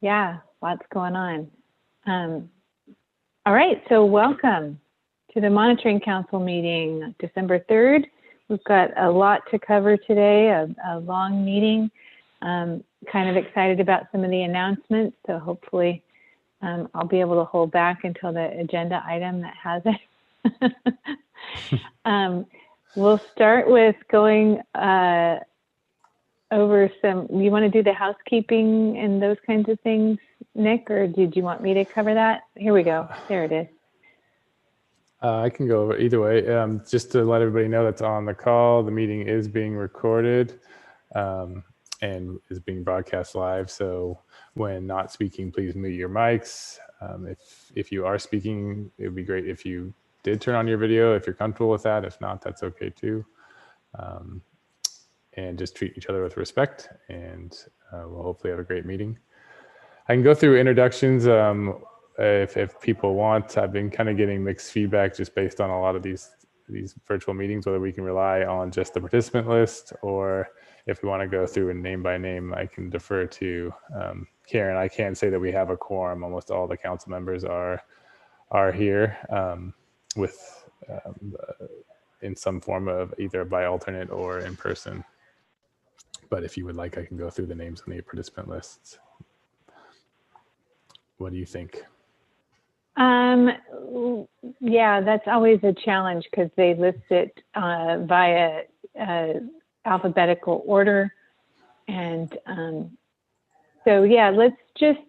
Yeah, lots going on. All right, so welcome to the Monitoring Council meeting, December 3rd. We've got a lot to cover today, a long meeting. Kind of excited about some of the announcements, so hopefully I'll be able to hold back until the agenda item that has it. We'll start with going over some, you want to do the housekeeping and those kinds of things, Nick, or did you want me to cover that? Here we go. There it is. I can go over either way. Just to let everybody know that's on the call, the meeting is being recorded and is being broadcast live. So when not speaking, please mute your mics. If you are speaking, it would be great if you did turn on your video, if you're comfortable with that. If not, that's okay too. And just treat each other with respect, and we'll hopefully have a great meeting. I can go through introductions if people want. I've been kind of getting mixed feedback just based on a lot of these virtual meetings, whether we can rely on just the participant list, or if we want to go through and name by name, I can defer to Karen. I can say that we have a quorum. Almost all the council members are here with in some form of either by alternate or in person. But if you would like, I can go through the names on the participant lists. What do you think? Yeah, that's always a challenge because they list it via alphabetical order. And so, yeah, let's just,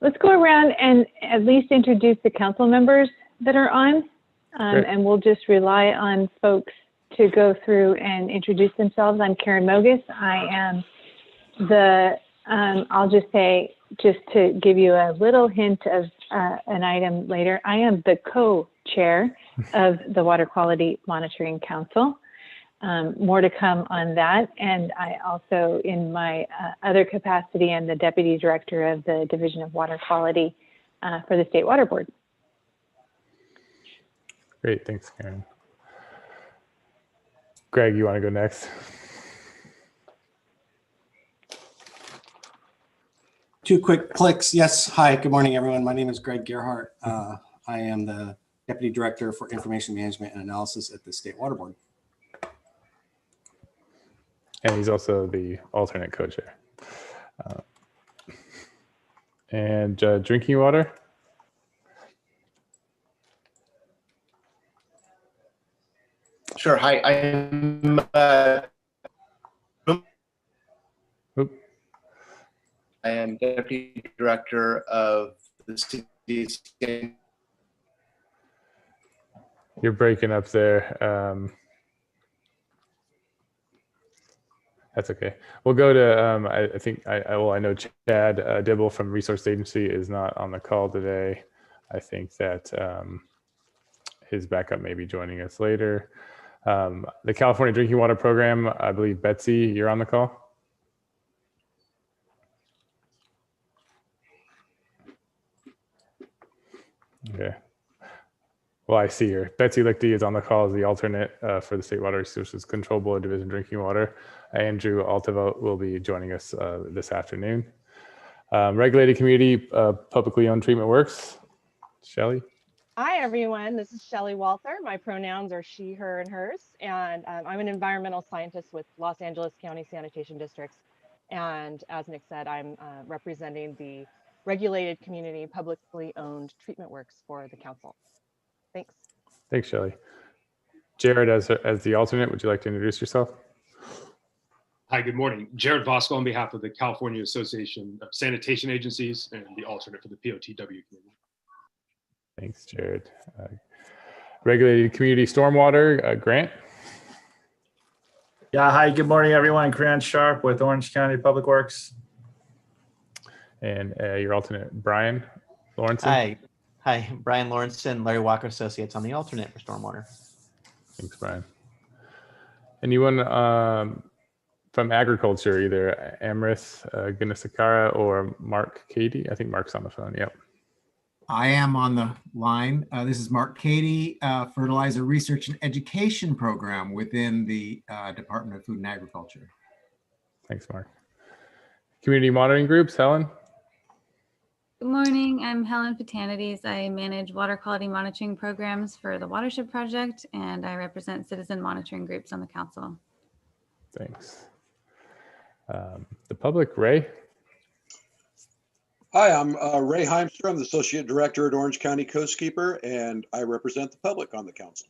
let's go around and at least introduce the council members that are on. And we'll just rely on folks to go through and introduce themselves. I'm Karen Mogus. I am the, I'll just say, just to give you a little hint of an item later, I am the co-chair of the Water Quality Monitoring Council. More to come on that. And I also, in my other capacity, am the Deputy Director of the Division of Water Quality for the State Water Board. Great, thanks, Karen. Greg, you want to go next? Two quick clicks. Yes. Hi, good morning, everyone. My name is Greg Gerhardt. I am the Deputy Director for Information Management and Analysis at the State Water Board. And he's also the alternate co-chair. And drinking water? Sure. Hi, I'm I am Deputy Director of the city's. You're breaking up there. That's okay. We'll go to, I think, I know Chad Dibble from Resource Agency is not on the call today. I think that his backup may be joining us later. The California Drinking Water Program, I believe, Betsy, you're on the call. Okay. Well, I see her. Betsy Lichty is on the call as the alternate for the State Water Resources Control Board Division Drinking Water. Andrew Altavo will be joining us this afternoon. Regulated Community Publicly Owned Treatment Works. Shelley. Hi, everyone. This is Shelley Walther. My pronouns are she, her, and hers. And I'm an environmental scientist with Los Angeles County Sanitation Districts. And as Nick said, I'm representing the Regulated Community Publicly Owned Treatment Works for the council. Thanks. Thanks, Shelley. Jared, as the alternate, would you like to introduce yourself? Hi, good morning. Jared Bosco on behalf of the California Association of Sanitation Agencies and the alternate for the POTW committee. Thanks, Jared. Regulated Community Stormwater, Grant. Yeah, hi, good morning, everyone. Grant Sharp with Orange County Public Works. And your alternate, Brian Lawrenson. Hi, Brian Lawrenson, Larry Walker Associates. I'm the alternate for Stormwater. Thanks, Brian. Anyone from agriculture, either Amrith Gunasekara or Mark Cady? I think Mark's on the phone, yep. I am on the line. This is Mark Cady, Fertilizer Research and Education Program within the Department of Food and Agriculture. Thanks, Mark. Community monitoring groups, Helen. Good morning. I'm Helen Patanides. I manage water quality monitoring programs for the Watershed Project, and I represent citizen monitoring groups on the council. Thanks. The public, Ray. Hi, I'm Ray Heimster. I'm the Associate Director at Orange County Coastkeeper, and I represent the public on the council.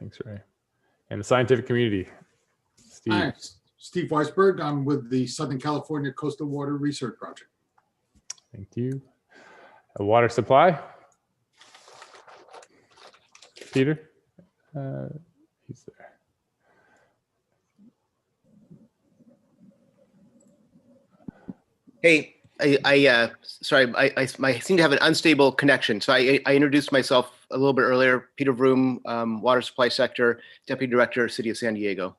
Thanks, Ray. And the scientific community, Steve. Hi, Steve Weisberg. I'm with the Southern California Coastal Water Research Project. Thank you. A water supply, Peter. He's there. Hey, sorry, I seem to have an unstable connection. So I introduced myself a little bit earlier. Peter Vroom, Water Supply Sector, Deputy Director, City of San Diego.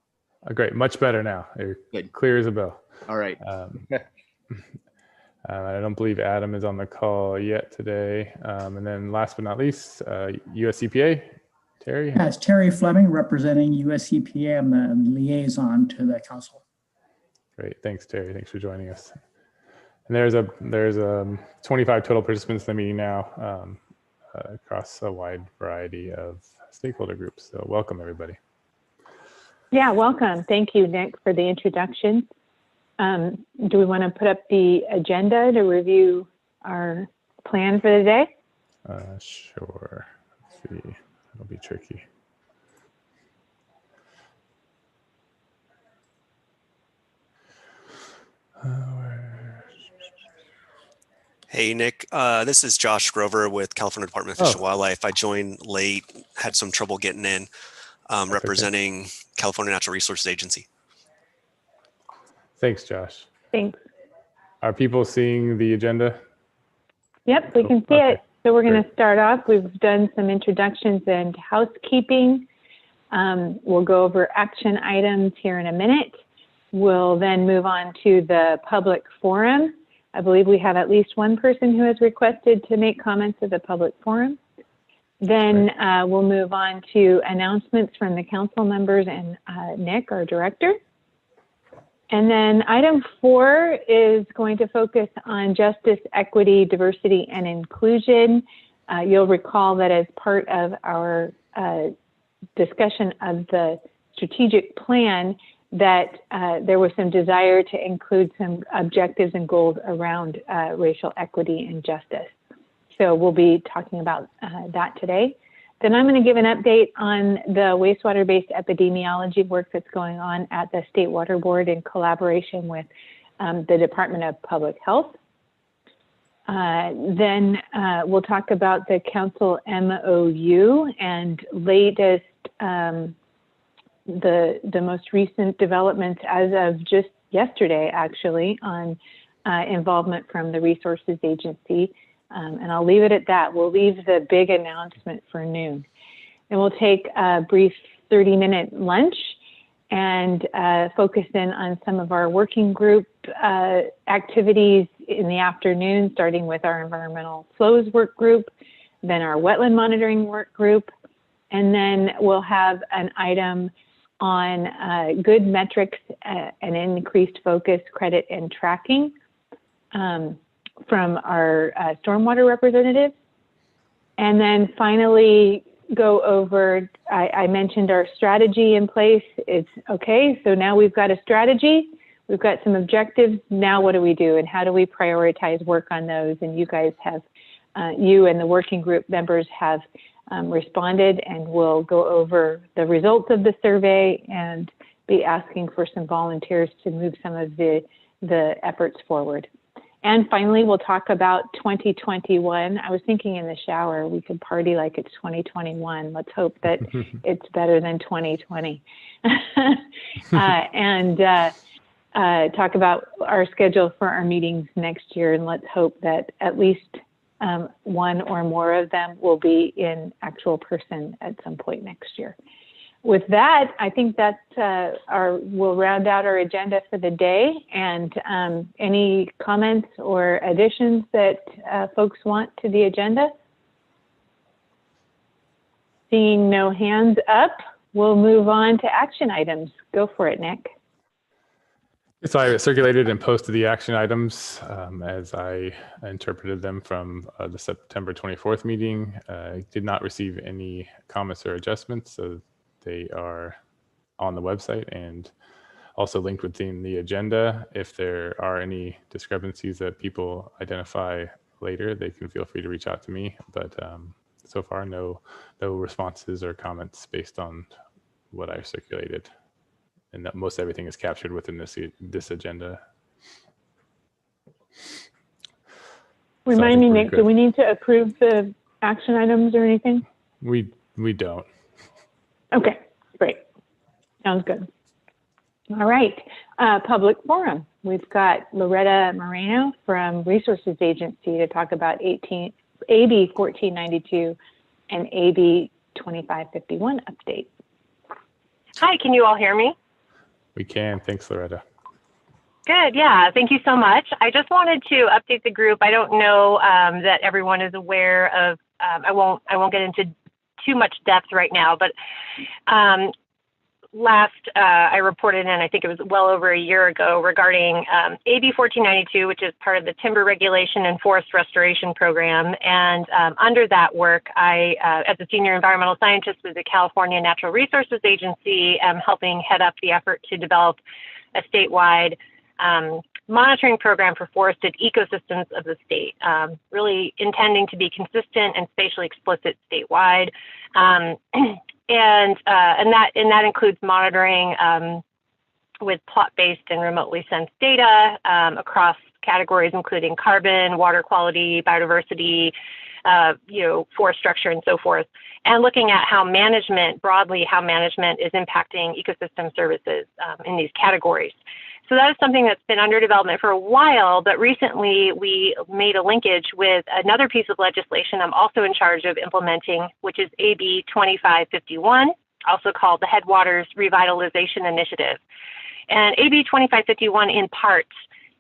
Great, much better now. You're Good. Clear as a bell. All right. I don't believe Adam is on the call yet today. And then last but not least, US EPA, Terry. Yes, Terry Fleming representing US EPA. I'm the liaison to the council. Great, thanks Terry. Thanks for joining us. And there's 25 total participants in the meeting now across a wide variety of stakeholder groups. So welcome everybody. Yeah, welcome. Thank you, Nick, for the introduction. Do we want to put up the agenda to review our plan for the day? Sure. Let's see. It'll be tricky. Hey, Nick. This is Josh Grover with California Department of Fish and Wildlife. I joined late, had some trouble getting in, representing California Natural Resources Agency. Thanks, Josh. Thanks. Are people seeing the agenda? Yep, we can see it. So we're going to start off. We've done some introductions and housekeeping. We'll go over action items here in a minute. We'll then move on to the public forum. I believe we have at least one person who has requested to make comments at the public forum. Then we'll move on to announcements from the council members and Nick, our director. And then item 4 is going to focus on justice, equity, diversity, and inclusion. You'll recall that as part of our discussion of the strategic plan that there was some desire to include some objectives and goals around racial equity and justice. So we'll be talking about that today. Then I'm going to give an update on the wastewater-based epidemiology work that's going on at the State Water Board in collaboration with the Department of Public Health. Then we'll talk about the council MOU and latest, the most recent developments as of just yesterday, actually, on involvement from the Resources Agency. And I'll leave it at that. We'll leave the big announcement for noon. And we'll take a brief 30-minute lunch and focus in on some of our working group activities in the afternoon, starting with our environmental flows work group, then our wetland monitoring work group, and then we'll have an item on good metrics and increased focus, credit, and tracking from our stormwater representative. And then finally go over, I mentioned our strategy in place. It's okay, so now we've got a strategy, we've got some objectives, now what do we do and how do we prioritize work on those? And you guys have, you and the working group members have responded, and we'll go over the results of the survey and be asking for some volunteers to move some of the efforts forward. And finally, we'll talk about 2021. I was thinking in the shower, we could party like it's 2021. Let's hope that it's better than 2020. And talk about our schedule for our meetings next year. And let's hope that at least one or more of them will be in actual person at some point next year. With that, I think that's we'll round out our agenda for the day. And any comments or additions that folks want to the agenda? Seeing no hands up, we'll move on to action items. Go for it, Nick. So I circulated and posted the action items as I interpreted them from the September 24th meeting. I did not receive any comments or adjustments, so they are on the website and also linked within the agenda. If there are any discrepancies that people identify later, they can feel free to reach out to me. But so far, no responses or comments based on what I circulated. And that most everything is captured within this agenda. Remind me, Nick, do we need to approve the action items or anything? We don't. Okay, great. Sounds good. All right, public forum. We've got Loretta Moreno from Resources Agency to talk about AB 1492 and AB 2551 update. Hi, can you all hear me? We can. Thanks, Loretta. Good. Yeah. Thank you so much. I just wanted to update the group. I don't know that everyone is aware of. I won't get into too much depth right now, but last I reported in, I think it was well over a year ago, regarding AB 1492, which is part of the Timber Regulation and Forest Restoration Program. And under that work, I, as a senior environmental scientist with the California Natural Resources Agency, am helping head up the effort to develop a statewide monitoring program for forested ecosystems of the state, really intending to be consistent and spatially explicit statewide. And that includes monitoring with plot-based and remotely sensed data across categories, including carbon, water quality, biodiversity, forest structure, and so forth, and looking at how management, broadly, how management is impacting ecosystem services in these categories. So that is something that's been under development for a while, but recently we made a linkage with another piece of legislation I'm also in charge of implementing, which is AB 2551, also called the Headwaters Revitalization Initiative. And AB 2551 in part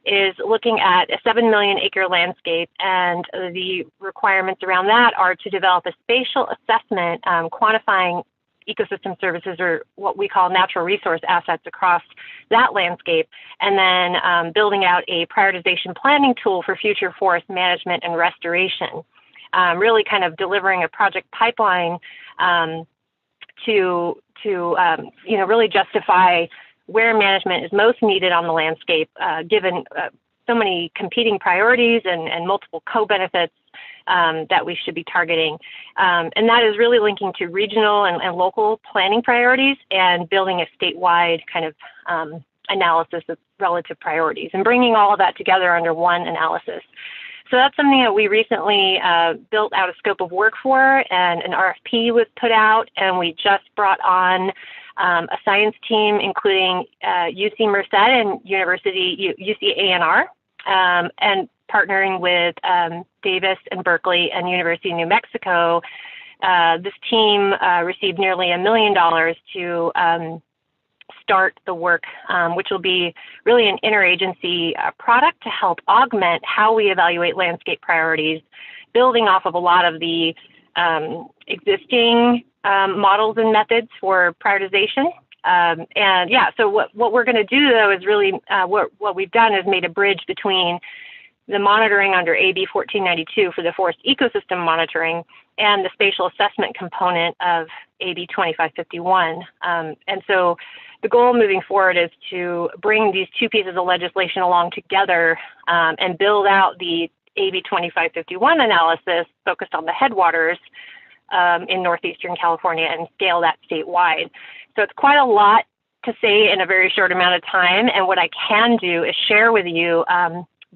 is looking at a 7 million acre landscape, and the requirements around that are to develop a spatial assessment quantifying ecosystem services, or what we call natural resource assets, across that landscape, and then building out a prioritization planning tool for future forest management and restoration, really kind of delivering a project pipeline to really justify where management is most needed on the landscape, given so many competing priorities and multiple co-benefits that we should be targeting. And that is really linking to regional and local planning priorities and building a statewide kind of analysis of relative priorities and bringing all of that together under one analysis. So that's something that we recently built out a scope of work for, and an RFP was put out, and we just brought on a science team, including UC Merced and UC A&R, and partnering with Davis and Berkeley and University of New Mexico. This team received nearly $1 million to start the work, which will be really an interagency product to help augment how we evaluate landscape priorities, building off of a lot of the existing models and methods for prioritization. And yeah, so what we're going to do, though, is really what we've done is made a bridge between the monitoring under AB 1492 for the forest ecosystem monitoring and the spatial assessment component of AB 2551. And so the goal moving forward is to bring these two pieces of legislation along together and build out the AB 2551 analysis focused on the headwaters in northeastern California and scale that statewide. So it's quite a lot to say in a very short amount of time. And what I can do is share with you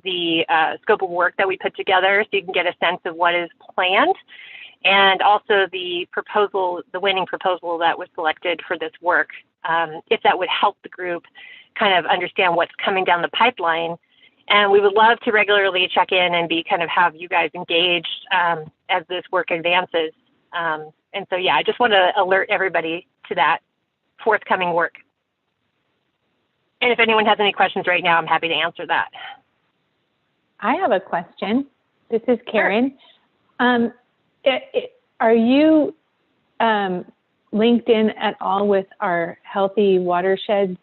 the scope of work that we put together so you can get a sense of what is planned, and also the proposal, the winning proposal that was selected for this work, if that would help the group kind of understand what's coming down the pipeline. And we would love to regularly check in and have you guys engaged as this work advances. And so, yeah, I just want to alert everybody to that forthcoming work. And if anyone has any questions right now, I'm happy to answer that. I have a question. This is Karen. Sure. Are you linked in at all with our Healthy Watersheds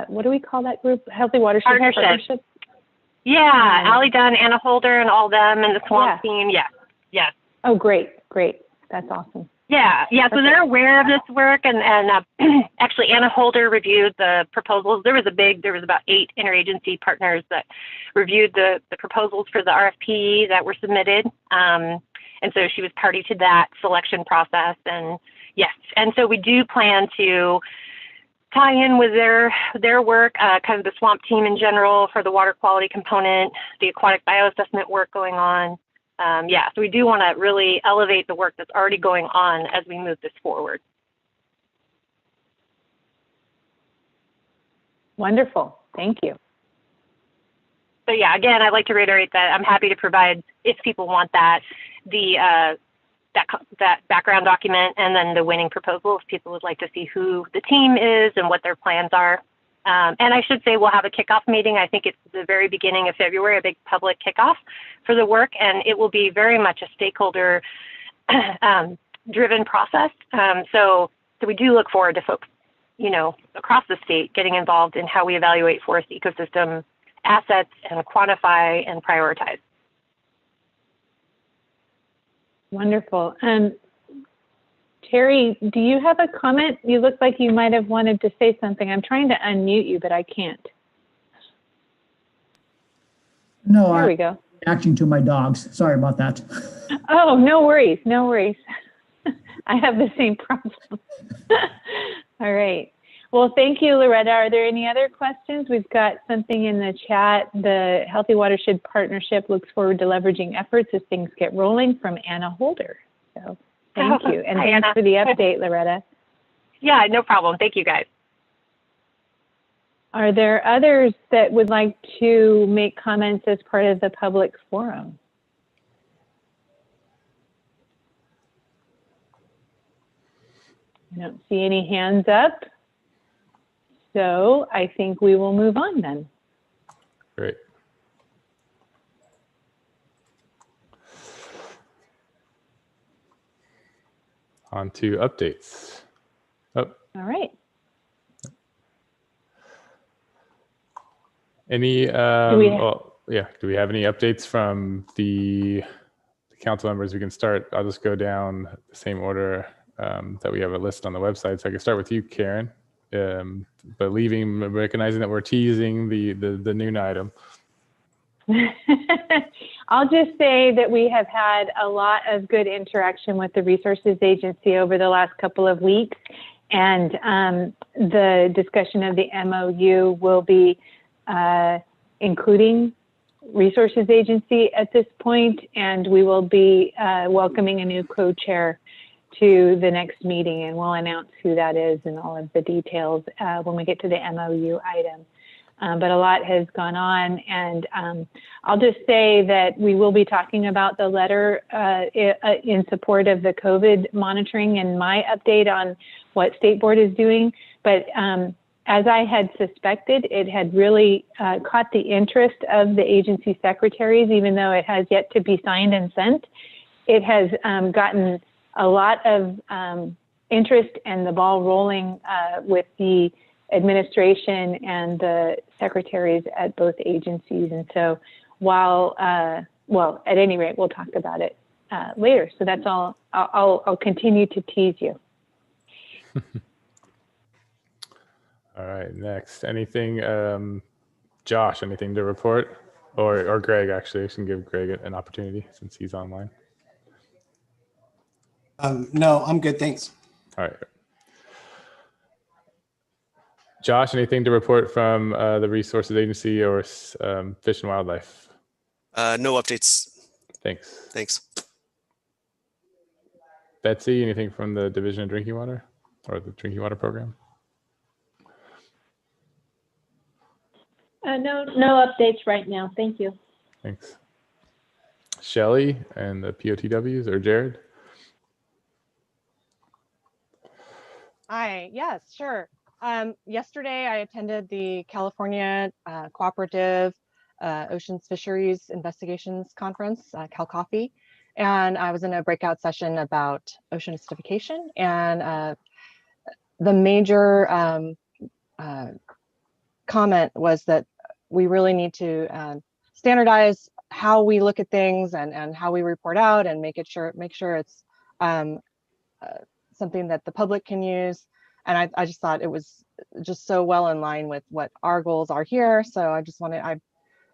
what do we call that group? Healthy Watershed Partnership? Yeah, Allie Dunn, Anna Holder, and all them, and the swamp team. Yes, yes. Oh, great. That's awesome. Yeah. So they're aware of this work, and actually Anna Holder reviewed the proposals. There was about 8 interagency partners that reviewed the proposals for the RFP that were submitted. And so she was party to that selection process. And yes, and so we do plan to tie in with their work, kind of the swamp team in general for the water quality component, the aquatic bioassessment work going on. So we do want to really elevate the work that's already going on as we move this forward. Wonderful. Thank you. So yeah, again, I'd like to reiterate that I'm happy to provide, if people want that, that background document and then the winning proposal if people would like to see who the team is and what their plans are. And I should say we'll have a kickoff meeting. I think it's the very beginning of February, a big public kickoff for the work, and it will be very much a stakeholder driven process. So we do look forward to folks, across the state getting involved in how we evaluate forest ecosystem assets and quantify and prioritize. Wonderful. Terry, do you have a comment? You look like you might have wanted to say something. I'm trying to unmute you, but I can't. No, there we go. Reacting to my dogs. Sorry about that. Oh, no worries. No worries. I have the same problem. All right. Well, thank you, Loretta. Are there any other questions? We've got something in the chat. The Healthy Watershed Partnership looks forward to leveraging efforts as things get rolling from Anna Holder. So thank you. And thanks for the update, Loretta. Yeah, no problem. Thank you, guys. Are there others that would like to make comments as part of the public forum? I don't see any hands up. So I think we will move on then. Great. On to updates. Oh. All right. Any, do we have any updates from the council members? We can start. I'll just go down the same order that we have a list on the website. So I can start with you, Karen, but recognizing that we're teasing the noon item. I'll just say that we have had a lot of good interaction with the Resources Agency over the last couple of weeks, and the discussion of the MOU will be including Resources Agency at this point, and we will be welcoming a new co-chair to the next meeting, and we'll announce who that is and all of the details when we get to the MOU item. But a lot has gone on, and I'll just say that we will be talking about the letter in support of the COVID monitoring and my update on what State Board is doing. But as I had suspected, it had really caught the interest of the agency secretaries, even though it has yet to be signed and sent. It has gotten a lot of interest and the ball rolling with the administration and the secretaries at both agencies. And so while, well, at any rate, we'll talk about it later. So that's all. I'll continue to tease you. All right, next. Anything, Josh, anything to report? Or Greg, actually. I should give Greg an opportunity since he's online. No, I'm good, thanks. All right. Josh, anything to report from the Resources Agency or Fish and Wildlife? No updates. Thanks. Betsy, anything from the Division of Drinking Water or the Drinking Water Program? No updates right now. Thank you. Thanks. Shelly and the POTWs, or Jared? Hi, yes, sure. Yesterday I attended the California Cooperative Oceans Fisheries Investigations Conference, CalCoffee, and I was in a breakout session about ocean acidification, and the major comment was that we really need to standardize how we look at things and how we report out, and make sure it's something that the public can use. And I just thought it was just so well in line with what our goals are here. So I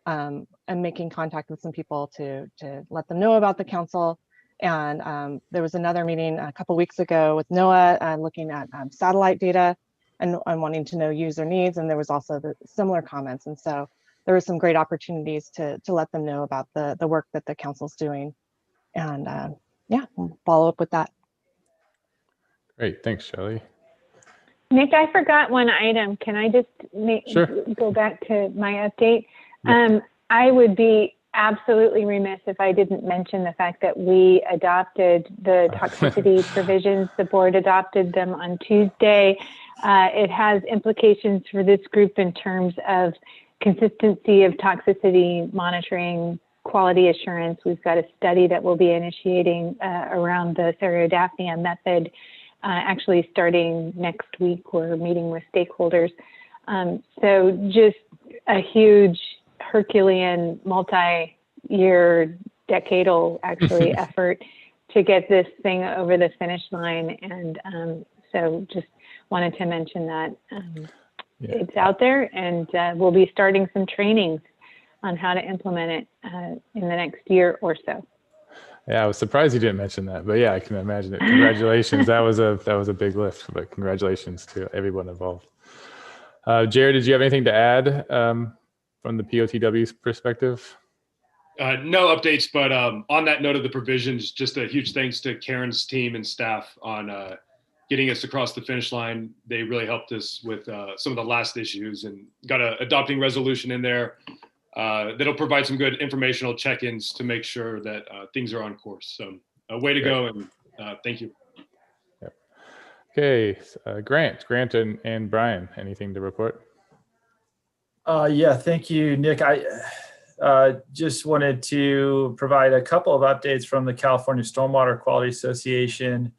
am making contact with some people to let them know about the council. And there was another meeting a couple weeks ago with NOAA looking at satellite data and wanting to know user needs. And there was also the similar comments. And so there were some great opportunities to let them know about the work that the council's doing. And yeah, we'll follow up with that. Great, thanks, Shelley. Nick, I forgot one item. Can I just go back to my update? Yeah. I would be absolutely remiss if I didn't mention the fact that we adopted the toxicity provisions. The board adopted them on Tuesday. It has implications for this group in terms of consistency of toxicity monitoring, quality assurance. We've got a study that we'll be initiating around the Cereodaphnia method, actually starting next week. We're meeting with stakeholders. So just a huge Herculean multi-year, decadal actually effort to get this thing over the finish line. And so just wanted to mention that it's out there, and we'll be starting some trainings on how to implement it in the next year or so. Yeah, I was surprised you didn't mention that, but yeah, I can imagine it. Congratulations. that was a big lift, but congratulations to everyone involved. Jared, did you have anything to add from the POTW's perspective? No updates, but on that note of the provisions, just a huge thanks to Karen's team and staff on getting us across the finish line. They really helped us with some of the last issues and got an adopting resolution in there that'll provide some good informational check-ins to make sure that things are on course. So way to go, and thank you. Yep. Okay, Grant and Brian, anything to report? Yeah, thank you, Nick. I just wanted to provide a couple of updates from the California Stormwater Quality Association.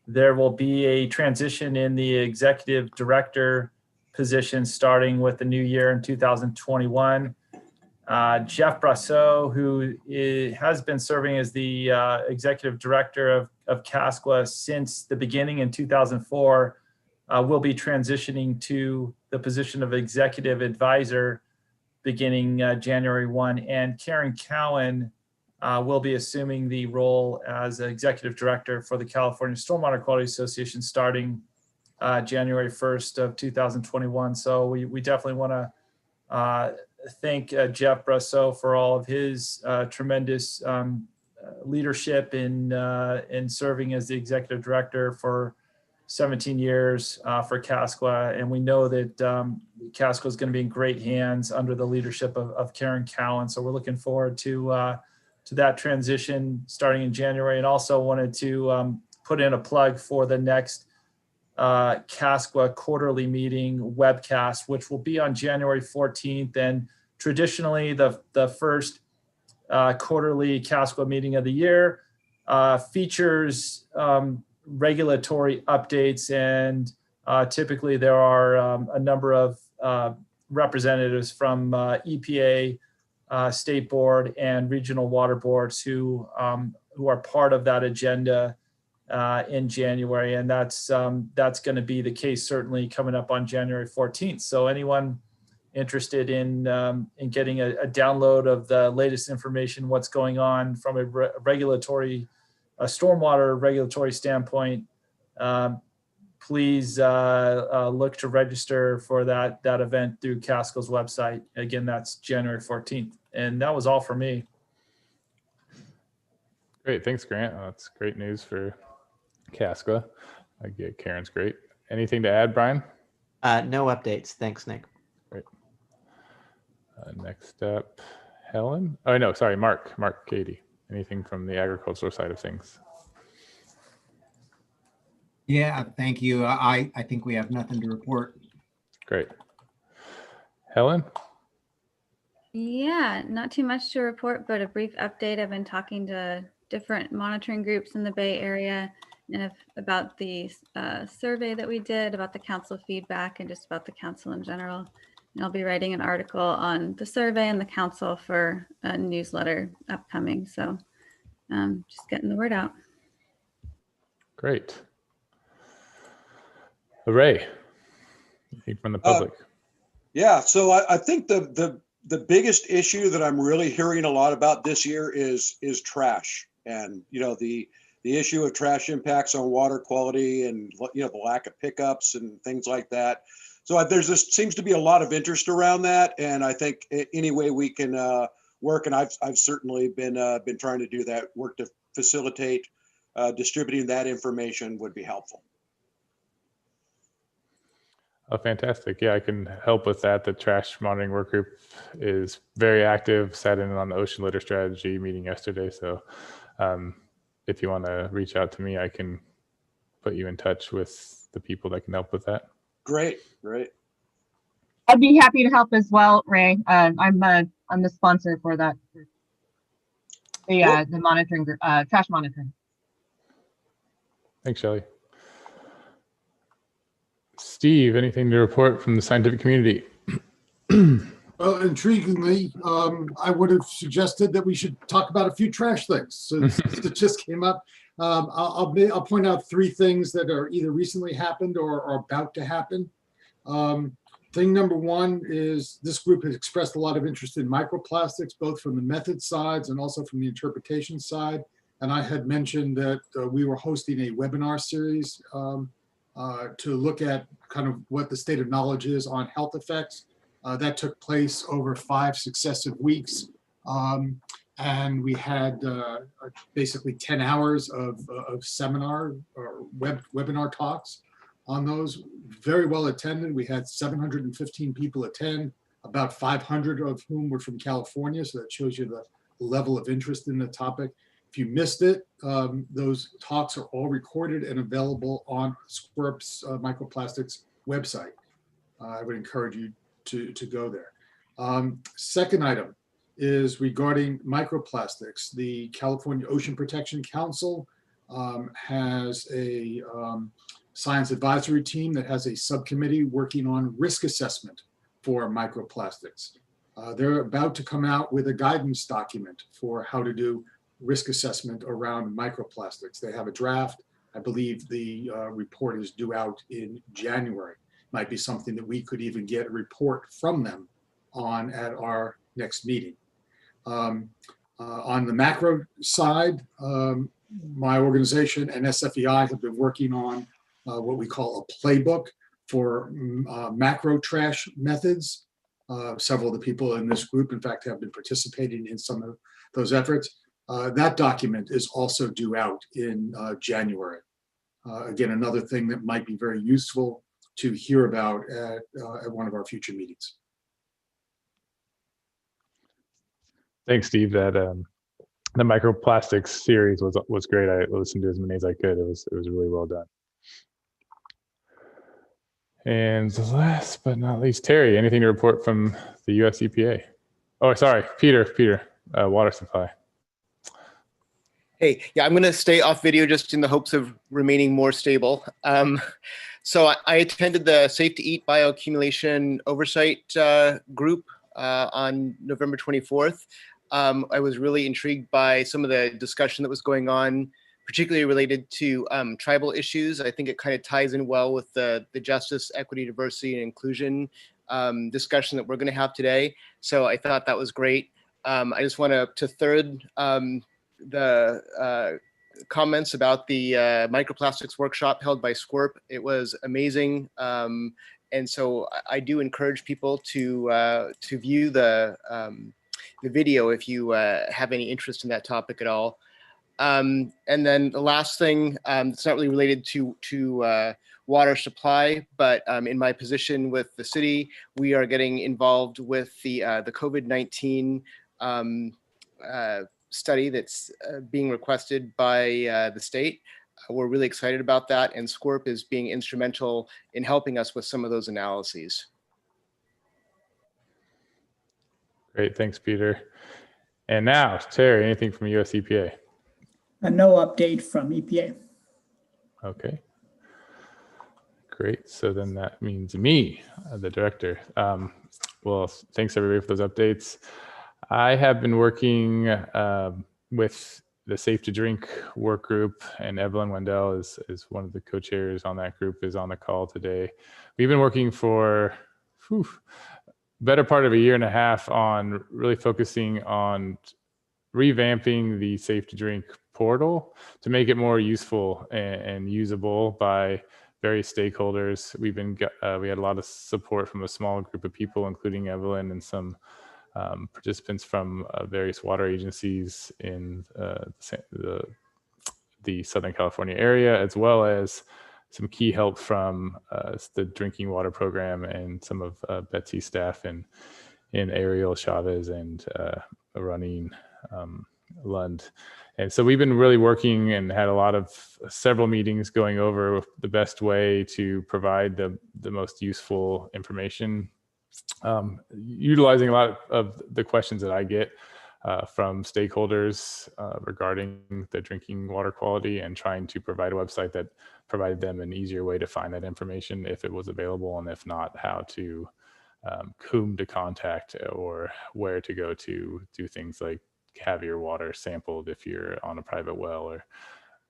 There will be a transition in the executive director position starting with the new year in 2021. Jeff Brasseau, who has been serving as the executive director of CASQA since the beginning in 2004, will be transitioning to the position of executive advisor beginning January 1. And Karen Cowan will be assuming the role as executive director for the California Stormwater Quality Association starting January 1st of 2021. So we definitely want to thank Jeff Brasseau for all of his tremendous leadership in serving as the executive director for 17 years for CASQA. And we know that CASQA is going to be in great hands under the leadership of Karen Cowan. So we're looking forward to that transition starting in January. And also wanted to put in a plug for the next CASQA quarterly meeting webcast, which will be on January 14th. And traditionally the first quarterly CASQA meeting of the year features regulatory updates, and typically there are a number of representatives from EPA, State Board, and regional water boards who are part of that agenda in January, and that's going to be the case certainly coming up on January 14th. So anyone interested in getting a download of the latest information, what's going on from a stormwater regulatory standpoint, please look to register for that event through CASQA's website. Again, that's January 14th. And that was all for me. Great, thanks, Grant. That's great news for CASQA. Karen's great. Anything to add, Brian? No updates. Thanks, Nick. Great. Next up, Helen. Oh, no, sorry, Mark Katie. Anything from the agricultural side of things? Yeah, thank you. I think we have nothing to report. Great. Helen? Yeah, not too much to report, but a brief update. I've been talking to different monitoring groups in the Bay Area and about the survey that we did, about the council feedback, and just about the council in general. I'll be writing an article on the survey and the council for a newsletter upcoming. So just getting the word out. Great. Ray, anything from the public? Yeah, so I think the biggest issue that I'm really hearing a lot about this year is trash, and the issue of trash impacts on water quality, and the lack of pickups and things like that. So seems to be a lot of interest around that, and I think any way we can work, and I've certainly been trying to do that work to facilitate distributing that information would be helpful. Oh, fantastic. Yeah, I can help with that. The trash monitoring work group is very active, sat in on the ocean litter strategy meeting yesterday. So if you want to reach out to me, I can put you in touch with the people that can help with that. Great. I'd be happy to help as well, Ray. I'm the sponsor for that. The monitoring group, trash monitoring. Thanks, Shelley. Steve, anything to report from the scientific community? Well, intriguingly, I would have suggested that we should talk about a few trash things. So it just came up. I'll point out 3 things that are either recently happened or are about to happen. Thing number 1 is this group has expressed a lot of interest in microplastics, both from the method sides and also from the interpretation side. And I had mentioned that we were hosting a webinar series to look at kind of what the state of knowledge is on health effects. That took place over 5 successive weeks. And we had basically 10 hours of seminar or webinar talks on those. Very well attended. We had 715 people attend, about 500 of whom were from California. So that shows you the level of interest in the topic. If you missed it, those talks are all recorded and available on SQUIRP's microplastics website. I would encourage you to go there. Second item is regarding microplastics. The California Ocean Protection Council has a science advisory team that has a subcommittee working on risk assessment for microplastics. They're about to come out with a guidance document for how to do risk assessment around microplastics. They have a draft. I believe the report is due out in January. Might be something that we could even get a report from them on at our next meeting. On the macro side, my organization and SFEI have been working on what we call a playbook for macro trash methods. Several of the people in this group, in fact, have been participating in some of those efforts. That document is also due out in January. Again, another thing that might be very useful to hear about at one of our future meetings. Thanks, Steve. That the microplastics series was great. I listened to as many as I could. It was really well done. And last but not least, Terry, anything to report from the US EPA? Oh, sorry, Peter, water supply. Hey, yeah, I'm going to stay off video just in the hopes of remaining more stable. So I attended the Safe to Eat Bioaccumulation Oversight group on November 24th. I was really intrigued by some of the discussion that was going on, particularly related to tribal issues. I think it kind of ties in well with the justice, equity, diversity, and inclusion discussion that we're going to have today. So I thought that was great. I just want to third the comments about the microplastics workshop held by SQUIRP. It was amazing. And so I do encourage people to view the video if you have any interest in that topic at all. And then the last thing, it's not really related to water supply, but in my position with the city, we are getting involved with the COVID-19 study that's being requested by the state. We're really excited about that, and SQUIRP is being instrumental in helping us with some of those analyses. Great, thanks, Peter. And now, Terry, anything from US EPA? No update from EPA. Okay. Great. So then that means me, the director. Well, thanks everybody for those updates. I have been working with the Safe to Drink work group, and Evelyn Wendell is one of the co-chairs on that group, is on the call today. We've been working for better part of a year and a half on really focusing on revamping the Safe to Drink portal to make it more useful and usable by various stakeholders. We had a lot of support from a small group of people, including Evelyn and some participants from various water agencies in the Southern California area, as well as some key help from the drinking water program and some of Betsy's staff in Ariel Chavez and Ronine Lund. And so we've been really working and had several meetings going over the best way to provide the most useful information, utilizing a lot of the questions that I get from stakeholders regarding the drinking water quality, and trying to provide a website that provided them an easier way to find that information if it was available, and if not, how to whom to contact or where to go to do things like have your water sampled if you're on a private well, or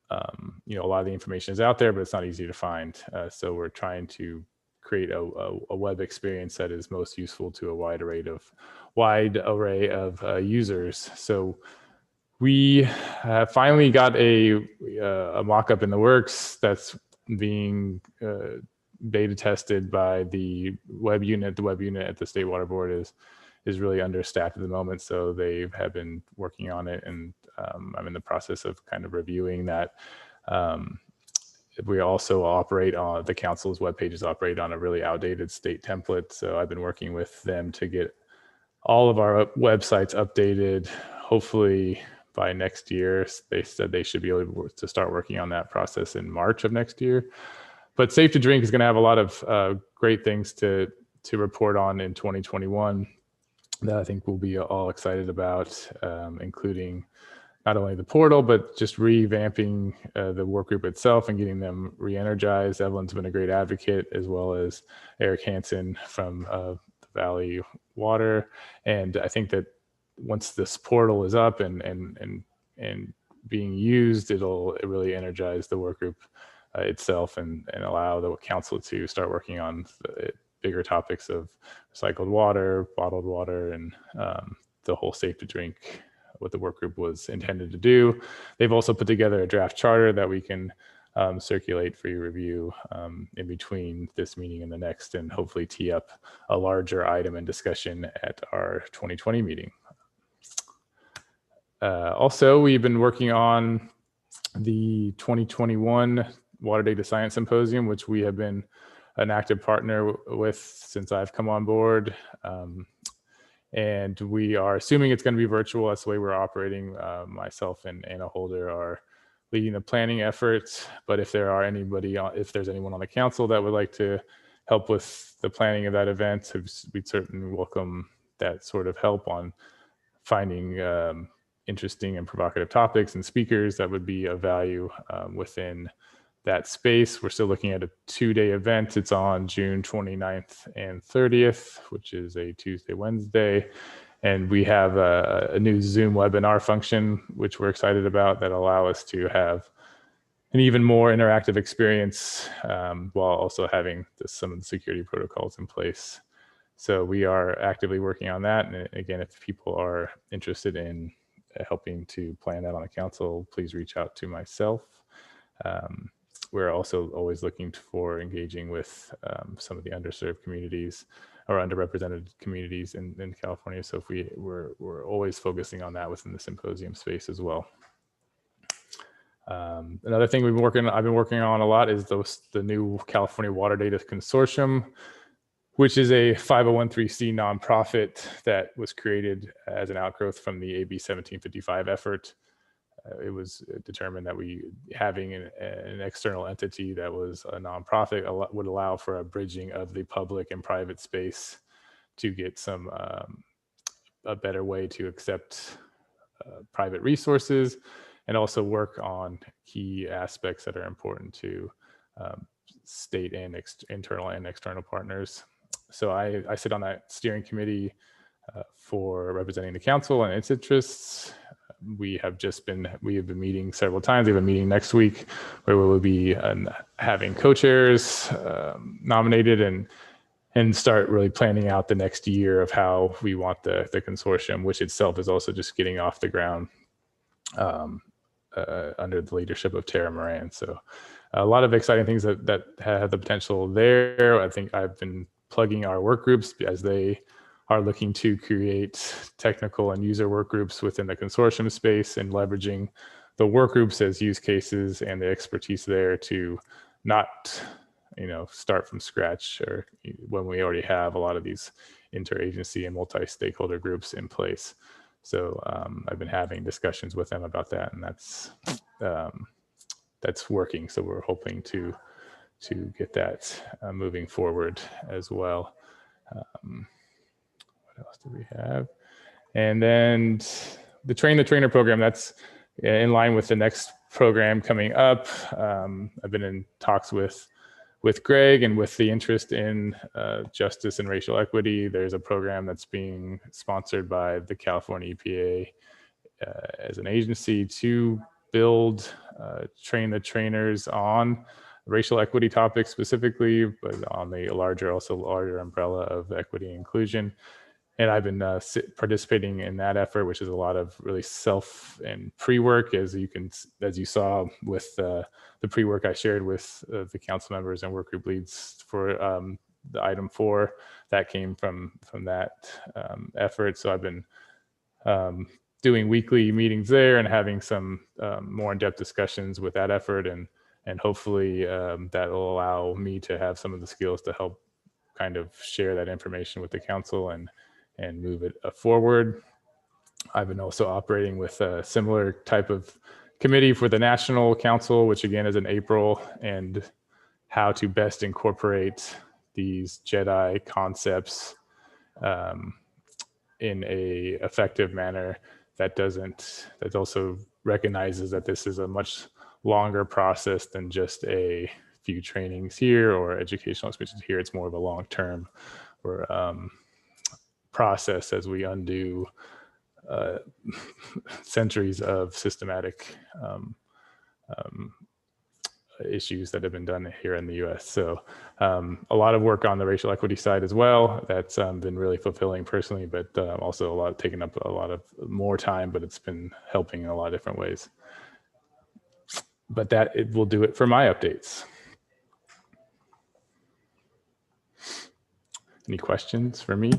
a lot of the information is out there, but it's not easy to find. So we're trying to create a web experience that is most useful to a wide array of users. So we finally got a mock-up in the works that's being beta tested by the web unit. The web unit at the State Water Board is really understaffed at the moment, so they have been working on it, and I'm in the process of kind of reviewing that. We also operate on the council's web pages operate on a really outdated state template, so I've been working with them to get all of our websites updated, hopefully by next year. They said they should be able to start working on that process in March of next year. But Safe to Drink is going to have a lot of great things to report on in 2021 that I think we'll be all excited about, including not only the portal, but just revamping the work group itself and getting them re-energized. Evelyn's been a great advocate, as well as Eric Hansen from the Valley Water. And I think that once this portal is up and being used, it'll really energize the work group itself and allow the council to start working on bigger topics of recycled water, bottled water, and the whole Safe to Drink, what the work group was intended to do. They've also put together a draft charter that we can circulate for your review in between this meeting and the next, and hopefully tee up a larger item and discussion at our 2020 meeting. Also, we've been working on the 2021 Water Data Science Symposium, which we have been an active partner with since I've come on board. And we are assuming it's going to be virtual. That's the way we're operating. Myself and Anna Holder are leading the planning efforts. But if there's anyone on the council that would like to help with the planning of that event, we'd certainly welcome that sort of help on finding interesting and provocative topics and speakers that would be of value within that space. We're still looking at a 2-day event. It's on June 29th and 30th, which is a Tuesday, Wednesday. And we have a new Zoom webinar function, which we're excited about, that allow us to have an even more interactive experience while also having some of the security protocols in place. So we are actively working on that. And again, if people are interested in helping to plan that on the council, please reach out to myself. We're also always looking for engaging with some of the underserved communities or underrepresented communities in California. So we're always focusing on that within the symposium space as well. Another thing I've been working on a lot is the new California Water Data Consortium, which is a 501(c)(3) nonprofit that was created as an outgrowth from the AB 1755 effort. It was determined that having an external entity that was a nonprofit would allow for a bridging of the public and private space to get a better way to accept private resources, and also work on key aspects that are important to state and internal and external partners. So I sit on that steering committee for representing the council and its interests. We have been meeting several times. We have a meeting next week where we will be having co-chairs nominated and start really planning out the next year of how we want the consortium, which itself is also just getting off the ground under the leadership of Tara Moran. So a lot of exciting things that have the potential there. I think I've been plugging our work groups as they are looking to create technical and user work groups within the consortium space and leveraging the work groups as use cases and the expertise there to not, start from scratch or when we already have a lot of these interagency and multi-stakeholder groups in place. So I've been having discussions with them about that, and that's working. So we're hoping to get that moving forward as well. What else do we have? And then the Train the Trainer program, that's in line with the next program coming up. I've been in talks with Greg, and with the interest in justice and racial equity, there's a program that's being sponsored by the California EPA as an agency to build, train the trainers on racial equity topics specifically, but on the larger umbrella of equity and inclusion. And I've been participating in that effort, which is a lot of really self and pre-work, as you saw with the pre-work I shared with the council members and work group leads for the item 4 that came from that effort. So I've been doing weekly meetings there and having some more in-depth discussions with that effort, and hopefully that will allow me to have some of the skills to help kind of share that information with the council and move it forward. I've been also operating with a similar type of committee for the National Council, which again is in April, and how to best incorporate these JEDI concepts in a effective manner that also recognizes that this is a much longer process than just a few trainings here or educational experiences here. It's more of a long-term process as we undo centuries of systematic issues that have been done here in the US. So a lot of work on the racial equity side as well. That's been really fulfilling personally, but also taken up a lot of more time, but it's been helping in a lot of different ways. But it will do it for my updates. Any questions for me?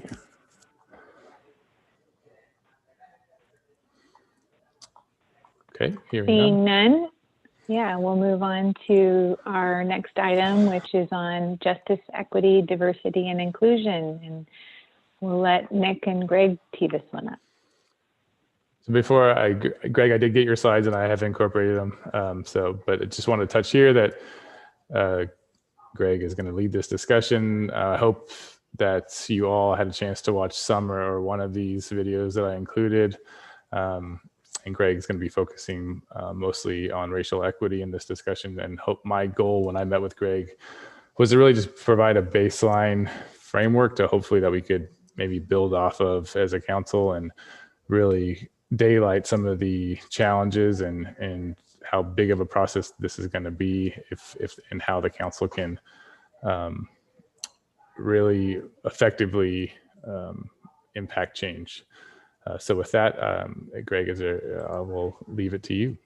Okay, Seeing none. Yeah, we'll move on to our next item, which is on justice, equity, diversity, and inclusion. And we'll let Nick and Greg tee this one up. So Greg, I did get your slides and I have incorporated them. But I just want to touch here that Greg is going to lead this discussion. I hope that you all had a chance to watch some or one of these videos that I included. And Greg is going to be focusing mostly on racial equity in this discussion. And my goal when I met with Greg was to really just provide a baseline framework to hopefully that we could maybe build off of as a council and really daylight some of the challenges and how big of a process this is going to be and how the council can really effectively impact change. So with that, Greg, I will leave it to you.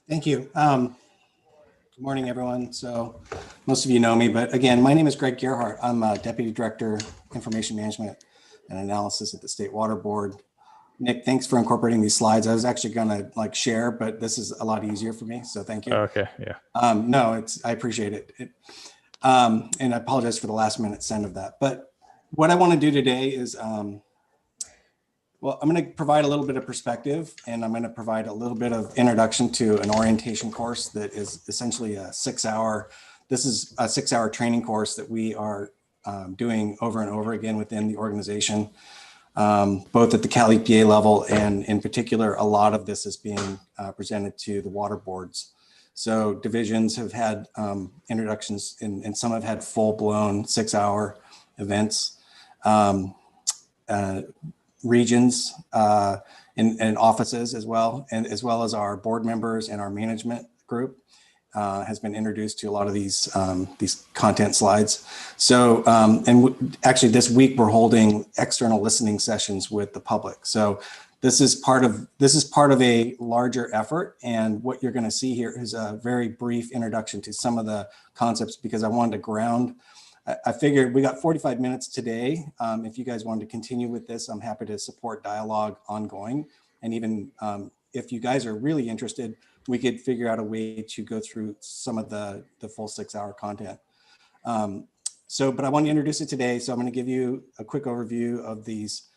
Thank you. Good morning, everyone. So most of you know me, but again, my name is Greg Gerhardt. I'm a Deputy Director, Information Management and Analysis at the State Water Board. Nick, thanks for incorporating these slides. I was actually going to share, but this is a lot easier for me. So thank you. Okay. Yeah. No, I appreciate it. And I apologize for the last minute send of that. But what I want to do today is, I'm going to provide a little bit of perspective, and I'm going to provide a little bit of introduction to an orientation course that is essentially a 6-hour. This is a 6-hour training course that we are doing over and over again within the organization, both at the Cal EPA level, and in particular, a lot of this is being presented to the water boards So divisions have had introductions and some have had full-blown 6-hour events. Regions and offices as well, and as well as our board members and our management group has been introduced to a lot of these content slides. So, actually this week we're holding external listening sessions with the public. So this is part of a larger effort. And what you're going to see here is a very brief introduction to some of the concepts, because I wanted to ground. I figured we got 45 minutes today. If you guys wanted to continue with this, I'm happy to support dialogue ongoing. And even if you guys are really interested, we could figure out a way to go through some of the full 6-hour content. But I want to introduce it today. So I'm going to give you a quick overview of these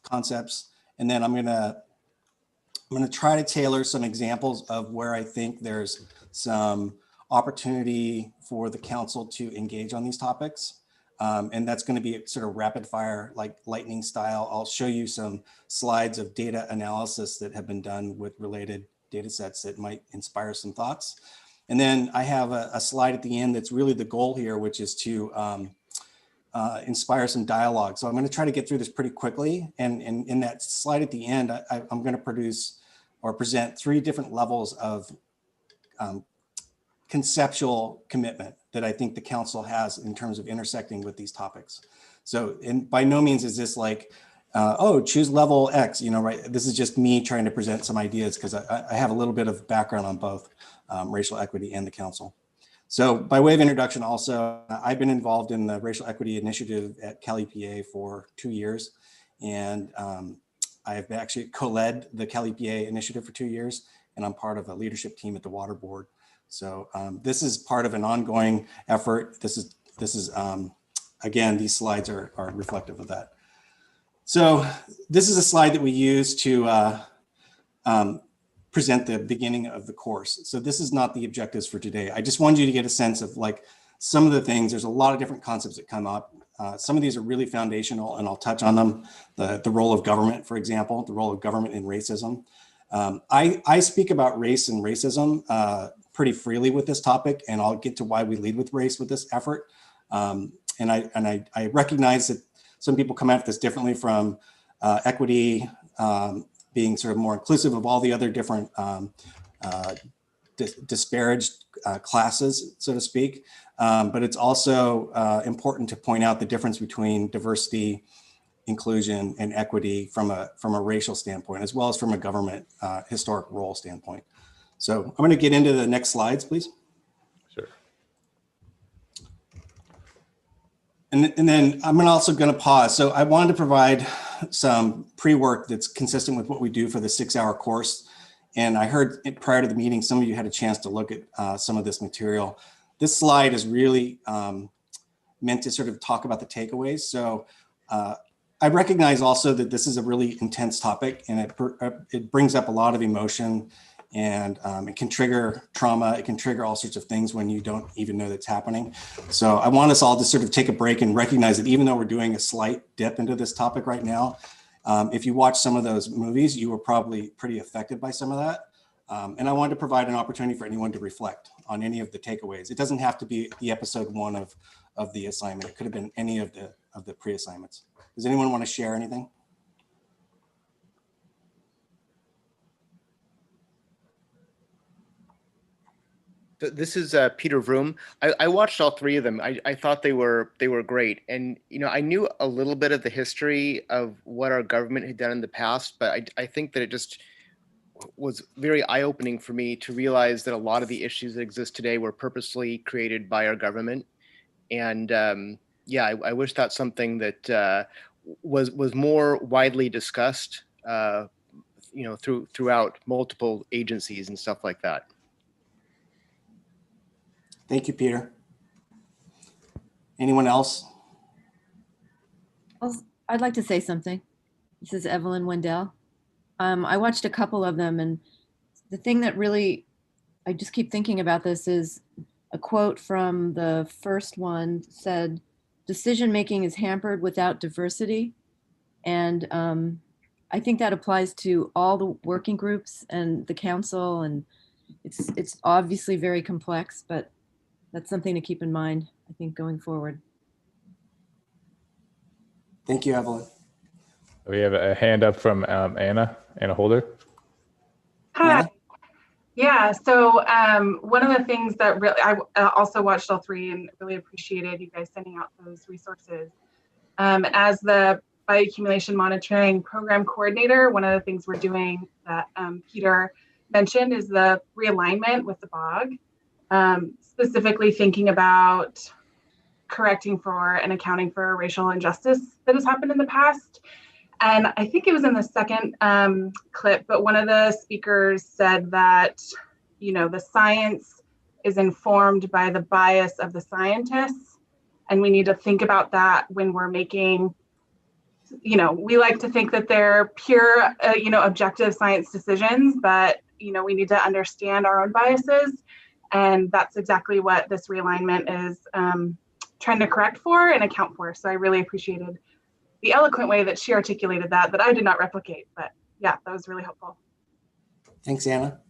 concepts. And then I'm going to try to tailor some examples of where I think there's some opportunity for the council to engage on these topics. And that's going to be sort of rapid fire, like lightning style. I'll show you some slides of data analysis that have been done with related data sets that might inspire some thoughts. And then I have a slide at the end that's really the goal here, which is to inspire some dialogue. So I'm going to try to get through this pretty quickly. And in that slide at the end, I'm going to produce or present 3 different levels of conceptual commitment that I think the council has in terms of intersecting with these topics. So, and by no means is this like, oh, choose level X, right? This is just me trying to present some ideas because I have a little bit of background on both racial equity and the council. So by way of introduction also, I've been involved in the Racial Equity Initiative at Cali, PA for 2 years. And I have actually co-led the Cali, PA initiative for 2 years. And I'm part of a leadership team at the Water Board. So this is part of an ongoing effort. This is again, these slides are reflective of that. So this is a slide that we use to present the beginning of the course. So this is not the objectives for today. I just wanted you to get a sense of like some of the things. There's a lot of different concepts that come up. Some of these are really foundational and I'll touch on them. The role of government, for example, the role of government in racism. I speak about race and racism pretty freely with this topic, and I'll get to why we lead with race with this effort. And I recognize that some people come at this differently from equity, being sort of more inclusive of all the other different disparaged classes, so to speak. But it's also important to point out the difference between diversity, inclusion, and equity from a racial standpoint, as well as from a government historic role standpoint. So I'm going to get into the next slides, please. Sure. And then I'm also going to pause. So I wanted to provide some pre-work that's consistent with what we do for the 6-hour course. And I heard prior to the meeting, some of you had a chance to look at some of this material. This slide is really meant to sort of talk about the takeaways. So I recognize also that this is a really intense topic, and it brings up a lot of emotion, and it can trigger trauma. It can trigger all sorts of things when you don't even know that's happening. So I want us all to sort of take a break and recognize that even though we're doing a slight dip into this topic right now, if you watch some of those movies, you were probably pretty affected by some of that. And I wanted to provide an opportunity for anyone to reflect on any of the takeaways. It doesn't have to be the episode 1 of the assignment. It could have been any of the pre-assignments. Does anyone want to share anything? This is Peter Vroom. I watched all 3 of them. I thought they were great. And, I knew a little bit of the history of what our government had done in the past, but I think that it just was very eye-opening for me to realize that a lot of the issues that exist today were purposely created by our government. And yeah, I wish that's something that was more widely discussed, throughout multiple agencies and stuff like that. Thank you, Peter. Anyone else? I'd like to say something. This is Evelyn Wendell. I watched a couple of them, and the thing that really, I just keep thinking about this is a quote from the first one said, "Decision-making is hampered without diversity." And I think that applies to all the working groups and the council and it's obviously very complex, but that's something to keep in mind, I think, going forward. Thank you, Evelyn. We have a hand up from Anna Holder. Hi. Yeah, so one of the things that really, I also watched all three and really appreciated you guys sending out those resources. As the bioaccumulation monitoring program coordinator, one of the things we're doing that Peter mentioned is the realignment with the bog, specifically thinking about correcting for and accounting for racial injustice that has happened in the past. And I think it was in the second clip, but one of the speakers said that, you know, the science is informed by the bias of the scientists. And we need to think about that when we're making, you know, we like to think that they're pure, you know, objective science decisions, but, you know, we need to understand our own biases. And that's exactly what this realignment is trying to correct for and account for. So I really appreciated the eloquent way that she articulated that I did not replicate, but yeah, that was really helpful. Thanks, Anna.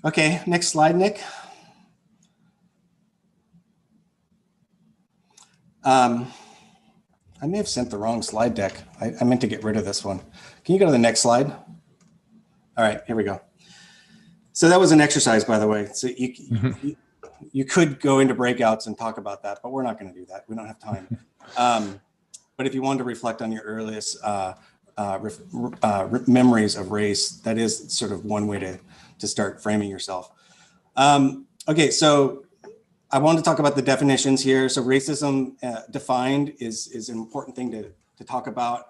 Okay, next slide, Nick. I may have sent the wrong slide deck. I meant to get rid of this one. Can you go to the next slide? All right, here we go. So that was an exercise, by the way. So you could go into breakouts and talk about that, but we're not going to do that. We don't have time. But if you wanted to reflect on your earliest memories of race, that is sort of one way to start framing yourself. Okay, so I wanted to talk about the definitions here. So racism defined is an important thing to talk about.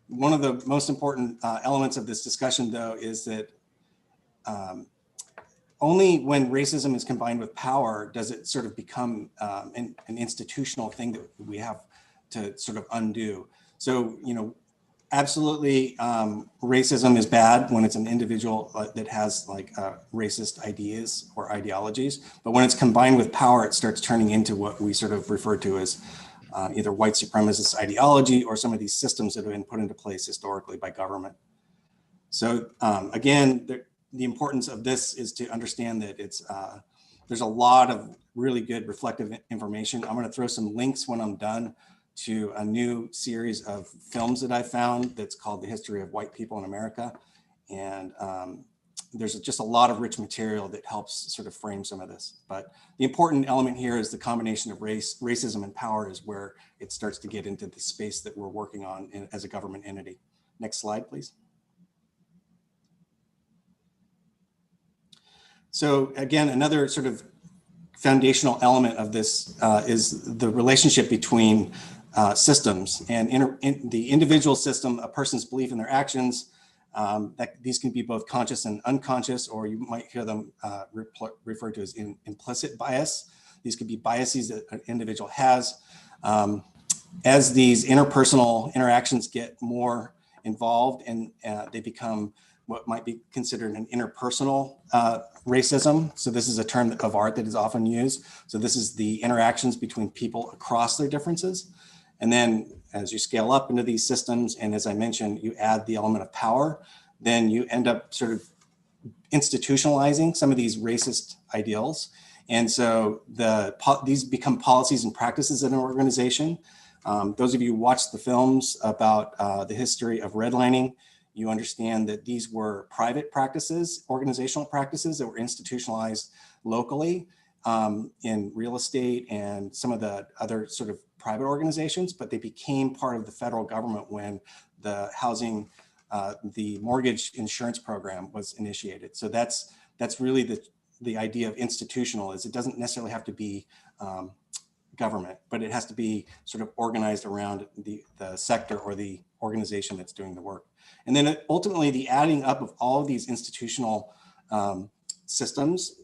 One of the most important elements of this discussion, though, is that only when racism is combined with power does it sort of become an institutional thing that we have to sort of undo. So, you know, absolutely racism is bad when it's an individual that has like racist ideas or ideologies, but when it's combined with power, it starts turning into what we sort of refer to as either white supremacist ideology or some of these systems that have been put into place historically by government. So again, the importance of this is to understand that it's there's a lot of really good reflective information. I'm going to throw some links when I'm done to a new series of films that I found that's called The History of White People in America. And there's just a lot of rich material that helps sort of frame some of this. But the important element here is the combination of racism and power is where it starts to get into the space that we're working on as a government entity. Next slide, please. So again, another sort of foundational element of this is the relationship between systems and the individual system, a person's belief in their actions. That these can be both conscious and unconscious, or you might hear them referred to as implicit bias. These could be biases that an individual has. As these interpersonal interactions get more involved and they become what might be considered an interpersonal racism. So this is a term of art that is often used. So this is the interactions between people across their differences. And then as you scale up into these systems, and as I mentioned, you add the element of power, then you end up sort of institutionalizing some of these racist ideals. And so these become policies and practices in an organization. Those of you who watched the films about the history of redlining, you understand that these were private practices, organizational practices that were institutionalized locally in real estate and some of the other sort of private organizations, but they became part of the federal government when the the mortgage insurance program was initiated. So that's really the idea of institutional is it doesn't necessarily have to be government, but it has to be sort of organized around the sector or the organization that's doing the work. And then ultimately the adding up of all of these institutional systems,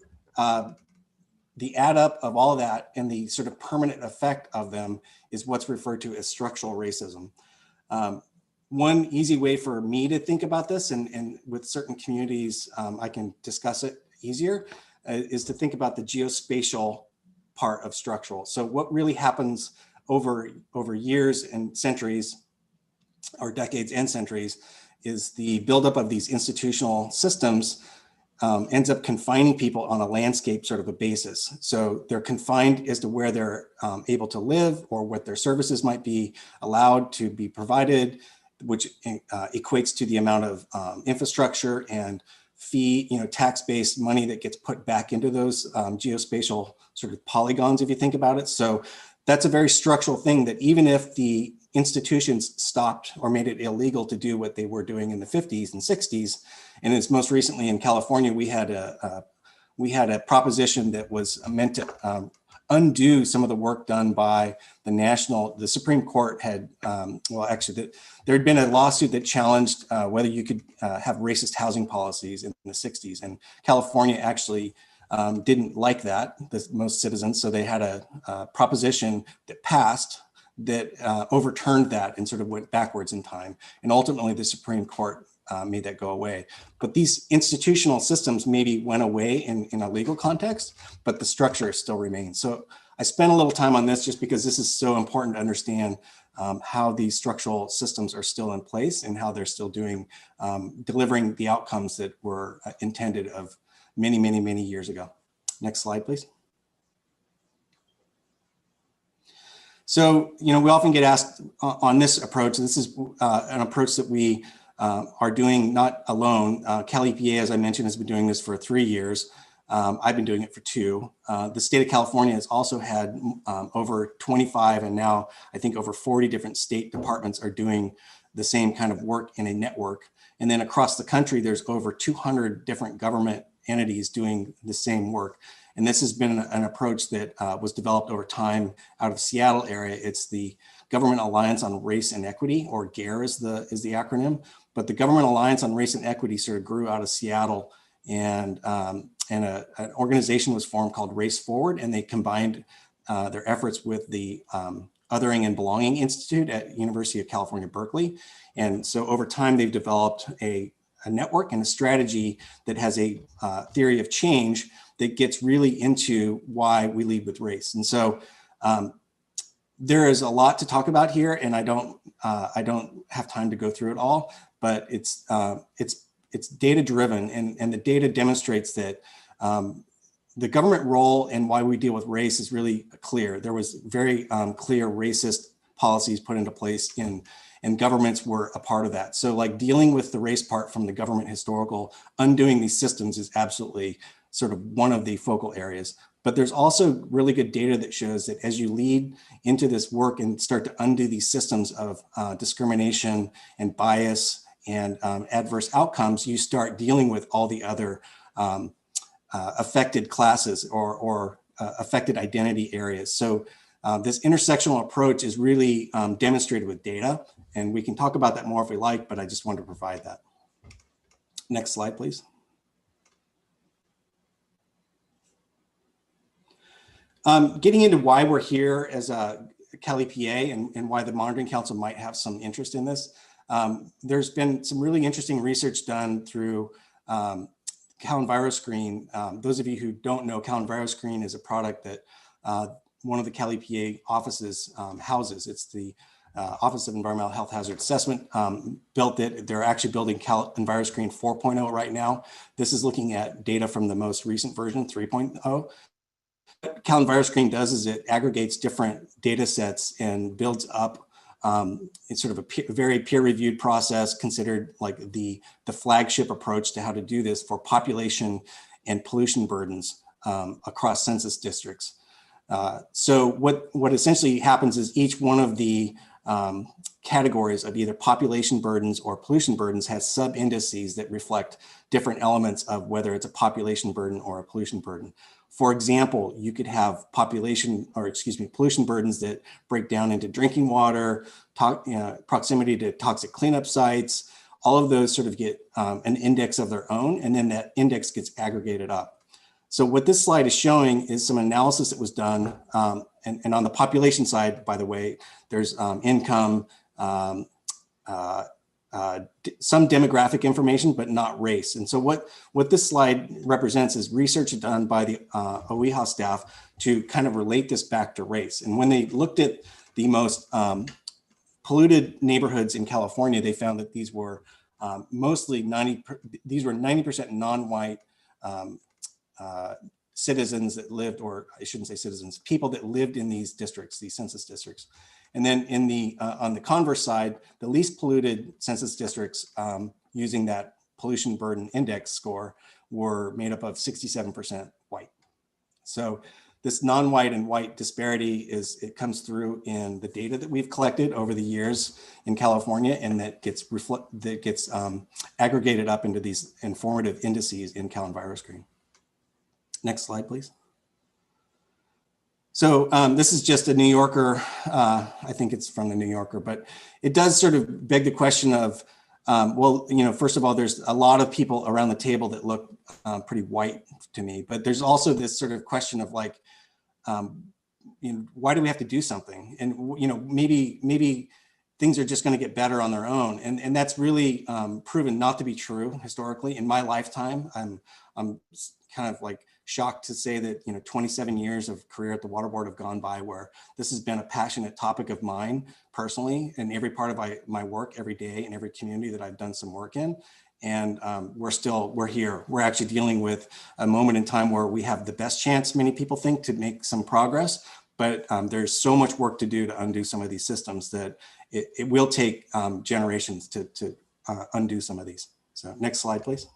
the add up of all of that and the sort of permanent effect of them is what's referred to as structural racism. One easy way for me to think about this, and with certain communities, I can discuss it easier, is to think about the geospatial part of structural. So what really happens over years and centuries, or decades and centuries, the buildup of these institutional systems ends up confining people on a landscape sort of a basis. So they're confined as to where they're able to live or what their services might be allowed to be provided, which equates to the amount of infrastructure and tax-based money that gets put back into those geospatial sort of polygons, if you think about it. So that's a very structural thing that even if the institutions stopped or made it illegal to do what they were doing in the 50s and 60s, and it's most recently in California, we had a proposition that was meant to undo some of the work done by the Supreme Court had, there had been a lawsuit that challenged whether you could have racist housing policies in the 60s. And California actually didn't like that, most citizens. So they had a proposition that passed that overturned that and sort of went backwards in time. And ultimately the Supreme Court made that go away. But these institutional systems maybe went away in a legal context, but the structure still remains. So I spent a little time on this just because this is so important to understand how these structural systems are still in place and how they're still delivering the outcomes that were intended of many, many, many years ago. Next slide, please. So, we often get asked on this approach. This is an approach that we are doing not alone. Cal EPA, as I mentioned, has been doing this for 3 years. I've been doing it for 2. The state of California has also had over 25 and now I think over 40 different state departments are doing the same kind of work in a network. And then across the country, there's over 200 different government entities doing the same work. And this has been an approach that was developed over time out of the Seattle area. It's the Government Alliance on Race and Equity, or GARE is the acronym. But the Government Alliance on Race and Equity sort of grew out of Seattle, and an organization was formed called Race Forward, and they combined their efforts with the Othering and Belonging Institute at University of California, Berkeley. And so over time, they've developed a network and a strategy that has a theory of change that gets really into why we lead with race. And so there is a lot to talk about here, and I don't have time to go through it all, but it's data driven, and the data demonstrates that the government role and why we deal with race is really clear. There was very clear racist policies put into place and governments were a part of that. So like dealing with the race part from the government historical, undoing these systems is absolutely sort of one of the focal areas. But there's also really good data that shows that as you lead into this work and start to undo these systems of discrimination and bias and adverse outcomes, you start dealing with all the other affected classes or affected identity areas. So this intersectional approach is really demonstrated with data, and we can talk about that more if we like, but I just wanted to provide that. Next slide, please. Getting into why we're here as a Cal EPA and why the Monitoring Council might have some interest in this. There's been some really interesting research done through Cal EnviroScreen. Those of you who don't know, Cal EnviroScreen is a product that one of the Cal EPA offices houses. It's the Office of Environmental Health Hazard Assessment built it. They're actually building Cal EnviroScreen 4.0 right now. This is looking at data from the most recent version, 3.0. What Cal EnviroScreen does is it aggregates different data sets and builds up it's sort of a very peer-reviewed process, considered like the flagship approach to how to do this for population and pollution burdens across census districts. So what essentially happens is each one of the categories of either population burdens or pollution burdens has sub-indices that reflect different elements of whether it's a population burden or a pollution burden. For example, you could have pollution burdens that break down into drinking water, proximity to toxic cleanup sites. All of those sort of get an index of their own, and then that index gets aggregated up. So what this slide is showing is some analysis that was done, and on the population side, by the way, there's income, some demographic information, but not race. And so what this slide represents is research done by the OEHA staff to kind of relate this back to race. And when they looked at the most polluted neighborhoods in California, they found that these were mostly these were 90% non-white citizens that lived, or I shouldn't say citizens, people that lived in these districts, these census districts. And then in the on the converse side, the least polluted census districts using that pollution burden index score were made up of 67% white. So this non-white and white disparity it comes through in the data that we've collected over the years in California, and that gets aggregated up into these informative indices in CalEnviroScreen. Next slide, please. So this is just a New Yorker. I think it's from the New Yorker, but it does sort of beg the question of, well, first of all, there's a lot of people around the table that look pretty white to me, but there's also this sort of question of like, why do we have to do something? And maybe things are just going to get better on their own, and that's really proven not to be true historically. In my lifetime, I'm kind of like shocked to say that 27 years of career at the Water Board have gone by where this has been a passionate topic of mine personally in every part of my work every day in every community that I've done some work in. And we're here. We're actually dealing with a moment in time where we have the best chance, many people think, to make some progress, but there's so much work to do to undo some of these systems that it will take generations to undo some of these. So next slide, please.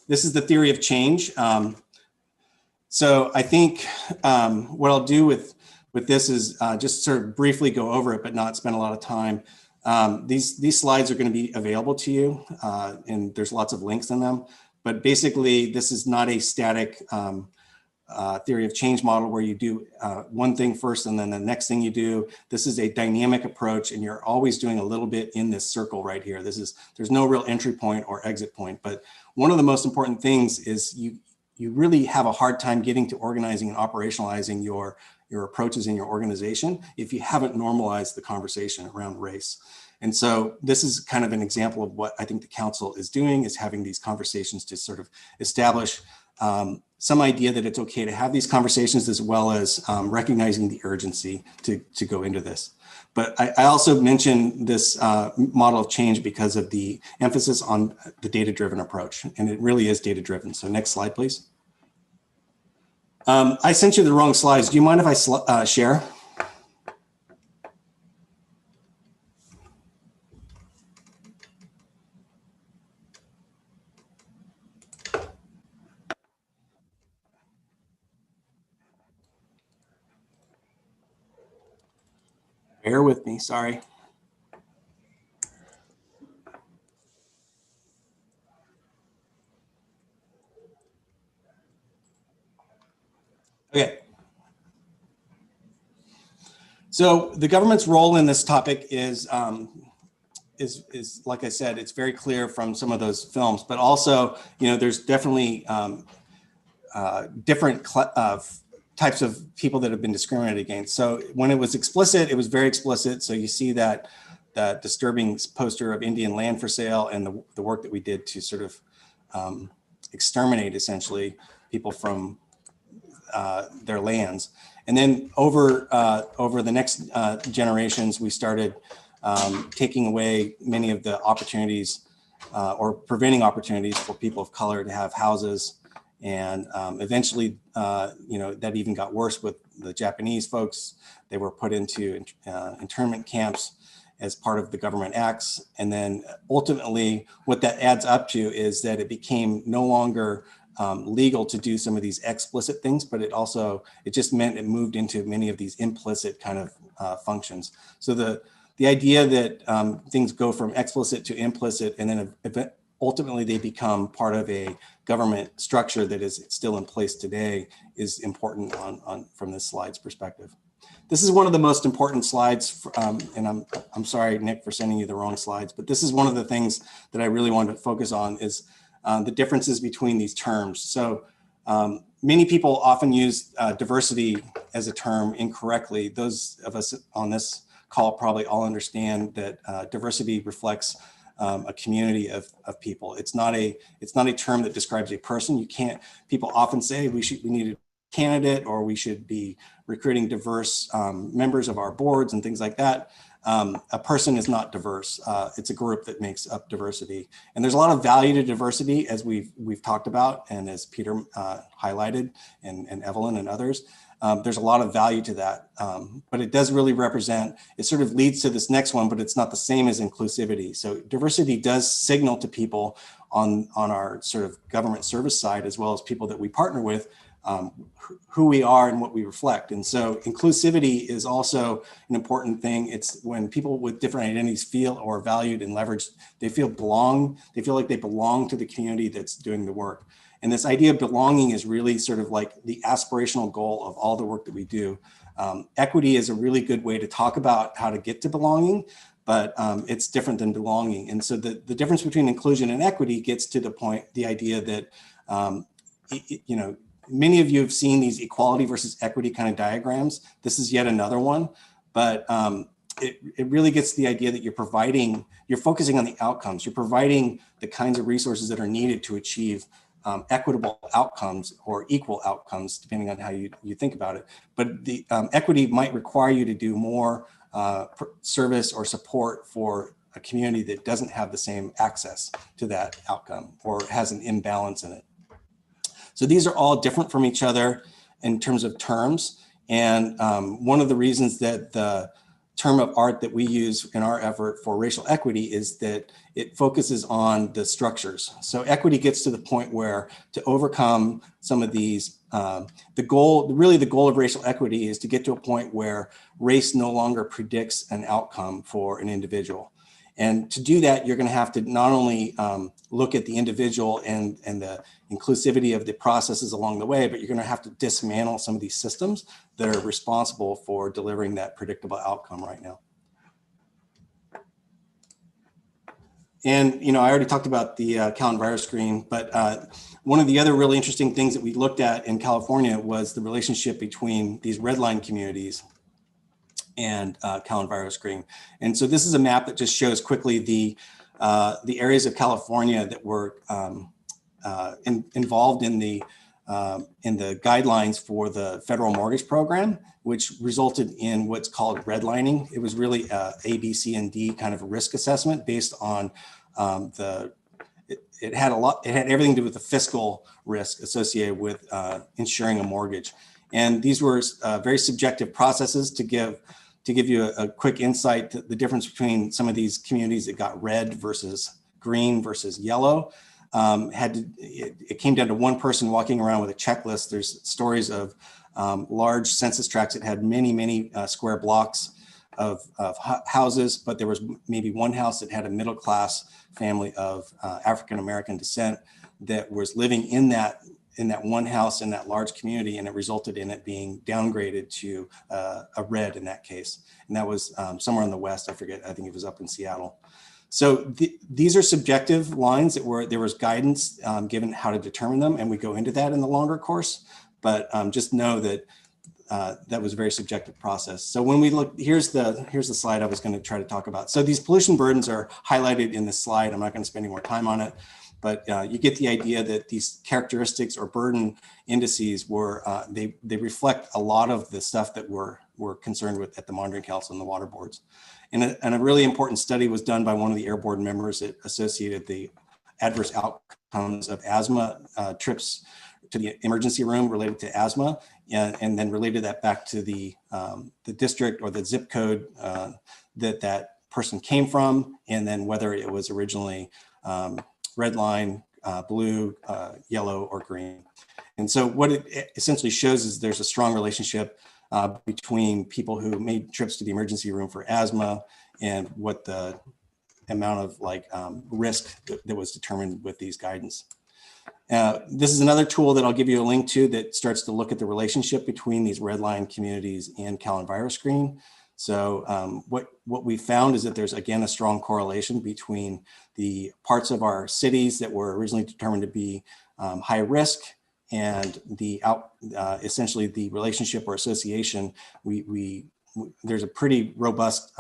This is the theory of change. So I think what I'll do with this is just sort of briefly go over it, but not spend a lot of time. These slides are going to be available to you, and there's lots of links in them. But basically, this is not a static theory of change model where you do one thing first and then the next thing you do. This is a dynamic approach, and you're always doing a little bit in this circle right here. There's no real entry point or exit point, but one of the most important things is you really have a hard time getting to organizing and operationalizing your approaches in your organization if you haven't normalized the conversation around race. And so this is kind of an example of what I think the council is doing, is having these conversations to sort of establish some idea that it's okay to have these conversations, as well as recognizing the urgency to go into this. But I also mentioned this model of change because of the emphasis on the data-driven approach, and it really is data-driven. So next slide, please. I sent you the wrong slides. Do you mind if I share? Bear with me, sorry. Okay. So the government's role in this topic is like I said, it's very clear from some of those films, but also, there's definitely different types of people that have been discriminated against. So when it was explicit, it was very explicit. So you see that disturbing poster of Indian land for sale, and the work that we did to sort of exterminate essentially people from their lands. And then over the next generations, we started taking away many of the opportunities or preventing opportunities for people of color to have houses. And eventually, that even got worse with the Japanese folks. They were put into internment camps as part of the government acts. And then ultimately, what that adds up to is that it became no longer legal to do some of these explicit things, but it just meant it moved into many of these implicit kind of functions. So the idea that things go from explicit to implicit, and then ultimately they become part of a government structure that is still in place today, is important from this slide's perspective. This is one of the most important slides, and I'm sorry, Nick, for sending you the wrong slides, but this is one of the things that I really wanted to focus on, is the differences between these terms. So many people often use diversity as a term incorrectly. Those of us on this call probably all understand that diversity reflects a community of people. It's not a term that describes a person. People often say we need to candidate, or we should be recruiting diverse members of our boards and things like that. A person is not diverse. It's a group that makes up diversity. And there's a lot of value to diversity, as we've talked about, and as Peter highlighted, and Evelyn and others. There's a lot of value to that, but it does really represent, it sort of leads to this next one, but it's not the same as inclusivity. So diversity does signal to people on our sort of government service side, as well as people that we partner with, who we are and what we reflect. And so inclusivity is also an important thing. It's when people with different identities feel or valued and leveraged, they feel like they belong to the community that's doing the work. And this idea of belonging is really sort of like the aspirational goal of all the work that we do. Equity is a really good way to talk about how to get to belonging, but it's different than belonging. And so the difference between inclusion and equity gets to the point, the idea that, you know, many of you have seen these equality versus equity kind of diagrams. This is yet another one, but it really gets to the idea that you're focusing on the outcomes. You're providing the kinds of resources that are needed to achieve equitable outcomes or equal outcomes, depending on how you think about it. But the equity might require you to do more service or support for a community that doesn't have the same access to that outcome or has an imbalance in it. So these are all different from each other in terms of terms. And one of the reasons that the term of art that we use in our effort for racial equity is that it focuses on the structures. So equity gets to the point where, to overcome some of these, the goal of racial equity is to get to a point where race no longer predicts an outcome for an individual. And to do that, you're going to have to not only look at the individual and the inclusivity of the processes along the way, but you're going to have to dismantle some of these systems that are responsible for delivering that predictable outcome right now. And, you know, I already talked about the Cal Enviro screen, but one of the other really interesting things that we looked at in California was the relationship between these redline communities and Cal Enviro screen. And so this is a map that just shows quickly the areas of California that were involved in the guidelines for the federal mortgage program, which resulted in what's called redlining. It was really A, B, C, and D kind of a risk assessment based on it had everything to do with the fiscal risk associated with insuring a mortgage. And these were very subjective processes. To give you a quick insight, the difference between some of these communities that got red versus green versus yellow, it came down to one person walking around with a checklist. There's stories of large census tracts that had many square blocks of houses, but there was maybe one house that had a middle-class family of African-American descent that was living in that one house in that large community, and it resulted in it being downgraded to a red in that case. And that was somewhere in the West, I forget, I think it was up in Seattle. So these are subjective lines there was guidance given how to determine them, and we go into that in the longer course, but just know that that was a very subjective process. So when we look, here's the slide I was going to try to talk about. So these pollution burdens are highlighted in this slide. I'm not going to spend any more time on it, but you get the idea that these characteristics or burden indices were, they reflect a lot of the stuff that we're concerned with at the Monitoring Council and the water boards. And a really important study was done by one of the air board members that associated the adverse outcomes of asthma trips to the emergency room related to asthma, and then related that back to the district or the zip code that person came from, and then whether it was originally red line, blue, yellow, or green. And so what it essentially shows is there's a strong relationship between people who made trips to the emergency room for asthma and what the amount of risk that was determined with these guidance. This is another tool that I'll give you a link to that starts to look at the relationship between these red line communities and Cal Enviro screen. So what we found is that there's, again, a strong correlation between the parts of our cities that were originally determined to be high risk and essentially the relationship or association. There's a pretty robust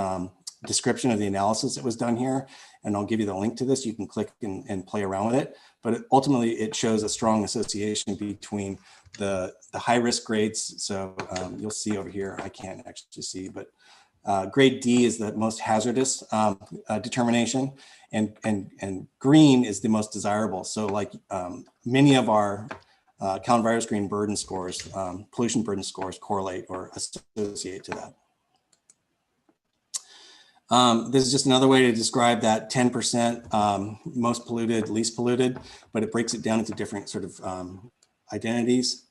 description of the analysis that was done here, and I'll give you the link to this. You can click and play around with it. But ultimately, it shows a strong association between the high risk grades. So you'll see over here, I can't actually see, but grade D is the most hazardous determination, and green is the most desirable. So like many of our coronavirus green burden scores, pollution burden scores correlate or associate to that. This is just another way to describe that 10% most polluted, least polluted, but it breaks it down into different sort of identities.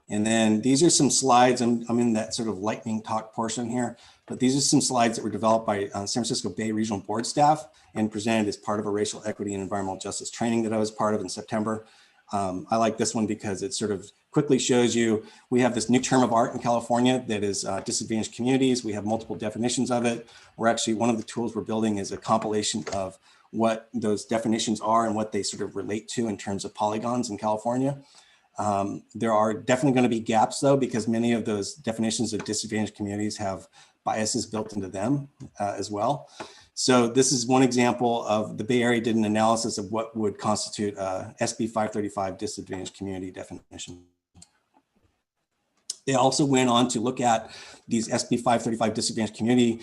And then these are some slides. I'm in that sort of lightning talk portion here, but these are some slides that were developed by San Francisco Bay Regional Board staff and presented as part of a racial equity and environmental justice training that I was part of in September. I like this one because it sort of quickly shows you, we have this new term of art in California that is disadvantaged communities. We have multiple definitions of it. We're actually, one of the tools we're building is a compilation of what those definitions are and what they sort of relate to in terms of polygons in California. There are definitely going to be gaps though, because many of those definitions of disadvantaged communities have biases built into them as well. So this is one example of the Bay Area did an analysis of what would constitute a SB 535 disadvantaged community definition. They also went on to look at these SB 535 disadvantaged community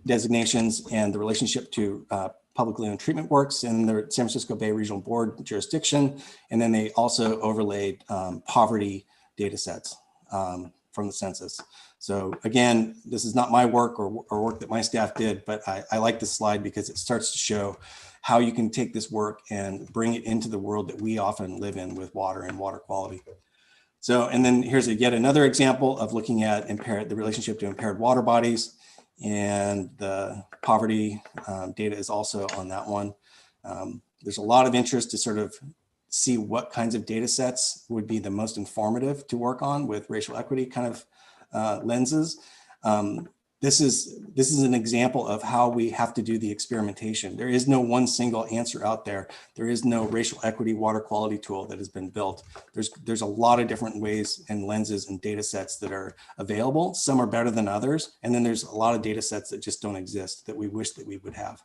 designations and the relationship to publicly owned treatment works in the San Francisco Bay Regional Board jurisdiction. And then they also overlaid poverty data sets from the census. So again, this is not my work or work that my staff did, but I like this slide because it starts to show how you can take this work and bring it into the world that we often live in with water and water quality. So, and then here's yet another example of looking at the relationship to impaired water bodies, and the poverty data is also on that one. There's a lot of interest to sort of see what kinds of data sets would be the most informative to work on with racial equity kind of lenses. This is an example of how we have to do the experimentation. There is no one single answer out there. There is no racial equity water quality tool that has been built. There's a lot of different ways and lenses and data sets that are available. Some are better than others. And then there's a lot of data sets that just don't exist that we wish that we would have.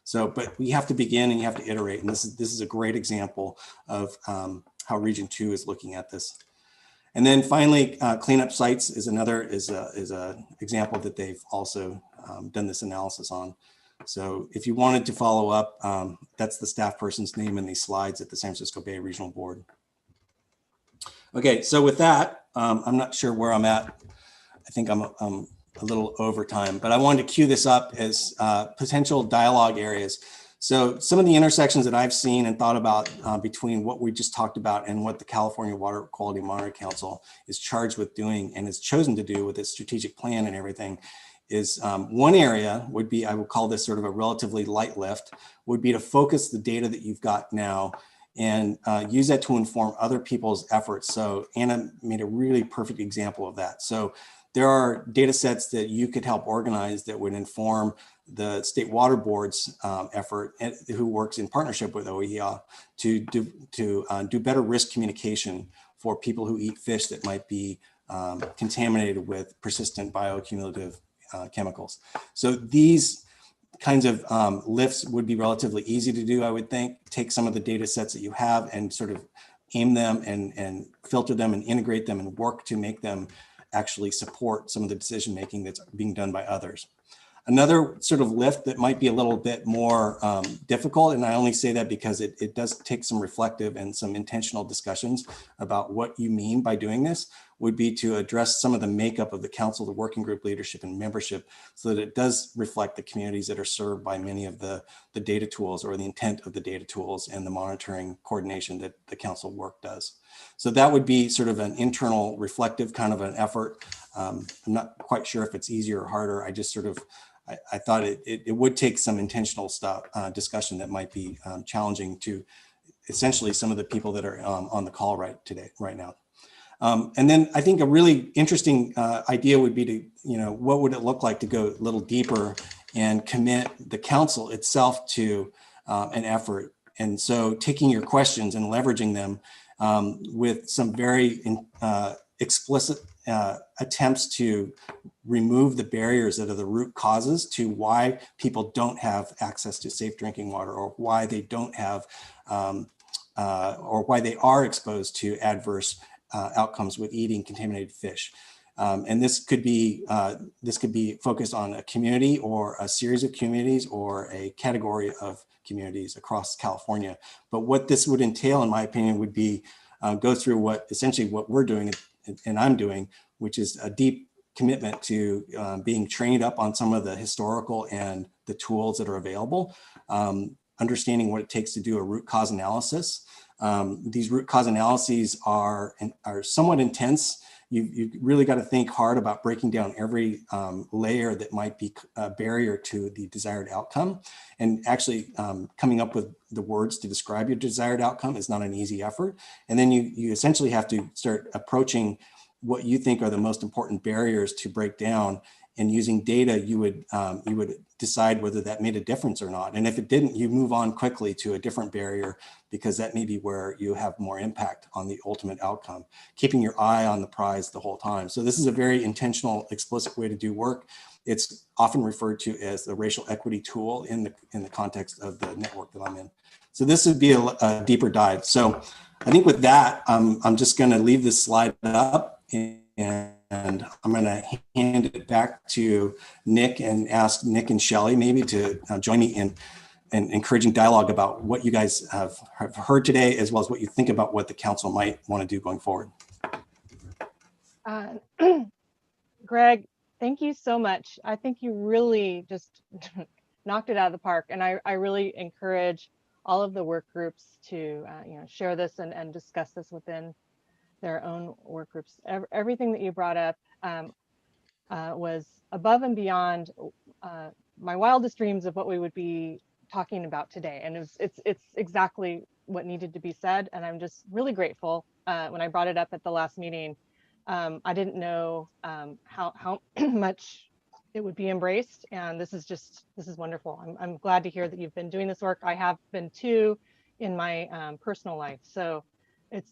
So, but we have to begin and you have to iterate. And this is a great example of how Region 2 is looking at this. And then finally, cleanup sites is another example that they've also done this analysis on. So if you wanted to follow up, that's the staff person's name in these slides at the San Francisco Bay Regional Board. Okay, so with that, I'm not sure where I'm at. I think I'm a little over time, but I wanted to cue this up as potential dialogue areas. So some of the intersections that I've seen and thought about between what we just talked about and what the California Water Quality Monitoring Council is charged with doing and has chosen to do with its strategic plan and everything is one area would be, I would call this sort of a relatively light lift, would be to focus the data that you've got now and use that to inform other people's efforts. So Anna made a really perfect example of that. So there are data sets that you could help organize that would inform the state water board's effort, who works in partnership with OEA to do better risk communication for people who eat fish that might be contaminated with persistent bioaccumulative chemicals. So these kinds of lifts would be relatively easy to do, I would think. Take some of the data sets that you have and sort of aim them and filter them and integrate them and work to make them actually support some of the decision making that's being done by others. Another sort of lift that might be a little bit more difficult, and I only say that because it does take some reflective and some intentional discussions about what you mean by doing this, would be to address some of the makeup of the council, the working group leadership and membership, so that it does reflect the communities that are served by many of the data tools or the intent of the data tools and the monitoring coordination that the council work does. So that would be sort of an internal reflective kind of an effort. I'm not quite sure if it's easier or harder. I just sort of, I thought it would take some intentional discussion that might be challenging to essentially some of the people that are on the call right now. And then I think a really interesting idea would be to, what would it look like to go a little deeper and commit the council itself to an effort. And so taking your questions and leveraging them with some very explicit attempts to remove the barriers that are the root causes to why people don't have access to safe drinking water, or why they don't have, or why they are exposed to adverse outcomes with eating contaminated fish. And this could be focused on a community or a series of communities or a category of communities across California. But what this would entail, in my opinion, would be go through essentially what we're doing and I'm doing, which is a deep commitment to being trained up on some of the historical and the tools that are available, understanding what it takes to do a root cause analysis. These root cause analyses are somewhat intense. You've really got to think hard about breaking down every layer that might be a barrier to the desired outcome. And actually coming up with the words to describe your desired outcome is not an easy effort. And then you essentially have to start approaching what you think are the most important barriers to break down, and using data, you would decide whether that made a difference or not. And if it didn't, you move on quickly to a different barrier, because that may be where you have more impact on the ultimate outcome, keeping your eye on the prize the whole time. So this is a very intentional, explicit way to do work. It's often referred to as the racial equity tool in the context of the network that I'm in. So this would be a deeper dive. So I think with that, I'm just going to leave this slide up, and I'm going to hand it back to Nick and ask Nick and Shelley maybe to join me in encouraging dialogue about what you guys have heard today, as well as what you think about what the council might want to do going forward. Greg, thank you so much. I think you really just knocked it out of the park. And I really encourage all of the work groups to share this and discuss this within their own work groups. Everything that you brought up was above and beyond my wildest dreams of what we would be talking about today. And it's exactly what needed to be said. And I'm just really grateful. When I brought it up at the last meeting, I didn't know how much it would be embraced. And this is wonderful. I'm glad to hear that you've been doing this work. I have been too in my personal life. So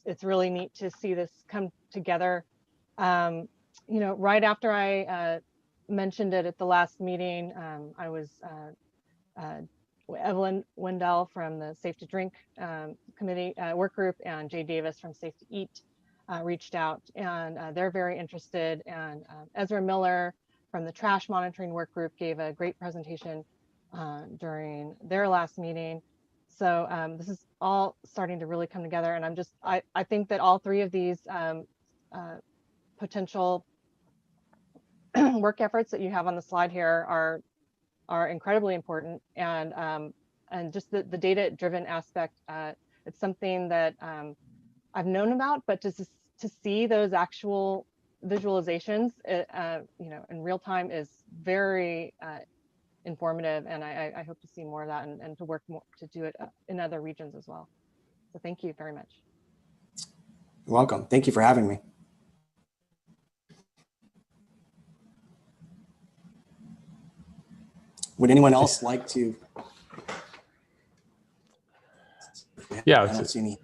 it's really neat to see this come together. Right after I mentioned it at the last meeting, I was Evelyn Wendell from the Safe to Drink committee work group and Jay Davis from Safe to Eat reached out, and they're very interested. And Ezra Miller from the trash monitoring work group gave a great presentation during their last meeting. So this is all starting to really come together. And I think that all three of these potential work efforts that you have on the slide here are incredibly important. And just the data-driven aspect, it's something that I've known about, but to see those actual visualizations, in real time is very informative, and I hope to see more of that and to work more to do it in other regions as well. So thank you very much. You're welcome. Thank you for having me. Would anyone else like to? Yeah, I don't see any.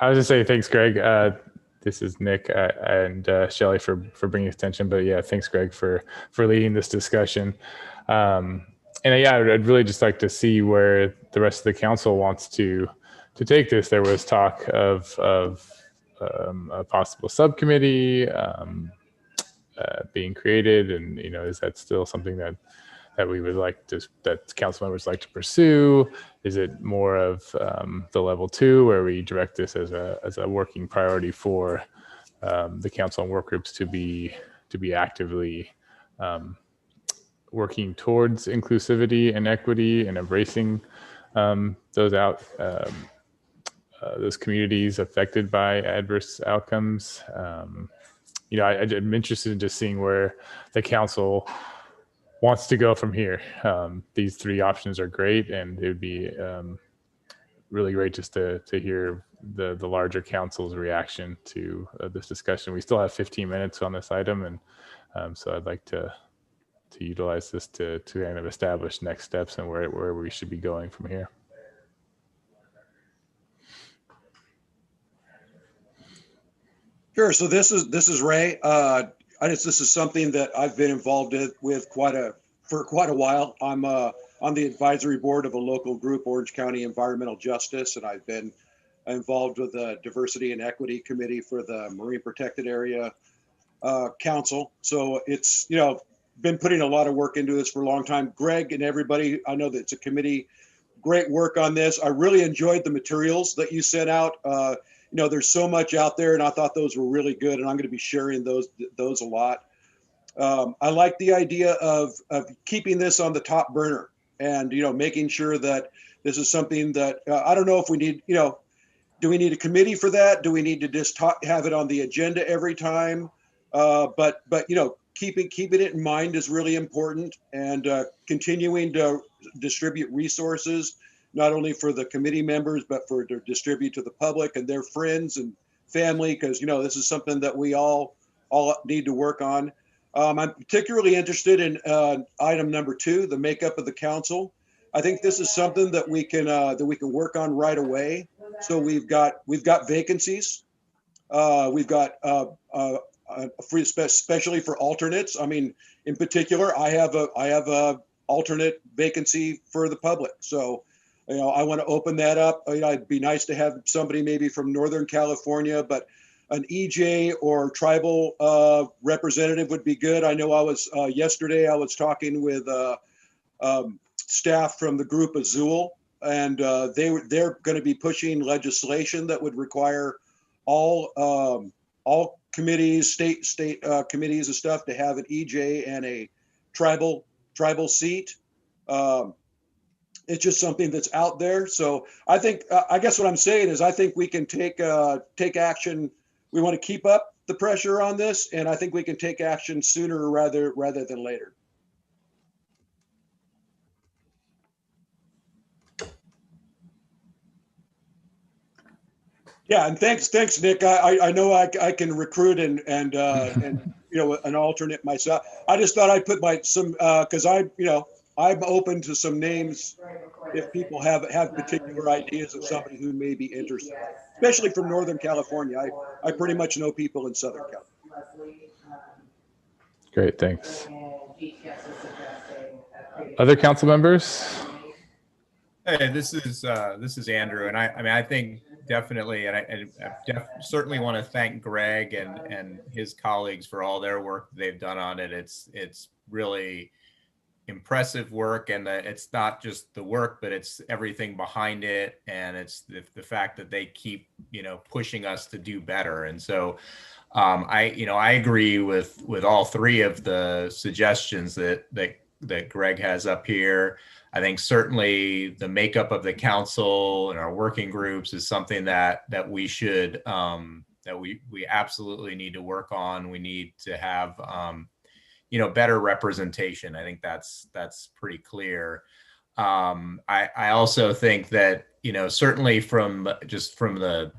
I was just saying thanks, Greg. This is Nick and Shelley for bringing attention, but yeah, thanks, Greg, for leading this discussion. And yeah, I'd really just like to see where the rest of the council wants to take this. There was talk of a possible subcommittee being created, and is that still something that we would like that council members like to pursue? Is it more of the level 2 where we direct this as a working priority for the council and work groups to be actively working towards inclusivity and equity and embracing those communities affected by adverse outcomes? I'm interested in just seeing where the council wants to go from here. These three options are great, and it would be really great just to hear the larger council's reaction to this discussion. We still have 15 minutes on this item, and so I'd like to utilize this to kind of establish next steps and where we should be going from here. Sure. So this is Ray. this is something that I've been involved with for quite a while. I'm on the advisory board of a local group, Orange County Environmental Justice, and I've been involved with the Diversity and Equity Committee for the Marine Protected Area Council. So it's, been putting a lot of work into this for a long time. Greg and everybody, I know that it's a committee, great work on this. I really enjoyed the materials that you sent out. There's so much out there, and I thought those were really good, and I'm going to be sharing those a lot. I like the idea of keeping this on the top burner and, making sure that this is something that I don't know if we need, do we need a committee for that? Do we need to just have it on the agenda every time? But keeping it in mind is really important, and continuing to distribute resources, not only for the committee members, but to distribute to the public and their friends and family, because, this is something that we all need to work on. I'm particularly interested in item number 2, the makeup of the council. I think this is something that we can work on right away. So we've got vacancies. We've got especially for alternates. I mean, in particular, I have a alternate vacancy for the public. So, I want to open that up. It'd be nice to have somebody maybe from Northern California, but an EJ or tribal representative would be good. I know yesterday I was talking with staff from the group Azul, and they're going to be pushing legislation that would require all committees, state committees and stuff to have an EJ and a tribal seat. It's just something that's out there. So I think, I guess what I'm saying is I think we can take action. We want to keep up the pressure on this, and I think we can take action sooner rather than later. Yeah, and thanks, Nick. I know I can recruit and an alternate myself. I just thought I'd put because I'm open to some names if people have particular ideas of somebody who may be interested, especially from Northern California. I pretty much know people in Southern California. Great, thanks. Other council members? Hey, this is Andrew, and I think definitely, and I certainly want to thank Greg and his colleagues for all their work they've done on it. It's really impressive work, and it's not just the work, but it's everything behind it, and it's the fact that they keep pushing us to do better. And so I agree with all 3 of the suggestions that Greg has up here. I think certainly the makeup of the council and our working groups is something that we should that we absolutely need to work on. We need to have better representation. I think that's pretty clear. I also think that certainly from the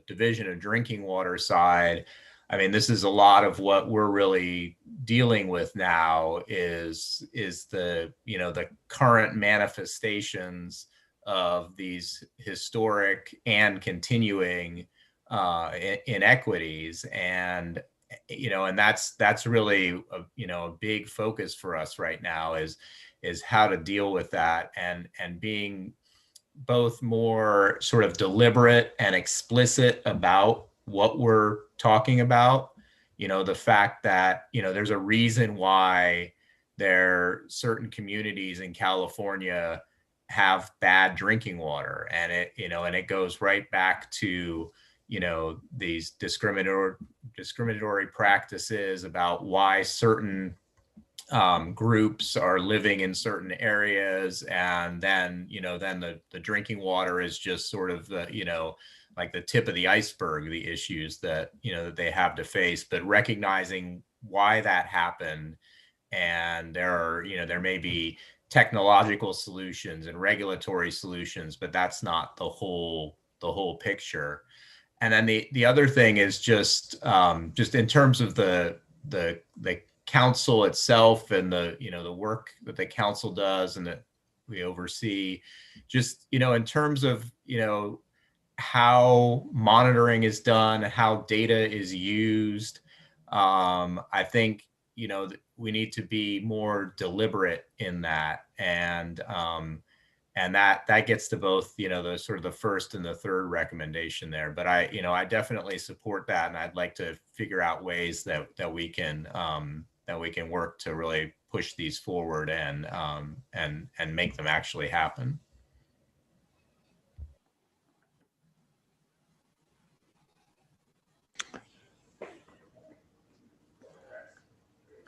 Division of Drinking Water side, I mean, this is a lot of what we're really dealing with now is the current manifestations of these historic and continuing inequities, and that's really a big focus for us right now is how to deal with that, and being both more sort of deliberate and explicit about what we're talking about. The fact that there's a reason why certain communities in California have bad drinking water, and it goes right back to these discriminatory practices about why certain groups are living in certain areas, and then the drinking water is just sort of the like the tip of the iceberg, the issues that that they have to face, but recognizing why that happened, and there may be technological solutions and regulatory solutions, but that's not the whole picture. And then the other thing is just in terms of the council itself and the work that the council does and that we oversee, just in terms of how monitoring is done, how data is used, I think, we need to be more deliberate in that. And that gets to both, the sort of the first and the third recommendation there. But I definitely support that. And I'd like to figure out ways that we can work to really push these forward and make them actually happen.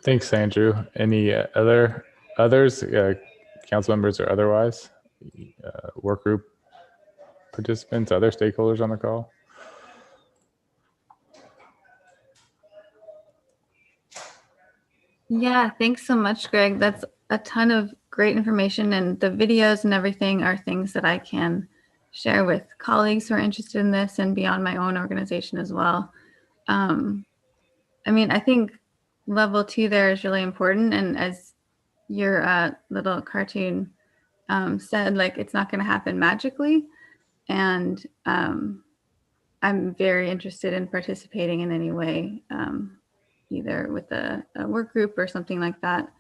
Thanks, Andrew. Any others, council members or otherwise, work group participants, other stakeholders on the call? Yeah, thanks so much, Greg. That's a ton of great information, and the videos and everything are things that I can share with colleagues who are interested in this and beyond my own organization as well. I think level 2 there is really important. And as your little cartoon said, like, it's not going to happen magically. And I'm very interested in participating in any way, either with a work group or something like that,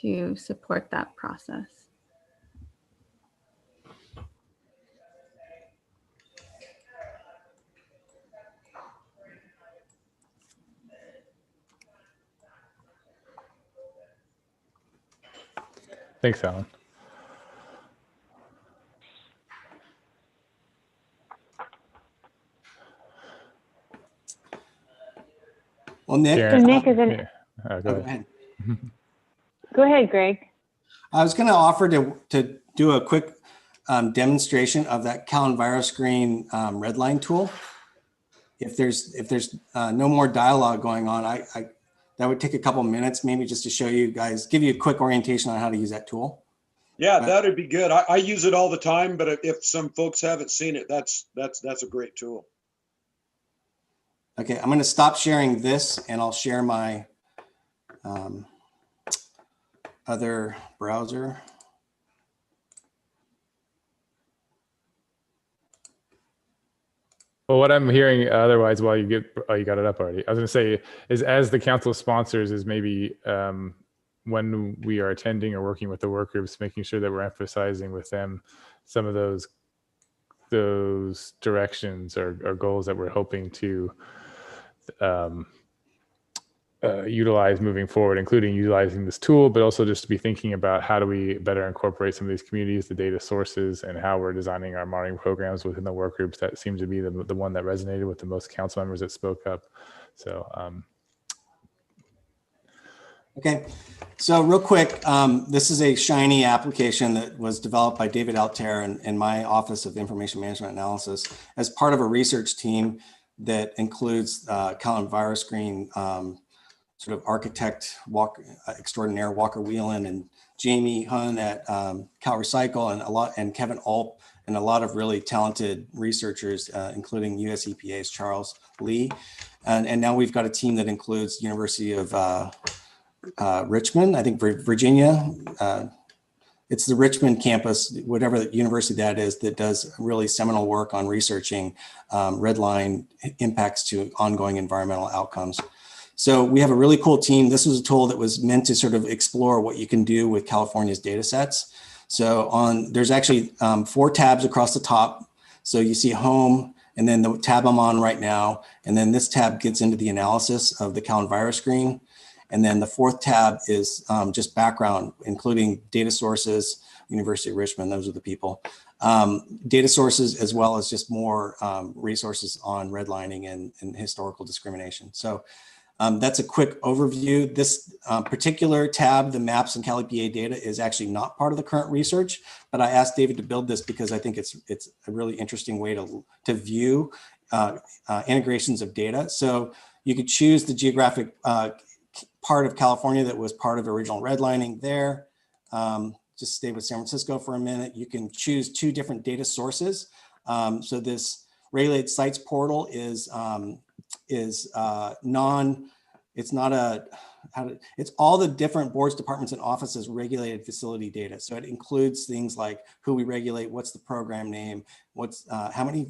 to support that process. Thanks, Alan. Well, Nick. Karen, So Nick is in. Yeah. Go ahead. Go ahead, Greg. I was going to offer to do a quick demonstration of that CalEnviroScreen redline tool. If there's no more dialogue going on, that would take a couple minutes, maybe just to show you guys, give you a quick orientation on how to use that tool. Yeah, that'd be good. I use it all the time, but if some folks haven't seen it, that's a great tool. Okay, I'm going to stop sharing this, and I'll share my other browser. Well, what I'm hearing otherwise, while you got it up already, I was going to say is, as the council sponsors, is maybe when we are attending or working with the work groups, making sure that we're emphasizing with them some of those directions or goals that we're hoping to utilize moving forward, including utilizing this tool, but also just to be thinking about how do we better incorporate some of these communities, the data sources, and how we're designing our monitoring programs within the work groups. That seemed to be the one that resonated with the most council members that spoke up. So okay, so real quick, this is a shiny application that was developed by David Altair in my Office of Information Management Analysis as part of a research team that includes CalEnviroScreen sort of architect extraordinaire Walker Whelan and Jamie Hun at CalRecycle and Kevin Ulp and a lot of really talented researchers, including US EPA's Charles Lee. And now we've got a team that includes University of Richmond, I think Virginia. It's the Richmond campus, whatever university that is, that does really seminal work on researching redline impacts to ongoing environmental outcomes. So we have a really cool team. This was a tool that was meant to sort of explore what you can do with California's data sets. So there's actually 4 tabs across the top. So you see home, and then the tab I'm on right now. And then this tab gets into the analysis of the CalEnviroScreen. And then the 4th tab is just background, including data sources, University of Richmond, those are the people. Data sources, as well as just more resources on redlining and historical discrimination. So that's a quick overview. This particular tab, the maps and Cal EPA data, is actually not part of the current research, but I asked David to build this because I think it's a really interesting way to view integrations of data. So you could choose the geographic part of California that was part of original redlining there. Just stay with San Francisco for a minute. You can choose 2 different data sources. So this regulated sites portal is it's all the different boards, departments, and offices regulated facility data. So it includes things like who we regulate, what's the program name, how many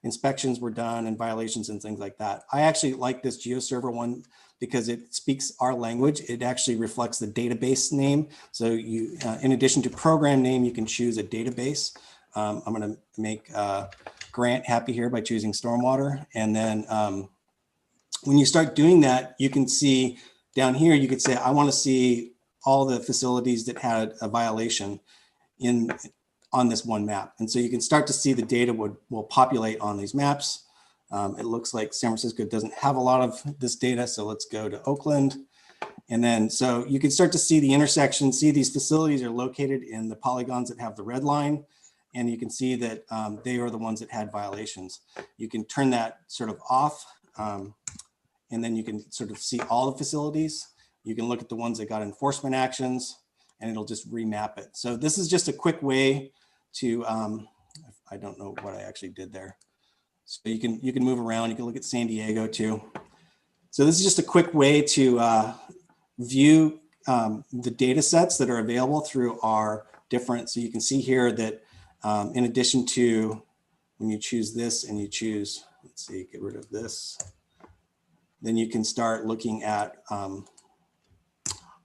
inspections were done and violations and things like that. I actually like this GeoServer one because it speaks our language. It actually reflects the database name. So you, in addition to program name, you can choose a database. I'm going to make Grant happy here by choosing stormwater. And then when you start doing that, you can see down here, you could say, I want to see all the facilities that had a violation on this one map. And so you can start to see the data will populate on these maps. It looks like San Francisco doesn't have a lot of this data. So let's go to Oakland. And then, so you can start to see the intersection, see these facilities are located in the polygons that have the red line. And you can see that they are the ones that had violations. You can turn that sort of off. And then you can sort of see all the facilities. You can look at the ones that got enforcement actions, and it'll just remap it. So this is just a quick way to, I don't know what I actually did there. So you can move around. You can look at San Diego too. So this is just a quick way to view the data sets that are available through our different, so you can see here that in addition to when you choose this and you choose, let's see, get rid of this, then you can start looking at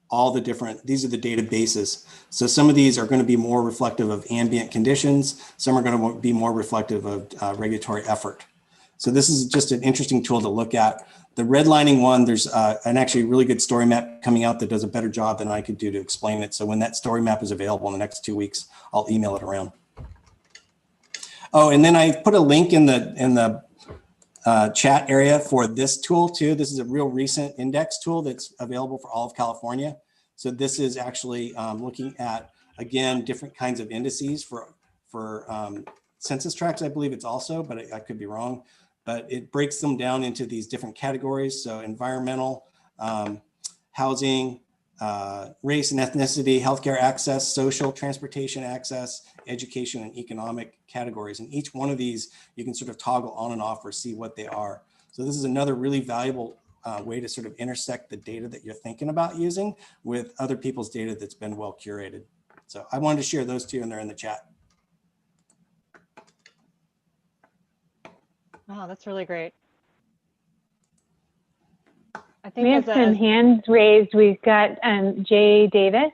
all the different, these are the databases. So some of these are going to be more reflective of ambient conditions. Some are going to be more reflective of regulatory effort. So this is just an interesting tool to look at. The redlining one, there's an actually really good story map coming out that does a better job than I could do to explain it. So when that story map is available in the next 2 weeks, I'll email it around. Oh, and then I put a link in the chat area for this tool too. This is a real recent index tool that's available for all of California. So this is actually looking at, again, different kinds of indices for census tracts. I believe it's also, but I could be wrong. But it breaks them down into these different categories. So environmental, housing, race and ethnicity, healthcare access, social, transportation access, education, and economic categories. And each one of these, you can sort of toggle on and off or see what they are. So this is another really valuable way to sort of intersect the data that you're thinking about using with other people's data that's been well curated. So I wanted to share those two, and they're in the chat. Oh, that's really great. I think we have some hands raised. We've got Jay Davis.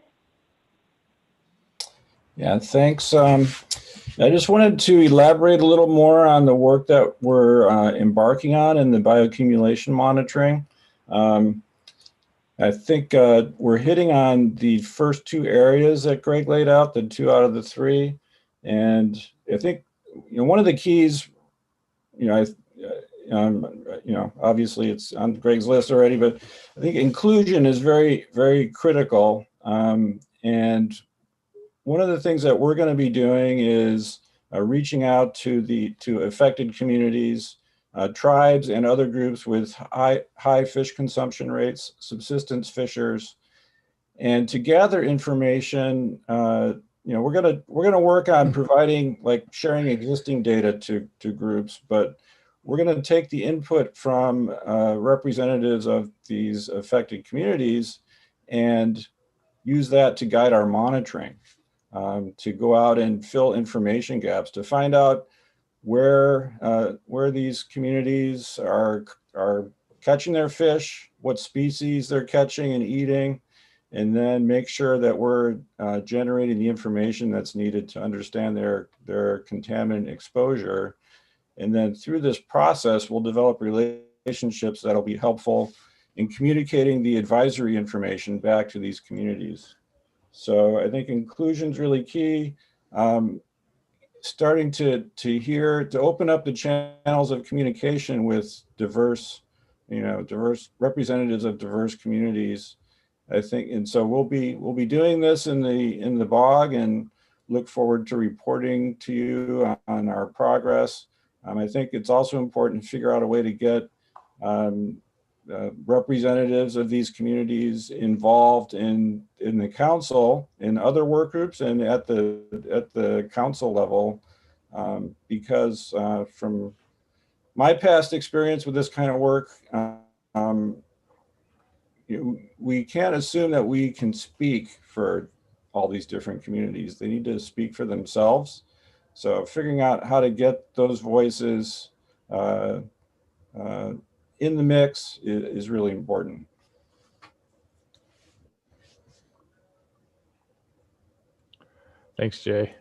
Yeah, thanks. I just wanted to elaborate a little more on the work that we're embarking on in the bioaccumulation monitoring. I think we're hitting on the first two areas that Greg laid out, the 2 out of the 3. And I think, one of the keys, obviously it's on Greg's list already, but I think inclusion is very, very critical. And one of the things that we're going to be doing is reaching out to affected communities, tribes, and other groups with high fish consumption rates, subsistence fishers, and to gather information. We're gonna work on providing, like, sharing existing data to groups, but we're going to take the input from representatives of these affected communities and use that to guide our monitoring, to go out and fill information gaps, to find out where these communities are catching their fish, what species they're catching and eating, and then make sure that we're generating the information that's needed to understand their contaminant exposure. And then through this process, we'll develop relationships that'll be helpful in communicating the advisory information back to these communities. So I think inclusion is really key. Starting to open up the channels of communication with diverse representatives of diverse communities, I think. And so we'll be doing this in the BOG, and look forward to reporting to you on our progress. I think it's also important to figure out a way to get representatives of these communities involved in the council, in other work groups, and at the council level, because from my past experience with this kind of work, we can't assume that we can speak for all these different communities. They need to speak for themselves. So figuring out how to get those voices in the mix is really important. Thanks, Jay.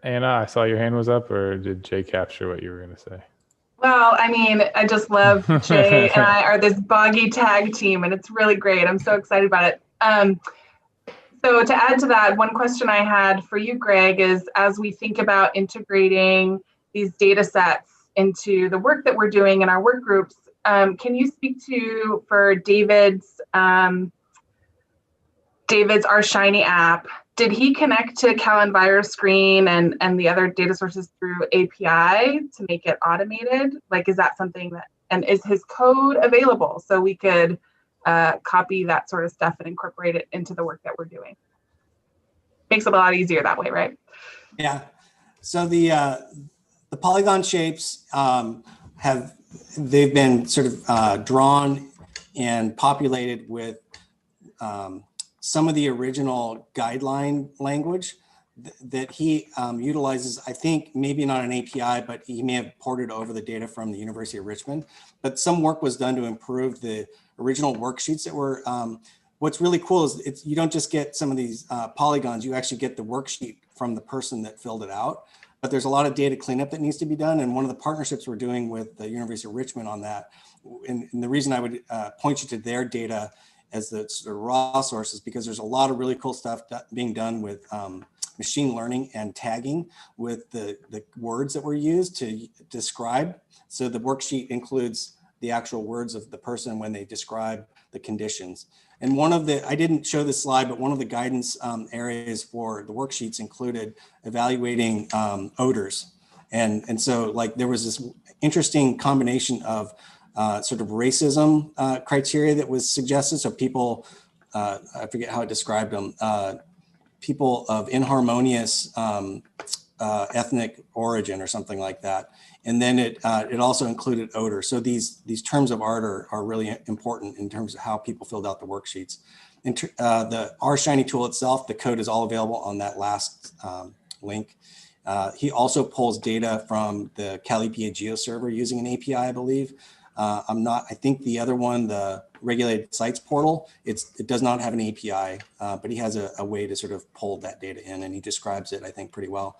Anna, I saw your hand was up, or did Jay capture what you were going to say? Well, I mean, I just love Jay and I are this boggy tag team, and it's really great. I'm so excited about it. So to add to that, one question I had for you, Greg, is as we think about integrating these data sets into the work that we're doing in our work groups, can you speak to, for David's Our Shiny app, did he connect to CalEnviroScreen and the other data sources through API to make it automated? Like, is that something that, and is his code available so we could copy that sort of stuff and incorporate it into the work that we're doing? Makes it a lot easier that way, right? Yeah. So the polygon shapes they've been sort of drawn and populated with some of the original guideline language that he utilizes. I think maybe not an API, but he may have ported over the data from the University of Richmond. But some work was done to improve the original worksheets that were. What's really cool is you don't just get some of these polygons, you actually get the worksheet from the person that filled it out. But there's a lot of data cleanup that needs to be done. And one of the partnerships we're doing with the University of Richmond on that, and the reason I would point you to their data as the sort of raw sources, because there's a lot of really cool stuff being done with machine learning and tagging with the words that were used to describe. So the worksheet includes the actual words of the person when they describe the conditions. And one of the, I didn't show this slide, but one of the guidance areas for the worksheets included evaluating odors. And so like there was this interesting combination of sort of racism criteria that was suggested. So people, I forget how it described them, people of inharmonious ethnic origin or something like that. And then it also included odor. So these terms of art are really important in terms of how people filled out the worksheets. The Our Shiny tool itself, the code is all available on that last link. He also pulls data from the CalEPA GeoServer using an API, I believe. I think the other one, the Regulated Sites portal, it does not have an API, but he has a way to sort of pull that data in, and he describes it, I think, pretty well.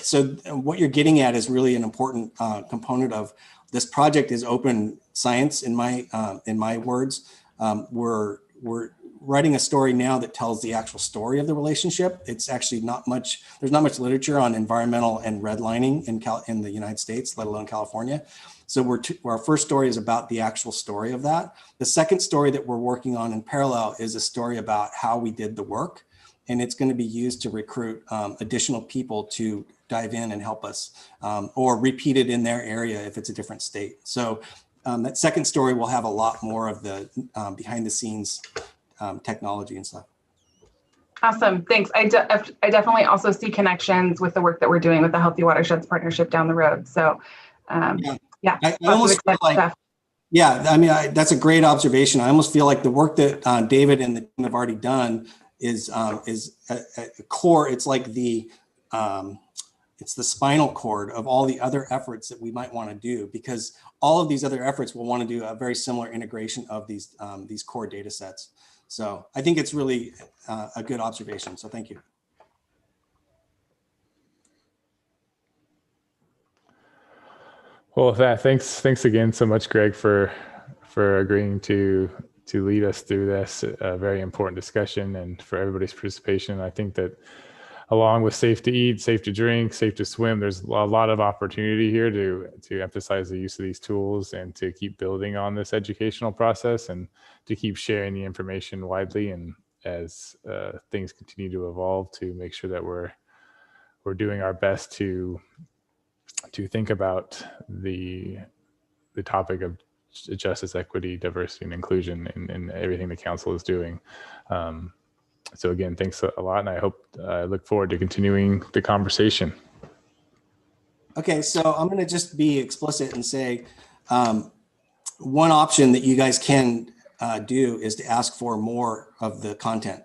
So what you're getting at is really an important component of this project is open science in my words. We're writing a story now that tells the actual story of the relationship. It's actually there's not much literature on environmental and redlining in the United States, let alone California. So our first story is about the actual story of that. The second story that we're working on in parallel is a story about how we did the work. And it's going to be used to recruit additional people to dive in and help us or repeat it in their area if it's a different state. So that second story will have a lot more of the behind the scenes technology and stuff. Awesome, thanks. I definitely also see connections with the work that we're doing with the Healthy Watersheds Partnership down the road. So yeah, I almost feel like, yeah, I mean, that's a great observation. I almost feel like the work that David and the team have already done is at the core. It's like it's the spinal cord of all the other efforts that we might want to do, because all of these other efforts will want to do a very similar integration of these core data sets. So I think it's really a good observation. So thank you. Well, with that, thanks again so much, Greg, for agreeing to lead us through this very important discussion, and for everybody's participation. I think that along with safe to eat, safe to drink, safe to swim, there's a lot of opportunity here to emphasize the use of these tools and to keep building on this educational process and to keep sharing the information widely, and as things continue to evolve, to make sure that we're doing our best to think about the topic of justice, equity, diversity, and inclusion in everything the council is doing. So again, thanks a lot, and I look forward to continuing the conversation. Okay, so I'm going to just be explicit and say one option that you guys can do is to ask for more of the content.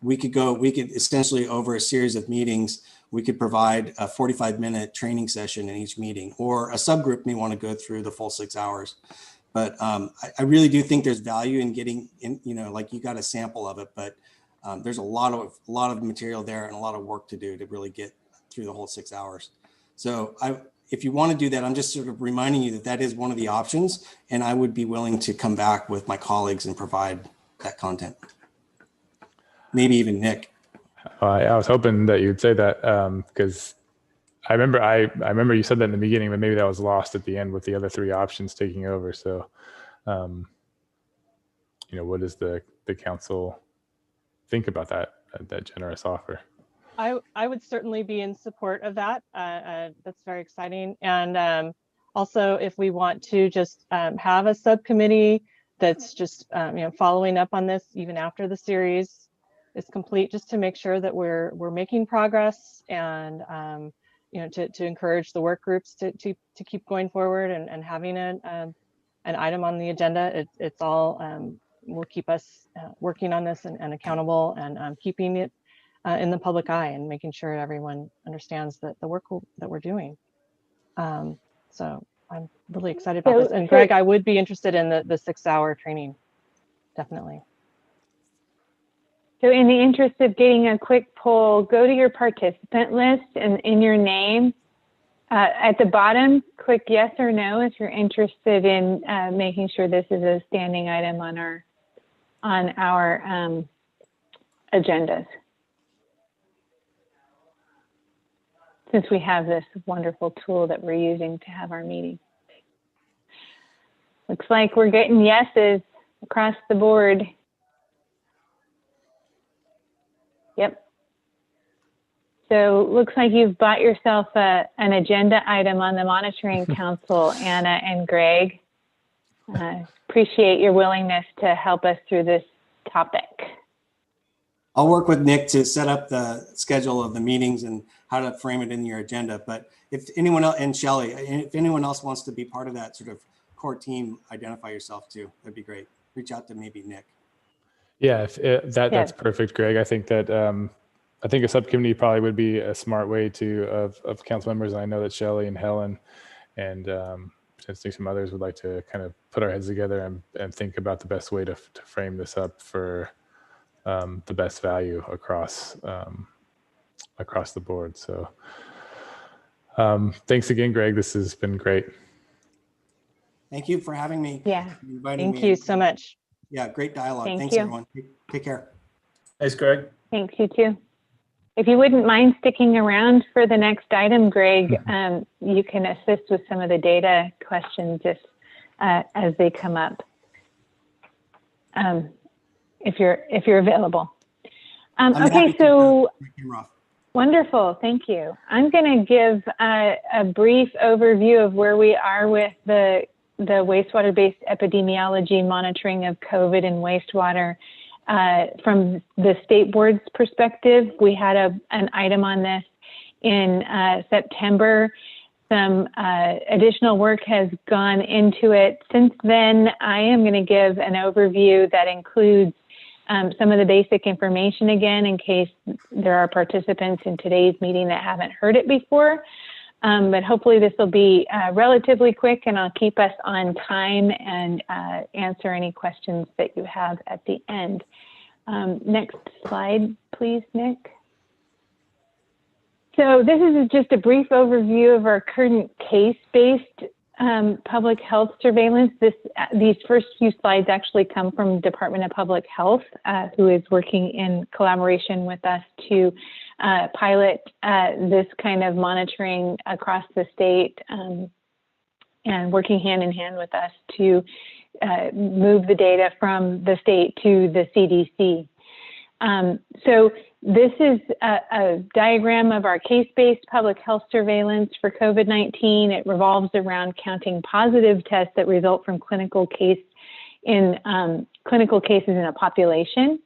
We could essentially, over a series of meetings, we could provide a 45-minute training session in each meeting, or a subgroup may want to go through the full 6 hours. But I really do think there's value in getting in, like you got a sample of it, but There's a lot of material there and a lot of work to do to really get through the whole 6 hours. So if you want to do that, I'm just sort of reminding you that that is one of the options, and I would be willing to come back with my colleagues and provide that content. Maybe even Nick. I was hoping that you'd say that because I remember you said that in the beginning, but maybe that was lost at the end with the other 3 options taking over. So, what does the council think about that generous offer? I would certainly be in support of that. That's very exciting. And also, if we want to just have a subcommittee that's just following up on this even after the series is complete, just to make sure that we're making progress and to encourage the work groups to keep going forward and having an item on the agenda. It's all will keep us working on this and accountable and keeping it in the public eye and making sure everyone understands that the work that we're doing. So I'm really excited about this. And Greg, I would be interested in the 6-hour training, definitely. So in the interest of getting a quick poll, go to your participant list and in your name, at the bottom, click yes or no if you're interested in making sure this is a standing item on our agendas. Since we have this wonderful tool that we're using to have our meeting. Looks like we're getting yeses across the board. Yep. So looks like you've bought yourself an agenda item on the Monitoring Council, Anna and Greg. Appreciate your willingness to help us through this topic. I'll work with Nick to set up the schedule of the meetings and how to frame it in your agenda. But if anyone else, and Shelley, if anyone else wants to be part of that sort of core team, identify yourself too. That'd be great. Reach out to maybe Nick. Yeah, that's perfect, Greg. I think that I think a subcommittee probably would be a smart way of council members. And I know that Shelley and Helen and potentially some others would like to kind of put our heads together and think about the best way to frame this up for the best value across the board. So thanks again, Greg. This has been great. Thank you for having me. Yeah. Thank you so much. Yeah, great dialogue. Thanks, Thanks everyone. Take care. Thanks, Greg. Thanks, you too. If you wouldn't mind sticking around for the next item, Greg, you can assist with some of the data questions just as they come up, if you're available. Okay, so wonderful, thank you. I'm going to give a brief overview of where we are with the wastewater-based epidemiology monitoring of COVID and wastewater. From the state board's perspective, we had an item on this in September. Some additional work has gone into it. Since then, I am going to give an overview that includes some of the basic information again, in case there are participants in today's meeting that haven't heard it before. But hopefully this will be relatively quick, and I'll keep us on time and answer any questions that you have at the end. Next slide, please, Nick. So this is just a brief overview of our current case-based public health surveillance. These first few slides actually come from Department of Public Health, who is working in collaboration with us to pilot this kind of monitoring across the state, and working hand in hand with us to move the data from the state to the CDC. So this is a diagram of our case-based public health surveillance for COVID-19. It revolves around counting positive tests that result from clinical cases in a population.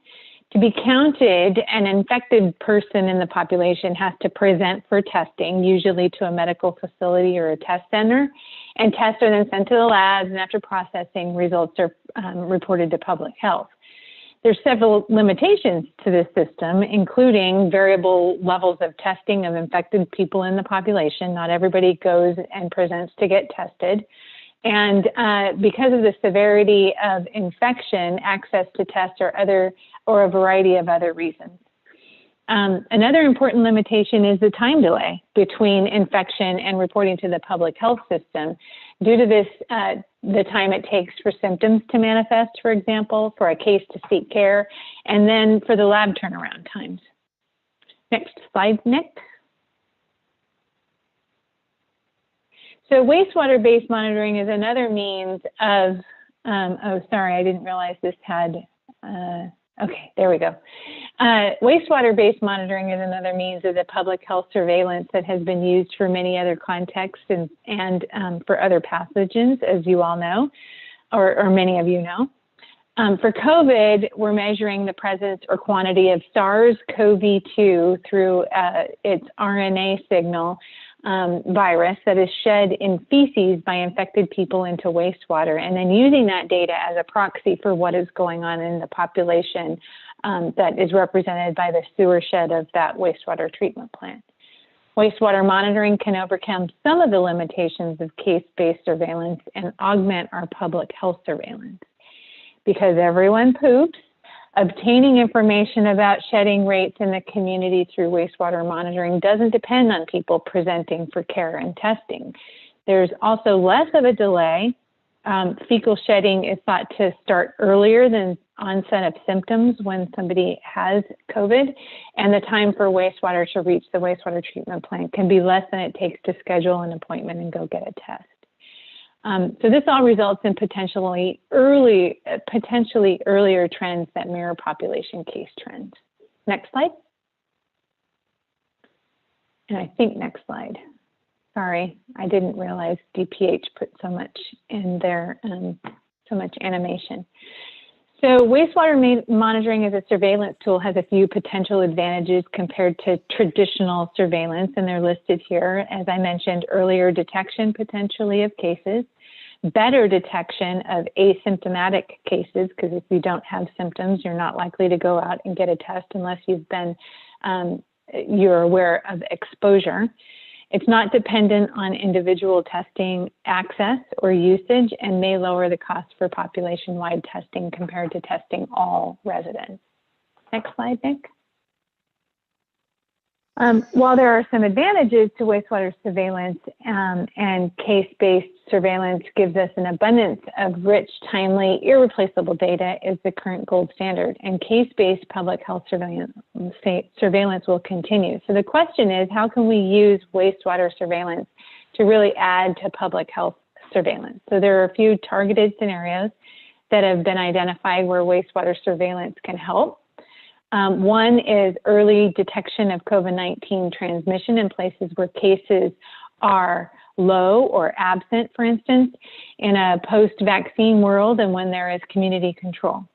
To be counted, an infected person in the population has to present for testing, usually to a medical facility or a test center, and tests are then sent to the labs, and after processing, results are reported to public health. There's several limitations to this system, including variable levels of testing of infected people in the population. Not everybody goes and presents to get tested. And because of the severity of infection, access to tests or a variety of other reasons. Another important limitation is the time delay between infection and reporting to the public health system. Due to this, the time it takes for symptoms to manifest, for example, for a case to seek care, and then for the lab turnaround times. Next slide, Nick. So wastewater-based monitoring is another means of, oh, sorry, I didn't realize this had, okay, there we go. Wastewater-based monitoring is another means of the public health surveillance that has been used for many other contexts and for other pathogens, as you all know, or many of you know. For COVID, we're measuring the presence or quantity of SARS-CoV-2 through its RNA signal virus that is shed in feces by infected people into wastewater, and then using that data as a proxy for what is going on in the population that is represented by the sewer shed of that wastewater treatment plant. Wastewater monitoring can overcome some of the limitations of case-based surveillance and augment our public health surveillance. Because everyone poops, obtaining information about shedding rates in the community through wastewater monitoring doesn't depend on people presenting for care and testing. There's also less of a delay. Fecal shedding is thought to start earlier than onset of symptoms when somebody has COVID, and the time for wastewater to reach the wastewater treatment plant can be less than it takes to schedule an appointment and go get a test. So this all results in potentially earlier trends that mirror population case trends. Next slide. And I think next slide. Sorry, I didn't realize DPH put so much in there, so much animation. So wastewater monitoring as a surveillance tool has a few potential advantages compared to traditional surveillance, and they're listed here. As I mentioned earlier, detection potentially of cases, better detection of asymptomatic cases, because if you don't have symptoms, you're not likely to go out and get a test unless you've been, you're aware of exposure. It's not dependent on individual testing access or usage and may lower the cost for population-wide testing compared to testing all residents. Next slide, Nick. While there are some advantages to wastewater surveillance and case-based surveillance gives us an abundance of rich, timely, irreplaceable data is the current gold standard, and case-based public health surveillance will continue. So the question is, how can we use wastewater surveillance to really add to public health surveillance? So there are a few targeted scenarios that have been identified where wastewater surveillance can help. One is early detection of COVID-19 transmission in places where cases are low or absent, for instance, in a post-vaccine world and when there is community control.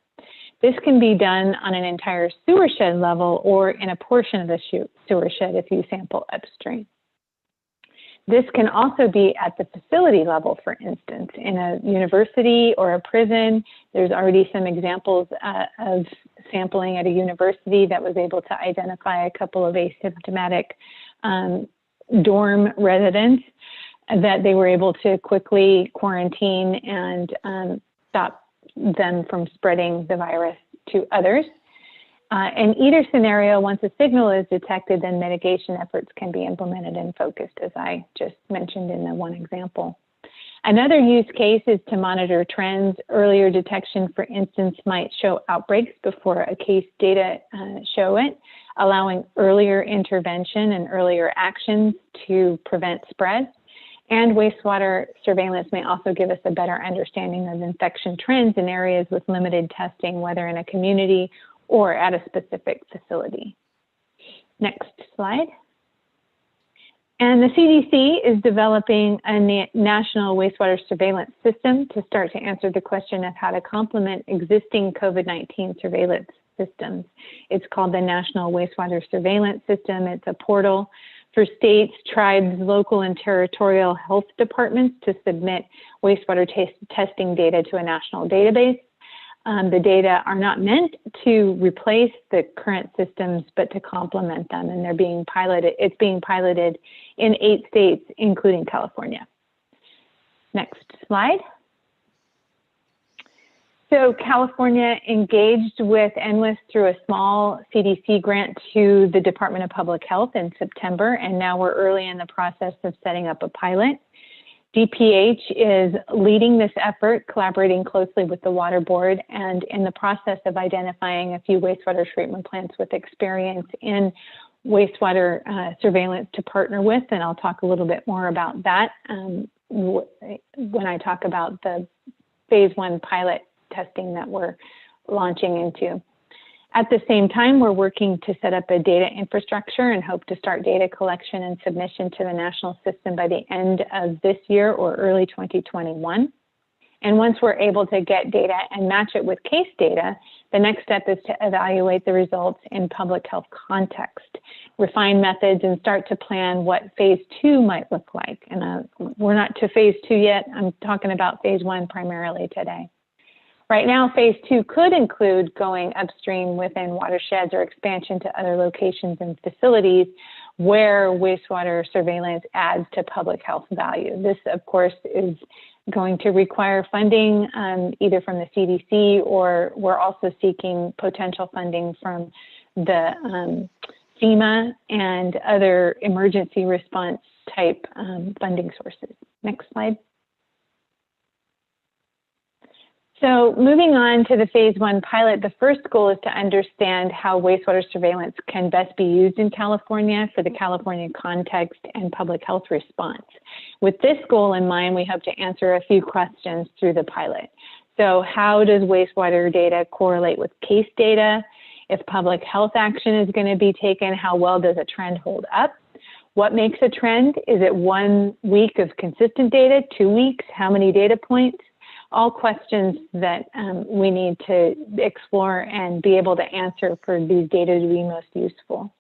This can be done on an entire sewer shed level or in a portion of the sewer shed if you sample upstream. This can also be at the facility level, for instance, in a university or a prison. There's already some examples of sampling at a university that was able to identify a couple of asymptomatic dorm residents that they were able to quickly quarantine and stop them from spreading the virus to others. In either scenario, once a signal is detected, then mitigation efforts can be implemented and focused, as I just mentioned in the one example. Another use case is to monitor trends. Earlier detection, for instance, might show outbreaks before a case data show it, allowing earlier intervention and earlier actions to prevent spread. And wastewater surveillance may also give us a better understanding of infection trends in areas with limited testing, whether in a community or at a specific facility. Next slide. And the CDC is developing a national wastewater surveillance system to start to answer the question of how to complement existing COVID-19 surveillance systems. It's called the National Wastewater Surveillance System. It's a portal for states, tribes, local and territorial health departments to submit wastewater testing data to a national database. The data are not meant to replace the current systems, but to complement them, and they're being piloted. It's being piloted in 8 states, including California. Next slide. So California engaged with NWIS through a small CDC grant to the Department of Public Health in September, and now we're early in the process of setting up a pilot. DPH is leading this effort, collaborating closely with the Water Board, and in the process of identifying a few wastewater treatment plants with experience in wastewater surveillance to partner with, and I'll talk a little bit more about that when I talk about the phase 1 pilot testing that we're launching into. At the same time, we're working to set up a data infrastructure and hope to start data collection and submission to the national system by the end of this year or early 2021. And once we're able to get data and match it with case data, the next step is to evaluate the results in public health context, refine methods, and start to plan what phase 2 might look like. And we're not to phase 2 yet. I'm talking about phase 1 primarily today. Right now, phase 2 could include going upstream within watersheds or expansion to other locations and facilities where wastewater surveillance adds to public health value. This, of course, is going to require funding either from the CDC, or we're also seeking potential funding from the FEMA and other emergency response type funding sources. Next slide. So moving on to the phase 1 pilot, the first goal is to understand how wastewater surveillance can best be used in California for the California context and public health response. With this goal in mind, we hope to answer a few questions through the pilot. So how does wastewater data correlate with case data? If public health action is going to be taken, how well does a trend hold up? What makes a trend? Is it 1 week of consistent data, 2 weeks? How many data points? All questions that we need to explore and be able to answer for these data to be most useful.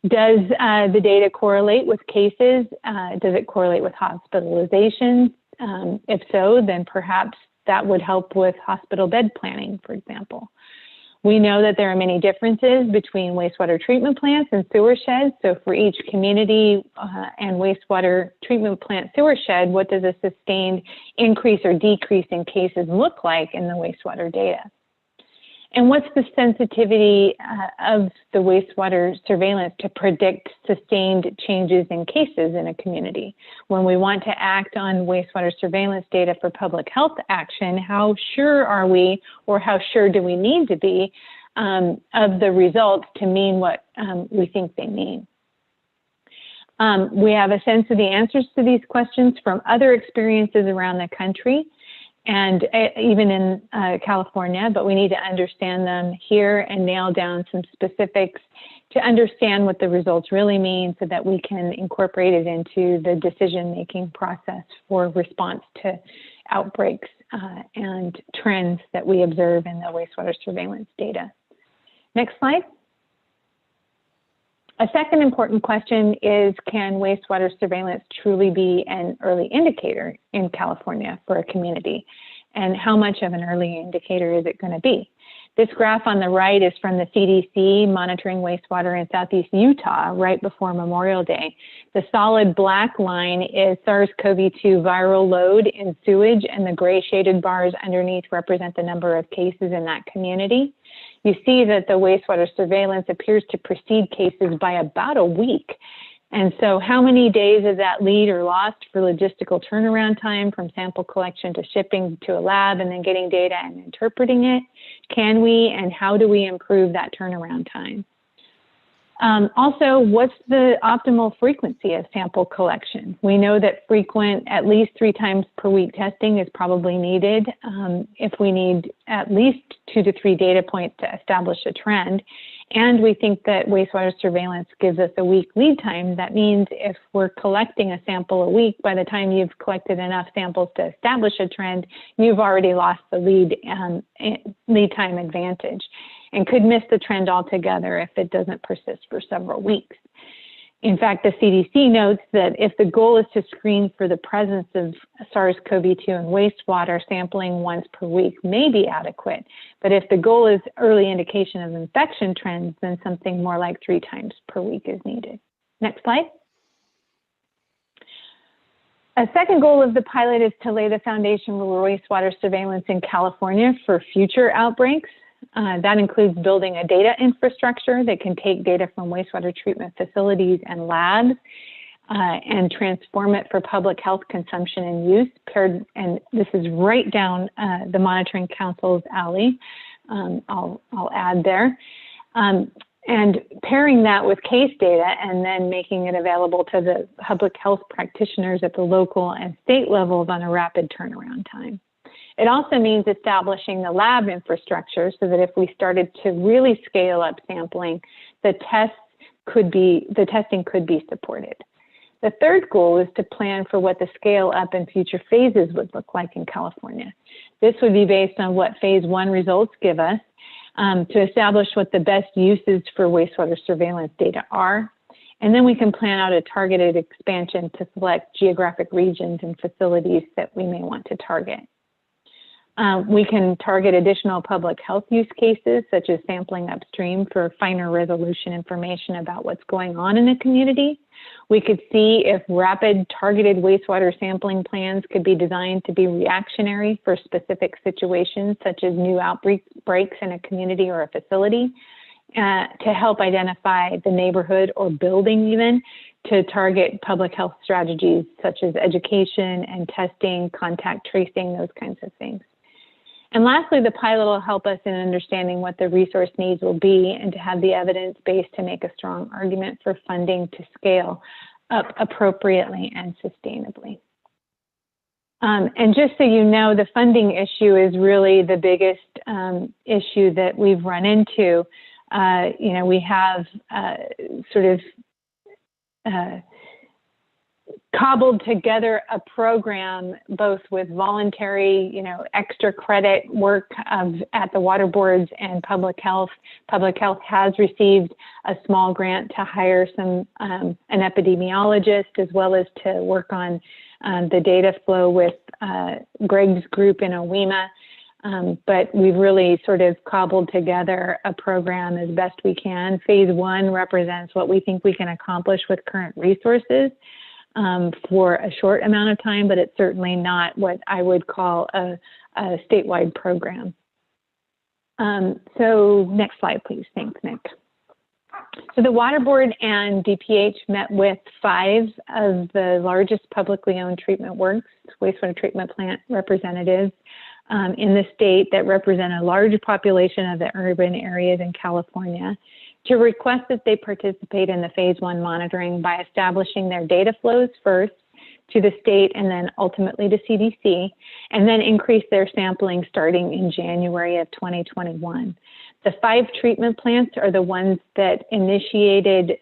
Does the data correlate with cases? Does it correlate with hospitalizations? If so, then perhaps that would help with hospital bed planning, for example. We know that there are many differences between wastewater treatment plants and sewer sheds. So for each community and wastewater treatment plant sewer shed, what does a sustained increase or decrease in cases look like in the wastewater data? And what's the sensitivity of the wastewater surveillance to predict sustained changes in cases in a community? When we want to act on wastewater surveillance data for public health action, how sure are we, or how sure do we need to be of the results to mean what we think they mean? We have a sense of the answers to these questions from other experiences around the country, and even in California, but we need to understand them here and nail down some specifics to understand what the results really mean so that we can incorporate it into the decision-making process for response to outbreaks and trends that we observe in the wastewater surveillance data. Next slide. A second important question is, can wastewater surveillance truly be an early indicator in California for a community? And how much of an early indicator is it going to be? This graph on the right is from the CDC monitoring wastewater in Southeast Utah right before Memorial Day. The solid black line is SARS-CoV-2 viral load in sewage, and the gray shaded bars underneath represent the number of cases in that community. You see that the wastewater surveillance appears to precede cases by about a week. And so how many days is that lead or lost for logistical turnaround time from sample collection to shipping to a lab and then getting data and interpreting it? Can we and how do we improve that turnaround time? Also, what's the optimal frequency of sample collection? We know that frequent, at least 3 times per week testing is probably needed if we need at least 2 to 3 data points to establish a trend. And we think that wastewater surveillance gives us a week lead time. That means if we're collecting a sample a week, by the time you've collected enough samples to establish a trend, you've already lost the lead time advantage and could miss the trend altogether if it doesn't persist for several weeks. In fact, the CDC notes that if the goal is to screen for the presence of SARS-CoV-2 in wastewater, sampling once per week may be adequate. But if the goal is early indication of infection trends, then something more like 3 times per week is needed. Next slide. A second goal of the pilot is to lay the foundation for wastewater surveillance in California for future outbreaks. That includes building a data infrastructure that can take data from wastewater treatment facilities and labs and transform it for public health consumption and use. And this is right down the Monitoring Council's alley. I'll add there. And pairing that with case data and then making it available to the public health practitioners at the local and state levels on a rapid turnaround time. It also means establishing the lab infrastructure so that if we started to really scale up sampling, the testing could be supported. The third goal is to plan for what the scale up in future phases would look like in California. This would be based on what phase 1 results give us, to establish what the best uses for wastewater surveillance data are. And then we can plan out a targeted expansion to select geographic regions and facilities that we may want to target. We can target additional public health use cases, such as sampling upstream for finer resolution information about what's going on in a community. We could see if rapid targeted wastewater sampling plans could be designed to be reactionary for specific situations, such as new outbreaks in a community or a facility, to help identify the neighborhood or building even, to target public health strategies such as education and testing, contact tracing, those kinds of things. And lastly, the pilot will help us in understanding what the resource needs will be and to have the evidence base to make a strong argument for funding to scale up appropriately and sustainably. And just so you know, the funding issue is really the biggest issue that we've run into. You know, we have sort of cobbled together a program both with voluntary, you know, extra credit work at the water boards and public health. Public health has received a small grant to hire an epidemiologist, as well as to work on the data flow with Greg's group in OWEMA. But we've really sort of cobbled together a program as best we can. Phase 1 represents what we think we can accomplish with current resources for a short amount of time, but it's certainly not what I would call a statewide program. So next slide, please. Thanks, Nick. So the Water Board and DPH met with 5 of the largest publicly owned treatment works, wastewater treatment plant representatives in the state that represent a large population of the urban areas in California, to request that they participate in the phase 1 monitoring by establishing their data flows first to the state and then ultimately to CDC, and then increase their sampling starting in January of 2021. The 5 treatment plants are the ones that initiated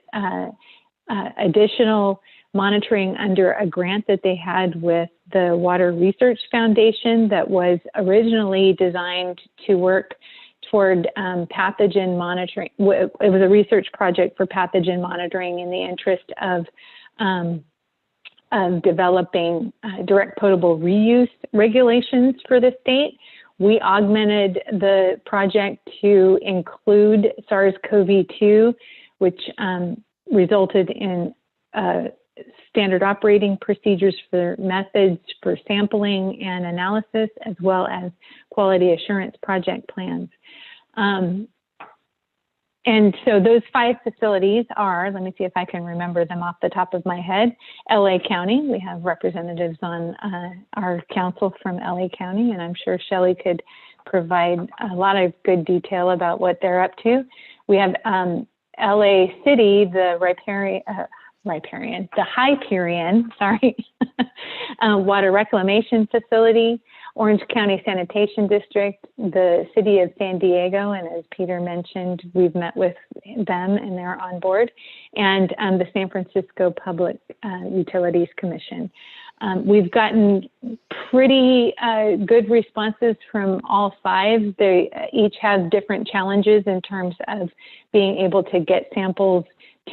additional monitoring under a grant that they had with the Water Research Foundation that was originally designed to work toward pathogen monitoring. It was a research project for pathogen monitoring in the interest of developing direct potable reuse regulations for the state. We augmented the project to include SARS-CoV-2, which resulted in standard operating procedures for methods for sampling and analysis, as well as quality assurance project plans. And so those 5 facilities are, let me see if I can remember them off the top of my head, LA County. We have representatives on our council from LA County, and I'm sure Shelley could provide a lot of good detail about what they're up to. We have LA City, the Hyperion, water reclamation facility, Orange County Sanitation District, the City of San Diego, and as Peter mentioned, we've met with them and they're on board, and the San Francisco Public Utilities Commission. We've gotten pretty good responses from all 5. They each have different challenges in terms of being able to get samples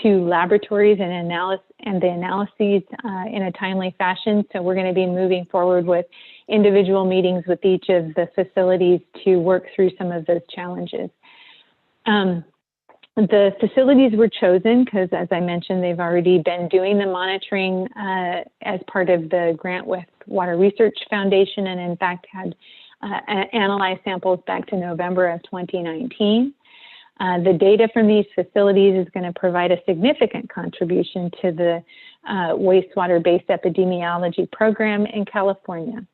to laboratories and the analyses in a timely fashion. So we're going to be moving forward with individual meetings with each of the facilities to work through some of those challenges. The facilities were chosen because, as I mentioned, they've already been doing the monitoring as part of the grant with Water Research Foundation, and in fact had analyzed samples back to November of 2019. The data from these facilities is going to provide a significant contribution to the wastewater-based epidemiology program in California.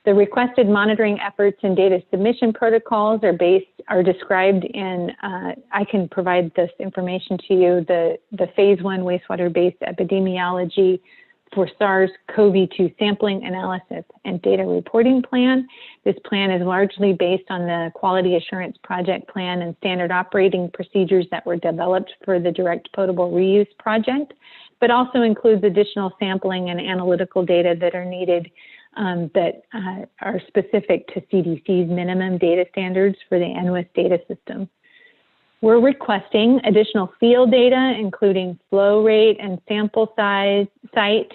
The requested monitoring efforts and data submission protocols are described in, I can provide this information to you, the phase 1 wastewater-based epidemiology for SARS-CoV-2 sampling analysis and data reporting plan. This plan is largely based on the quality assurance project plan and standard operating procedures that were developed for the direct potable reuse project, but also includes additional sampling and analytical data that are needed that are specific to CDC's minimum data standards for the NWIS data system. We're requesting additional field data, including flow rate and sample size, site,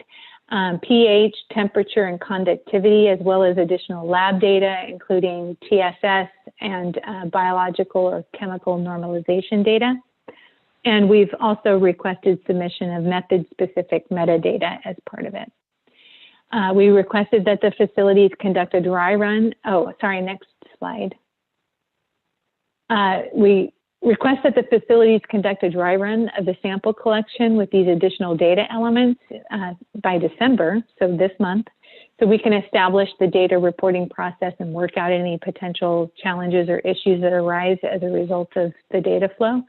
pH, temperature, and conductivity, as well as additional lab data, including TSS and biological or chemical normalization data. And we've also requested submission of method-specific metadata as part of it. We requested that the facilities conduct a dry run. Oh, sorry, next slide. We request that the facilities conduct a dry run of the sample collection with these additional data elements by December, so this month, so we can establish the data reporting process and work out any potential challenges or issues that arise as a result of the data flow.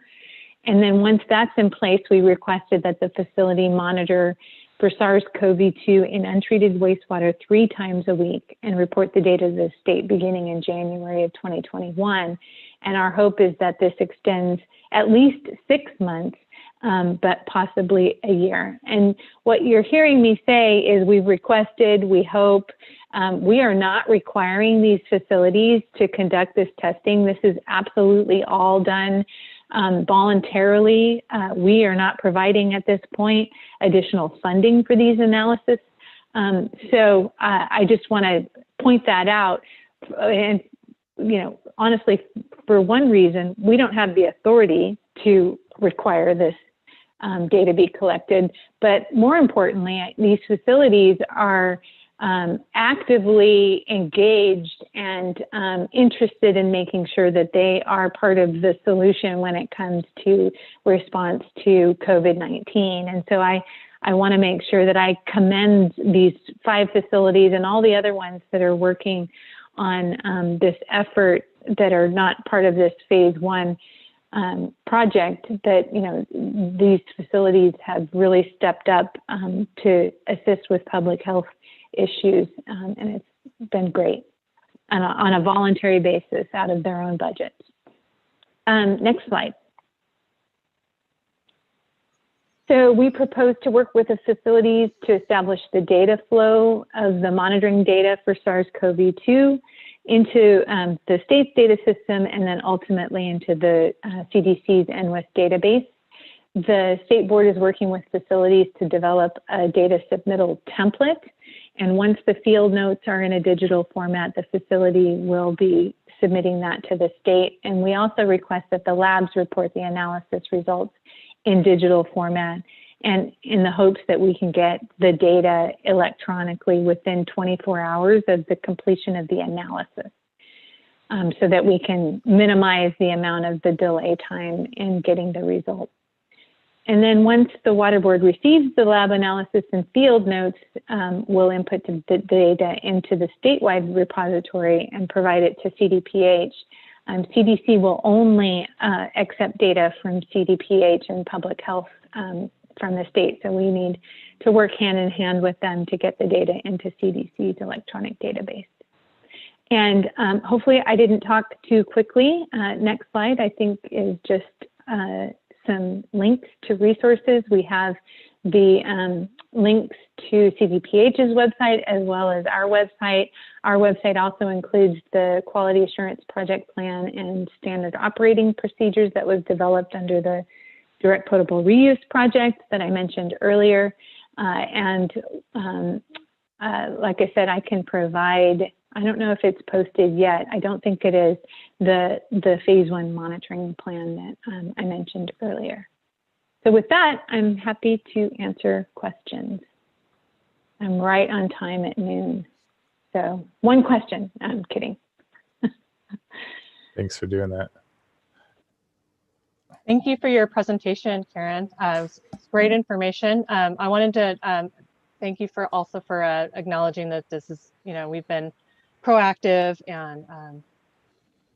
And then once that's in place, we requested that the facility monitor for SARS-CoV-2 in untreated wastewater 3 times a week and report the data to the state beginning in January of 2021. And our hope is that this extends at least 6 months, but possibly a year. And what you're hearing me say is we've requested, we hope, we are not requiring these facilities to conduct this testing. This is absolutely all done voluntarily. We are not providing at this point additional funding for these analysis. So I just want to point that out. And, you know, honestly, for one reason, we don't have the authority to require this data be collected. But more importantly, these facilities are actively engaged and interested in making sure that they are part of the solution when it comes to response to COVID-19. And so I want to make sure that I commend these 5 facilities and all the other ones that are working on this effort that are not part of this phase 1 project, that, you know, these facilities have really stepped up to assist with public health issues, and it's been great on a voluntary basis out of their own budgets. Next slide. So we propose to work with the facilities to establish the data flow of the monitoring data for SARS-CoV-2 into the state's data system and then ultimately into the CDC's NWIS database. The state board is working with facilities to develop a data submittal template. And once the field notes are in a digital format, the facility will be submitting that to the state. And we also request that the labs report the analysis results in digital format, and in the hopes that we can get the data electronically within 24 hours of the completion of the analysis, so that we can minimize the amount of the delay time in getting the results. And then once the water board receives the lab analysis and field notes, we'll input the data into the statewide repository and provide it to CDPH. CDC will only accept data from CDPH and public health from the state. So we need to work hand in hand with them to get the data into CDC's electronic database. And hopefully I didn't talk too quickly. Next slide, I think, is just some links to resources. We have the links to CDPH's website as well as our website. Our website also includes the quality assurance project plan and standard operating procedures that was developed under the direct potable reuse project that I mentioned earlier. Like I said, I can provide I don't know if it's posted yet. I don't think it is, the phase 1 monitoring plan that I mentioned earlier. So with that, I'm happy to answer questions. I'm right on time at noon. So one question, I'm kidding. Thanks for doing that. Thank you for your presentation, Karen. It's great information. I wanted to thank you for acknowledging that this is, we've been proactive and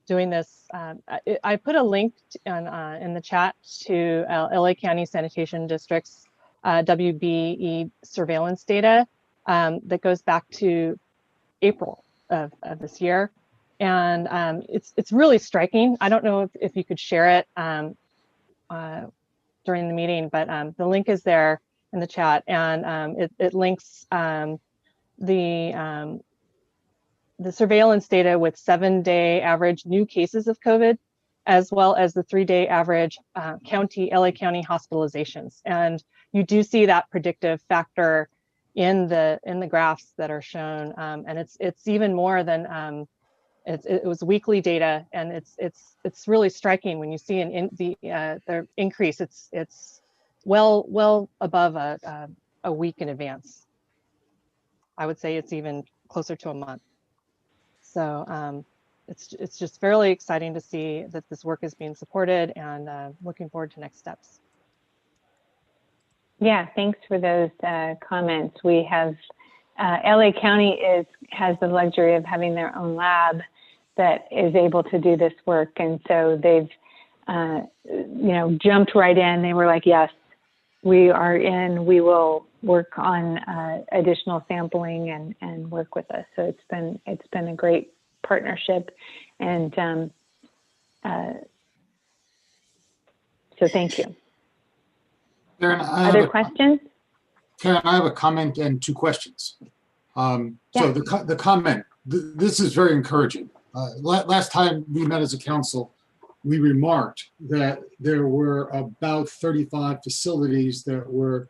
doing this. I put a link in the chat to LA County Sanitation District's WBE surveillance data that goes back to April of this year. And it's really striking. I don't know if you could share it during the meeting, but the link is there in the chat, and it links the surveillance data with 7-day average new cases of COVID, as well as the 3-day average LA County hospitalizations. And you do see that predictive factor in the graphs that are shown, and it's even more than it was weekly data, and it's really striking when you see the increase. It's well above a week in advance. I would say it's even closer to a month. So it's just fairly exciting to see that this work is being supported, and looking forward to next steps. Yeah, thanks for those comments. We have LA County has the luxury of having their own lab that is able to do this work, and so they've jumped right in. They were like, yes, we are in. We will work on additional sampling and work with us. So it's been a great partnership, and so thank you. Karen, other questions? Karen, I have a comment and 2 questions. So the comment, this is very encouraging. Last time we met as a council, we remarked that there were about 35 facilities that were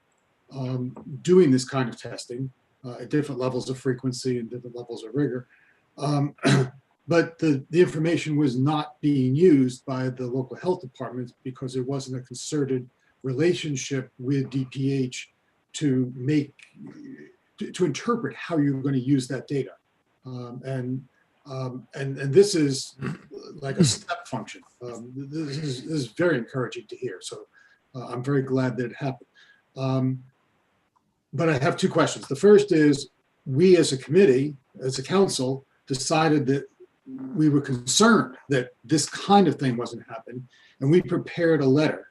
doing this kind of testing at different levels of frequency and different levels of rigor. But the information was not being used by the local health departments because there wasn't a concerted relationship with DPH to interpret how you're going to use that data. And this is like a step function. This is very encouraging to hear. So I'm very glad that it happened. But I have 2 questions. The first is, we as a committee, as a council, decided that we were concerned that this kind of thing wasn't happening, and we prepared a letter.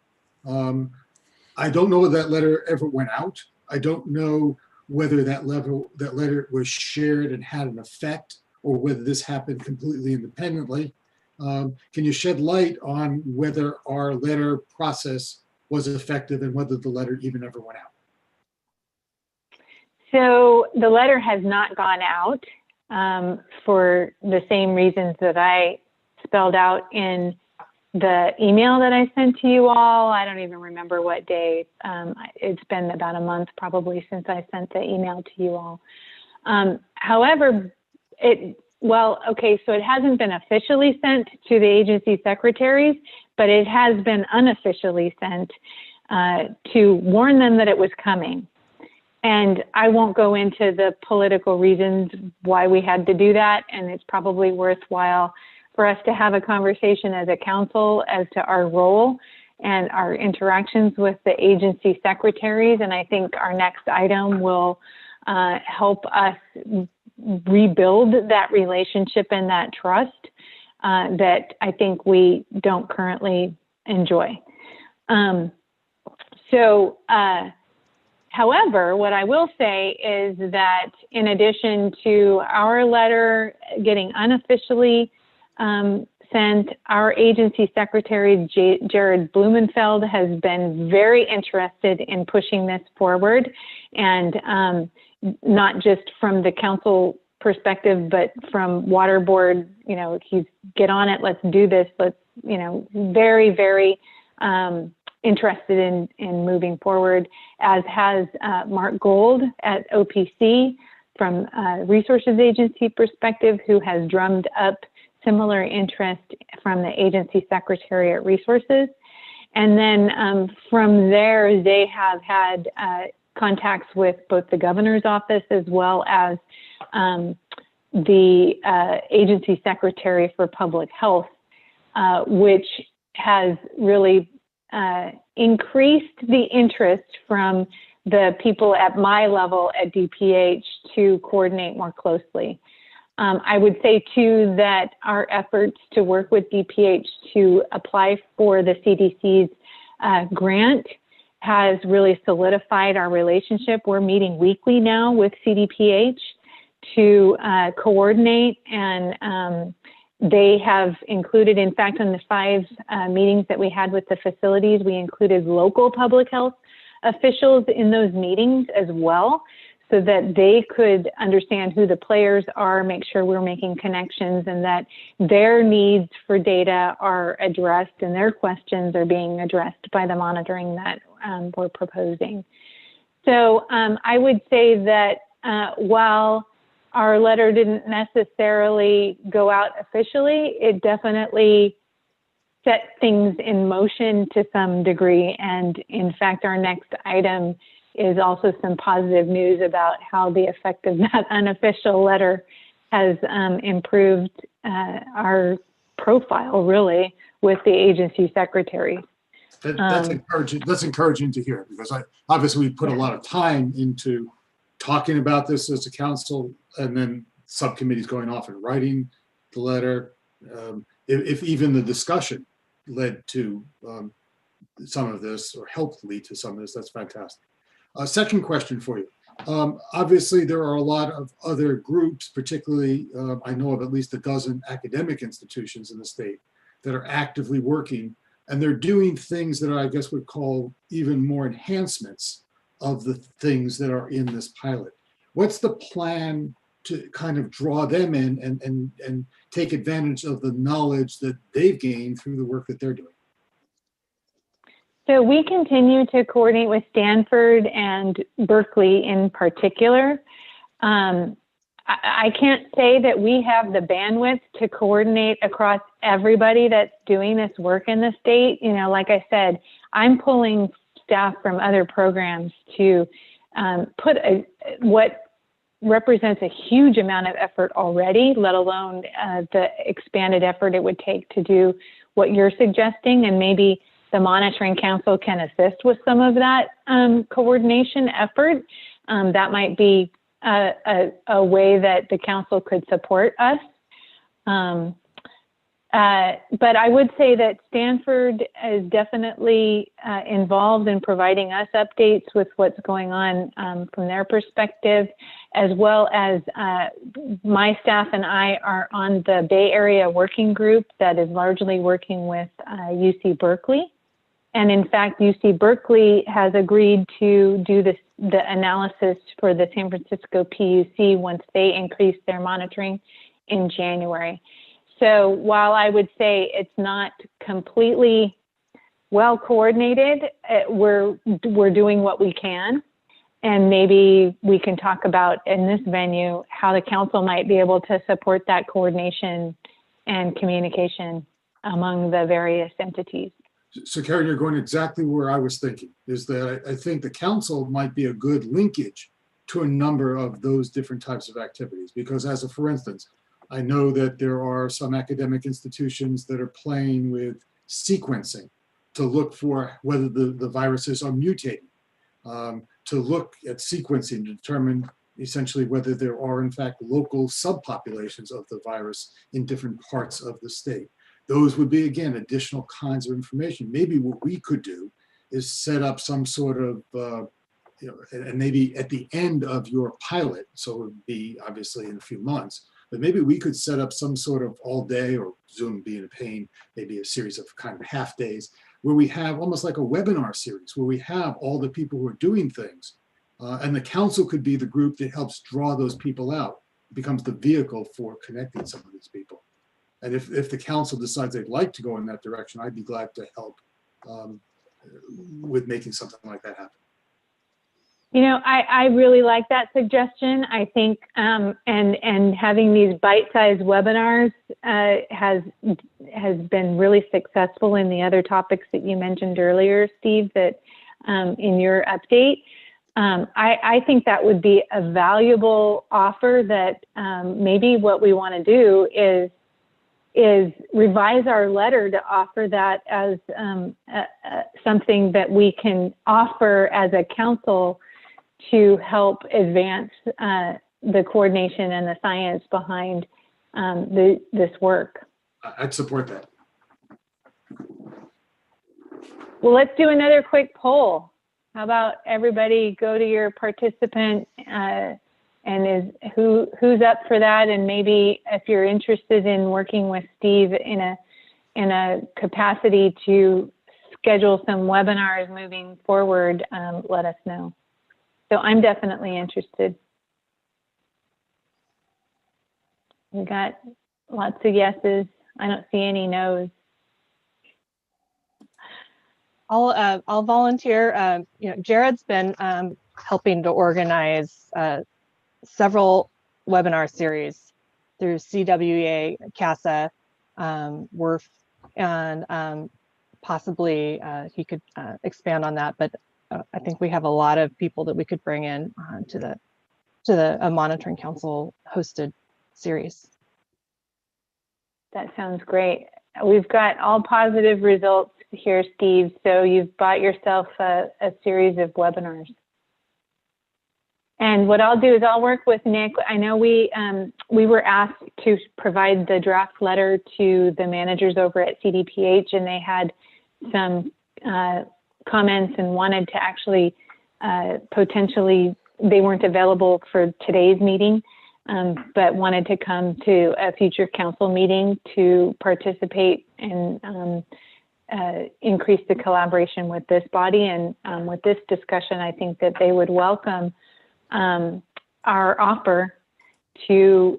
I don't know if that letter ever went out. I don't know whether that letter was shared and had an effect, or whether this happened completely independently. Can you shed light on whether our letter process was effective and whether the letter even ever went out? So the letter has not gone out for the same reasons that I spelled out in the email that I sent to you all. I don't even remember what day. It's been about a month probably since I sent the email to you all. However, so it hasn't been officially sent to the agency secretaries, but it has been unofficially sent to warn them that it was coming. And I won't go into the political reasons why we had to do that, and it's probably worthwhile for us to have a conversation as a council as to our role and our interactions with the agency secretaries. And I think our next item will help us rebuild that relationship and that trust that I think we don't currently enjoy. However, what I will say is that in addition to our letter getting unofficially sent, our agency secretary, Jared Blumenfeld, has been very interested in pushing this forward, and not just from the council perspective, but from water board, he's get on it, let's do this, let's, very, very interested in moving forward, as has Mark Gold at OPC, from a resources agency perspective, who has drummed up similar interest from the agency secretary at resources. And then from there, they have had contacts with both the governor's office as well as the agency secretary for public health, which has really increased the interest from the people at my level at DPH to coordinate more closely. I would say too that our efforts to work with DPH to apply for the CDC's grant has really solidified our relationship. We're meeting weekly now with CDPH to coordinate, and they have included, in fact, on the 5 meetings that we had with the facilities, we included local public health officials in those meetings as well, so that they could understand who the players are, make sure we're making connections, and that their needs for data are addressed and their questions are being addressed by the monitoring that we're proposing. So I would say that while our letter didn't necessarily go out officially, it definitely set things in motion to some degree. And in fact, our next item is also some positive news about how the effect of that unofficial letter has improved our profile, really, with the agency secretary. That's encouraging. That's encouraging to hear, because obviously we put a lot of time into talking about this as a council, and then subcommittees going off and writing the letter. If even the discussion led to some of this, or helped lead to some of this, that's fantastic. Second question for you. Obviously, there are a lot of other groups, particularly I know of at least a dozen academic institutions in the state that are actively working, and they're doing things that I guess would call even more enhancements of the things that are in this pilot. What's the plan to kind of draw them in and take advantage of the knowledge that they've gained through the work that they're doing? So we continue to coordinate with Stanford and Berkeley in particular. I can't say that we have the bandwidth to coordinate across everybody that's doing this work in the state. You know, like I said, I'm pulling staff from other programs to put what represents a huge amount of effort already, let alone the expanded effort it would take to do what you're suggesting. And maybe the Monitoring Council can assist with some of that coordination effort. That might be a way that the council could support us. But I would say that Stanford is definitely involved in providing us updates with what's going on from their perspective, as well as my staff and I are on the Bay Area Working Group that is largely working with UC Berkeley. And in fact, UC Berkeley has agreed to do the analysis for the San Francisco PUC once they increase their monitoring in January. So while I would say it's not completely well coordinated, we're doing what we can. And maybe we can talk about in this venue how the council might be able to support that coordination and communication among the various entities. So Karen, you're going exactly where I was thinking, is that I think the council might be a good linkage to a number of those different types of activities. Because for instance, I know that there are some academic institutions that are playing with sequencing to look for whether the viruses are mutating, to look at sequencing to determine essentially whether there are in fact local subpopulations of the virus in different parts of the state. Those would be, again, additional kinds of information. Maybe what we could do is set up some sort of, and maybe at the end of your pilot, so it would be obviously in a few months, but maybe we could set up some sort of all day, or Zoom being a pain, maybe a series of kind of half days, where we have almost like a webinar series, where we have all the people who are doing things. And the council could be the group that helps draw those people out, it becomes the vehicle for connecting some of these people. And if the council decides they'd like to go in that direction, I'd be glad to help with making something like that happen. You know, I really like that suggestion. I think, and having these bite-sized webinars has been really successful in the other topics that you mentioned earlier, Steve, that in your update. I think that would be a valuable offer that maybe what we want to do is revise our letter to offer that as something that we can offer as a council to help advance the coordination and the science behind this work. I'd support that. Well, let's do another quick poll. How about everybody go to your participant and who's up for that? And maybe if you're interested in working with Steve in a capacity to schedule some webinars moving forward, let us know. So I'm definitely interested. We got lots of yeses. I don't see any no's. I'll volunteer. You know, Jared's been helping to organize several webinar series through CWA, CASA, WRF, and possibly he could expand on that. But I think we have a lot of people that we could bring in to the monitoring council hosted series. That sounds great. We've got all positive results here, Steve. So you've bought yourself a series of webinars. And what I'll do is I'll work with Nick. I know we were asked to provide the draft letter to the managers over at CDPH, and they had some comments and wanted to actually potentially, they weren't available for today's meeting, but wanted to come to a future council meeting to participate and increase the collaboration with this body. And with this discussion, I think that they would welcome our offer to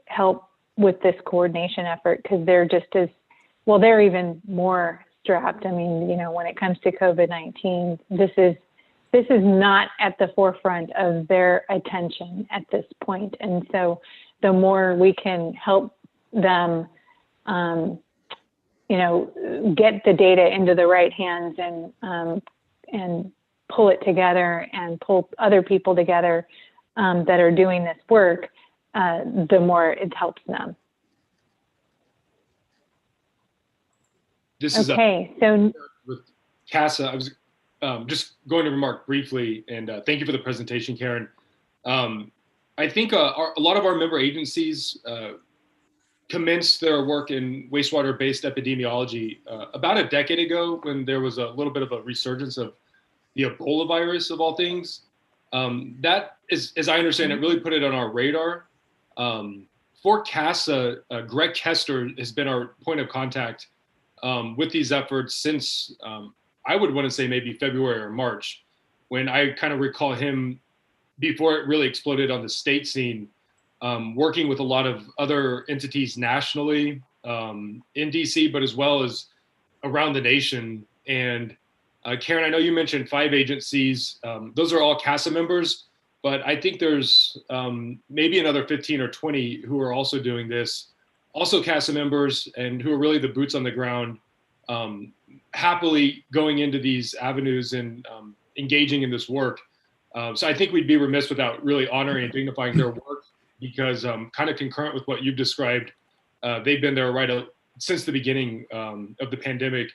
help with this coordination effort, because they're just as, well, they're even more strapped. I mean, you know, when it comes to COVID-19, this is not at the forefront of their attention at this point. And so the more we can help them, you know, get the data into the right hands and pull it together and pull other people together that are doing this work, the more it helps them. This is okay. So with CASA, I was just going to remark briefly, and thank you for the presentation, Karen. I think a lot of our member agencies commenced their work in wastewater-based epidemiology about a decade ago, when there was a little bit of a resurgence of the Ebola virus, of all things. That is, as I understand it, really put it on our radar. For CASA, Greg Kester has been our point of contact with these efforts since, I would want to say maybe February or March, when I kind of recall him, before it really exploded on the state scene, working with a lot of other entities nationally in DC, but as well as around the nation. And Karen, I know you mentioned 5 agencies. Those are all CASA members, but I think there's maybe another 15 or 20 who are also doing this, also CASA members, and who are really the boots on the ground, happily going into these avenues and engaging in this work. So I think we'd be remiss without really honoring and dignifying their work, because kind of concurrent with what you've described, they've been there right since the beginning of the pandemic,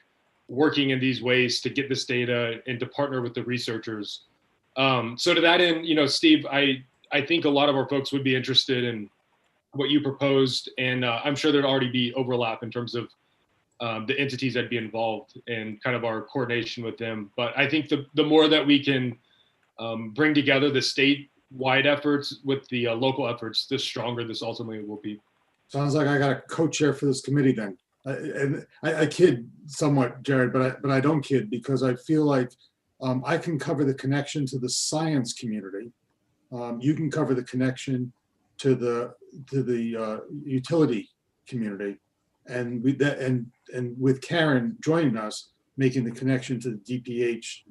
working in these ways to get this data and to partner with the researchers. So to that end, you know, Steve, I think a lot of our folks would be interested in what you proposed, and I'm sure there'd already be overlap in terms of the entities that'd be involved and kind of our coordination with them. But I think the more that we can bring together the statewide efforts with the local efforts, the stronger this ultimately will be. Sounds like I got a co-chair for this committee then. And I kid somewhat, Jared, but I don't kid, because I feel like I can cover the connection to the science community. You can cover the connection to the utility community, and with Karen joining us, making the connection to the DPH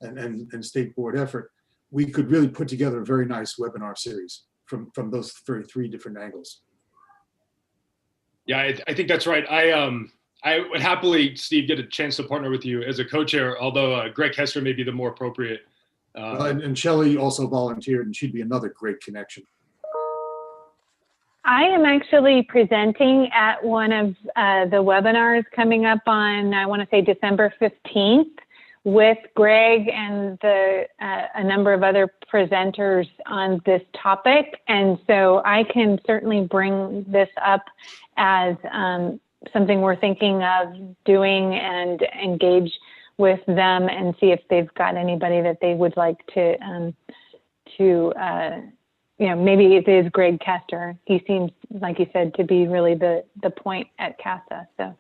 and state board effort. we could really put together a very nice webinar series from those three different angles. Yeah, I think that's right. I would happily, Steve, get a chance to partner with you as a co-chair, although Greg Hester may be the more appropriate. And Shelley also volunteered, and she'd be another great connection. I am actually presenting at one of the webinars coming up on, I want to say December 15th, with Greg and a number of other presenters on this topic. And so I can certainly bring this up as something we're thinking of doing and engage with them and see if they've got anybody that they would like to maybe it is Greg Kester. He seems, like you said, to be really the point at CASA. So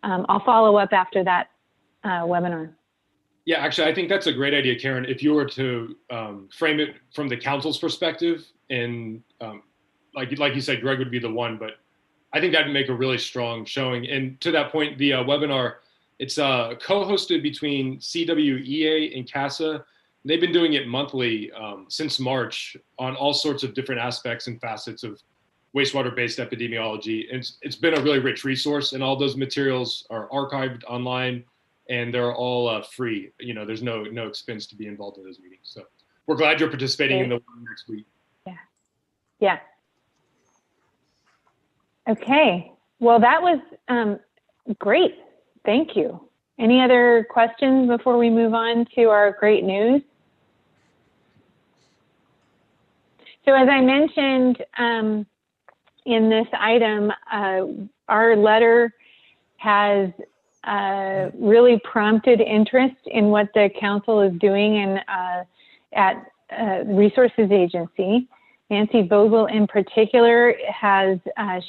I'll follow up after that webinar. Yeah, actually, I think that's a great idea, Karen. If you were to frame it from the council's perspective, and like you said, Greg would be the one, but I think that'd make a really strong showing. And to that point, the webinar, it's co-hosted between CWEA and CASA. They've been doing it monthly since March on all sorts of different aspects and facets of wastewater-based epidemiology. And it's been a really rich resource, and all those materials are archived online, and they're all free. You know, there's no expense to be involved in those meetings. So we're glad you're participating in the one next week. Yeah. Okay. Well, that was great. Thank you. Any other questions before we move on to our great news? So as I mentioned in this item, our letter has really prompted interest in what the council is doing at Resources Agency. Nancy Vogel in particular has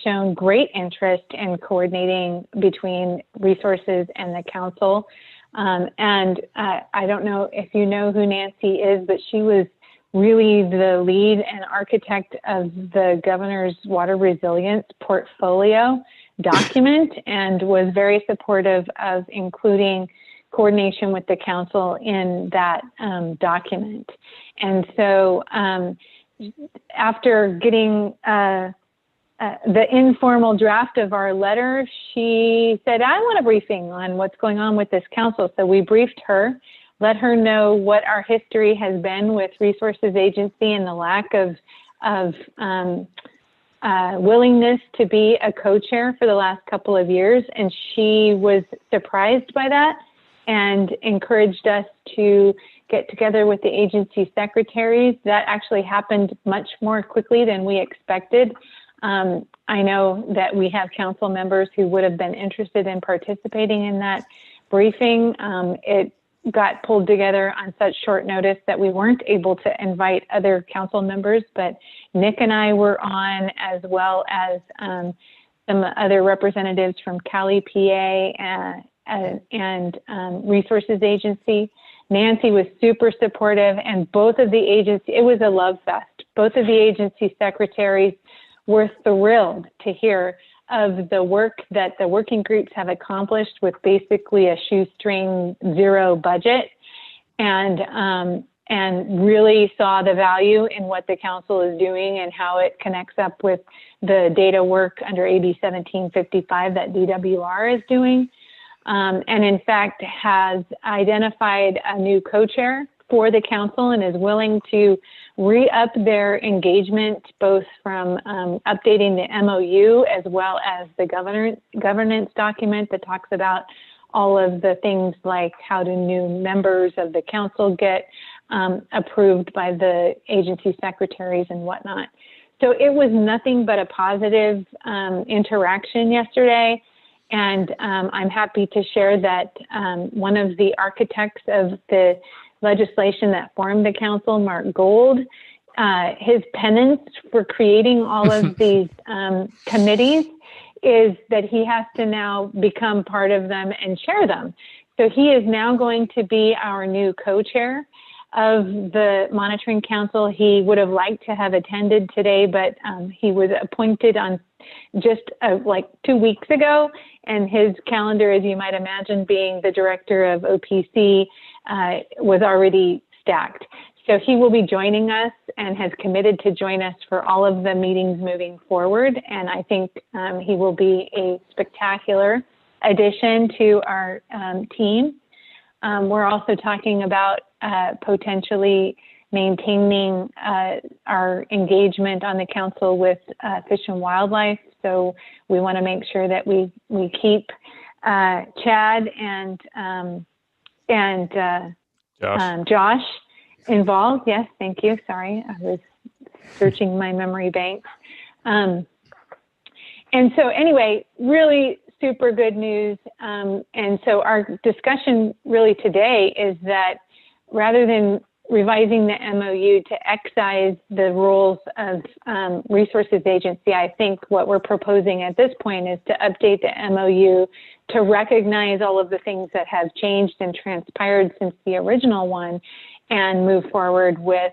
shown great interest in coordinating between resources and the council. And I don't know if you know who Nancy is, but she was really the lead and architect of the governor's water resilience portfolio document and was very supportive of including coordination with the council in that document. And so after getting the informal draft of our letter, she said, I want a briefing on what's going on with this council. So we briefed her, let her know what our history has been with Resources Agency and the lack of willingness to be a co-chair for the last couple of years. And she was surprised by that and encouraged us to get together with the agency secretaries. That actually happened much more quickly than we expected. I know that we have council members who would have been interested in participating in that briefing. It got pulled together on such short notice that we weren't able to invite other council members, but Nick and I were on, as well as some other representatives from Cali, PA, and Resources Agency. Nancy was super supportive, and both of the agencies, it was a love fest. Both of the agency secretaries were thrilled to hear of the work that the working groups have accomplished with basically a shoestring zero budget, and really saw the value in what the council is doing and how it connects up with the data work under AB 1755 that DWR is doing. And in fact has identified a new co-chair for the council and is willing to re-up their engagement, both from updating the MOU as well as the governance document that talks about all of the things like how do new members of the council get approved by the agency secretaries and whatnot. So it was nothing but a positive interaction yesterday. And I'm happy to share that one of the architects of the legislation that formed the council, Mark Gold, his penance for creating all of these committees is that he has to now become part of them and chair them. So he is now going to be our new co-chair of the monitoring council. He would have liked to have attended today, but he was appointed on just like 2 weeks ago, and his calendar, as you might imagine, being the director of OPC, was already stacked. So he will be joining us and has committed to join us for all of the meetings moving forward. And I think he will be a spectacular addition to our team. We're also talking about potentially maintaining our engagement on the council with Fish and Wildlife. So we want to make sure that we keep Chad and Josh involved. Yes, thank you. Sorry, I was searching my memory banks. And so anyway, really super good news. And so our discussion really today is that rather than revising the MOU to excise the roles of resources agency, I think what we're proposing at this point is to update the MOU to recognize all of the things that have changed and transpired since the original one, and move forward with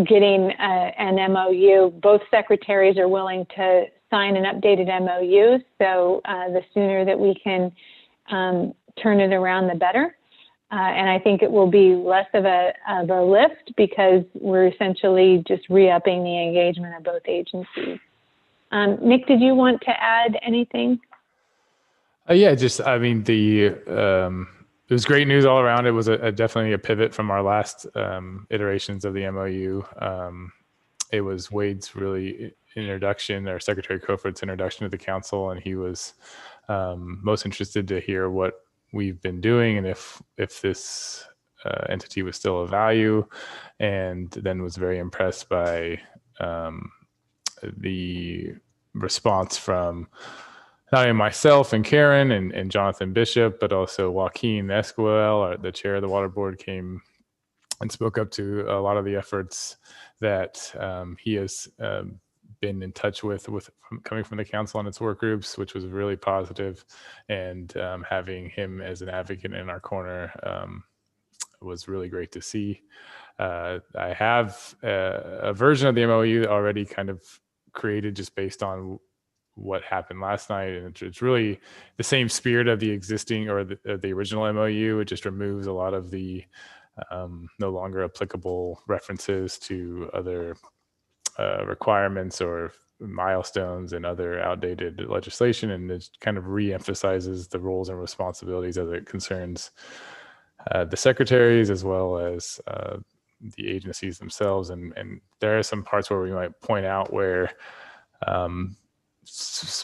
getting an MOU. Both secretaries are willing to sign an updated MOU, so the sooner that we can turn it around, the better. And I think it will be less of a lift because we're essentially just re-upping the engagement of both agencies. Nick, did you want to add anything? Yeah, just, I mean, it was great news all around. It was definitely a pivot from our last iterations of the MOU. It was Wade's really introduction, or Secretary Coford's introduction to the council, and he was most interested to hear what we've been doing and if this entity was still of value, and then was very impressed by the response from not only myself and Karen and Jonathan Bishop, but also Joaquin Esquivel, the chair of the Water Board, came and spoke up to a lot of the efforts that he has been in touch with coming from the council and its work groups, which was really positive. And having him as an advocate in our corner was really great to see. I have a version of the MOU already kind of created just based on what happened last night, and it's really the same spirit of the existing or the original MOU. It just removes a lot of the no longer applicable references to other requirements or milestones and other outdated legislation, and it kind of re-emphasizes the roles and responsibilities as it concerns the secretaries as well as the agencies themselves. And there are some parts where we might point out where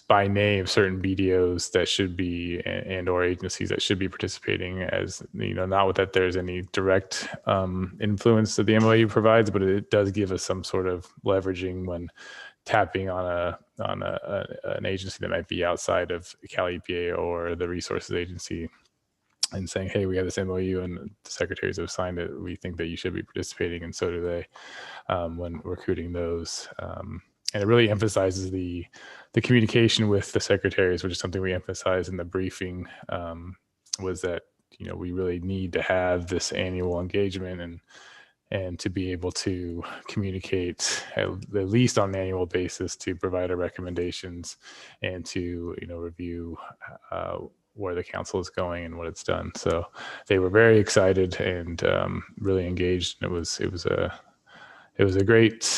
by name certain BDOs that should be and or agencies that should be participating, as you know, not that there's any direct influence that the MOU provides, but it does give us some sort of leveraging when tapping on an agency that might be outside of Cal EPA or the resources agency and saying, hey, we have this MOU and the secretaries have signed it. We think that you should be participating, and so do they, when recruiting those. And it really emphasizes the communication with the secretaries, which is something we emphasized in the briefing, was that, you know, we really need to have this annual engagement and to be able to communicate at least on an annual basis to provide our recommendations and to, you know, review where the council is going and what it's done. So they were very excited and really engaged. And it was a great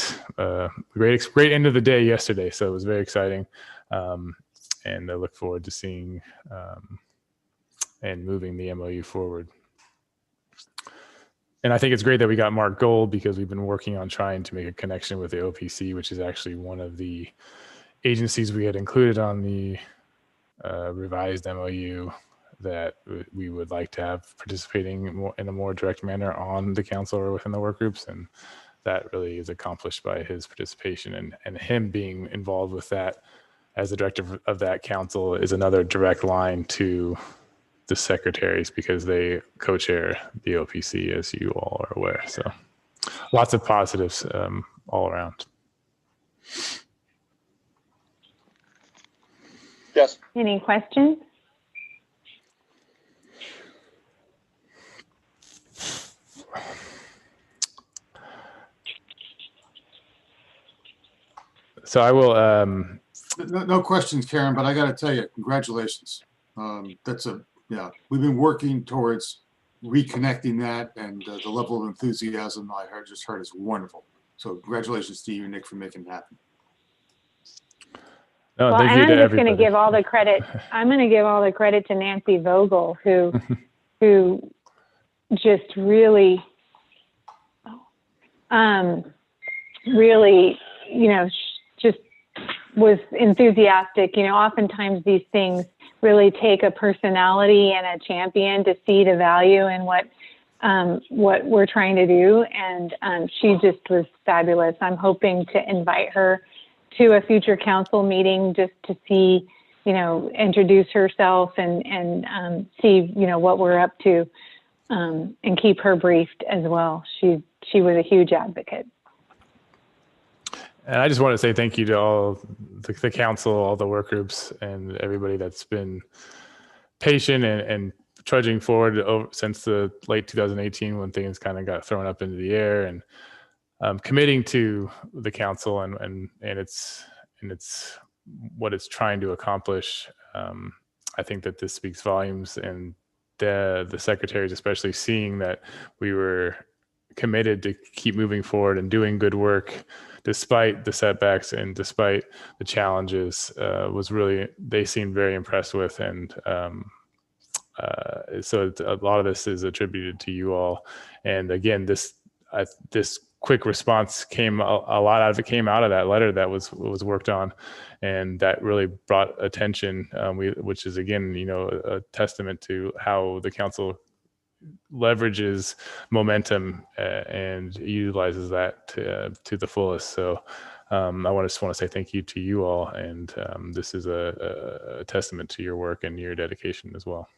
end of the day yesterday. So it was very exciting. And I look forward to seeing and moving the MOU forward. And I think it's great that we got Mark Gold, because we've been working on trying to make a connection with the OPC, which is actually one of the agencies we had included on the revised MOU that we would like to have participating in a more direct manner on the council or within the work groups. And that really is accomplished by his participation, and him being involved with that as the director of that council is another direct line to the secretaries, because they co-chair the OPC, as you all are aware. So lots of positives all around. Yes. Any questions? So I will. No questions, Karen, but I got to tell you, congratulations. We've been working towards, reconnecting that, and the level of enthusiasm I just heard is wonderful. So congratulations to you, Nick, for making it happen. No, Well, thank and you to I'm just going to everybody. give all the credit. I'm going to give all the credit to Nancy Vogel, who just really, really, just was enthusiastic. Oftentimes these things really take a personality and a champion to see the value in what we're trying to do. And she just was fabulous. I'm hoping to invite her to a future council meeting just to see, introduce herself and see, what we're up to, and keep her briefed as well. She was a huge advocate. And I just want to say thank you to all the council, all the work groups, and everybody that's been patient and trudging forward since the late 2018 when things kind of got thrown up into the air, and committing to the council and it's what it's trying to accomplish. I think that this speaks volumes, and the secretaries especially seeing that we were committed to keep moving forward and doing good work despite the setbacks and despite the challenges was really, they seemed very impressed with. And so a lot of this is attributed to you all. And again, this quick response came, a lot out of it came out of that letter that was worked on, and that really brought attention, which is again, a testament to how the council leverages momentum and utilizes that to the fullest. So I just want to say thank you to you all, and this is a testament to your work and your dedication as well.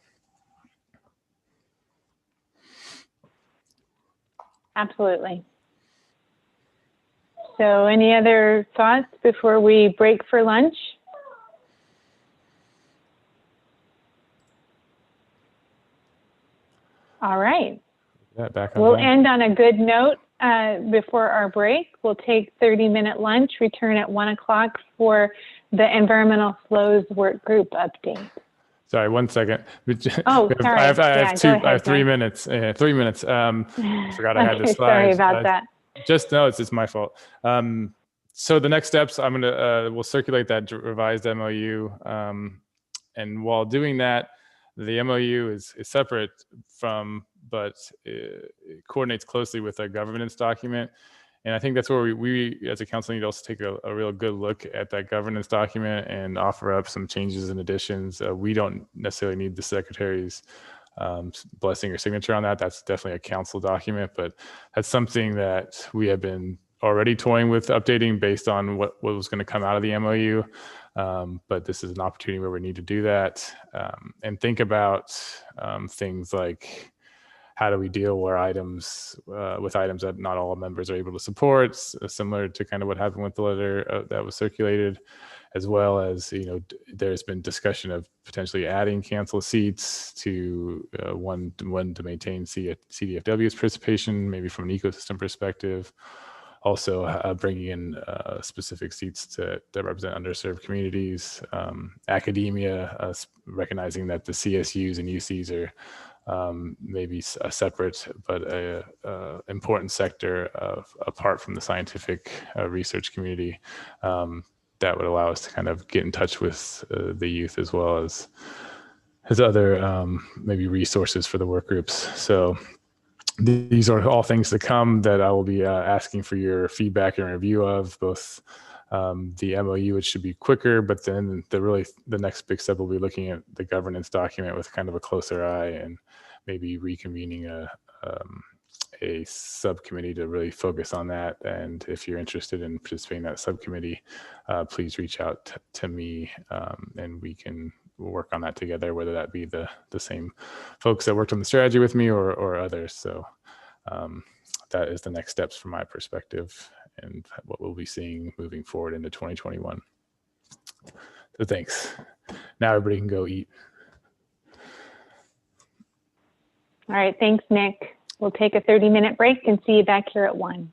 Absolutely. So any other thoughts before we break for lunch? All right. Yeah, back on We'll time. end on a good note before our break. We'll take 30-minute lunch, return at 1 o'clock for the environmental flows work group update. Sorry, 1 second. Oh, sorry. I have 3 Mike. minutes. 3 minutes. I forgot I had the Okay, slides. sorry about that. No, it's my fault. So the next steps, we'll circulate that revised MOU. And while doing that, the MOU is separate from, but it coordinates closely with a governance document. And I think that's where we as a council need to also take a real good look at that governance document and offer up some changes and additions. We don't necessarily need the secretary's blessing or signature on that. That's definitely a council document, but that's something that we have been already toying with updating based on what was going to come out of the MOU. But this is an opportunity where we need to do that and think about things like, how do we deal with items that not all members are able to support, similar to kind of what happened with the letter that was circulated, as well as, there's been discussion of potentially adding council seats to one to maintain CDFW's participation, maybe from an ecosystem perspective. Also bringing in specific seats that represent underserved communities, academia, recognizing that the CSUs and UCs are maybe a separate but a important sector apart from the scientific research community, that would allow us to kind of get in touch with the youth as well as other maybe resources for the work groups. So these are all things to come that I will be asking for your feedback and review of, both the MOU, which should be quicker, but then the next big step will be looking at the governance document with kind of a closer eye, and maybe reconvening a subcommittee to really focus on that. And if you're interested in participating in that subcommittee, please reach out to me, and we can work on that together, whether that be the same folks that worked on the strategy with me or others. So that is the next steps from my perspective and what we'll be seeing moving forward into 2021. So thanks. Now everybody can go eat. All right, thanks, Nick. We'll take a 30-minute break and see you back here at 1.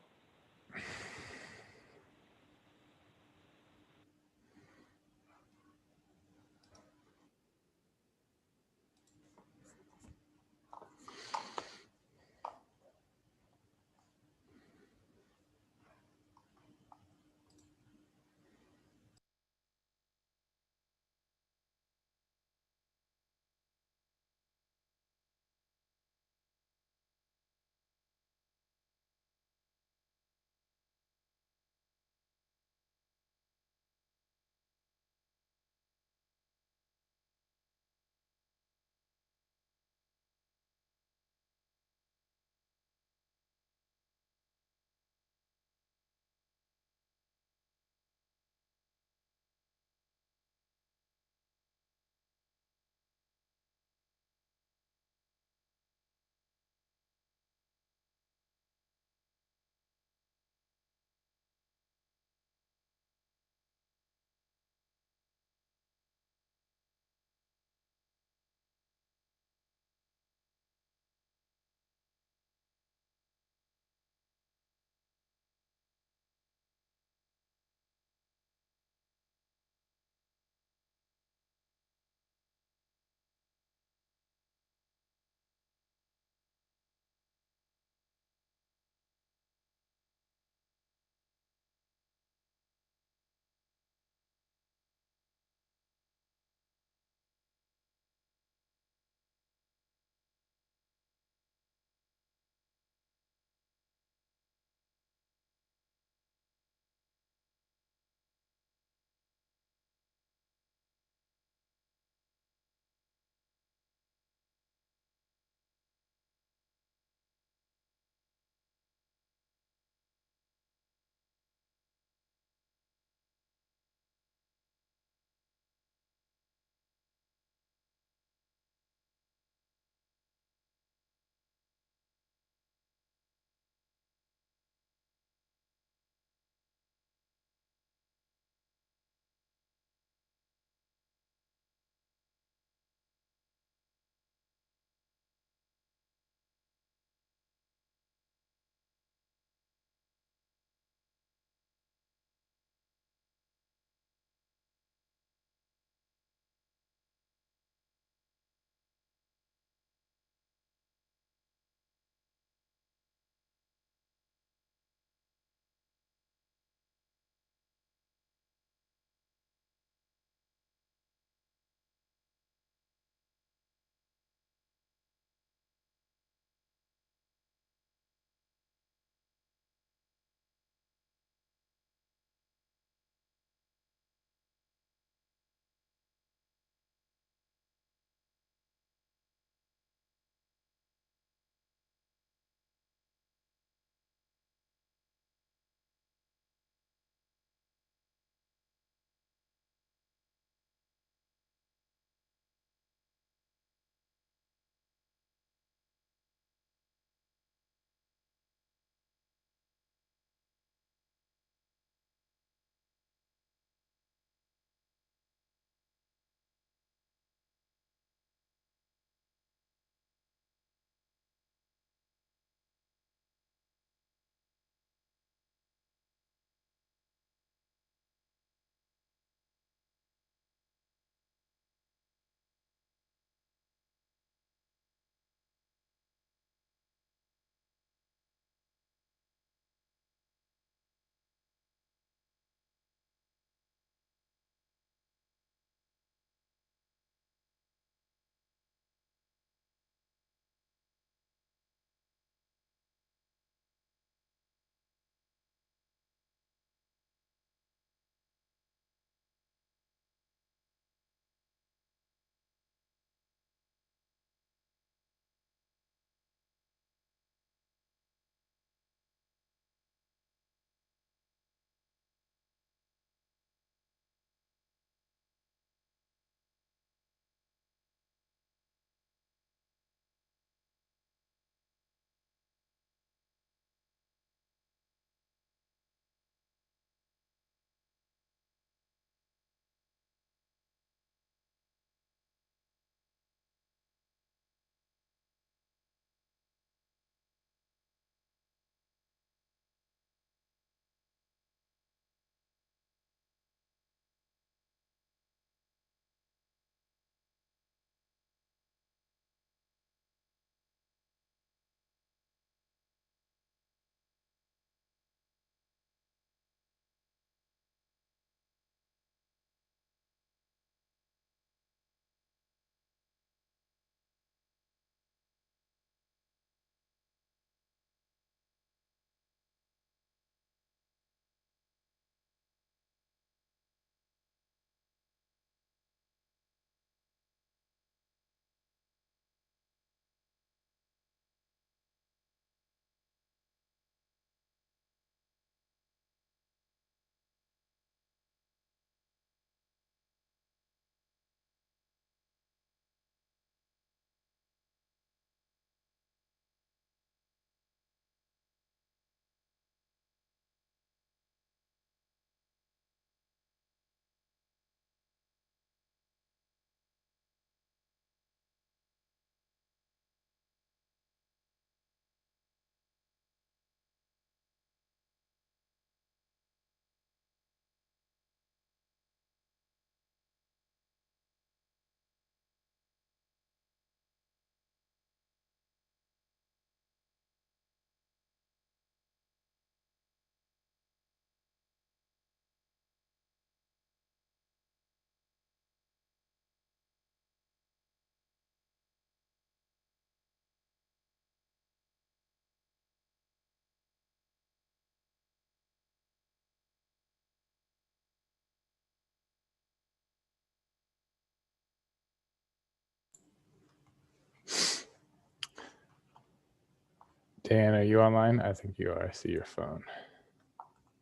Dan, are you online? I think you are. I see your phone.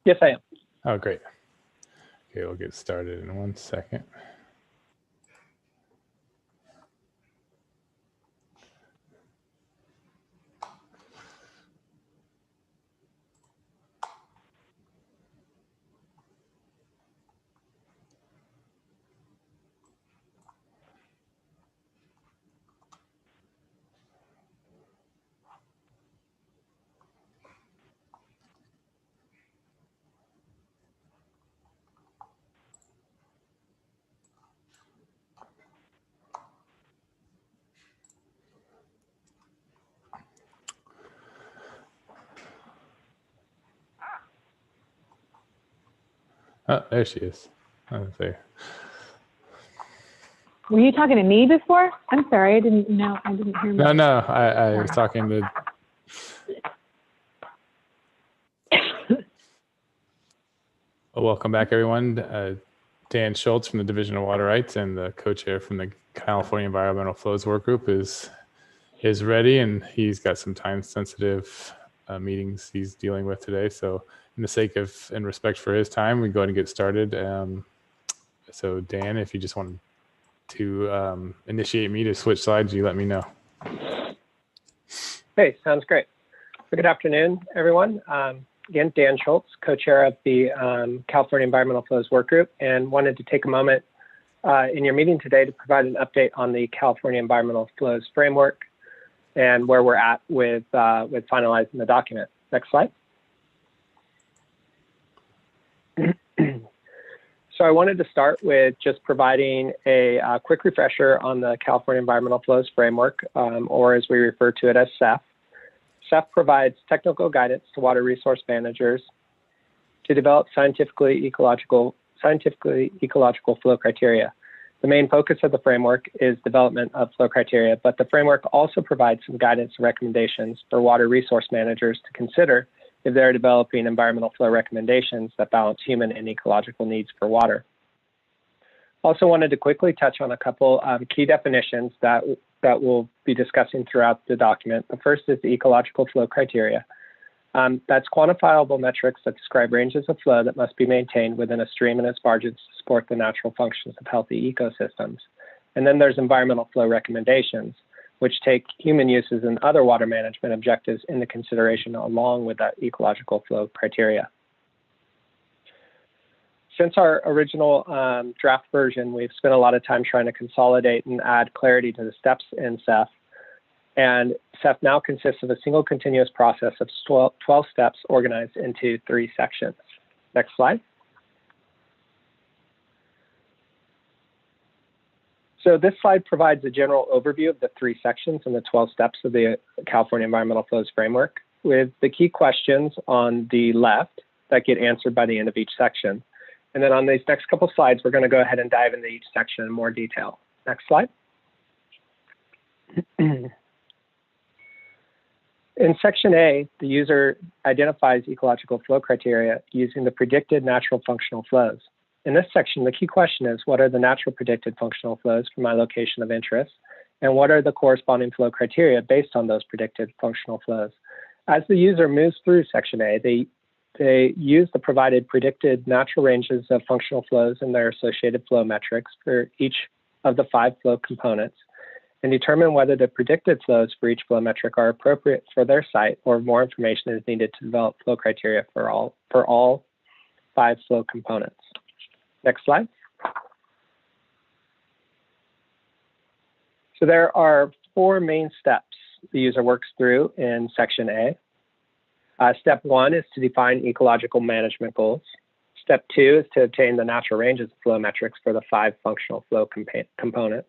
Yes, I am. Oh, great. Okay, we'll get started in 1 second. Oh, there she is. There. Were you talking to me before? I'm sorry, I didn't know. I didn't hear. No, I was talking to. Well, welcome back, everyone. Dan Schultz from the Division of Water Rights and the co-chair from the California Environmental Flows Work Group is ready, and he's got some time-sensitive meetings he's dealing with today. So, in the sake of and respect for his time, we go ahead and get started. So, Dan, if you just want to initiate me to switch slides, you let me know. Hey, sounds great. So good afternoon, everyone. Again, Dan Schultz, co-chair of the California Environmental Flows Work Group, and wanted to take a moment in your meeting today to provide an update on the California Environmental Flows Framework and where we're at with finalizing the document. Next slide. So I wanted to start with just providing a quick refresher on the California Environmental Flows Framework, or as we refer to it as CEF. CEF provides technical guidance to water resource managers to develop scientifically ecological flow criteria. The main focus of the framework is development of flow criteria, but the framework also provides some guidance and recommendations for water resource managers to consider if they're developing environmental flow recommendations that balance human and ecological needs for water. Also wanted to quickly touch on a couple key definitions that we'll be discussing throughout the document. The first is the ecological flow criteria. That's quantifiable metrics that describe ranges of flow that must be maintained within a stream and its margins to support the natural functions of healthy ecosystems. And then there's environmental flow recommendations, which take human uses and other water management objectives into consideration along with that ecological flow criteria. Since our original draft version, we've spent a lot of time trying to consolidate and add clarity to the steps in CEF. And CEF now consists of a single continuous process of 12 steps organized into 3 sections. Next slide. So this slide provides a general overview of the 3 sections and the 12 steps of the California Environmental Flows Framework, with the key questions on the left that get answered by the end of each section. And then on these next couple slides, we're going to go ahead and dive into each section in more detail. Next slide. In section A, the user identifies ecological flow criteria using the predicted natural functional flows. In this section, the key question is, what are the natural predicted functional flows for my location of interest? And what are the corresponding flow criteria based on those predicted functional flows? As the user moves through section A, they use the provided predicted natural ranges of functional flows and their associated flow metrics for each of the 5 flow components and determine whether the predicted flows for each flow metric are appropriate for their site or more information is needed to develop flow criteria for all 5 flow components. Next slide. So there are 4 main steps the user works through in section A. Step 1 is to define ecological management goals. Step 2 is to obtain the natural ranges of flow metrics for the 5 functional flow components.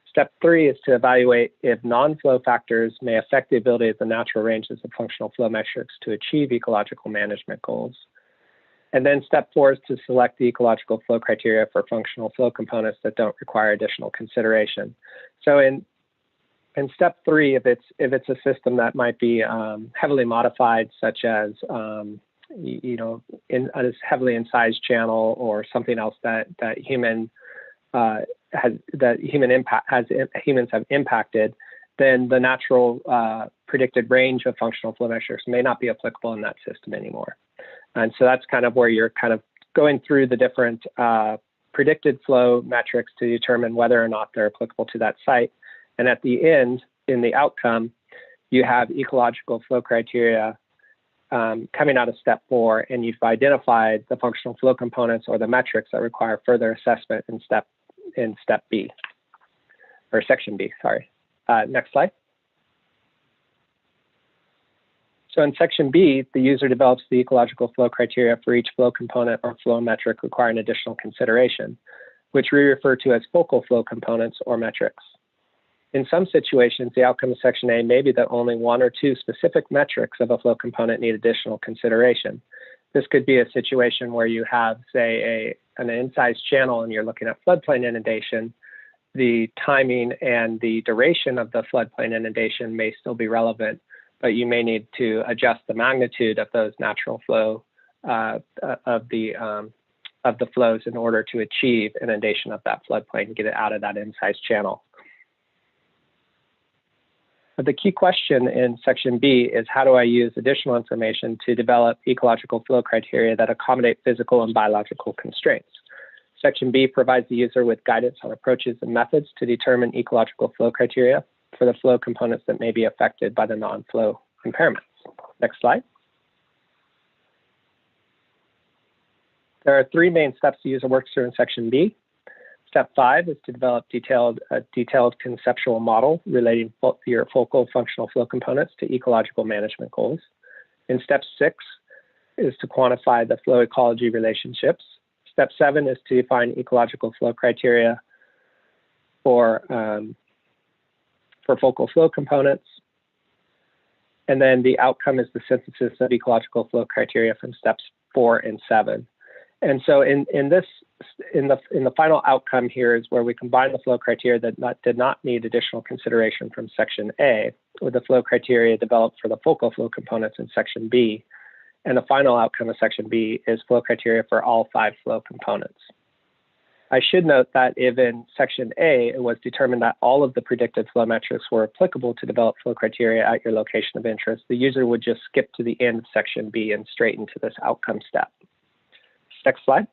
Step 3 is to evaluate if non-flow factors may affect the ability of the natural ranges of functional flow metrics to achieve ecological management goals. And then step 4 is to select the ecological flow criteria for functional flow components that don't require additional consideration. So in step 3, if it's a system that might be heavily modified, such as in a heavily incised channel or something else that humans have impacted, then the natural predicted range of functional flow measures may not be applicable in that system anymore. And so that's kind of where you're kind of going through the different predicted flow metrics to determine whether or not they're applicable to that site. And at the end, in the outcome, you have ecological flow criteria coming out of step 4, and you've identified the functional flow components or the metrics that require further assessment in step B, or section B, sorry. Next slide. So in section B, the user develops the ecological flow criteria for each flow component or flow metric requiring additional consideration, which we refer to as focal flow components or metrics. In some situations, the outcome of section A may be that only 1 or 2 specific metrics of a flow component need additional consideration. This could be a situation where you have, say, an incised channel and you're looking at floodplain inundation. The timing and the duration of the floodplain inundation may still be relevant, but you may need to adjust the magnitude of those natural flow of the flows in order to achieve inundation of that floodplain and get it out of that incised channel. But the key question in section B is, how do I use additional information to develop ecological flow criteria that accommodate physical and biological constraints? Section B provides the user with guidance on approaches and methods to determine ecological flow criteria for the flow components that may be affected by the non-flow impairments. Next slide. There are 3 main steps the user works through in section B. Step 5 is to develop a detailed conceptual model relating your focal functional flow components to ecological management goals. In step 6 is to quantify the flow ecology relationships. Step 7 is to define ecological flow criteria for focal flow components. And then the outcome is the synthesis of ecological flow criteria from steps 4 and 7. And so in the final outcome here is where we combine the flow criteria that did not need additional consideration from section A with the flow criteria developed for the focal flow components in section B. And the final outcome of section B is flow criteria for all 5 flow components. I should note that if in section A, it was determined that all of the predicted flow metrics were applicable to develop flow criteria at your location of interest, the user would just skip to the end of section B and straight into this outcome step. Next slide.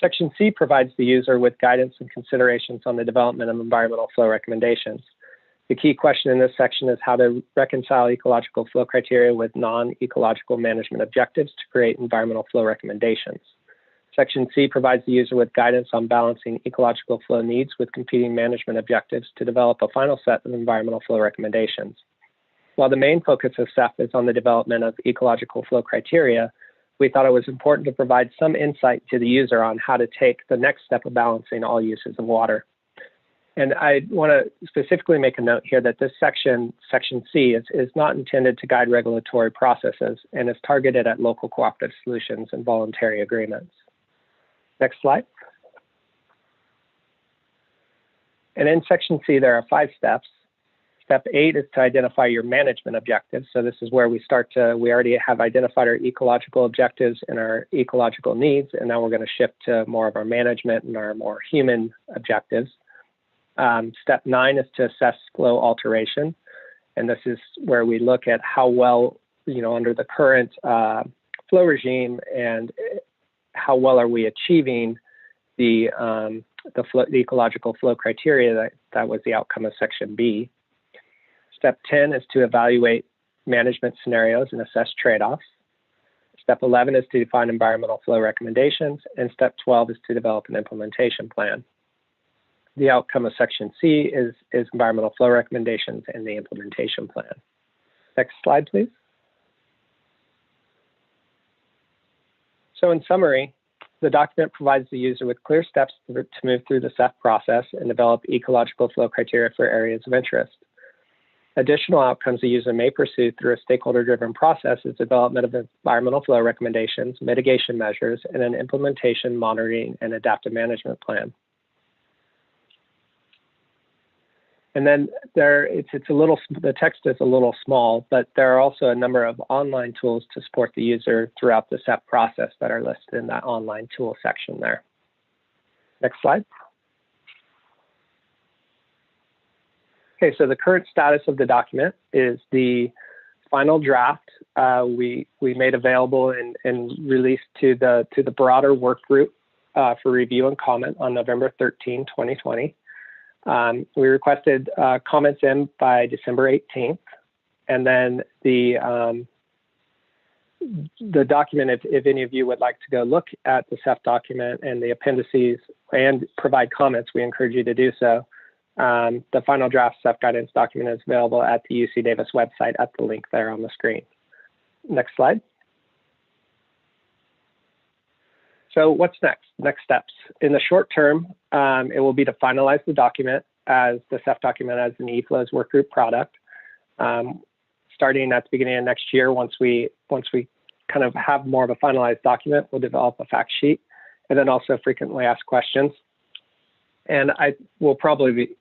Section C provides the user with guidance and considerations on the development of environmental flow recommendations. The key question in this section is how to reconcile ecological flow criteria with non-ecological management objectives to create environmental flow recommendations. Section C provides the user with guidance on balancing ecological flow needs with competing management objectives to develop a final set of environmental flow recommendations. While the main focus of SEF is on the development of ecological flow criteria, we thought it was important to provide some insight to the user on how to take the next step of balancing all uses of water. And I want to specifically make a note here that this section, section C, is not intended to guide regulatory processes and is targeted at local cooperative solutions and voluntary agreements. Next slide. And in section C, there are 5 steps. Step 8 is to identify your management objectives. So this is where we already have identified our ecological objectives and our ecological needs, and now we're going to shift to more of our management and our more human objectives. Step 9 is to assess flow alteration. And this is where we look at how well, under the current flow regime and how well are we achieving the ecological flow criteria that was the outcome of section B. Step 10 is to evaluate management scenarios and assess trade-offs. Step 11 is to define environmental flow recommendations, and step 12 is to develop an implementation plan. The outcome of section C is environmental flow recommendations and the implementation plan. Next slide, please. So in summary, the document provides the user with clear steps to move through the SEF process and develop ecological flow criteria for areas of interest. Additional outcomes the user may pursue through a stakeholder-driven process is development of environmental flow recommendations, mitigation measures, and an implementation, monitoring, and adaptive management plan. And then the text is a little small, but there are also a number of online tools to support the user throughout the SEP process that are listed in that online tool section there. Next slide. Okay, so the current status of the document is the final draft we made available and released to the broader work group for review and comment on November 13, 2020. We requested comments in by December 18th, and then the document, if any of you would like to go look at the CEF document and the appendices and provide comments, we encourage you to do so. The final draft CEF guidance document is available at the UC Davis website at the link there on the screen. Next slide. So what's next? Next steps. In the short term, it will be to finalize the document as the CEF document as an eFlows workgroup product. Starting at the beginning of next year, once we kind of have more of a finalized document, we'll develop a fact sheet and then also frequently asked questions. And I will probably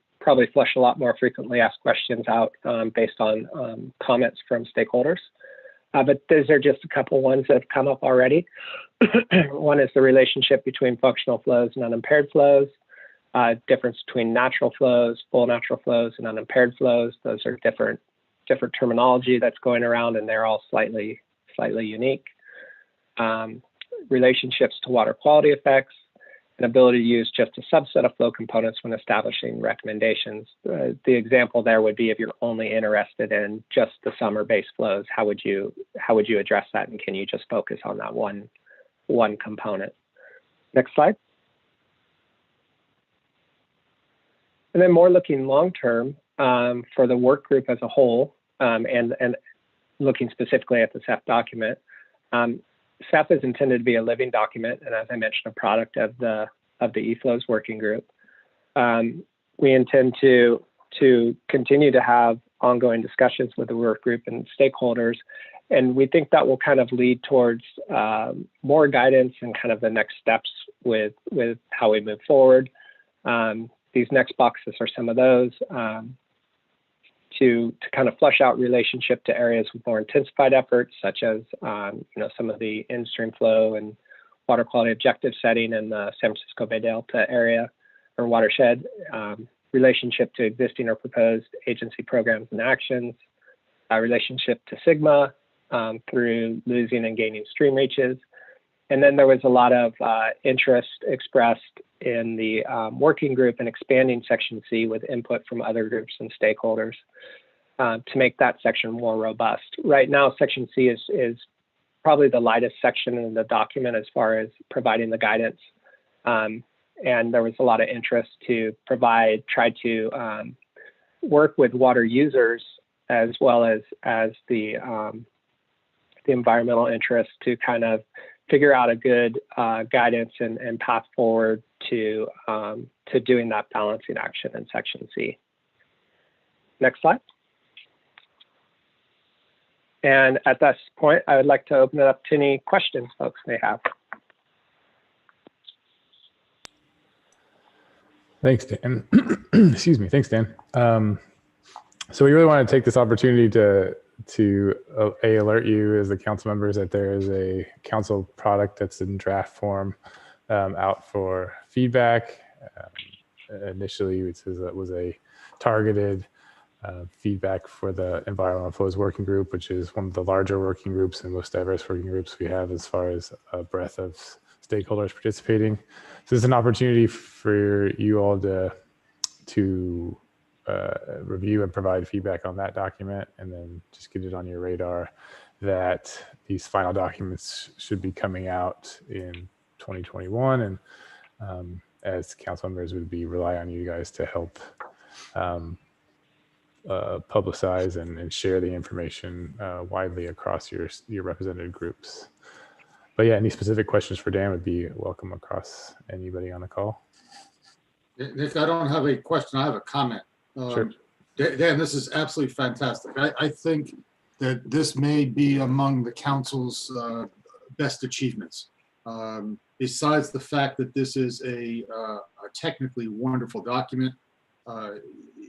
flesh a lot more frequently asked questions out based on comments from stakeholders. But those are just a couple ones that have come up already. One is the relationship between functional flows and unimpaired flows, difference between natural flows, full natural flows, and unimpaired flows. Those are different terminology that's going around, and they're all slightly unique. Relationships to water quality effects, an ability to use just a subset of flow components when establishing recommendations. The example there would be if you're only interested in just the summer-based flows, how would you address that, and can you just focus on that one component? Next slide. And then more looking long-term for the work group as a whole, and looking specifically at the CEF document. CEF is intended to be a living document, and as I mentioned, a product of the eFlows working group. We intend to continue to have ongoing discussions with the work group and stakeholders, and we think that will kind of lead towards more guidance and kind of the next steps with how we move forward. These next boxes are some of those. To kind of flesh out relationship to areas with more intensified efforts, such as some of the in-stream flow and water quality objective setting in the San Francisco Bay Delta area or watershed, relationship to existing or proposed agency programs and actions, relationship to Sigma through losing and gaining stream reaches. And then there was a lot of interest expressed in the working group and expanding Section C with input from other groups and stakeholders to make that section more robust. Right now, Section C is probably the lightest section in the document as far as providing the guidance. And there was a lot of interest to try to work with water users as well as the environmental interests to kind of figure out a good guidance and path forward to doing that balancing action in Section C. Next slide. And at this point, I would like to open it up to any questions folks may have. Thanks, Dan. Excuse me. Thanks, Dan. So we really want to take this opportunity to alert you as the council members that there is a council product that's in draft form out for feedback. Initially, it was a targeted feedback for the Environmental Flows Working Group, which is one of the larger working groups and most diverse working groups we have as far as a breadth of stakeholders participating. So it's an opportunity for you all to review and provide feedback on that document, and then just get it on your radar that these final documents should be coming out in 2021. And as council members, would rely on you guys to help publicize and share the information widely across your represented groups. But yeah, any specific questions for Dan would be welcome across anybody on the call. Nick, I don't have a question, I have a comment. Sure. Dan, this is absolutely fantastic. I think that this may be among the council's best achievements. Besides the fact that this is a technically wonderful document,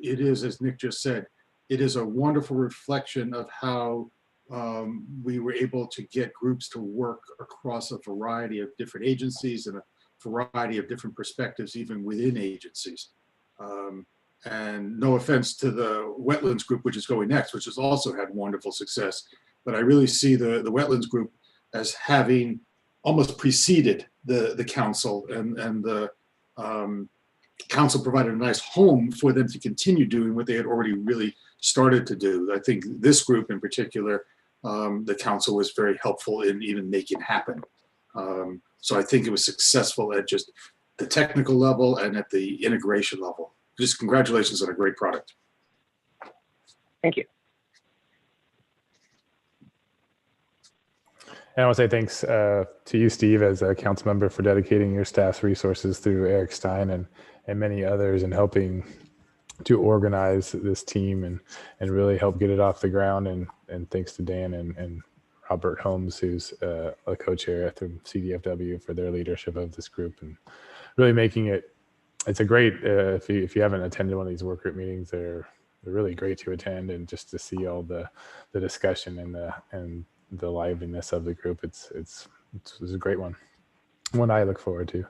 it is, as Nick just said, it is a wonderful reflection of how we were able to get groups to work across a variety of different agencies and a variety of different perspectives, even within agencies. And no offense to the wetlands group, which is going next, which has also had wonderful success. But I really see the wetlands group as having almost preceded the council, and the council provided a nice home for them to continue doing what they had already really started to do. I think this group in particular, the council was very helpful in even making happen. So I think it was successful at just the technical level and at the integration level. Just congratulations on a great product. Thank you. And I want to say thanks to you, Steve, as a council member, for dedicating your staff's resources through Eric Stein and many others, and helping to organize this team and really help get it off the ground. And thanks to Dan and Robert Holmes, who's a co-chair from CDFW, for their leadership of this group and really making it. It's a great, if you haven't attended one of these work group meetings, they're really great to attend, and just to see all the discussion and the liveliness of the group. It's a great one I look forward to.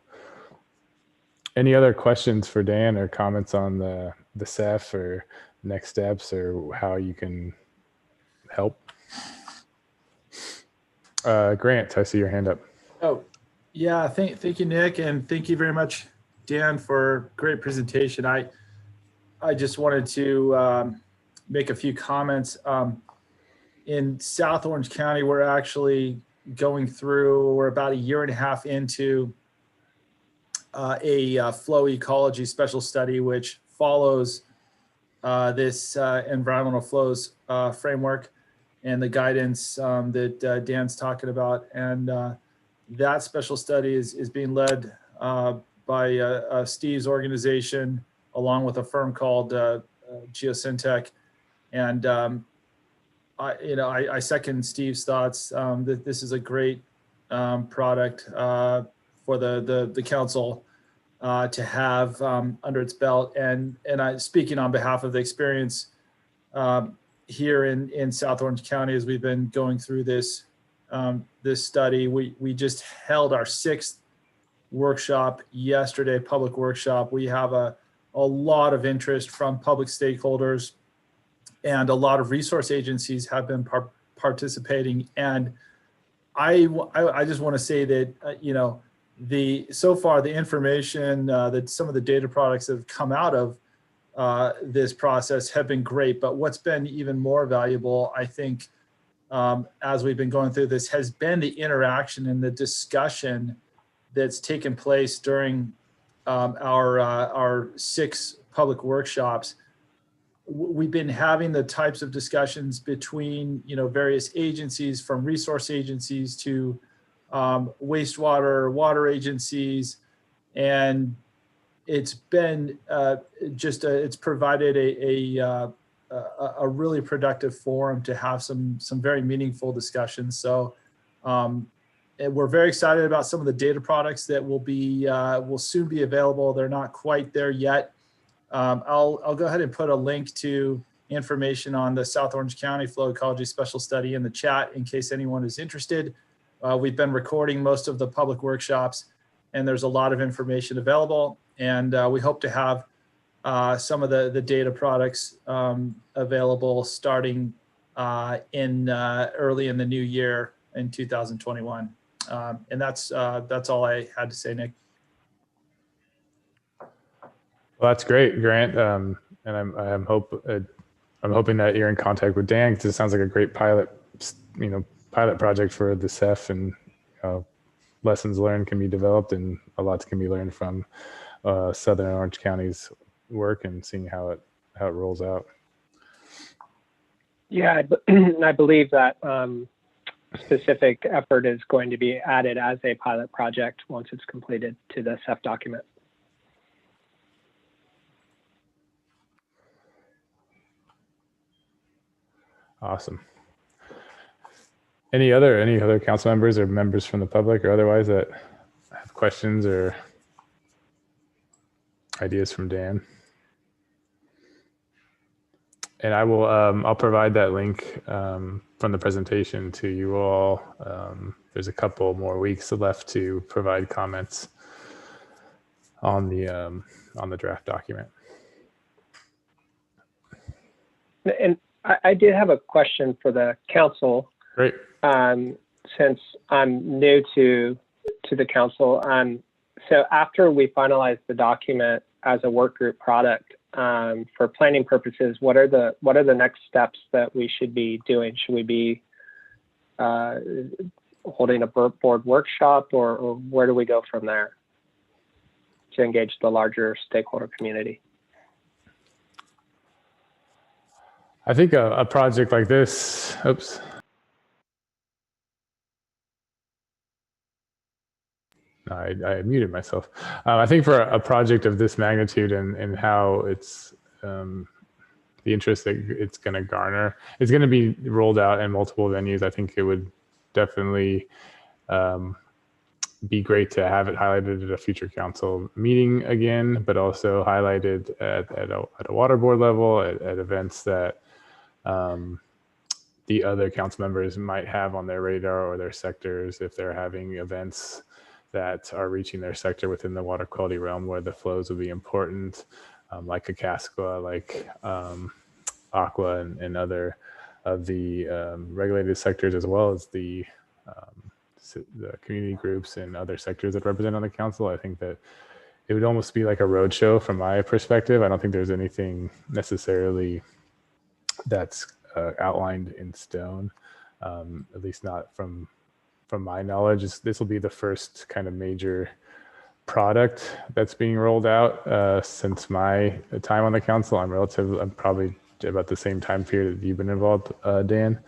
Any other questions for Dan or comments on the CEF or next steps or how you can help? Grant, I see your hand up. Oh, yeah. Thank you, Nick, and thank you very much, Dan, for great presentation. I just wanted to make a few comments. In South Orange County, we're actually we're about a year and a half into a flow ecology special study, which follows this environmental flows framework and the guidance that Dan's talking about. And that special study is being led by Steve's organization, along with a firm called Geosyntec. And I second Steve's thoughts that this is a great product for the council to have under its belt. And I, speaking on behalf of the experience here in South Orange County, as we've been going through this study, we just held our 6th workshop yesterday, public workshop. We have a lot of interest from public stakeholders, and a lot of resource agencies have been participating. And I just want to say that, so far the information that some of the data products that have come out of this process have been great. But what's been even more valuable, I think, as we've been going through this, has been the interaction and the discussion that's taken place during our 6 public workshops. We've been having the types of discussions between, various agencies, from resource agencies to wastewater, water agencies, and it's been it's provided a really productive forum to have some very meaningful discussions. So and we're very excited about some of the data products that will soon be available. They're not quite there yet. I'll go ahead and put a link to information on the South Orange County Flow Ecology Special Study in the chat in case anyone is interested. We've been recording most of the public workshops, and there's a lot of information available. And we hope to have some of the data products available starting early in the new year in 2021. And that's all I had to say, Nick. Well, that's great, Grant. And I'm hoping that you're in contact with Dan, because it sounds like a great pilot project for the CEF, and lessons learned can be developed, and a lot can be learned from Southern Orange County's work and seeing how it rolls out. Yeah, I believe that specific effort is going to be added as a pilot project once it's completed to the CEF document. Awesome. Any other council members or members from the public or otherwise that have questions or ideas from Dan? And I will, I'll provide that link from the presentation to you all. There's a couple more weeks left to provide comments on the draft document. And I did have a question for the council. Great. Since I'm new to the council, so after we finalize the document as a work group product, for planning purposes, what are the next steps that we should be doing? Should we be holding a board workshop, or where do we go from there to engage the larger stakeholder community? I think a project like this, oops. No, I muted myself. I think for a project of this magnitude and how it's the interest that it's going to garner, it's going to be rolled out in multiple venues. I think it would definitely be great to have it highlighted at a future council meeting again, but also highlighted at a water board level, at events that the other council members might have on their radar or their sectors, if they're having events that are reaching their sector within the water quality realm where the flows will be important, like Akasqua, like Aqua, and other of the regulated sectors, as well as the community groups and other sectors that represent on the council. I think that it would almost be like a roadshow from my perspective. I don't think there's anything necessarily that's outlined in stone, at least not from my knowledge. This will be the first kind of major product that's being rolled out since my time on the council. I'm probably about the same time period that you've been involved, Dan.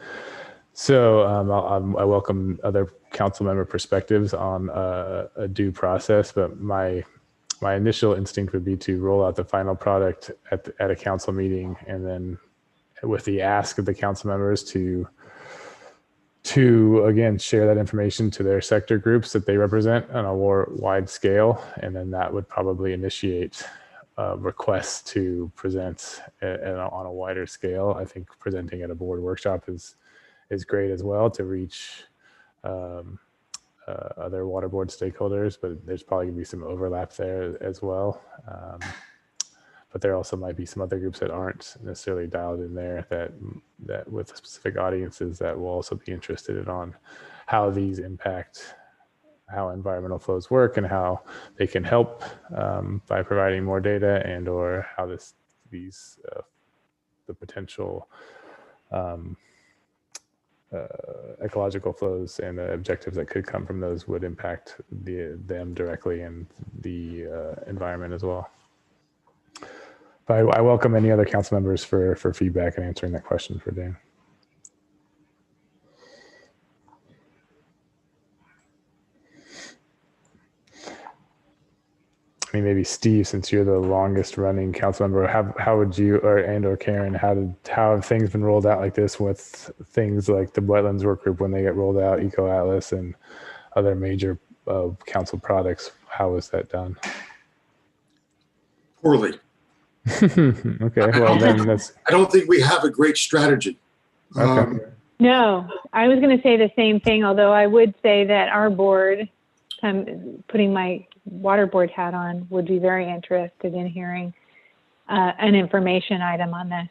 So I welcome other council member perspectives on a due process, but my initial instinct would be to roll out the final product at a council meeting, and then with the ask of the council members to again share that information to their sector groups that they represent on a more wide scale, and then that would probably initiate requests to present on a wider scale. I think presenting at a board workshop is great as well to reach other water board stakeholders, but there's probably gonna be some overlap there as well. But there also might be some other groups that aren't necessarily dialed in there that with specific audiences that will also be interested in on how these impact how environmental flows work and how they can help by providing more data, and or how the potential ecological flows and the objectives that could come from those would impact them directly and the environment as well. But I welcome any other council members for feedback and answering that question for Dan. I mean, maybe Steve, since you're the longest running council member, how would you, or Karen, how have things been rolled out like this with things like the wetlands work group when they get rolled out, Eco Atlas and other major council products? How was that done? Poorly. Okay, well then I don't think we have a great strategy. Okay. No, I was going to say the same thing, although I would say that our board, putting my water board hat on, would be very interested in hearing an information item on this.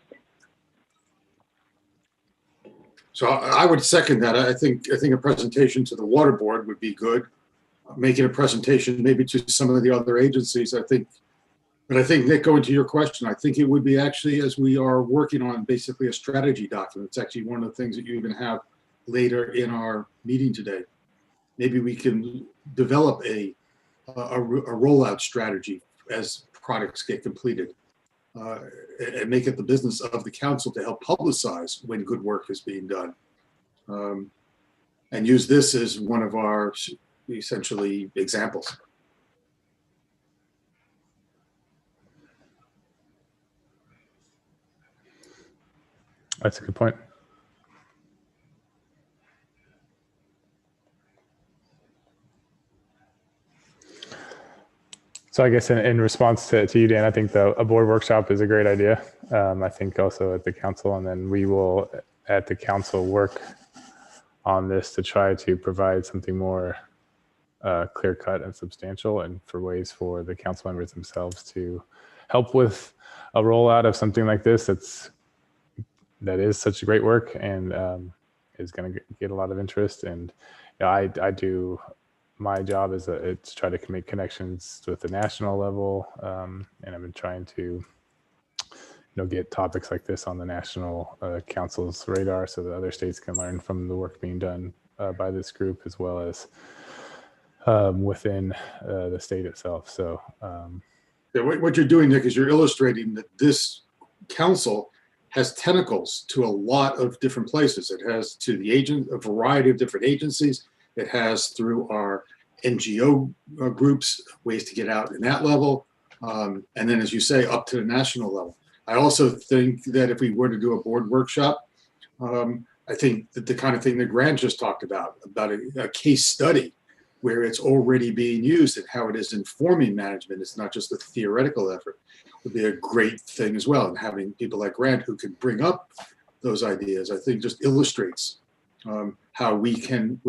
So I would second that. I think a presentation to the water board would be good. Making a presentation maybe to some of the other agencies, but I think, Nick, going to your question, I think it would be actually, as we are working on basically a strategy document, it's actually one of the things that you're going to have later in our meeting today. Maybe we can develop a rollout strategy as products get completed and make it the business of the council to help publicize when good work is being done. And use this as one of our essentially examples. That's a good point. So I guess in response to you, Dan, I think a board workshop is a great idea. I think also at the council, and then we will at the council work on this to try to provide something more clear cut and substantial, and for ways for the council members themselves to help with a rollout of something like this that's that is such great work and is going to get a lot of interest. And I do, my job is to try to make connections with the national level, and I've been trying to get topics like this on the national council's radar so that other states can learn from the work being done by this group, as well as within the state itself. So Yeah, what you're doing, Nick, is you're illustrating that this council has tentacles to a lot of different places. It has to a variety of different agencies. It has through our NGO groups, ways to get out in that level. And then, as you say, up to the national level. I also think that if we were to do a board workshop, I think that the kind of thing that Grant just talked about a case study where it's already being used and how it is informing management, it's not just a theoretical effort, would be a great thing as well. And having people like Grant who can bring up those ideas, I think just illustrates how we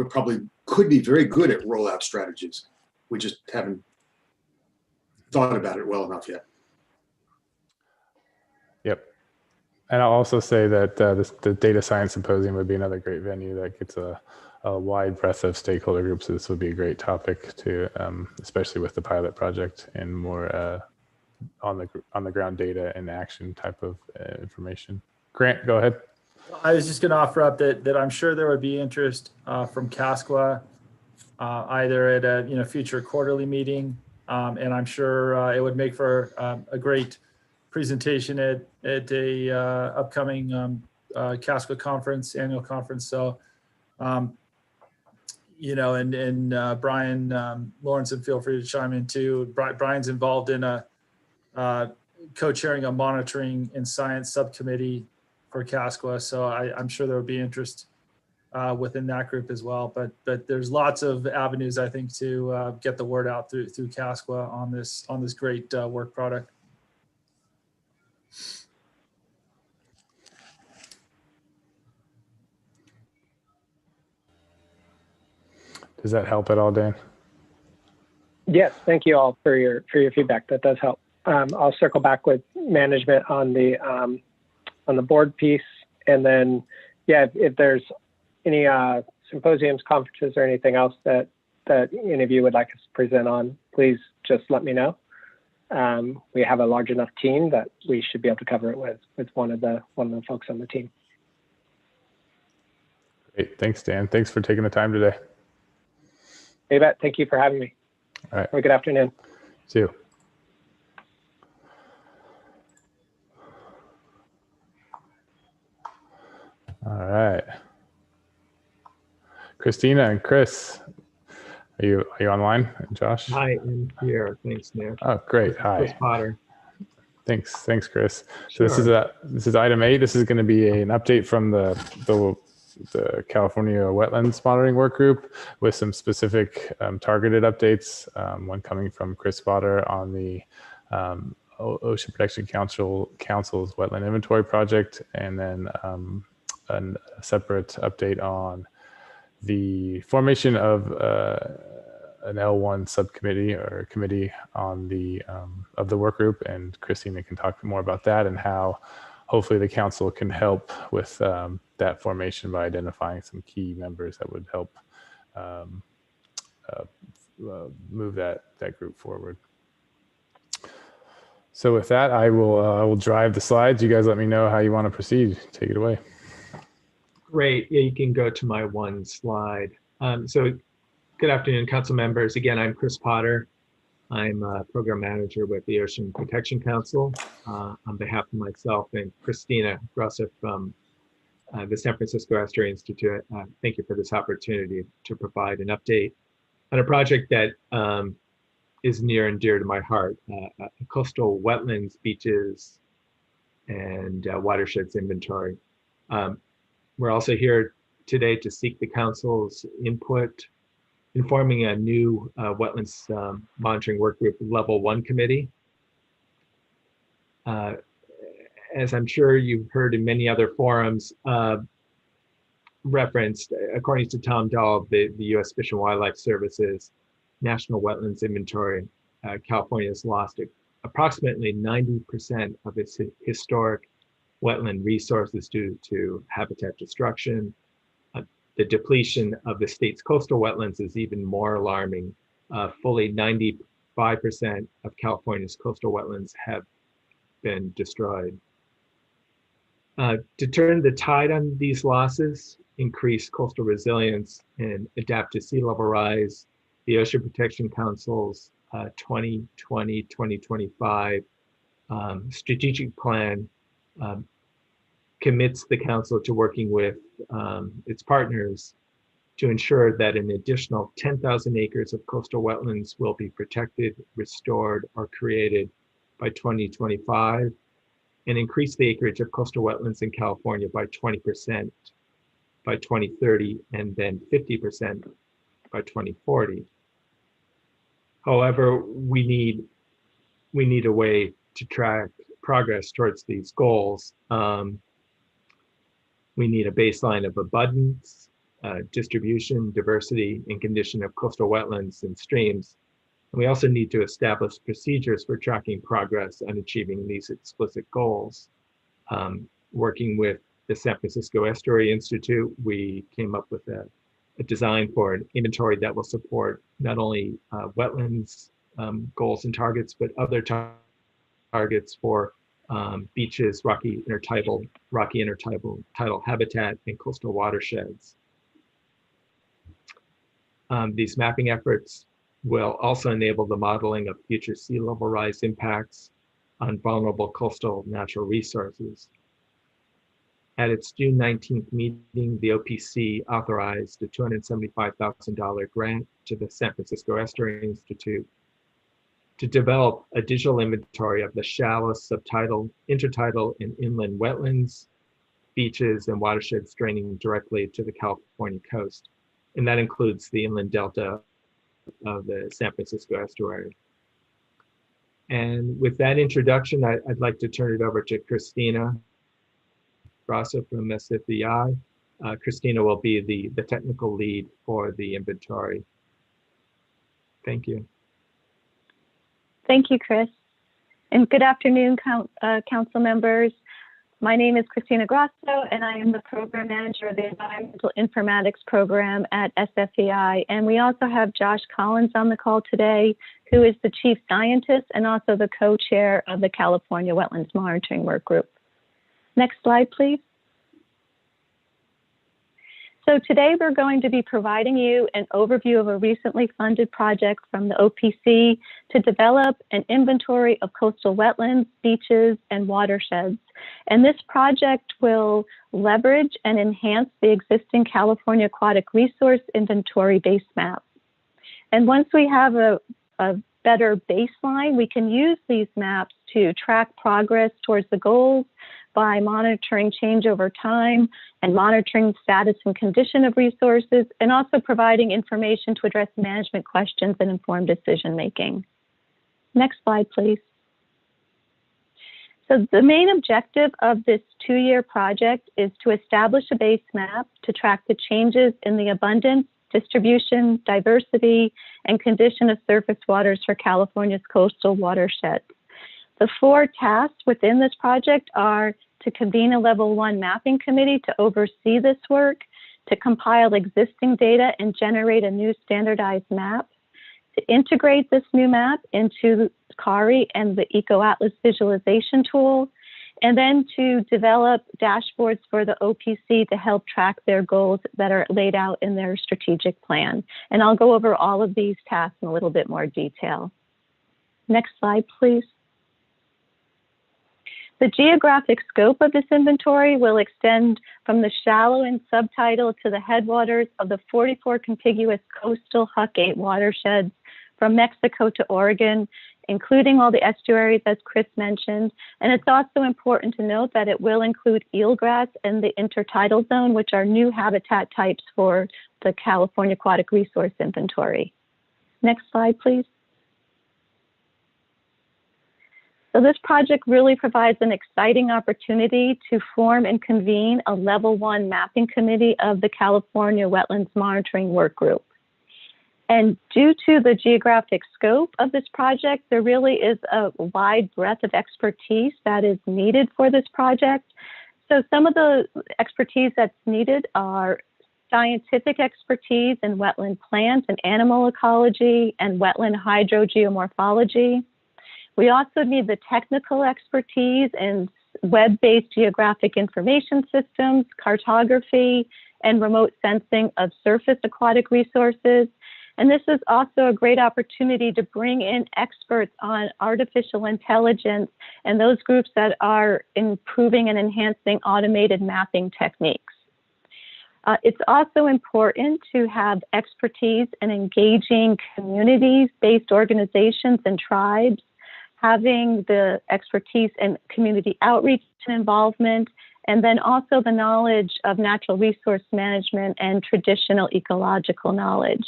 probably could be very good at rollout strategies. We just haven't thought about it well enough yet. Yep. And I'll also say that the Data Science Symposium would be another great venue that gets a wide breadth of stakeholder groups. So this would be a great topic to, especially with the pilot project and more on the ground data and action type of information. Grant, go ahead. I was just going to offer up that I'm sure there would be interest from CASQA either at a future quarterly meeting, and I'm sure it would make for a great presentation at a upcoming CASQA conference, annual conference. So, and Brian Lawrenson, feel free to chime in too. Brian's involved in co-chairing a monitoring and science subcommittee for CASQA. So I'm sure there would be interest within that group as well. But there's lots of avenues, I think, to get the word out through CASQA on this great work product. Does that help at all, Dan? Yes, thank you all for your feedback. That does help. I'll circle back with management on the board piece, and then if there's any symposiums, conferences, or anything else that any of you would like us to present on, please just let me know. We have a large enough team that we should be able to cover it with one of the folks on the team. Great, thanks, Dan. Thanks for taking the time today. You bet. Thank you for having me. All right. Have a good afternoon. See you. All right. Christina and Chris, are you online? Josh? I am here. Thanks, Nick. Oh, great. Hi. Chris Potter. Thanks, Chris. Sure. So this is item 8. This is going to be an update from the California Wetlands Monitoring Work Group with some specific targeted updates. One coming from Chris Potter on the Ocean Protection Council's Wetland Inventory Project, and then a separate update on the formation of an L1 subcommittee or committee on the of the work group, and Christina can talk more about that and how hopefully the council can help with that formation by identifying some key members that would help move that group forward. So with that, I will drive the slides. You guys let me know how you want to proceed. Take it away. Great. Yeah, you can go to my one slide. So good afternoon, council members. Again, I'm Chris Potter. I'm a program manager with the Ocean Protection Council on behalf of myself and Christina Grosser from the San Francisco Estuary Institute. Thank you for this opportunity to provide an update on a project that is near and dear to my heart, coastal wetlands, beaches, and watersheds inventory. We're also here today to seek the council's input in forming a new wetlands monitoring work group level 1 committee. As I'm sure you've heard in many other forums referenced, according to Tom Dahl, the U.S. Fish and Wildlife Service's National Wetlands Inventory, California has lost approximately 90% of its historic wetland resources due to habitat destruction. The depletion of the state's coastal wetlands is even more alarming. Fully 95% of California's coastal wetlands have been destroyed. To turn the tide on these losses, increase coastal resilience, and adapt to sea level rise, the Ocean Protection Council's 2020-2025 strategic plan commits the council to working with its partners to ensure that an additional 10,000 acres of coastal wetlands will be protected, restored, or created by 2025, and increase the acreage of coastal wetlands in California by 20% by 2030, and then 50% by 2040. However, we need a way to track progress towards these goals. We need a baseline of abundance, distribution, diversity, and condition of coastal wetlands and streams. And we also need to establish procedures for tracking progress on achieving these explicit goals. Working with the San Francisco Estuary Institute, we came up with a design for an inventory that will support not only wetlands goals and targets, but other targets for beaches, rocky intertidal habitat, and coastal watersheds. These mapping efforts will also enable the modeling of future sea level rise impacts on vulnerable coastal natural resources. At its June 19th meeting, the OPC authorized a $275,000 grant to the San Francisco Estuary Institute to develop a digital inventory of the shallow, subtidal, intertidal, and inland wetlands, beaches, and watersheds draining directly to the California coast. And that includes the inland delta of the San Francisco Estuary. And with that introduction, I'd like to turn it over to Christina Grasso from SFEI. Christina will be the technical lead for the inventory. Thank you. Thank you, Chris. And good afternoon, council members. My name is Christina Grasso, and I am the program manager of the Environmental Informatics Program at SFEI. And we also have Josh Collins on the call today, who is the chief scientist and also the co-chair of the California Wetlands Monitoring Work Group. Next slide, please. So today we're going to be providing you an overview of a recently funded project from the OPC to develop an inventory of coastal wetlands, beaches, and watersheds. And this project will leverage and enhance the existing California Aquatic Resource Inventory base map. And once we have a better baseline, we can use these maps to track progress towards the goals by monitoring change over time and monitoring status and condition of resources, and also providing information to address management questions and inform decision making. Next slide, please. So the main objective of this 2-year project is to establish a base map to track the changes in the abundance, distribution, diversity, and condition of surface waters for California's coastal watersheds. The 4 tasks within this project are to convene a level 1 mapping committee to oversee this work, to compile existing data and generate a new standardized map, to integrate this new map into CARI and the EcoAtlas visualization tool, and then to develop dashboards for the OPC to help track their goals that are laid out in their strategic plan. And I'll go over all of these tasks in a little bit more detail. Next slide, please. The geographic scope of this inventory will extend from the shallow and subtidal to the headwaters of the 44 contiguous coastal Huc-8 watersheds from Mexico to Oregon, including all the estuaries, as Chris mentioned. And it's also important to note that it will include eelgrass and the intertidal zone, which are new habitat types for the California Aquatic Resource Inventory. Next slide, please. So this project really provides an exciting opportunity to form and convene a level 1 mapping committee of the California Wetlands Monitoring Work Group. And due to the geographic scope of this project, there really is a wide breadth of expertise that is needed for this project. So some of the expertise that's needed are scientific expertise in wetland plant and animal ecology and wetland hydrogeomorphology. We also need the technical expertise in web-based geographic information systems, cartography, and remote sensing of surface aquatic resources. And this is also a great opportunity to bring in experts on artificial intelligence and those groups that are improving and enhancing automated mapping techniques. It's also important to have expertise in engaging communities-based organizations and tribes, having the expertise in community outreach and involvement, and then also the knowledge of natural resource management and traditional ecological knowledge.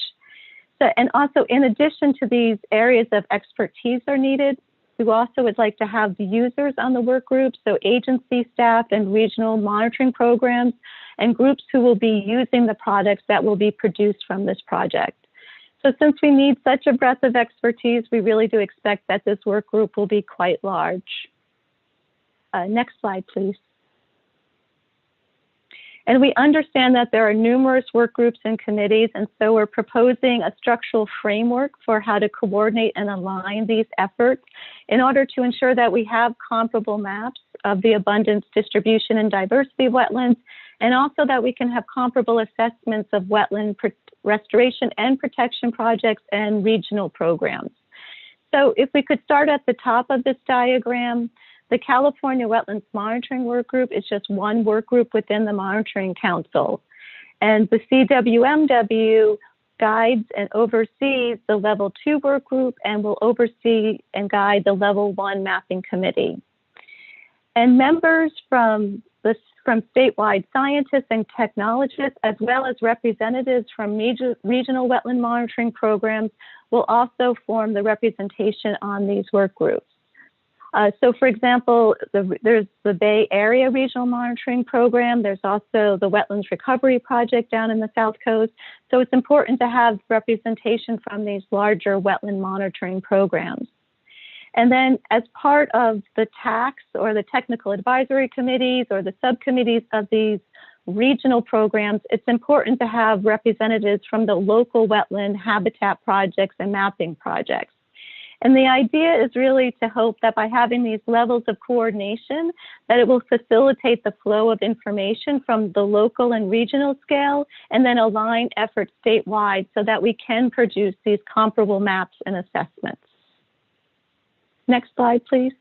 So, and also, in addition to these areas of expertise are needed, we also would like to have the users on the work group, so agency staff and regional monitoring programs, and groups who will be using the products that will be produced from this project. So since we need such a breadth of expertise, we really do expect that this work group will be quite large. Next slide, please. And we understand that there are numerous work groups and committees, and so we're proposing a structural framework for how to coordinate and align these efforts in order to ensure that we have comparable maps of the abundance, distribution, and diversity of wetlands, and also that we can have comparable assessments of wetland restoration and protection projects and regional programs. So if we could start at the top of this diagram, the California Wetlands Monitoring Work Group is just one work group within the Monitoring Council. And the CWMW guides and oversees the Level 2 work group and will oversee and guide the Level 1 mapping committee. And members from statewide scientists and technologists, as well as representatives from regional wetland monitoring programs, will also form the representation on these work groups. So for example, there's the Bay Area Regional Monitoring Program. There's also the Wetlands Recovery Project down in the South Coast. So it's important to have representation from these larger wetland monitoring programs. And then as part of the TACs or the technical advisory committees or the subcommittees of these regional programs, it's important to have representatives from the local wetland habitat projects and mapping projects. And the idea is really to hope that by having these levels of coordination, that it will facilitate the flow of information from the local and regional scale, and then align efforts statewide so that we can produce these comparable maps and assessments. Next slide, please.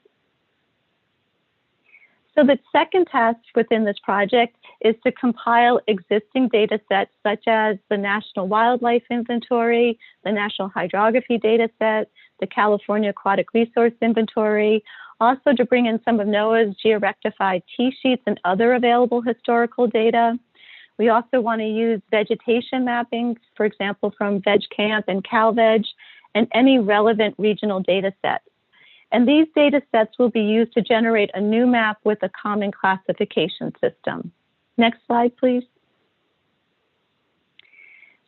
So the second task within this project is to compile existing data sets such as the National Wildlife Inventory, the National Hydrography Data Set, the California Aquatic Resource Inventory, also to bring in some of NOAA's georectified T-sheets and other available historical data. We also want to use vegetation mapping, for example, from VegCamp and CalVeg, and any relevant regional data sets. And these data sets will be used to generate a new map with a common classification system. Next slide, please.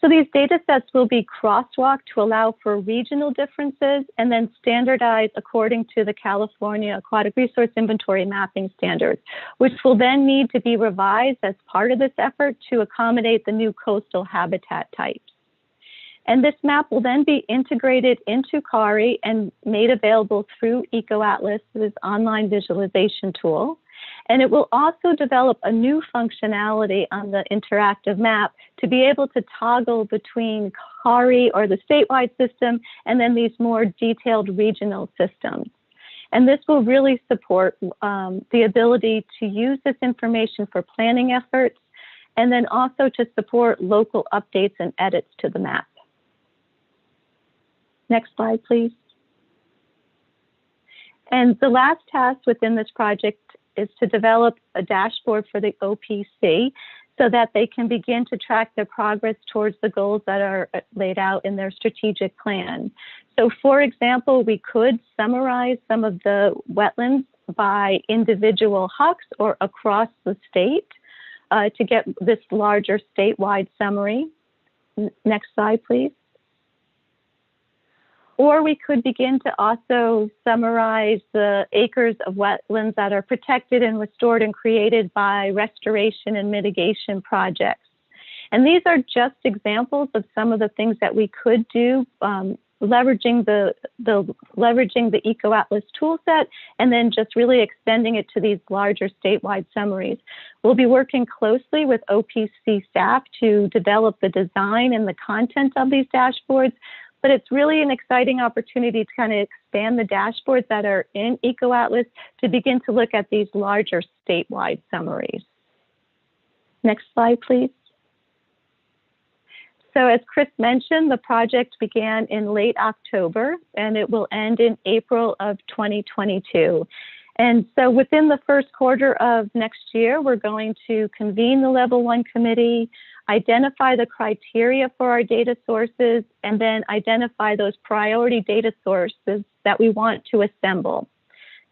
So these data sets will be crosswalked to allow for regional differences and then standardized according to the California Aquatic Resource Inventory mapping standards, which will then need to be revised as part of this effort to accommodate the new coastal habitat types. And this map will then be integrated into CARI and made available through EcoAtlas, this online visualization tool. And it will also develop a new functionality on the interactive map to be able to toggle between CARI or the statewide system and then these more detailed regional systems. And this will really support the ability to use this information for planning efforts and then also to support local updates and edits to the map. Next slide, please. And the last task within this project is to develop a dashboard for the OPC so that they can begin to track their progress towards the goals that are laid out in their strategic plan. So for example, we could summarize some of the wetlands by individual hucks or across the state to get this larger statewide summary. Next slide, please. Or we could begin to also summarize the acres of wetlands that are protected and restored and created by restoration and mitigation projects. And these are just examples of some of the things that we could do, leveraging the EcoAtlas toolset, and then just really extending it to these larger statewide summaries. We'll be working closely with OPC staff to develop the design and the content of these dashboards, but it's really an exciting opportunity to kind of expand the dashboards that are in EcoAtlas to begin to look at these larger statewide summaries. Next slide, please. So as Chris mentioned, the project began in late October and it will end in April of 2022. And so within the first quarter of next year, we're going to convene the Level 1 committee, identify the criteria for our data sources, and then identify those priority data sources that we want to assemble.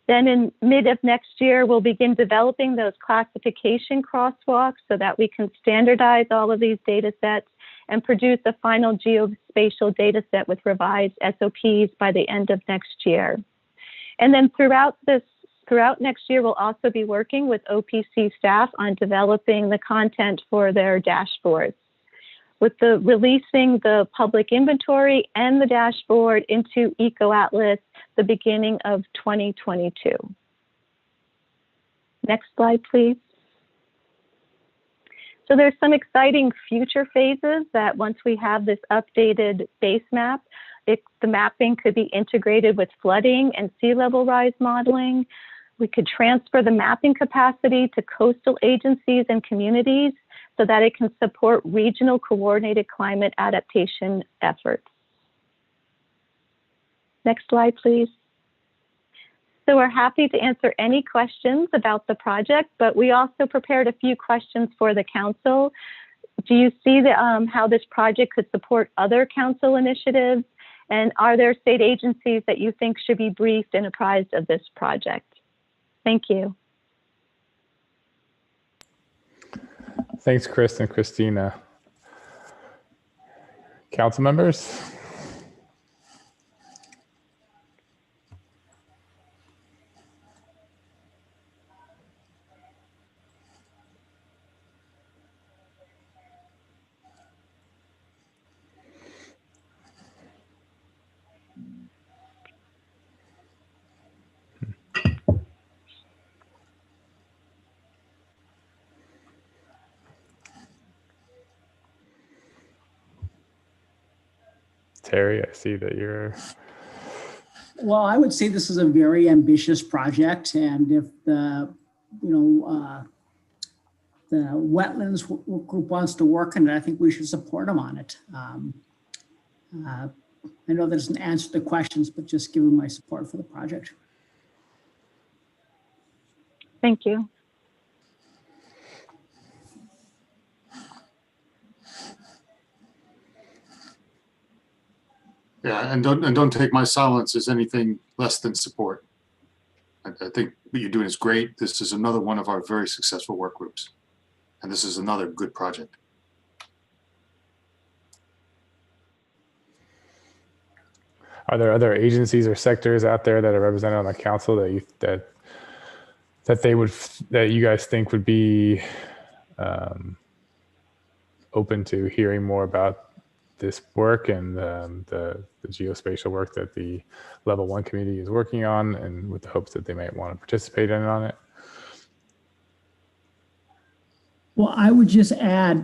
Then in mid of next year, we'll begin developing those classification crosswalks so that we can standardize all of these data sets and produce a final geospatial data set with revised SOPs by the end of next year. And then throughout next year, we'll also be working with OPC staff on developing the content for their dashboards, with releasing the public inventory and the dashboard into EcoAtlas the beginning of 2022. Next slide, please. So there's some exciting future phases that once we have this updated base map, the mapping could be integrated with flooding and sea level rise modeling. We could transfer the mapping capacity to coastal agencies and communities so that it can support regional coordinated climate adaptation efforts. Next slide, please. So we're happy to answer any questions about the project, but we also prepared a few questions for the council. Do you see how this project could support other council initiatives? And are there state agencies that you think should be briefed and apprised of this project? Thank you. Thanks, Chris and Christina. Council members? Terry, I see that you're... Well, I would say this is a very ambitious project, and if the, the wetlands group wants to work on it, I think we should support them on it. I know that doesn't answer the questions, but just giving my support for the project. Thank you. Yeah, and don't take my silence as anything less than support. I think what you're doing is great. This is another one of our very successful work groups, and this is another good project. Are there other agencies or sectors out there that are represented on the council that you guys think would be open to hearing more about this work and the geospatial work that the Level 1 community is working on, and with the hopes that they might want to participate on it? Well, I would just add,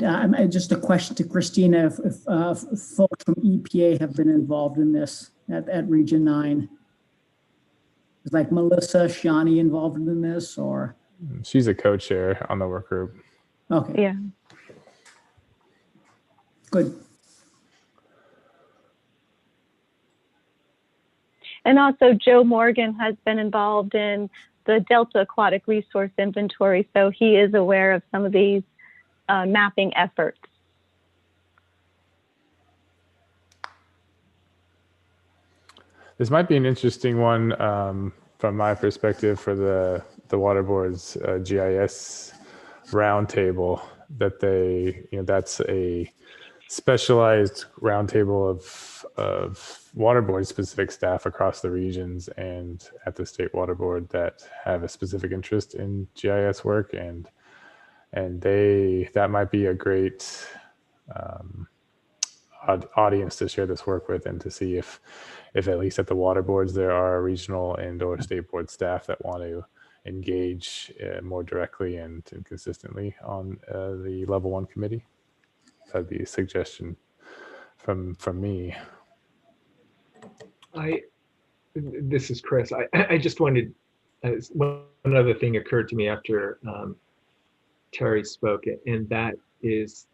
just a question to Christina, if folks from EPA have been involved in this at Region 9. Is like Melissa Shani involved in this, or? She's a co-chair on the work group. Okay. Yeah. Good. And also Joe Morgan has been involved in the Delta Aquatic Resource Inventory, so he is aware of some of these mapping efforts. This might be an interesting one from my perspective for the Water Board's GIS roundtable, that they, that's a specialized roundtable of water board specific staff across the regions and at the state water board that have a specific interest in GIS work, and that might be a great audience to share this work with, and to see if at least at the water boards there are regional and or state board staff that want to engage more directly and consistently on the level 1 committee. That'd be a suggestion from me. This is Chris. I just wanted, one other thing occurred to me after Terry spoke, and that is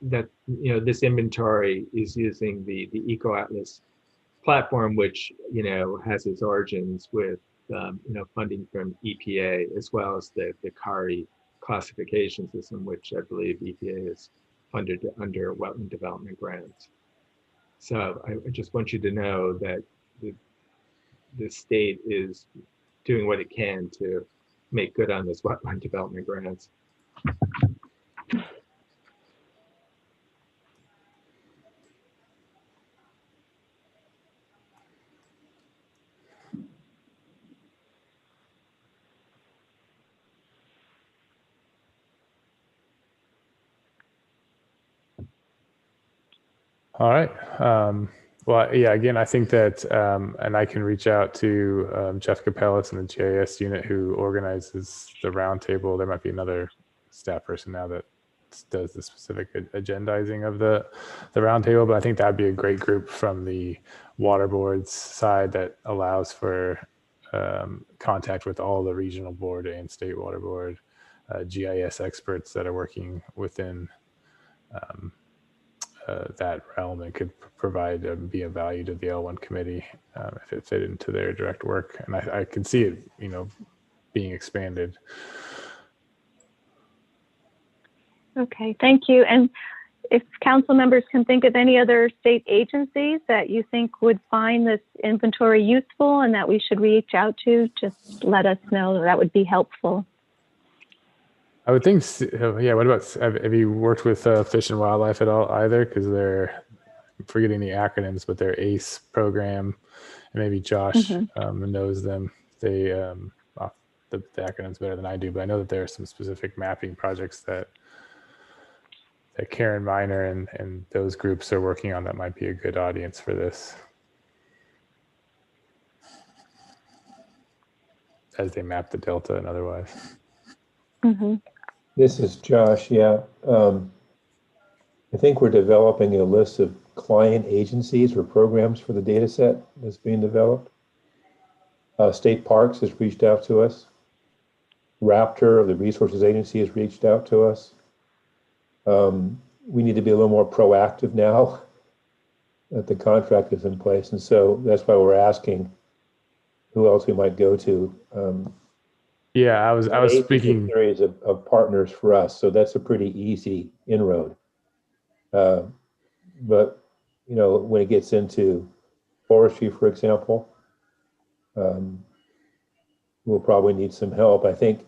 that, you know, this inventory is using the EcoAtlas platform, which, you know, has its origins with you know, funding from EPA, as well as the CARI classification system, which I believe EPA is funded under wetland development grants. So I just want you to know that the state is doing what it can to make good on those wetland development grants. All right. Well, yeah, again, I think that, and I can reach out to Jeff Capellas in the GIS unit who organizes the roundtable. There might be another staff person now that does the specific agendizing of the roundtable, but I think that'd be a great group from the water boards side that allows for contact with all the regional board and state water board GIS experts that are working within that realm, and could provide be of value to the L1 committee if it fit into their direct work. And I can see it, you know, being expanded. Okay, thank you. And if council members can think of any other state agencies that you think would find this inventory useful and that we should reach out to, just let us know. That would be helpful. I would think, yeah. What about, have you worked with Fish and Wildlife at all either? Because they're, I'm forgetting the acronyms, but their ACE program, and maybe Josh knows them. They, the acronyms better than I do, but I know that there are some specific mapping projects that Karen Miner and those groups are working on that might be a good audience for this, as they map the Delta and otherwise. This is Josh. Yeah. I think we're developing a list of client agencies or programs for the data set that's being developed. State Parks has reached out to us. Raptor of the Resources Agency has reached out to us. We need to be a little more proactive now that the contract is in place. And so that's why we're asking who else we might go to. Yeah, I was speaking series of partners for us, so that's a pretty easy inroad. But you know, when it gets into forestry, for example, we'll probably need some help. I think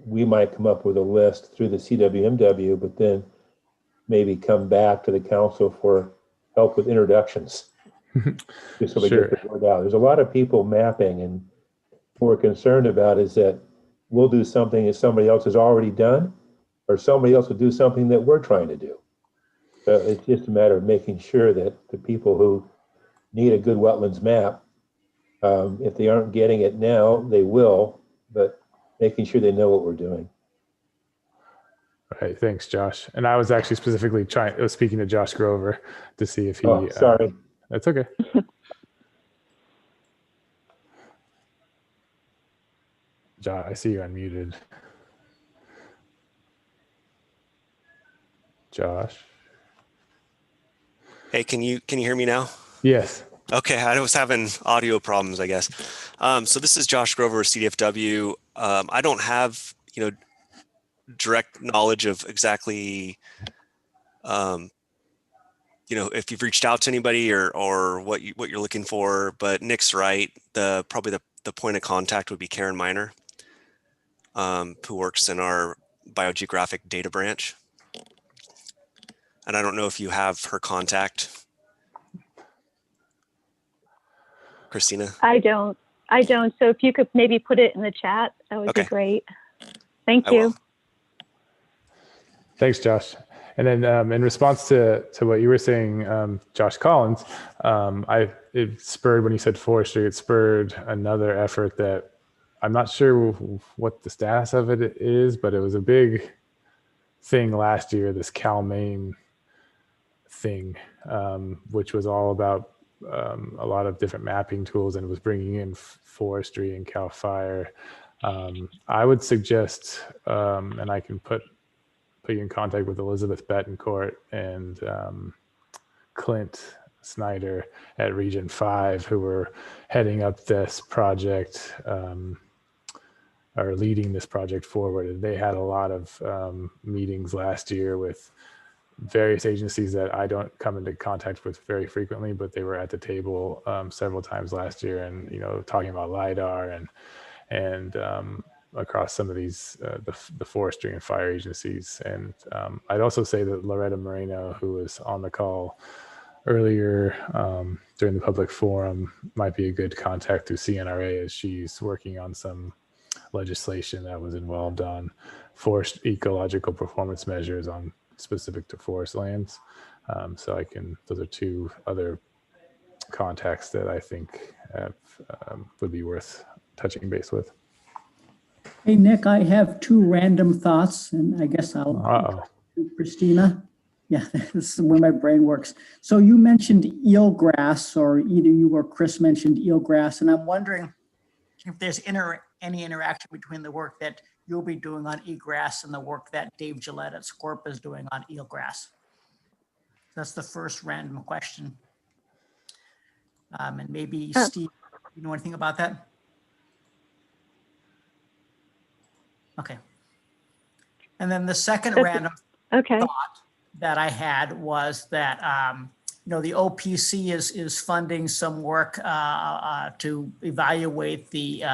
we might come up with a list through the CWMW, but then maybe come back to the council for help with introductions, just so we get the word out. There's a lot of people mapping, and what we're concerned about is that we'll do something that somebody else has already done, or somebody else will do something that we're trying to do. So it's just a matter of making sure that the people who need a good wetlands map, if they aren't getting it now, they will, but making sure they know what we're doing. All right, thanks, Josh. And I was actually specifically speaking to Josh Grover to see if he. Oh, sorry. That's okay. Josh, I see you unmuted. Josh. Hey, can you hear me now? Yes. Okay, I was having audio problems, I guess. So this is Josh Grover, CDFW. I don't have, direct knowledge of exactly, if you've reached out to anybody or what you're looking for. But Nick's right. Probably the point of contact would be Karen Miner, who works in our biogeographic data branch. And I don't know if you have her contact. Christina? I don't. So if you could maybe put it in the chat, that would be great. Thank you. Thanks, Josh. And then in response to what you were saying, Josh Collins, it spurred, when you said forestry, it spurred another effort that I'm not sure what the status of it is, but it was a big thing last year, this CalMaine thing, which was all about a lot of different mapping tools, and it was bringing in forestry and CAL FIRE. I would suggest, and I can put you in contact with Elizabeth Betancourt and Clint Snyder at Region 5, who were heading up this project, or leading this project forward. And they had a lot of meetings last year with various agencies that I don't come into contact with very frequently, but they were at the table several times last year, and talking about LIDAR and across some of these the forestry and fire agencies. And I'd also say that Loretta Moreno, who was on the call earlier during the public forum, might be a good contact through CNRA, as she's working on some legislation that was involved on forest ecological performance measures on specific to forest lands. So those are two other contacts that I think would be worth touching base with. Hey, Nick, I have two random thoughts, and I guess I'll Christina. Yeah, this is where my brain works. So you mentioned eelgrass, or either you or Chris mentioned eelgrass, and I'm wondering if there's any interaction between the work that you'll be doing on eelgrass and the work that Dave Gillette at Scorp is doing on eelgrass. That's the first random question. And maybe Steve, you know anything about that? Okay. And then the second random thought that I had was that the OPC is funding some work to evaluate the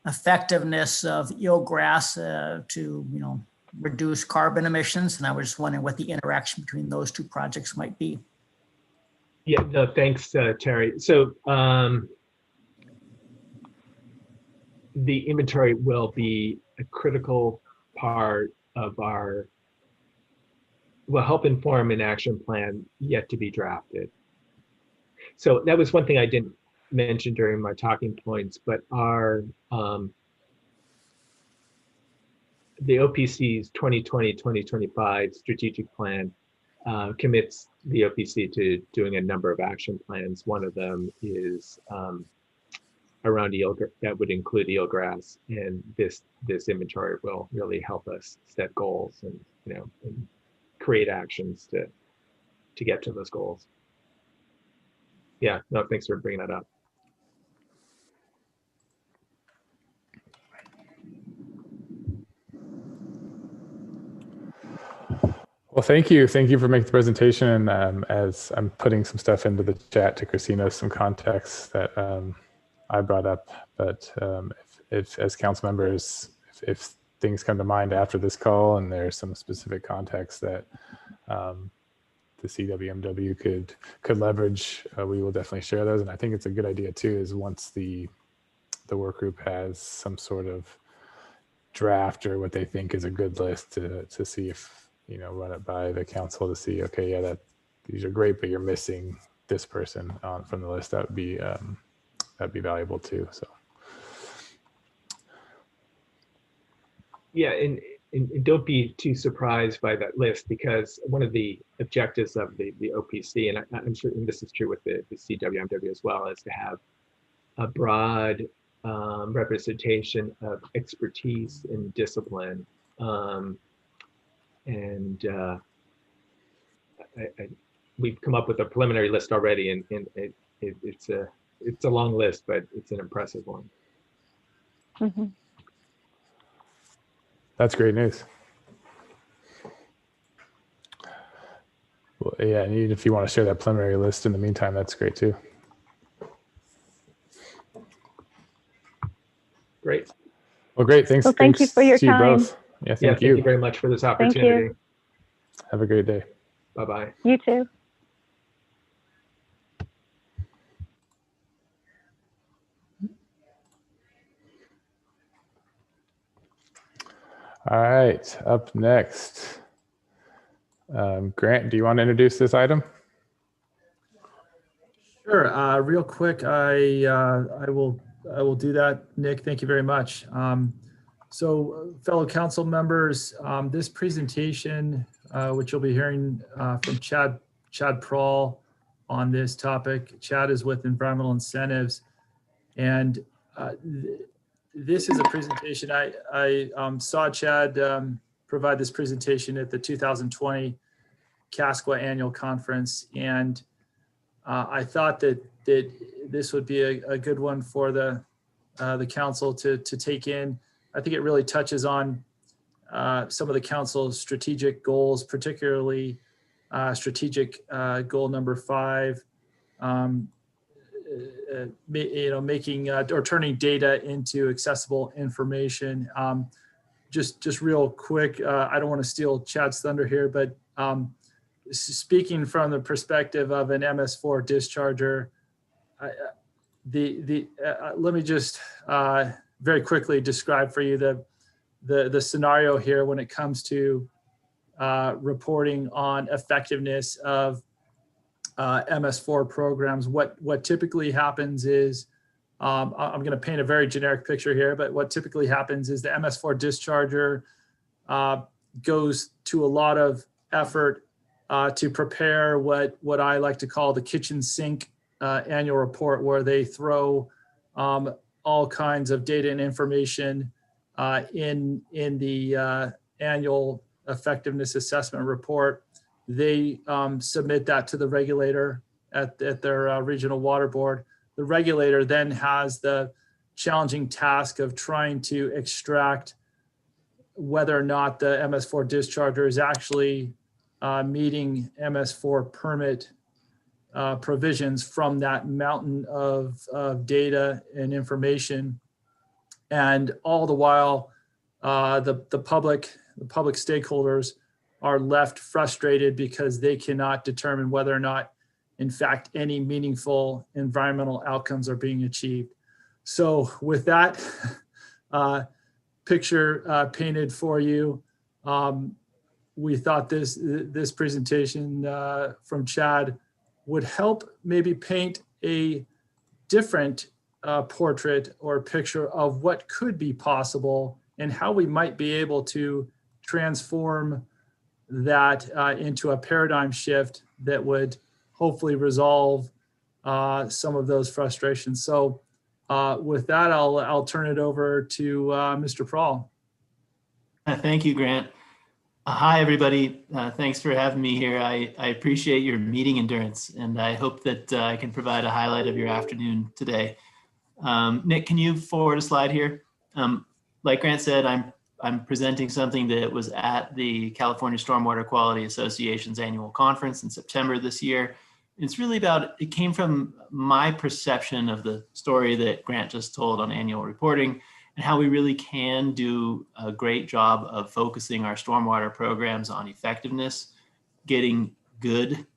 effectiveness of eelgrass to reduce carbon emissions, and I was just wondering what the interaction between those two projects might be. Yeah, no, thanks, Terry. So the inventory will be a critical part of will help inform an action plan yet to be drafted. So that was one thing I didn't mention during my talking points, but the OPC's 2020-2025 strategic plan commits the OPC to doing a number of action plans. One of them is around that would include eelgrass, and this inventory will really help us set goals and and create actions to get to those goals. Yeah, no, thanks for bringing that up. Well, thank you for making the presentation. And as I'm putting some stuff into the chat to Christina, some context that I brought up, but if as council members, if things come to mind after this call and there's some specific context that the CWMW could leverage, we will definitely share those. And I think it's a good idea too, is once the work group has some sort of draft or what they think is a good list to see if, run it by the council to see, okay, yeah, these are great, but you're missing this person from the list. That'd be valuable too. So. Yeah, and don't be too surprised by that list, because one of the objectives of the OPC, and I'm sure this is true with the CWMW as well, is to have a broad representation of expertise and discipline. We've come up with a preliminary list already, and it's a long list, but it's an impressive one. Mm-hmm. That's great news. Well, yeah, and even if you want to share that preliminary list in the meantime, that's great too. Great. Well, great. Thanks. Well, thank you for your time. Both. Yeah, thank you. Thank you very much for this opportunity. Thank you. Have a great day. Bye-bye. You too. All right, up next. Grant, do you want to introduce this item? Sure. Real quick, I will do that. Nick, thank you very much. So, fellow council members, this presentation, which you'll be hearing from Chad Prawl on this topic. Chad is with Environmental Incentives, and this is a presentation. I saw Chad provide this presentation at the 2020 CASQA annual conference, and I thought that this would be a good one for the council to take in. I think it really touches on some of the council's strategic goals, particularly strategic goal number 5, making or turning data into accessible information. Just real quick, I don't want to steal Chad's thunder here, but speaking from the perspective of an MS4 discharger, let me just very quickly describe for you the scenario here when it comes to reporting on effectiveness of MS4 programs. What typically happens is, I'm going to paint a very generic picture here, but what typically happens is the MS4 discharger goes to a lot of effort to prepare what I like to call the kitchen sink annual report, where they throw all kinds of data and information in the annual effectiveness assessment report. They submit that to the regulator at their regional water board. The regulator then has the challenging task of trying to extract whether or not the MS4 discharger is actually meeting MS4 permit provisions from that mountain of data and information. And all the while, the public stakeholders are left frustrated because they cannot determine whether or not, in fact, any meaningful environmental outcomes are being achieved. So with that picture painted for you, we thought this presentation from Chad would help maybe paint a different portrait or picture of what could be possible and how we might be able to transform that into a paradigm shift that would hopefully resolve some of those frustrations. So with that, I'll turn it over to Mr. Prawl. Thank you, Grant. Hi, everybody. Thanks for having me here. I appreciate your meeting endurance, and I hope that I can provide a highlight of your afternoon today. Nick, can you forward a slide here? Like Grant said, I'm presenting something that was at the California Stormwater Quality Association's annual conference in September this year. It's really about, it came from my perception of the story that Grant just told on annual reporting, and how we really can do a great job of focusing our stormwater programs on effectiveness, getting good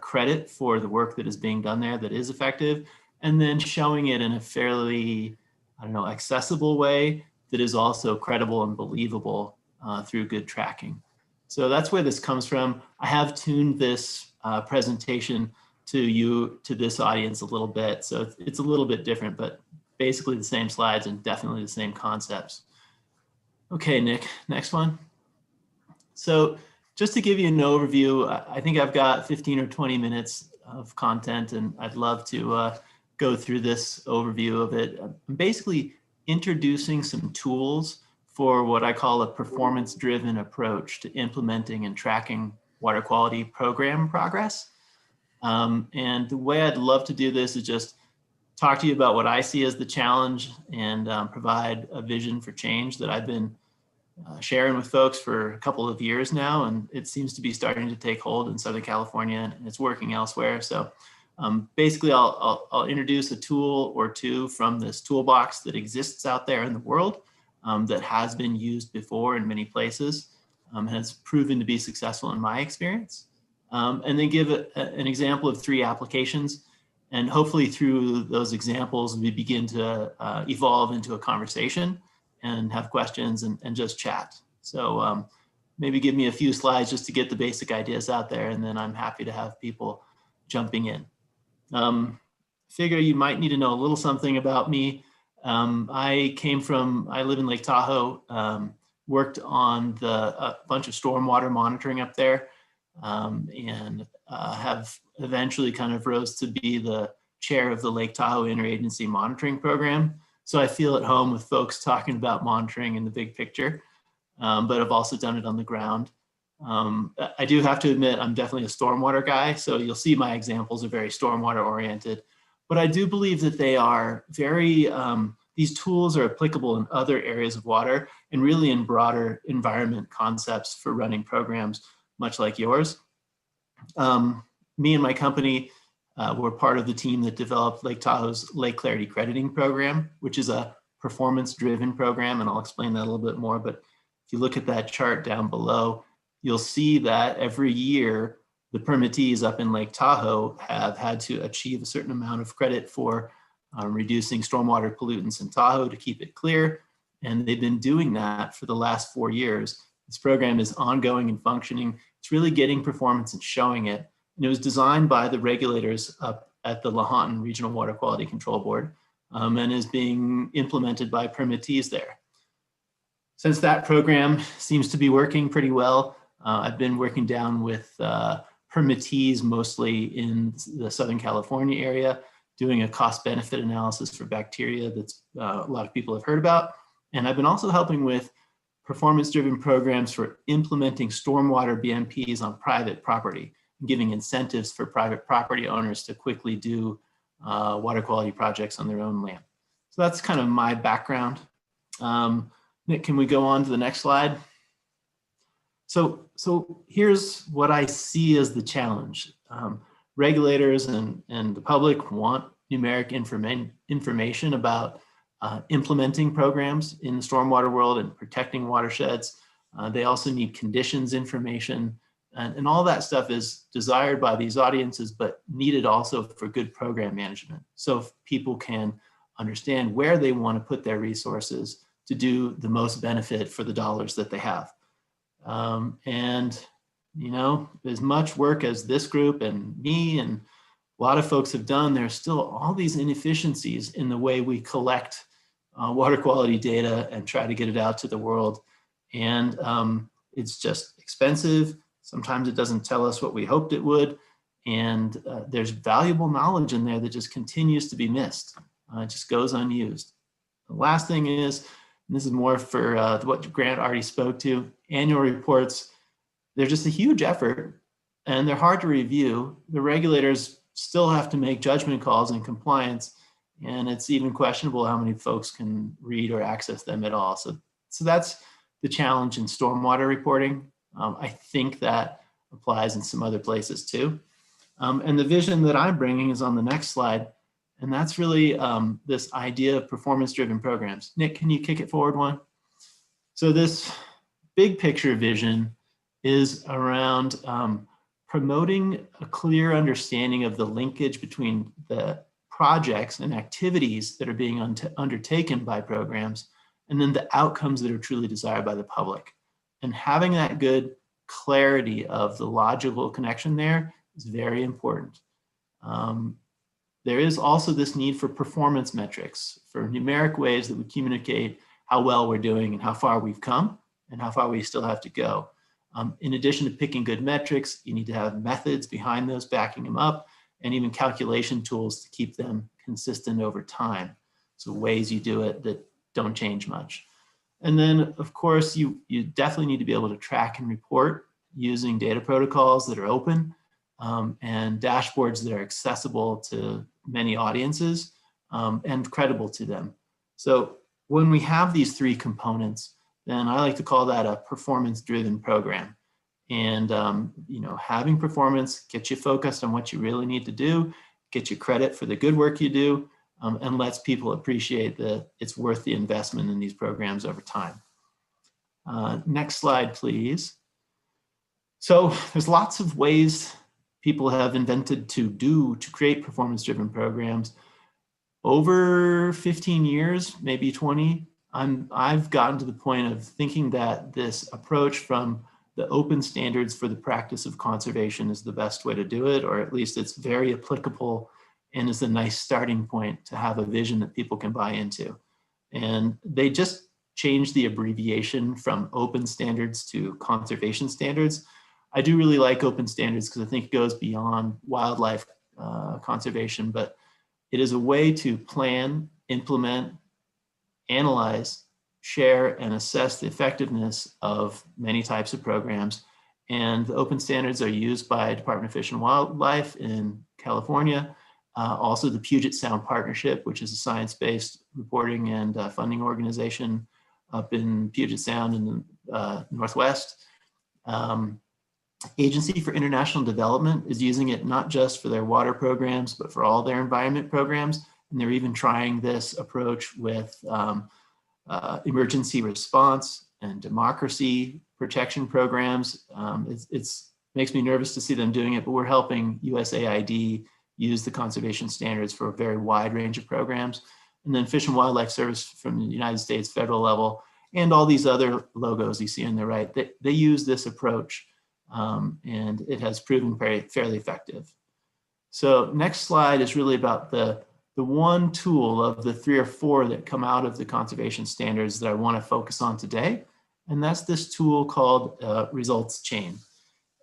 credit for the work that is being done there that is effective, and then showing it in a fairly, accessible way that is also credible and believable through good tracking. So that's where this comes from. I have tuned this presentation to this audience a little bit, so it's a little bit different, but basically the same slides and definitely the same concepts. Okay, Nick, next one. So just to give you an overview, I think I've got 15 or 20 minutes of content, and I'd love to go through this overview of it. I'm basically introducing some tools for what I call a performance-driven approach to implementing and tracking water quality program progress. And the way I'd love to do this is just talk to you about what I see as the challenge and provide a vision for change that I've been sharing with folks for a couple of years now, and it seems to be starting to take hold in Southern California, and it's working elsewhere. So basically, I'll introduce a tool or two from this toolbox that exists out there in the world that has been used before in many places, has proven to be successful in my experience. and then give an example of 3 applications. And hopefully through those examples, we begin to evolve into a conversation and have questions and just chat. So maybe give me a few slides just to get the basic ideas out there, and then I'm happy to have people jumping in. Figure you might need to know a little something about me. I live in Lake Tahoe, worked on a bunch of stormwater monitoring up there, and have eventually kind of rose to be the chair of the Lake Tahoe Interagency Monitoring Program. So I feel at home with folks talking about monitoring in the big picture, but I've also done it on the ground. I do have to admit, I'm definitely a stormwater guy. So you'll see my examples are very stormwater oriented, but I do believe that they are very, these tools are applicable in other areas of water and really in broader environment concepts for running programs, much like yours. Me and my company were part of the team that developed Lake Tahoe's Lake Clarity Crediting Program, which is a performance-driven program, and I'll explain that a little bit more. But if you look at that chart down below, you'll see that every year the permittees up in Lake Tahoe have had to achieve a certain amount of credit for reducing stormwater pollutants in Tahoe to keep it clear. And they've been doing that for the last 4 years. This program is ongoing and functioning. It's really getting performance and showing it. And it was designed by the regulators up at the Lahontan Regional Water Quality Control Board, and is being implemented by permittees there. Since that program seems to be working pretty well, I've been working down with permittees mostly in the Southern California area, doing a cost-benefit analysis for bacteria that's a lot of people have heard about. And I've been also helping with performance-driven programs for implementing stormwater BMPs on private property, and giving incentives for private property owners to quickly do water quality projects on their own land. So that's kind of my background. Nick, can we go on to the next slide? So here's what I see as the challenge. Regulators and the public want numeric information about implementing programs in the stormwater world and protecting watersheds. They also need conditions information, and all that stuff is desired by these audiences, but needed also for good program management. So if people can understand where they want to put their resources to do the most benefit for the dollars that they have. And, you know, as much work as this group and me and a lot of folks have done, there's still all these inefficiencies in the way we collect water quality data and try to get it out to the world. And it's just expensive. Sometimes it doesn't tell us what we hoped it would. And there's valuable knowledge in there that just continues to be missed. It just goes unused. The last thing is, and this is more for what Grant already spoke to, annual reports, they're just a huge effort and they're hard to review. The regulators still have to make judgment calls in compliance, and it's even questionable how many folks can read or access them at all. So that's the challenge in stormwater reporting. I think that applies in some other places too. And the vision that I'm bringing is on the next slide. And that's really this idea of performance-driven programs. Nick, can you kick it forward one? So this big picture vision is around promoting a clear understanding of the linkage between the projects and activities that are being undertaken by programs, and then the outcomes that are truly desired by the public. And having that good clarity of the logical connection there is very important. There is also this need for performance metrics, for numeric ways that we communicate how well we're doing and how far we've come and how far we still have to go. In addition to picking good metrics, you need to have methods behind those backing them up, and even calculation tools to keep them consistent over time. So ways you do it that don't change much. And then of course, you definitely need to be able to track and report using data protocols that are open, and dashboards that are accessible to many audiences and credible to them. So when we have these 3 components, then I like to call that a performance-driven program. And you know, having performance gets you focused on what you really need to do, get you credit for the good work you do, and lets people appreciate that it's worth the investment in these programs over time. Next slide, please. So there's lots of ways people have invented to create performance-driven programs. Over 15 years, maybe 20, I've gotten to the point of thinking that this approach from the open standards for the practice of conservation is the best way to do it, or at least it's very applicable and is a nice starting point to have a vision that people can buy into. And they just changed the abbreviation from open standards to conservation standards. I do really like open standards because I think it goes beyond wildlife conservation, but it is a way to plan, implement, analyze, share, and assess the effectiveness of many types of programs. And the open standards are used by Department of Fish and Wildlife in California. Also the Puget Sound Partnership, which is a science-based reporting and funding organization up in Puget Sound in the Northwest. Agency for International Development is using it not just for their water programs, but for all their environment programs. And they're even trying this approach with emergency response and democracy protection programs. It makes me nervous to see them doing it, but we're helping USAID use the conservation standards for a very wide range of programs. And then Fish and Wildlife Service from the United States federal level, and all these other logos you see on the right, they use this approach. And it has proven fairly effective. So next slide is really about the one tool of the 3 or 4 that come out of the conservation standards that I want to focus on today. And that's this tool called results chain.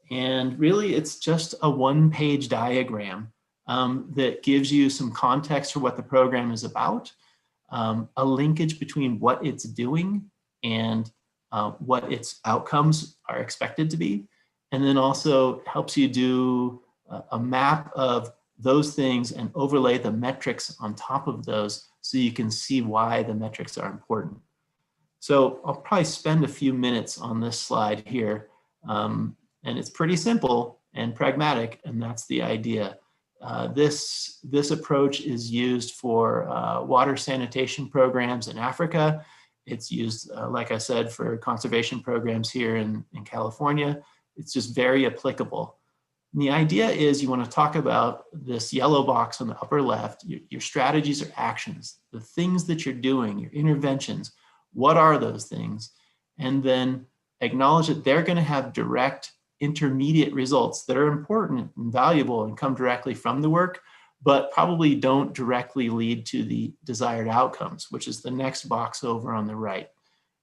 And really it's just a 1-page diagram that gives you some context for what the program is about, a linkage between what it's doing and what its outcomes are expected to be. And then also helps you do a map of those things and overlay the metrics on top of those so you can see why the metrics are important. So I'll probably spend a few minutes on this slide here. And it's pretty simple and pragmatic, and that's the idea. This approach is used for water sanitation programs in Africa. It's used, like I said, for conservation programs here in California. It's just very applicable. And the idea is you want to talk about this yellow box on the upper left, your strategies or actions, the things that you're doing, your interventions. What are those things? And then acknowledge that they're going to have direct intermediate results that are important and valuable and come directly from the work, but probably don't directly lead to the desired outcomes, which is the next box over on the right.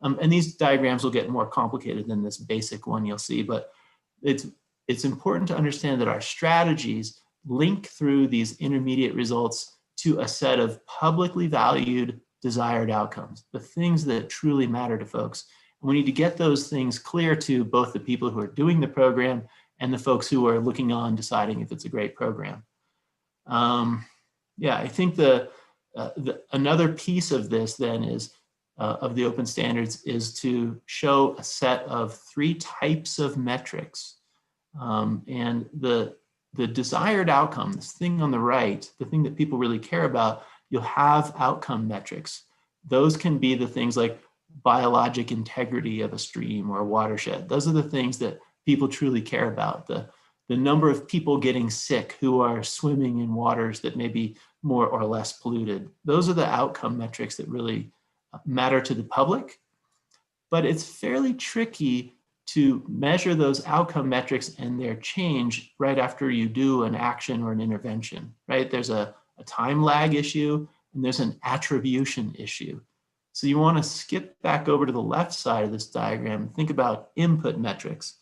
And these diagrams will get more complicated than this basic one you'll see, but it's important to understand that our strategies link through these intermediate results to a set of publicly valued desired outcomes, the things that truly matter to folks. And we need to get those things clear to both the people who are doing the program and the folks who are looking on deciding if it's a great program. Yeah, I think another piece of this then is of the open standards is to show a set of 3 types of metrics. And the desired outcome, this thing on the right, the thing that people really care about, you'll have outcome metrics. Those can be the things like biologic integrity of a stream or a watershed. Those are the things that people truly care about. The number of people getting sick who are swimming in waters that may be more or less polluted. Those are the outcome metrics that really matter to the public, but it's fairly tricky to measure those outcome metrics and their change right after you do an action or an intervention, right? There's a time lag issue and there's an attribution issue. So you want to skip back over to the left side of this diagram and think about input metrics.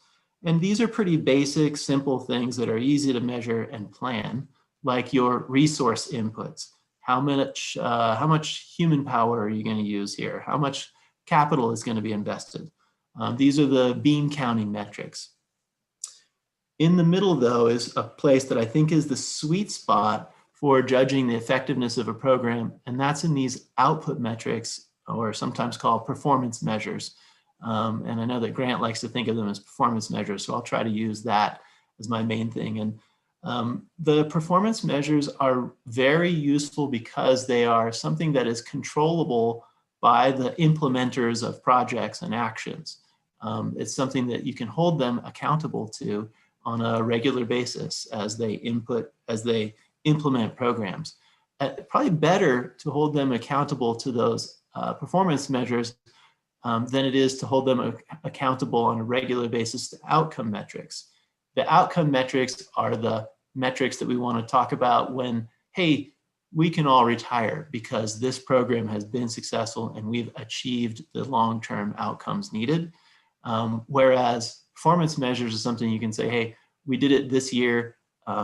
And these are pretty basic, simple things that are easy to measure and plan, like your resource inputs. How much human power are you going to use here? How much capital is going to be invested? These are the bean counting metrics. In the middle, though, is a place that I think is the sweet spot for judging the effectiveness of a program, and that's in these output metrics, or sometimes called performance measures. And I know that Grant likes to think of them as performance measures, so I'll try to use that as my main thing. And the performance measures are very useful because they are something that is controllable by the implementers of projects and actions. It's something that you can hold them accountable to on a regular basis as they implement programs. Probably better to hold them accountable to those performance measures than it is to hold them accountable on a regular basis to outcome metrics. The outcome metrics are the metrics that we want to talk about when, hey, we can all retire because this program has been successful and we've achieved the long-term outcomes needed. Whereas performance measures is something you can say, hey, we did it this year,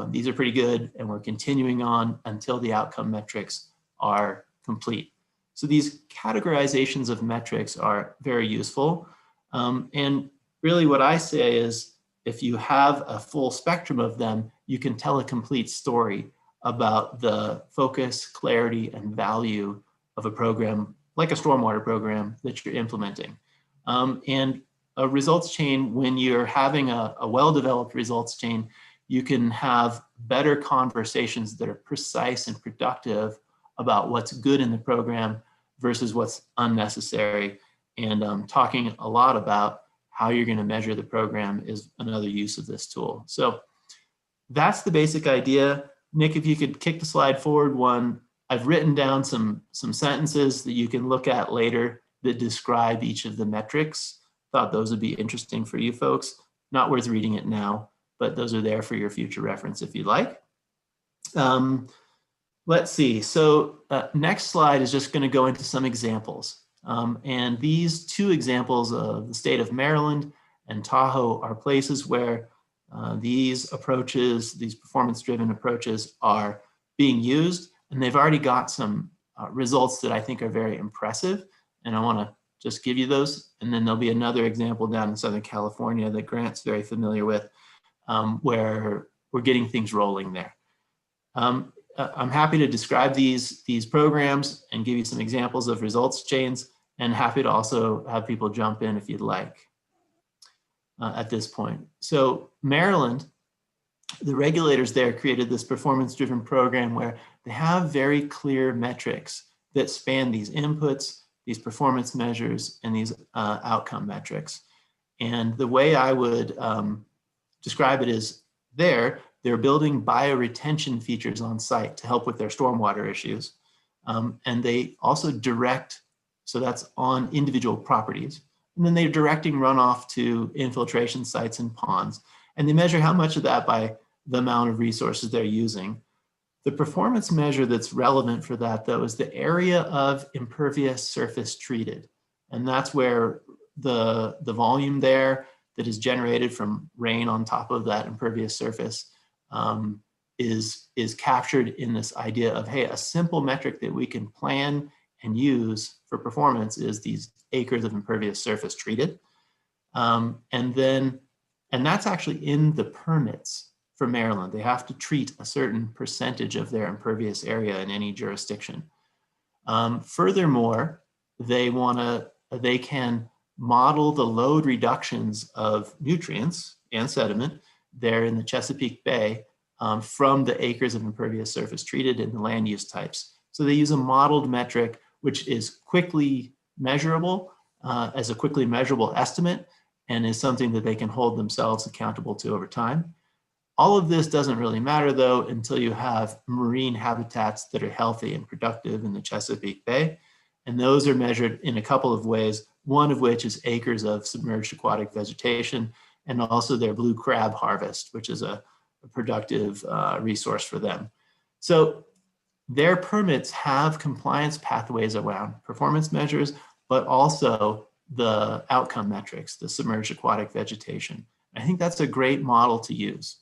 these are pretty good, and we're continuing on until the outcome metrics are complete. So these categorizations of metrics are very useful. And really what I say is, if you have a full spectrum of them, you can tell a complete story about the focus, clarity, and value of a program, like a stormwater program that you're implementing. And a results chain, when you're having a well-developed results chain, you can have better conversations that are precise and productive about what's good in the program versus what's unnecessary. And talking a lot about how you're going to measure the program is another use of this tool. So that's the basic idea. Nick, if you could kick the slide forward one, I've written down some sentences that you can look at later that describe each of the metrics. Thought those would be interesting for you folks. Not worth reading it now, but those are there for your future reference if you'd like. Let's see. So next slide is just going to go into some examples. And these two examples of the state of Maryland and Tahoe are places where these approaches, these performance-driven approaches, are being used, and they've already got some results that I think are very impressive. And I want to just give you those. And then there'll be another example down in Southern California that Grant's very familiar with, where we're getting things rolling there. I'm happy to describe these programs and give you some examples of results chains, and happy to also have people jump in if you'd like at this point. So Maryland, the regulators there created this performance-driven program where they have very clear metrics that span these inputs, these performance measures, and these outcome metrics. And the way I would describe it is they're building bioretention features on site to help with their stormwater issues. And they also direct, so that's on individual properties. And then they're directing runoff to infiltration sites and ponds. And they measure how much of that by the amount of resources they're using. The performance measure that's relevant for that, though, is the area of impervious surface treated. And that's where the volume there that is generated from rain on top of that impervious surface is captured in this idea of, hey, a simple metric that we can plan and use for performance is these acres of impervious surface treated. And that's actually in the permits for Maryland. They have to treat a certain percentage of their impervious area in any jurisdiction. Furthermore, they can model the load reductions of nutrients and sediment there in the Chesapeake Bay from the acres of impervious surface treated in the land use types. So they use a modeled metric, which is quickly measurable as a quickly measurable estimate, and is something that they can hold themselves accountable to over time. All of this doesn't really matter, though, until you have marine habitats that are healthy and productive in the Chesapeake Bay. And those are measured in a couple of ways, one of which is acres of submerged aquatic vegetation, and also their blue crab harvest, which is a productive resource for them. So their permits have compliance pathways around performance measures, but also the outcome metrics, the submerged aquatic vegetation. I think that's a great model to use.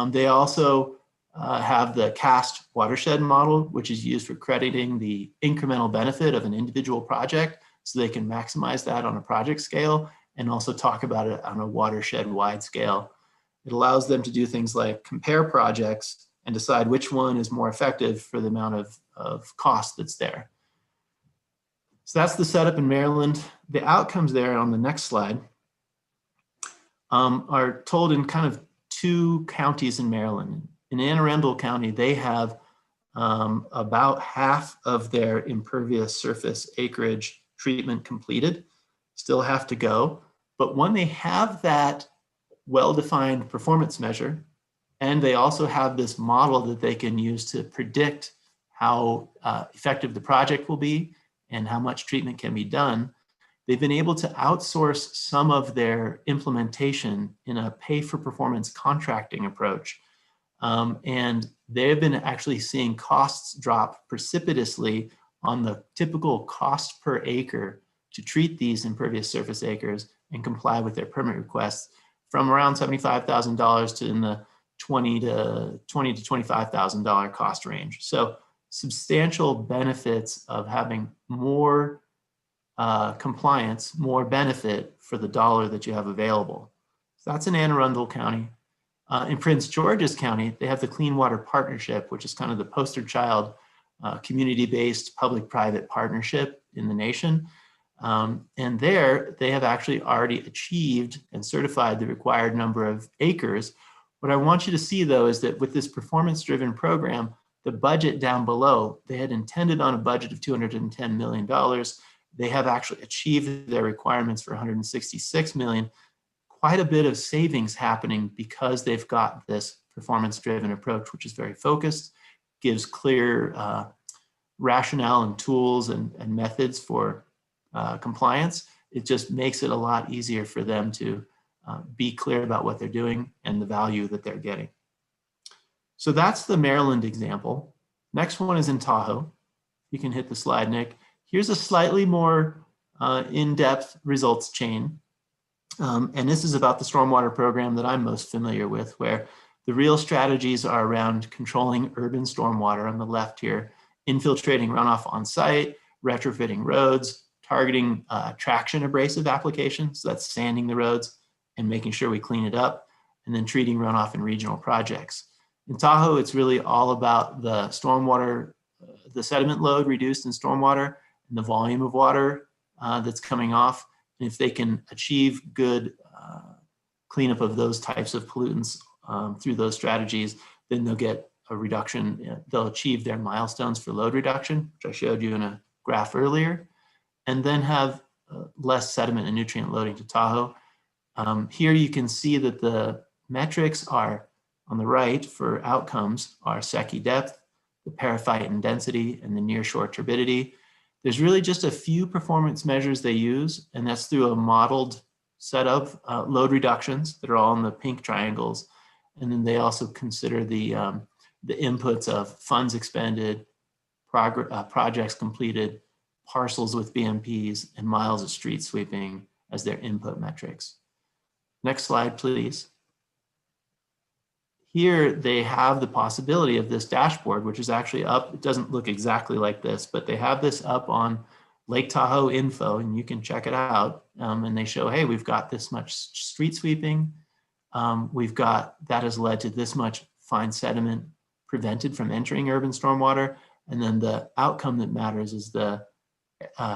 They also have the CAST watershed model, which is used for crediting the incremental benefit of an individual project, so they can maximize that on a project scale and also talk about it on a watershed-wide scale. It allows them to do things like compare projects and decide which one is more effective for the amount of cost that's there. So that's the setup in Maryland. The outcomes there on the next slide are told in kind of two counties in Maryland. In Anne Arundel County, they have about half of their impervious surface acreage treatment completed, still have to go. But when they have that well-defined performance measure, and they also have this model that they can use to predict how effective the project will be and how much treatment can be done, they've been able to outsource some of their implementation in a pay-for-performance contracting approach. And they've been actually seeing costs drop precipitously on the typical cost per acre to treat these impervious surface acres and comply with their permit requests from around $75,000 to in the $20,000 to $25,000 cost range. So substantial benefits of having more compliance, more benefit for the dollar that you have available. So that's in Anne Arundel County. In Prince George's County, they have the Clean Water Partnership, which is kind of the poster child community-based public-private partnership in the nation. And there, they have actually already achieved and certified the required number of acres. What I want you to see, though, is that with this performance-driven program, the budget down below, they had intended on a budget of $210 million. They have actually achieved their requirements for $166 million. Quite a bit of savings happening because they've got this performance-driven approach, which is very focused, gives clear rationale and tools and methods for compliance. It just makes it a lot easier for them to be clear about what they're doing and the value that they're getting. So that's the Maryland example. Next one is in Tahoe. You can hit the slide, Nick. Here's a slightly more in-depth results chain. And this is about the stormwater program that I'm most familiar with, where the real strategies are around controlling urban stormwater on the left here, infiltrating runoff on site, retrofitting roads, targeting traction abrasive applications, so that's sanding the roads and making sure we clean it up, and then treating runoff in regional projects. In Tahoe, it's really all about the stormwater, the sediment load reduced in stormwater and the volume of water that's coming off. And if they can achieve good cleanup of those types of pollutants through those strategies, then they'll get a reduction. They'll achieve their milestones for load reduction, which I showed you in a graph earlier, and then have less sediment and nutrient loading to Tahoe. Here you can see that the metrics are on the right for outcomes are Secchi depth, the periphyton density, and the nearshore turbidity. There's really just a few performance measures they use, and that's through a modeled set of load reductions that are all in the pink triangles. And then they also consider the inputs of funds expended, projects completed, parcels with BMPs, and miles of street sweeping as their input metrics. Next slide, please. Here they have the possibility of this dashboard, which is actually up. It doesn't look exactly like this, but they have this up on Lake Tahoe info, and you can check it out. And they show, hey, we've got this much street sweeping. We've got, that has led to this much fine sediment prevented from entering urban stormwater. And then the outcome that matters is the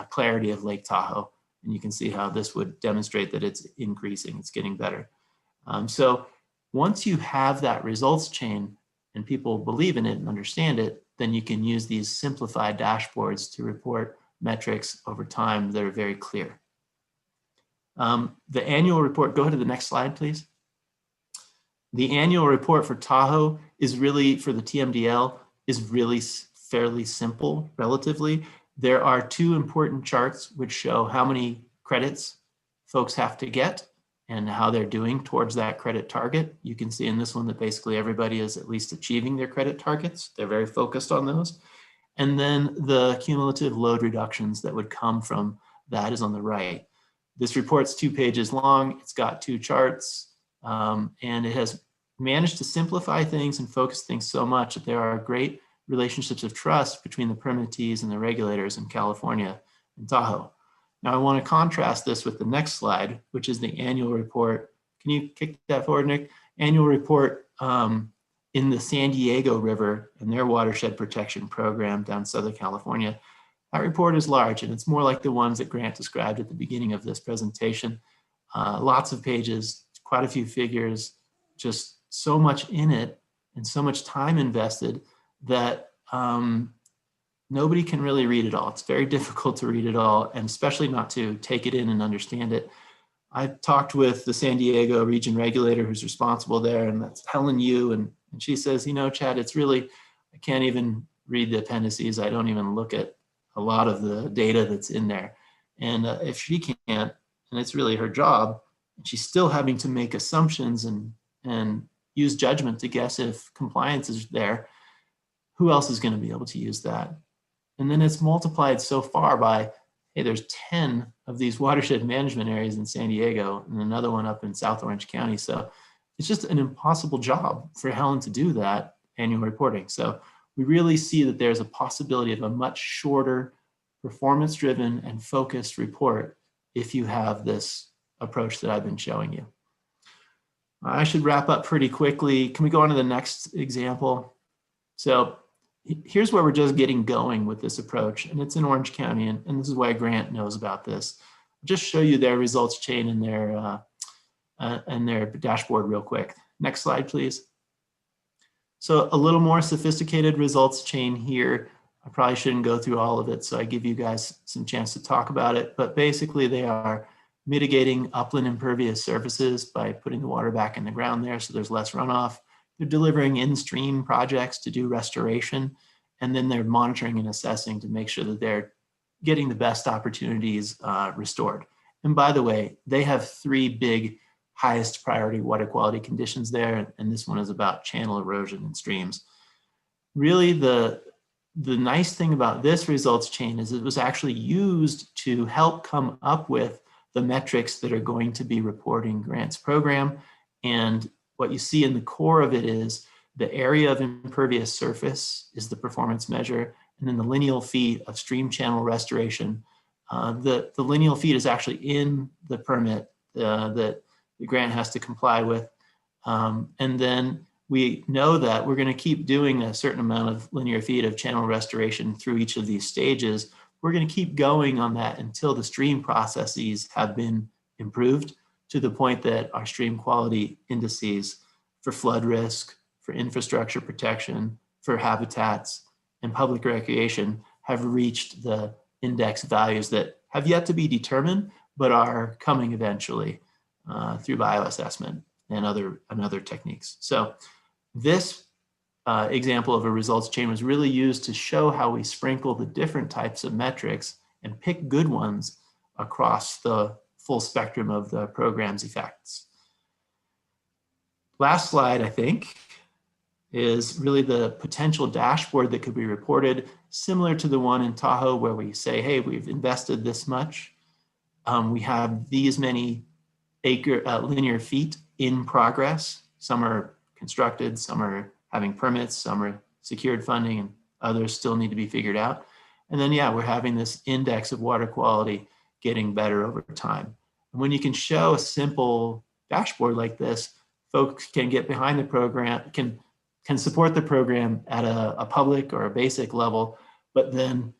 clarity of Lake Tahoe. And you can see how this would demonstrate that it's increasing, it's getting better. So once you have that results chain and people believe in it and understand it, then you can use these simplified dashboards to report metrics over time that are very clear. The annual report, go to the next slide, please. The annual report for Tahoe is really, for the TMDL, is really fairly simple, relatively. There are two important charts which show how many credits folks have to get and how they're doing towards that credit target. You can see in this one that basically everybody is at least achieving their credit targets. They're very focused on those. And then the cumulative load reductions that would come from that is on the right. This report's 2 pages long. It's got 2 charts, and it has managed to simplify things and focus things so much that there are great relationships of trust between the permittees and the regulators in California and Tahoe. Now I want to contrast this with the next slide, which is the annual report. Can you kick that forward, Nick? Annual report in the San Diego River and their watershed protection program down Southern California. That report is large, and it's more like the ones that Grant described at the beginning of this presentation. Lots of pages, quite a few figures, just so much in it and so much time invested that nobody can really read it all. It's very difficult to read it all, and especially not to take it in and understand it. I talked with the San Diego region regulator who's responsible there, and that's Helen Yu. And she says, you know, Chad, it's really, I can't even read the appendices. I don't even look at a lot of the data that's in there. And if she can't, and it's really her job, she's still having to make assumptions and use judgment to guess if compliance is there, who else is going to be able to use that? And then it's multiplied so far by, hey, there's 10 of these watershed management areas in San Diego and another one up in South Orange County. So it's just an impossible job for Helen to do that annual reporting. So we really see that there's a possibility of a much shorter, performance-driven and focused report if you have this approach that I've been showing you. I should wrap up pretty quickly. Can we go on to the next example? So here's where we're just getting going with this approach, and it's in Orange County, and this is why Grant knows about this. I'll just show you their results chain in their dashboard real quick. Next slide, please. So a little more sophisticated results chain here. I probably shouldn't go through all of it, so I give you guys some chance to talk about it, but basically they are mitigating upland impervious surfaces by putting the water back in the ground there so there's less runoff. They're delivering in-stream projects to do restoration, and then they're monitoring and assessing to make sure that they're getting the best opportunities restored. And by the way, they have 3 big highest priority water quality conditions there, and this one is about channel erosion in streams. Really, the nice thing about this results chain is it was actually used to help come up with the metrics that are going to be reporting Grant's program. And what you see in the core of it is the area of impervious surface is the performance measure, and then the lineal feet of stream channel restoration. The lineal feet is actually in the permit that the Grant has to comply with. And then we know that we're going to keep doing a certain amount of linear feet of channel restoration through each of these stages. We're going to keep going on that until the stream processes have been improved to the point that our stream quality indices for flood risk, for infrastructure protection, for habitats, and public recreation have reached the index values that have yet to be determined, but are coming eventually through bioassessment and other techniques. So this example of a results chain was really used to show how we sprinkle the different types of metrics and pick good ones across the full spectrum of the program's effects. Last slide, I think, is really the potential dashboard that could be reported, similar to the one in Tahoe where we say, hey, we've invested this much. We have these many linear feet in progress. Some are constructed, some are having permits, some are secured funding, and others still need to be figured out. And then, yeah, we're having this index of water quality getting better over time. And when you can show a simple dashboard like this, folks can get behind the program, can support the program at a public or a basic level, but then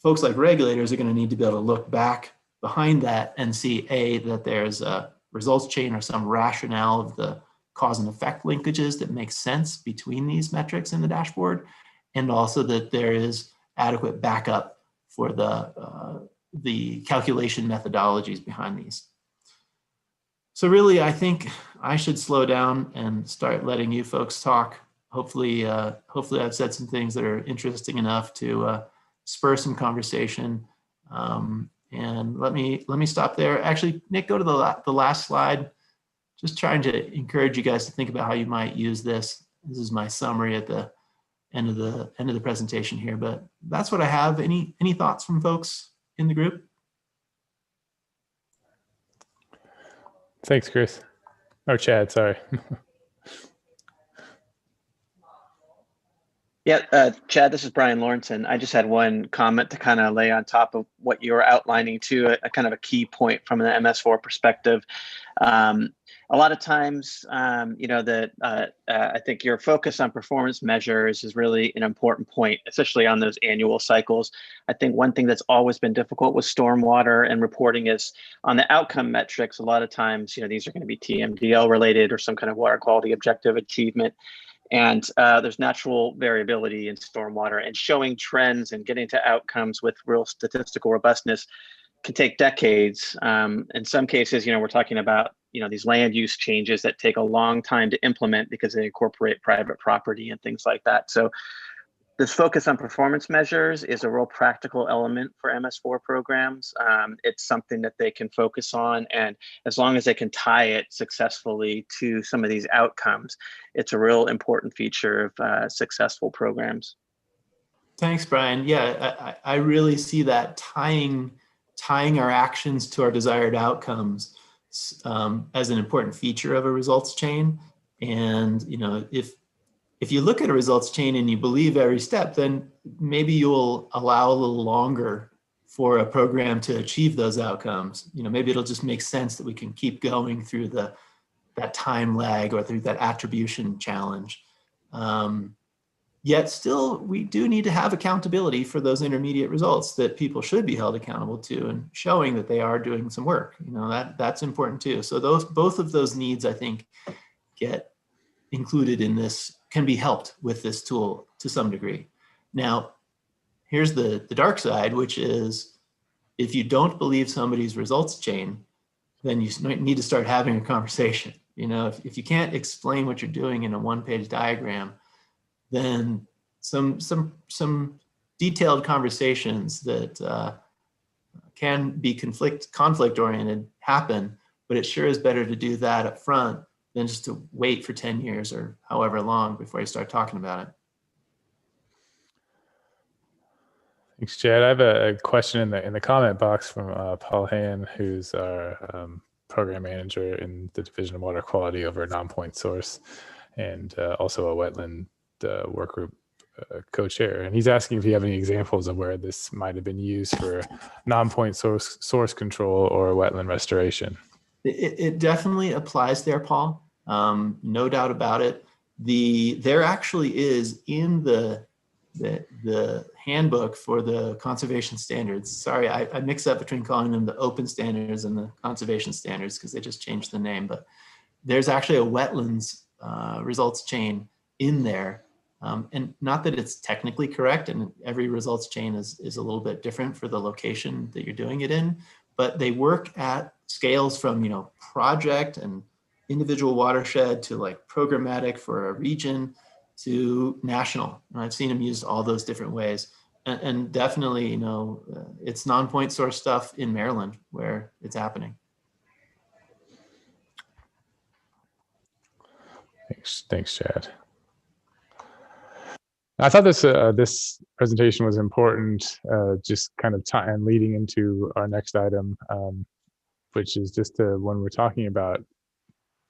folks like regulators are going to need to be able to look back behind that and see, A, that there's a results chain or some rationale of the cause and effect linkages that make sense between these metrics in the dashboard, and also that there is adequate backup for the calculation methodologies behind these. So really, I think I should slow down and start letting you folks talk. Hopefully I've said some things that are interesting enough to spur some conversation. And let me stop there. Actually, Nick, go to the last slide. Just trying to encourage you guys to think about how you might use this. This is my summary at the end of the presentation here, but that's what I have. Any thoughts from folks in the group? Thanks, Chris. Or Chad, sorry. Yeah, Chad, this is Brian Lawrenson. I just had one comment to kind of lay on top of what you were outlining too, a kind of a key point from the MS4 perspective. A lot of times, I think your focus on performance measures is really an important point, especially on those annual cycles. I think one thing that's always been difficult with stormwater and reporting is on the outcome metrics. A lot of times, these are going to be TMDL related or some kind of water quality objective achievement. And there's natural variability in stormwater, and showing trends and getting to outcomes with real statistical robustness can take decades. In some cases, we're talking about, these land use changes that take a long time to implement because they incorporate private property and things like that. So this focus on performance measures is a real practical element for MS4 programs. It's something that they can focus on, and as long as they can tie it successfully to some of these outcomes, it's a real important feature of successful programs. Thanks, Brian. Yeah, I really see that tying our actions to our desired outcomes as an important feature of a results chain. And if you look at a results chain and you believe every step, then maybe you'll allow a little longer for a program to achieve those outcomes. Maybe it'll just make sense that we can keep going through that time lag or through that attribution challenge. Yet still, we do need to have accountability for those intermediate results that people should be held accountable to, and showing that they are doing some work. That's important too. So both of those needs, I think, get included in this, can be helped with this tool to some degree. Now, here's the dark side, which is if you don't believe somebody's results chain, then you need to start having a conversation. If you can't explain what you're doing in a one-page diagram, then some detailed conversations that can be conflict oriented happen, but it sure is better to do that up front than just to wait for 10 years or however long before you start talking about it. Thanks, Chad. I have a question in the comment box from Paul Han, who's our program manager in the Division of Water Quality over at Non-Point Source, and also a wetland work group co-chair. And he's asking if you have any examples of where this might have been used for non-point source control or wetland restoration. It definitely applies there, Paul. No doubt about it. There actually is in the handbook for the conservation standards. Sorry, I mix up between calling them the open standards and the conservation standards because they just changed the name. But there's actually a wetlands results chain in there. And not that it's technically correct, and every results chain is a little bit different for the location that you're doing it in, but they work at scales from, project and individual watershed to like programmatic for a region to national. And I've seen them used all those different ways. And definitely, it's non-point source stuff in Maryland where it's happening. Thanks, Chad. I thought this presentation was important, just kind of and leading into our next item, which is just when we're talking about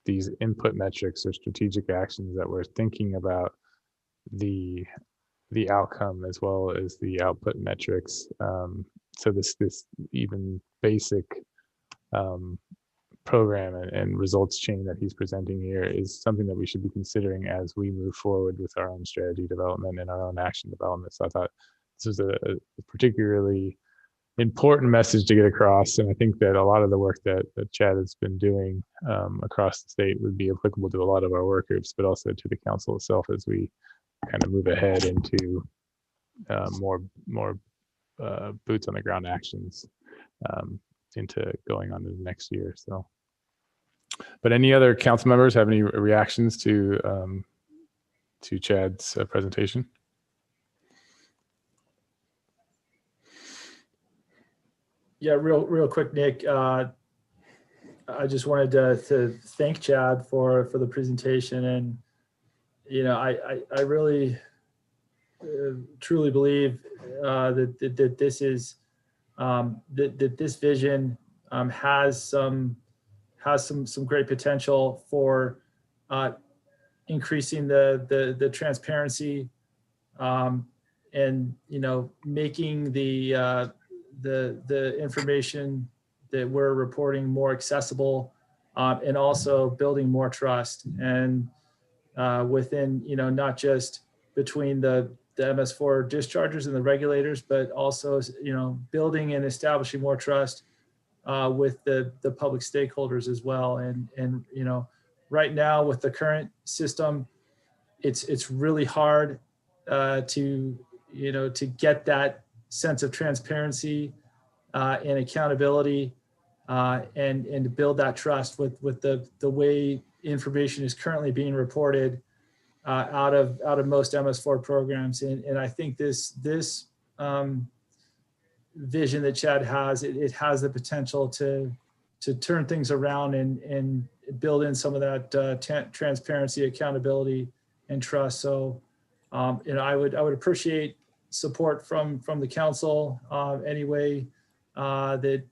these input metrics or strategic actions, that we're thinking about the outcome as well as the output metrics. So this even basic program and results chain that he's presenting here is something that we should be considering as we move forward with our own strategy development and our own action development. So I thought this was a particularly important message to get across. And I think that a lot of the work that Chad has been doing across the state would be applicable to a lot of our work groups, but also to the council itself as we kind of move ahead into more boots on the ground actions into going on to the next year. So, but any other council members have any reactions to Chad's presentation? Yeah, real quick, Nick. I just wanted to thank Chad for the presentation, and I really truly believe that this is that this vision has some great potential for increasing the transparency and making the information that we're reporting more accessible, and also building more trust and within not just between the MS4 dischargers and the regulators, but also building and establishing more trust with the public stakeholders as well. And right now with the current system, it's really hard to get that sense of transparency and accountability, and to build that trust with the way information is currently being reported out of most MS4 programs. And I think this vision that Chad has, it has the potential to turn things around and build in some of that transparency, accountability, and trust. So, I would appreciate support from the council any way that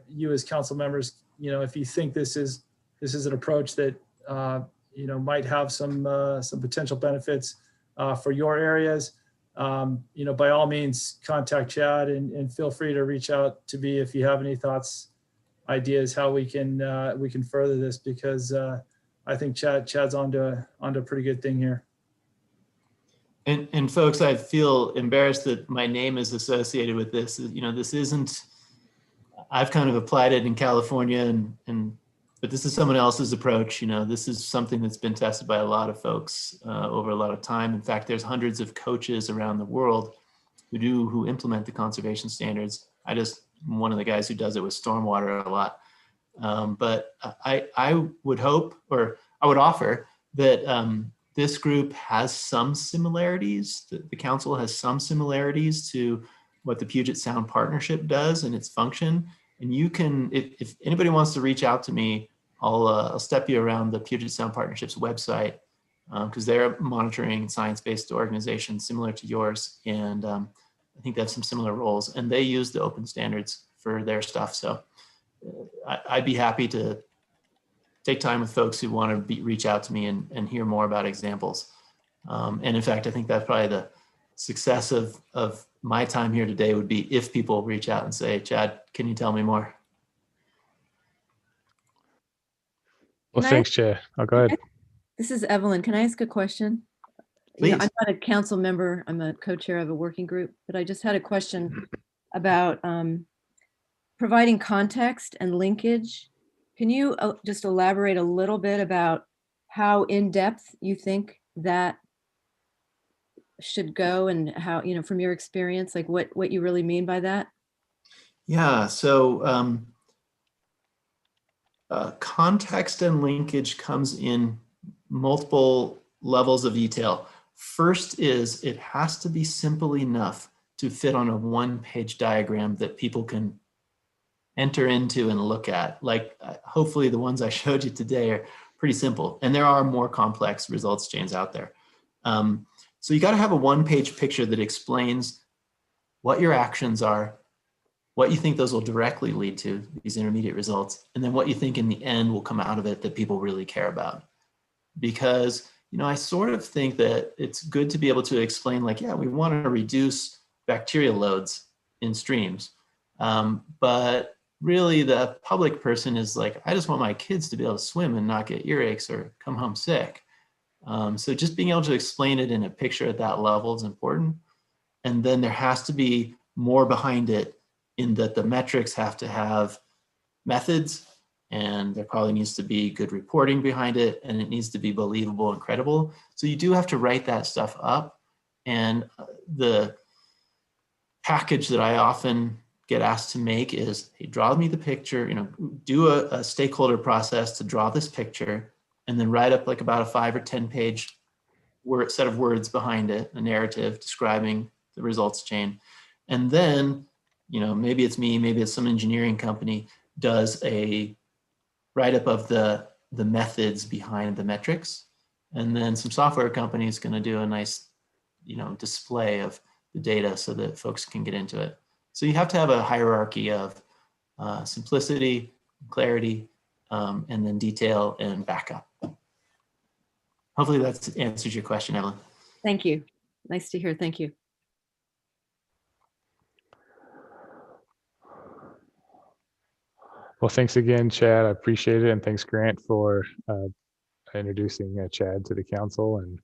you as council members, if you think this is an approach that might have some potential benefits for your areas. By all means, contact Chad and feel free to reach out to me if you have any thoughts, ideas, how we can further this, because I think Chad's onto a pretty good thing here. And folks, I feel embarrassed that my name is associated with this. This isn't, I've kind of applied it in California, but this is someone else's approach. This is something that's been tested by a lot of folks over a lot of time. In fact, there's hundreds of coaches around the world who implement the conservation standards. I'm one of the guys who does it with stormwater a lot. But I would hope, or I would offer that this group has some similarities. The council has some similarities to what the Puget Sound Partnership does and its function. And you can, if anybody wants to reach out to me, I'll step you around the Puget Sound Partnership's website, because they're monitoring science-based organizations similar to yours. And I think they have some similar roles, and they use the open standards for their stuff. So I'd be happy to take time with folks who want to reach out to me and hear more about examples. And in fact, I think that's probably the success of my time here today would be if people reach out and say, Chad, can you tell me more? Well, thanks, Chad. Oh, go ahead. This is Evelyn. Can I ask a question? Please. I'm not a council member. I'm a co-chair of a working group, but I just had a question about providing context and linkage. Can you just elaborate a little bit about how in-depth you think that should go, and how, from your experience, like what you really mean by that? Yeah, so context and linkage comes in multiple levels of detail. First is it has to be simple enough to fit on a one-page diagram that people can enter into and look at. Like hopefully the ones I showed you today are pretty simple, and there are more complex results chains out there. So you got to have a one-page picture that explains what your actions are, what you think those will directly lead to, these intermediate results, and then what you think in the end will come out of it that people really care about. Because, I sort of think that it's good to be able to explain, like, yeah, we want to reduce bacterial loads in streams. But really the public person is like, I just want my kids to be able to swim and not get earaches or come home sick. So just being able to explain it in a picture at that level is important. And then there has to be more behind it, in that the metrics have to have methods, and there probably needs to be good reporting behind it, and it needs to be believable and credible. So you do have to write that stuff up. And the package that I often get asked to make is, hey, draw me the picture, do a stakeholder process to draw this picture, and then write up like about a 5 or 10 page set of words behind it, a narrative describing the results chain. And then, maybe it's me, maybe it's some engineering company does a write-up of the methods behind the metrics. And then some software company is going to do a nice, display of the data so that folks can get into it. So you have to have a hierarchy of simplicity, clarity, and then detail and backup. Hopefully that answers your question, Evelyn. Thank you. Nice to hear. Thank you. Well, thanks again, Chad. I appreciate it. And thanks, Grant, for introducing Chad to the council. And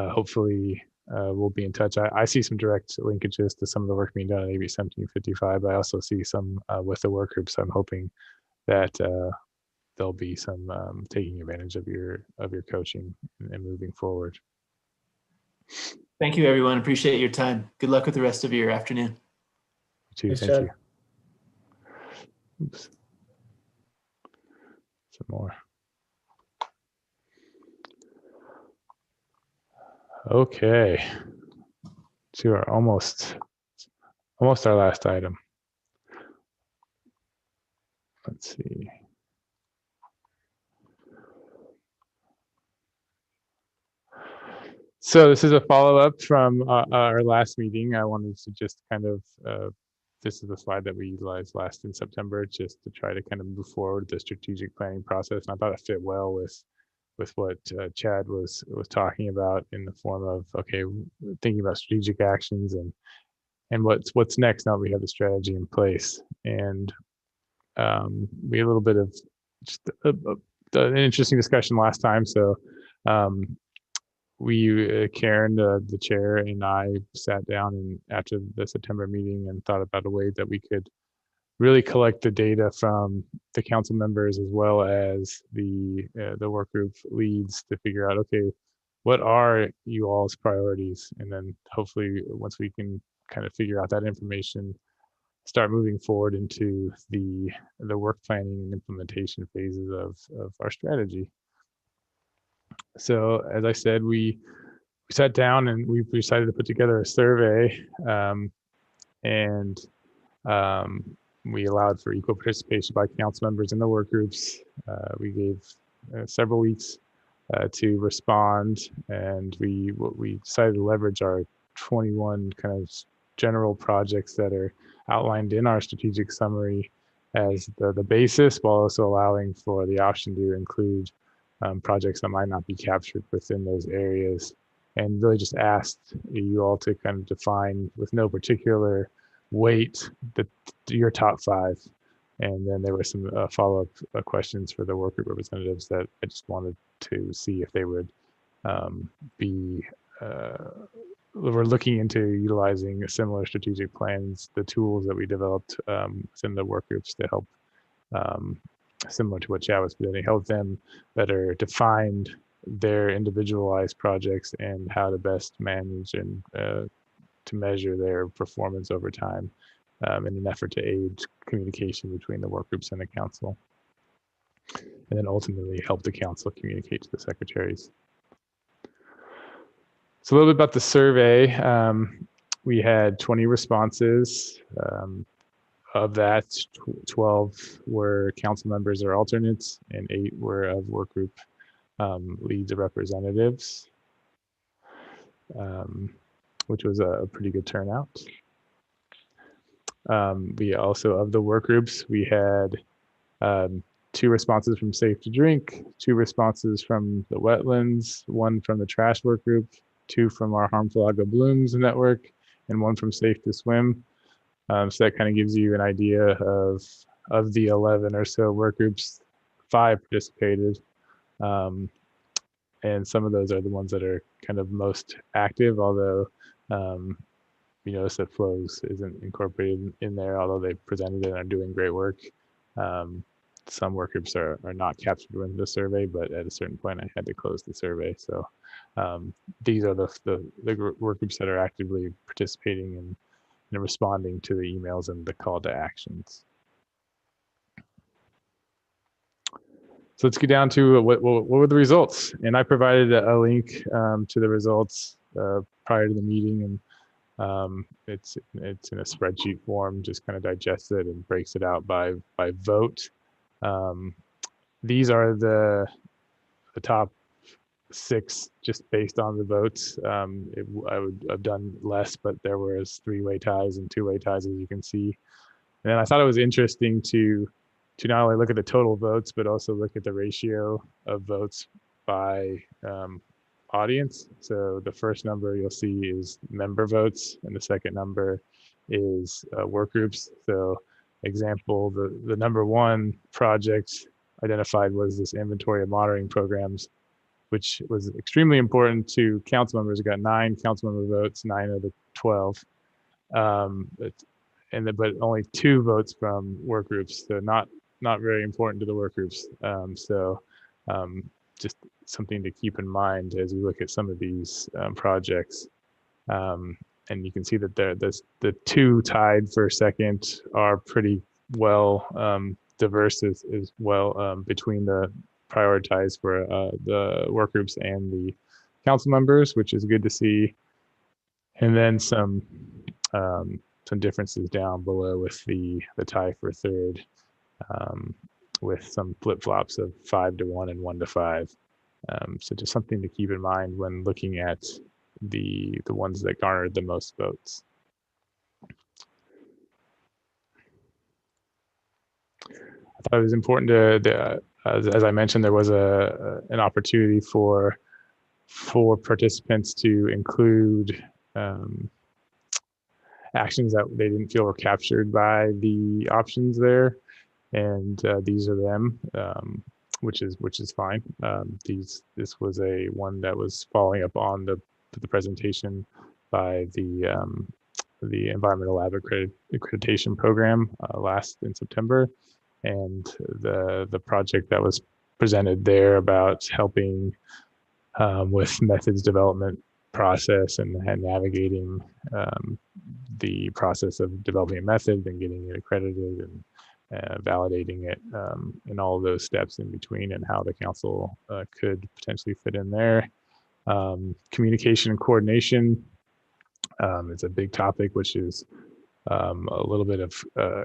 hopefully we'll be in touch. I see some direct linkages to some of the work being done at AB 1755, but I also see some with the work group. So I'm hoping that there'll be some taking advantage of your coaching and moving forward. Thank you, everyone. Appreciate your time. Good luck with the rest of your afternoon. You too. Thank you. Oops. Some more. Okay. To our almost our last item. Let's see. So this is a follow-up from our last meeting. I wanted to just kind of, this is the slide that we utilized last in September, just to try to kind of move forward the strategic planning process. And I thought it fit well with what Chad was talking about in the form of, okay, thinking about strategic actions and what's next now that we have the strategy in place. And we had a little bit of just an interesting discussion last time. So we, Karen, the chair, and I sat down and after the September meeting and thought about a way that we could really collect the data from the council members as well as the work group leads to figure out, okay, what are you all's priorities? And then hopefully once we can kind of figure out that information, start moving forward into the work planning and implementation phases of our strategy. So as I said, we sat down and we decided to put together a survey, and we allowed for equal participation by council members in the work groups. We gave several weeks to respond, and we decided to leverage our 21 kind of general projects that are outlined in our strategic summary as the basis, while also allowing for the option to include projects that might not be captured within those areas, and really just asked you all to kind of define with no particular weight your top 5. And then there were some follow-up questions for the work group representatives that I just wanted to see if they would we're looking into utilizing similar strategic plans, the tools that we developed within the work groups to help, similar to what Chad was presenting, help them better define their individualized projects and how to best manage and to measure their performance over time in an effort to aid communication between the work groups and the council, and then ultimately help the council communicate to the secretaries. So a little bit about the survey. We had 20 responses. Of that, 12 were council members or alternates, and 8 were of work group leads or representatives, which was a pretty good turnout. We also, of the work groups, we had 2 responses from Safe to Drink, 2 responses from the wetlands, 1 from the trash work group, 2 from our Harmful Algal Blooms network, and 1 from Safe to Swim. So that kind of gives you an idea of the 11 or so work groups, 5 participated. And some of those are the ones that are kind of most active, although you notice that Flows isn't incorporated in there, although they presented it and are doing great work. Some work groups are not captured within the survey, but at a certain point I had to close the survey. So these are the work groups that are actively participating and responding to the emails and the call to actions. So let's get down to what were the results. And I provided a link to the results prior to the meeting, and it's in a spreadsheet form, just kind of digests it and breaks it out by vote. These are the top 6 just based on the votes. I would have done less, but there was 3-way ties and 2-way ties, as you can see. And I thought it was interesting to not only look at the total votes, but also look at the ratio of votes by audience. So the first number you'll see is member votes, and the second number is work groups. So example, the number 1 project identified was this inventory and monitoring programs, which was extremely important to council members. We got 9 council member votes, 9 of the 12, but only 2 votes from work groups. So not very important to the work groups. Just something to keep in mind as you look at some of these projects. And you can see that the 2 tied for second are pretty well diverse as well between the prioritized for the work groups and the council members, which is good to see. And then some differences down below with the tie for third, with some flip-flops of 5 to 1 and 1 to 5. So just something to keep in mind when looking at the ones that garnered the most votes. I thought it was important to as I mentioned, there was an opportunity for participants to include actions that they didn't feel were captured by the options there, and these are them, which is fine. This was a one that was following up on the presentation by the Environmental Lab Accreditation Program last in September, and the project that was presented there about helping with methods development process and navigating the process of developing a method and getting it accredited and validating it, and all of those steps in between, and how the council could potentially fit in there. Communication and coordination is a big topic, which is a little bit of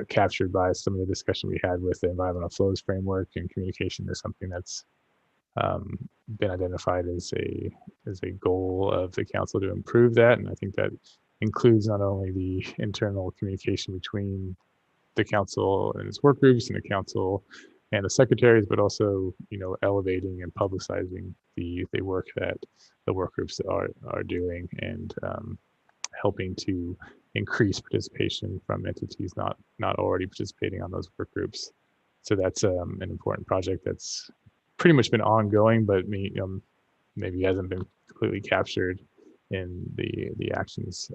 captured by some of the discussion we had with the environmental flows framework, and communication is something that's been identified as a goal of the council to improve that. And I think that includes not only the internal communication between the council and its work groups and the council and the secretaries, but also, elevating and publicizing the work that the work groups are doing, and helping to increase participation from entities not already participating on those work groups. So that's an important project that's pretty much been ongoing, but maybe hasn't been completely captured in the actions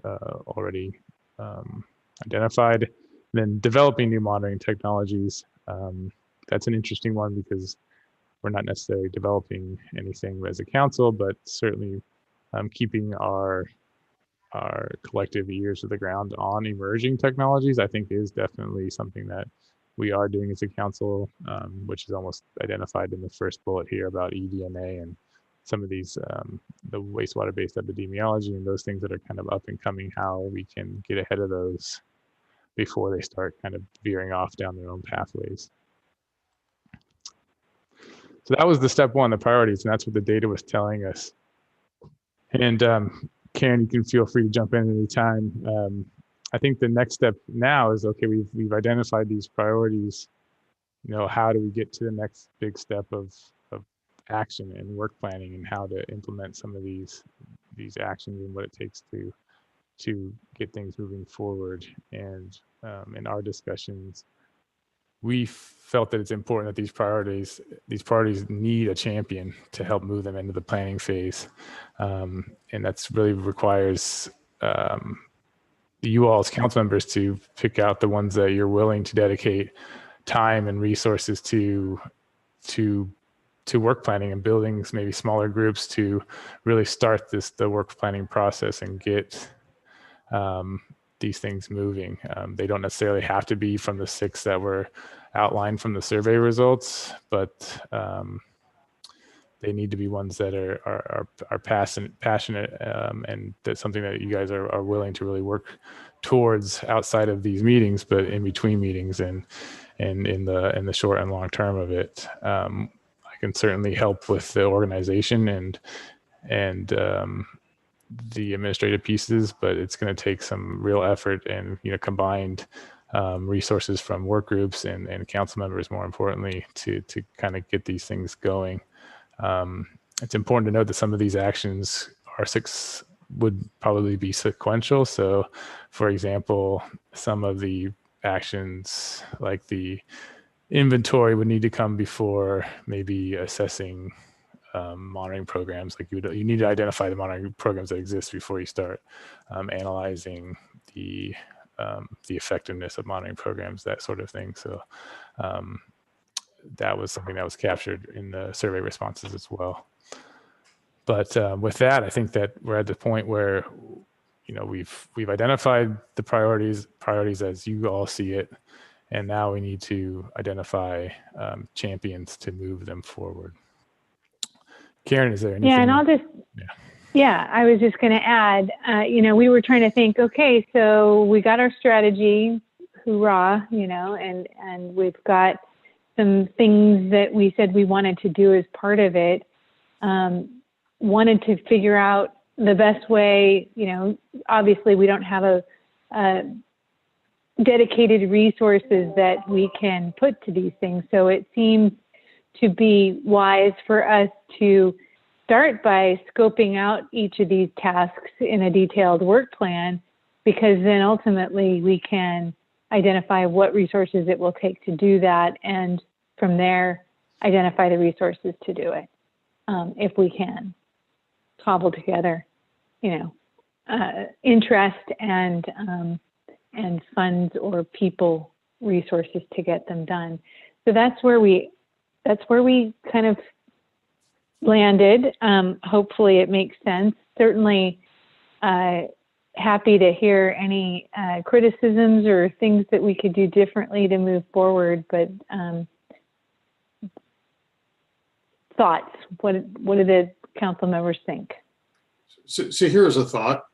already identified. And then developing new monitoring technologies. That's an interesting one because we're not necessarily developing anything as a council, but certainly keeping our collective ears to the ground on emerging technologies, I think, is definitely something that we are doing as a council, which is almost identified in the first bullet here about eDNA and some of these, the wastewater-based epidemiology and those things that are kind of up and coming, how we can get ahead of those before they start kind of veering off down their own pathways. So that was the step one, the priorities, and that's what the data was telling us. And Karen, you can feel free to jump in at any time. I think the next step now is, okay, we've identified these priorities. How do we get to the next big step of action and work planning, and how to implement some of these actions and what it takes to get things moving forward. And in our discussions, we felt that it's important that these priorities need a champion to help move them into the planning phase. And that's really requires you all as council members to pick out the ones that you're willing to dedicate time and resources to work planning and building maybe smaller groups to really start the work planning process and get these things moving. They don't necessarily have to be from the 6 that were outlined from the survey results, but they need to be ones that are passionate, and that's something that you guys are willing to really work towards outside of these meetings, but in between meetings and in the short and long term of it. I can certainly help with the organization and the administrative pieces, but it's going to take some real effort and combined resources from work groups and council members, more importantly, to kind of get these things going. It's important to note that some of these actions would probably be sequential. So, for example, some of the actions like the inventory would need to come before maybe assessing monitoring programs. Like you need to identify the monitoring programs that exist before you start analyzing the effectiveness of monitoring programs, that sort of thing. So that was something that was captured in the survey responses as well. But with that, I think that we're at the point where we've identified the priorities as you all see it, And now we need to identify champions to move them forward. Karen, is there anything? Yeah, and I'll just, yeah, I was just going to add, we were trying to think, okay, so we got our strategy, hoorah, and we've got some things that we said we wanted to do as part of it. Wanted to figure out the best way, obviously we don't have a dedicated resources that we can put to these things. So it seems to be wise for us to start by scoping out each of these tasks in a detailed work plan, because then ultimately we can identify what resources it will take to do that, and from there identify the resources to do it, if we can cobble together, interest and funds or people resources to get them done. So that's where we kind of landed. Hopefully it makes sense. Certainly happy to hear any criticisms or things that we could do differently to move forward, but thoughts, what do the council members think? So here's a thought.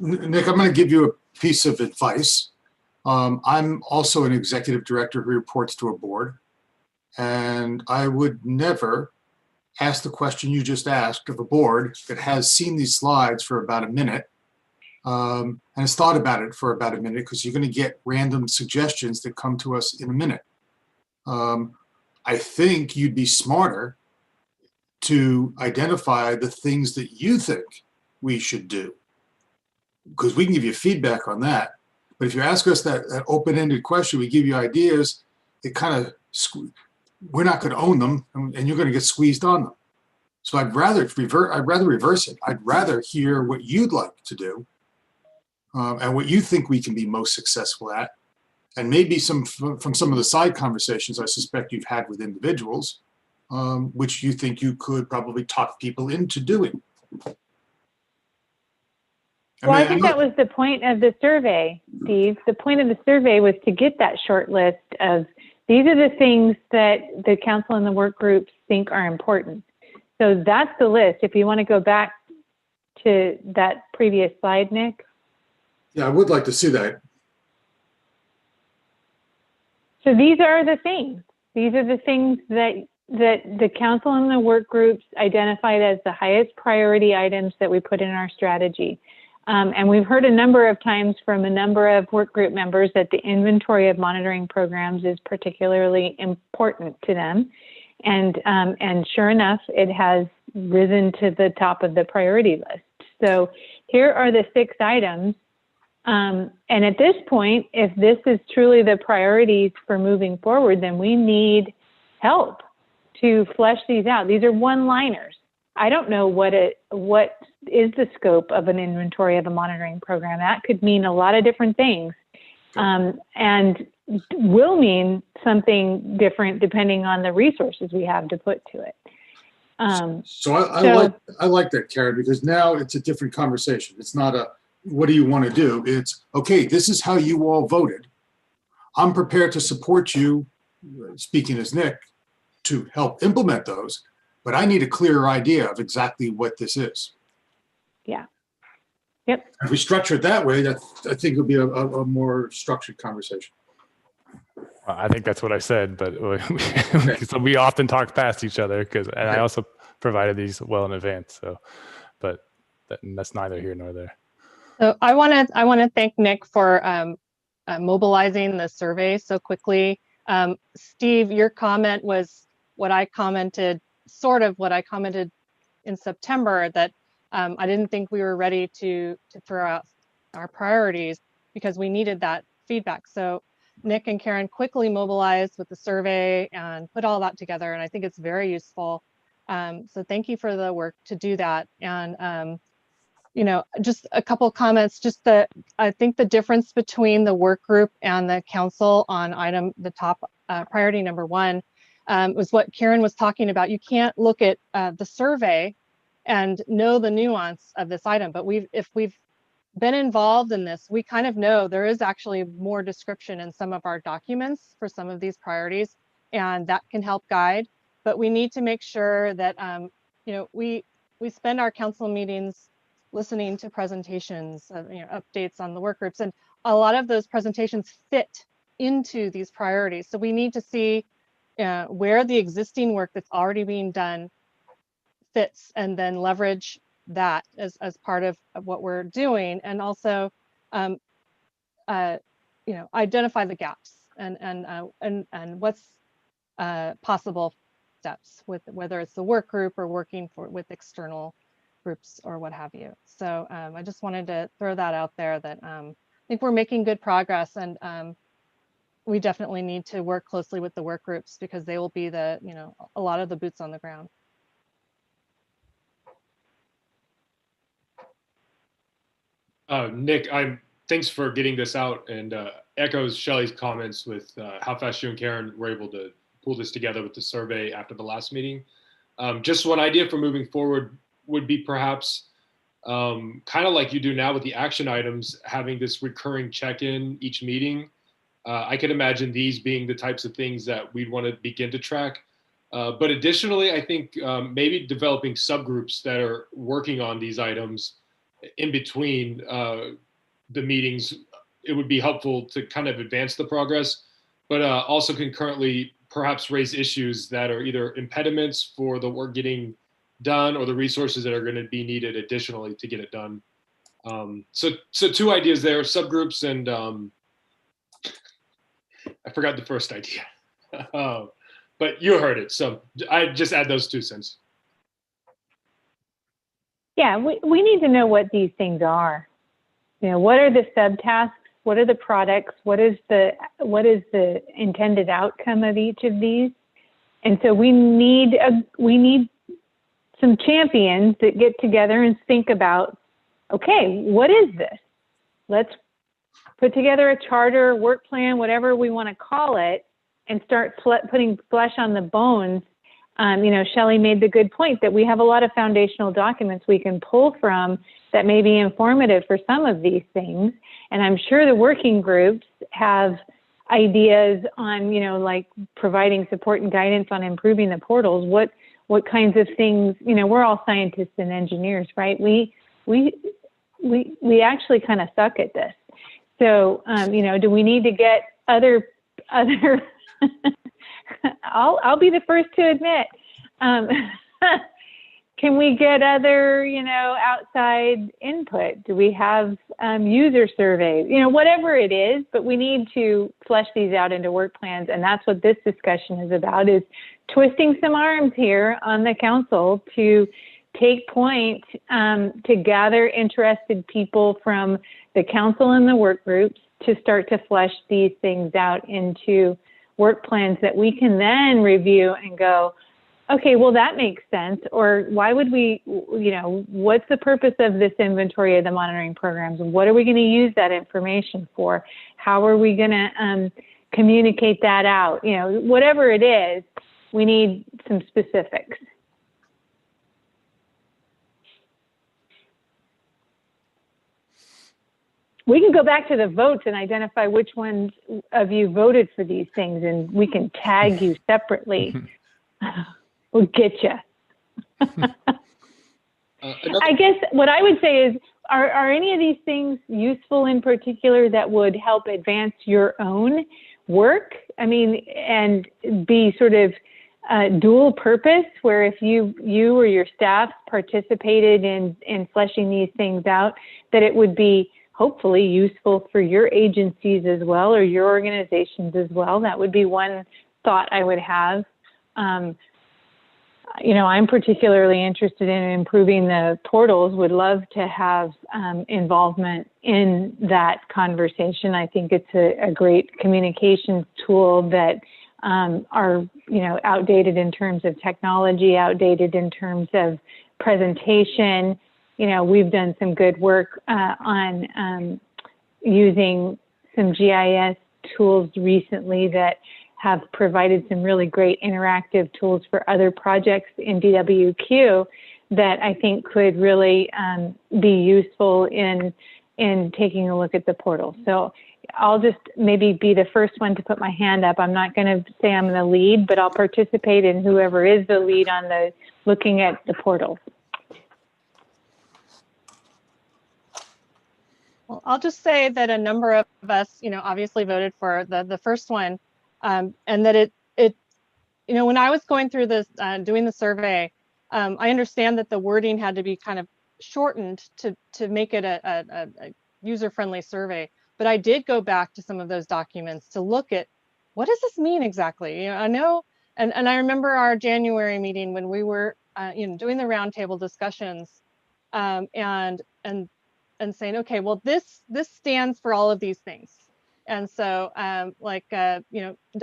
Nick, I'm going to give you a piece of advice. I'm also an executive director who reports to a board, and I would never ask the question you just asked of a board that has seen these slides for about a minute and has thought about it for about a minute, because you're going to get random suggestions that come to us in a minute. I think you'd be smarter to identify the things that you think we should do, because we can give you feedback on that. But if you ask us that open-ended question, we give you ideas, it kind of, we're not going to own them, and you're going to get squeezed on them. So I'd rather reverse it. I'd rather hear what you'd like to do and what you think we can be most successful at. And maybe from some of the side conversations I suspect you've had with individuals, which you think you could probably talk people into doing. Well, I think that was the point of the survey, Steve. The point of the survey was to get that short list of, these are the things that the council and the work groups think are important. So that's the list. If you want to go back to that previous slide, Nick. Yeah, I would like to see that. So these are the things. These are the things that the council and the work groups identified as the highest priority items that we put in our strategy. And we've heard a number of times from a number of work group members that the inventory of monitoring programs is particularly important to them. And sure enough, it has risen to the top of the priority list. So here are the 6 items. And at this point, if this is truly the priorities for moving forward, then we need help to flesh these out. These are one-liners. I don't know what is the scope of an inventory of a monitoring program. That could mean a lot of different things, and will mean something different depending on the resources we have to put to it. So I like that, Karen, because now it's a different conversation. It's not a, what do you want to do? It's, okay, this is how you all voted. I'm prepared to support you, speaking as Nick, to help implement those, but I need a clearer idea of exactly what this is. Yeah. Yep. If we structure it that way, I think it'll be a more structured conversation. Well, I think that's what I said, but so we often talk past each other and I also provided these well in advance. So, but that's neither here nor there. So I want to thank Nick for mobilizing the survey so quickly. Steve, your comment was what I commented in September, that I didn't think we were ready to throw out our priorities because we needed that feedback. So Nick and Karen quickly mobilized with the survey and put all that together, and I think it's very useful. So thank you for the work to do that. And just a couple of comments. I think the difference between the work group and the council on the top priority number 1 was what Karen was talking about. You can't look at the survey and know the nuance of this item, but if we've been involved in this, we kind of know there is actually more description in some of our documents for some of these priorities, and that can help guide. But we need to make sure that we spend our council meetings listening to presentations, updates on the work groups, and a lot of those presentations fit into these priorities. So we need to see where the existing work that's already being done fits, and then leverage that as part of what we're doing, and also identify the gaps and what's possible steps with whether it's the work group or working with external groups or what have you. So I just wanted to throw that out there, that I think we're making good progress, and we definitely need to work closely with the work groups, because they will be a lot of the boots on the ground. Nick, thanks for getting this out, and echoes Shelley's comments with how fast you and Karen were able to pull this together with the survey after the last meeting. Just one idea for moving forward would be perhaps kind of like you do now with the action items, having this recurring check-in each meeting. I can imagine these being the types of things that we'd want to begin to track. But additionally, I think maybe developing subgroups that are working on these items in between the meetings, it would be helpful to kind of advance the progress, but also concurrently perhaps raise issues that are either impediments for the work getting done or the resources that are going to be needed additionally to get it done. So two ideas there, subgroups, and I forgot the first idea, but you heard it. So I just add those 2 cents. Yeah, we need to know what these things are. What are the subtasks? What are the products? What is the intended outcome of each of these? And so we need some champions that get together and think about, okay, what is this? Let's put together a charter, work plan, whatever we want to call it, and start putting flesh on the bones. Shelley made the good point that we have a lot of foundational documents we can pull from that may be informative for some of these things. And I'm sure the working groups have ideas on, like providing support and guidance on improving the portals. What kinds of things, we're all scientists and engineers, right? We actually kind of suck at this. So, do we need to get other I'll be the first to admit, can we get other, outside input? Do we have user surveys? Whatever it is, but we need to flesh these out into work plans. And that's what this discussion is about, is twisting some arms here on the council to take point, to gather interested people from the council and the work groups to start to flesh these things out into work plans that we can then review and go, okay, well, that makes sense. Or why would we, what's the purpose of this inventory of the monitoring programs? What are we going to use that information for? How are we going to communicate that out? Whatever it is, we need some specifics. We can go back to the votes and identify which ones of you voted for these things, and we can tag you separately. We'll get you. I guess what I would say is, are any of these things useful in particular that would help advance your own work? I mean, and be sort of dual purpose, where if you or your staff participated in fleshing these things out, that it would be hopefully useful for your agencies as well, or your organizations as well. That would be one thought I would have. I'm particularly interested in improving the portals, would love to have involvement in that conversation. I think it's a great communications tool that are, outdated in terms of technology, outdated in terms of presentation. We've done some good work on using some GIS tools recently that have provided some really great interactive tools for other projects in DWQ that I think could really be useful in in taking a look at the portal. So I'll just maybe be the first one to put my hand up. I'm not going to say I'm going to lead, but I'll participate in whoever is the lead on the looking at the portal. Well, I'll just say that a number of us, obviously voted for the first one, and that it, when I was going through this, doing the survey, I understand that the wording had to be kind of shortened to make it a user-friendly survey. But I did go back to some of those documents to look at what does this mean exactly. I know, and I remember our January meeting when we were, doing the roundtable discussions, and saying, okay, well, this stands for all of these things. And so,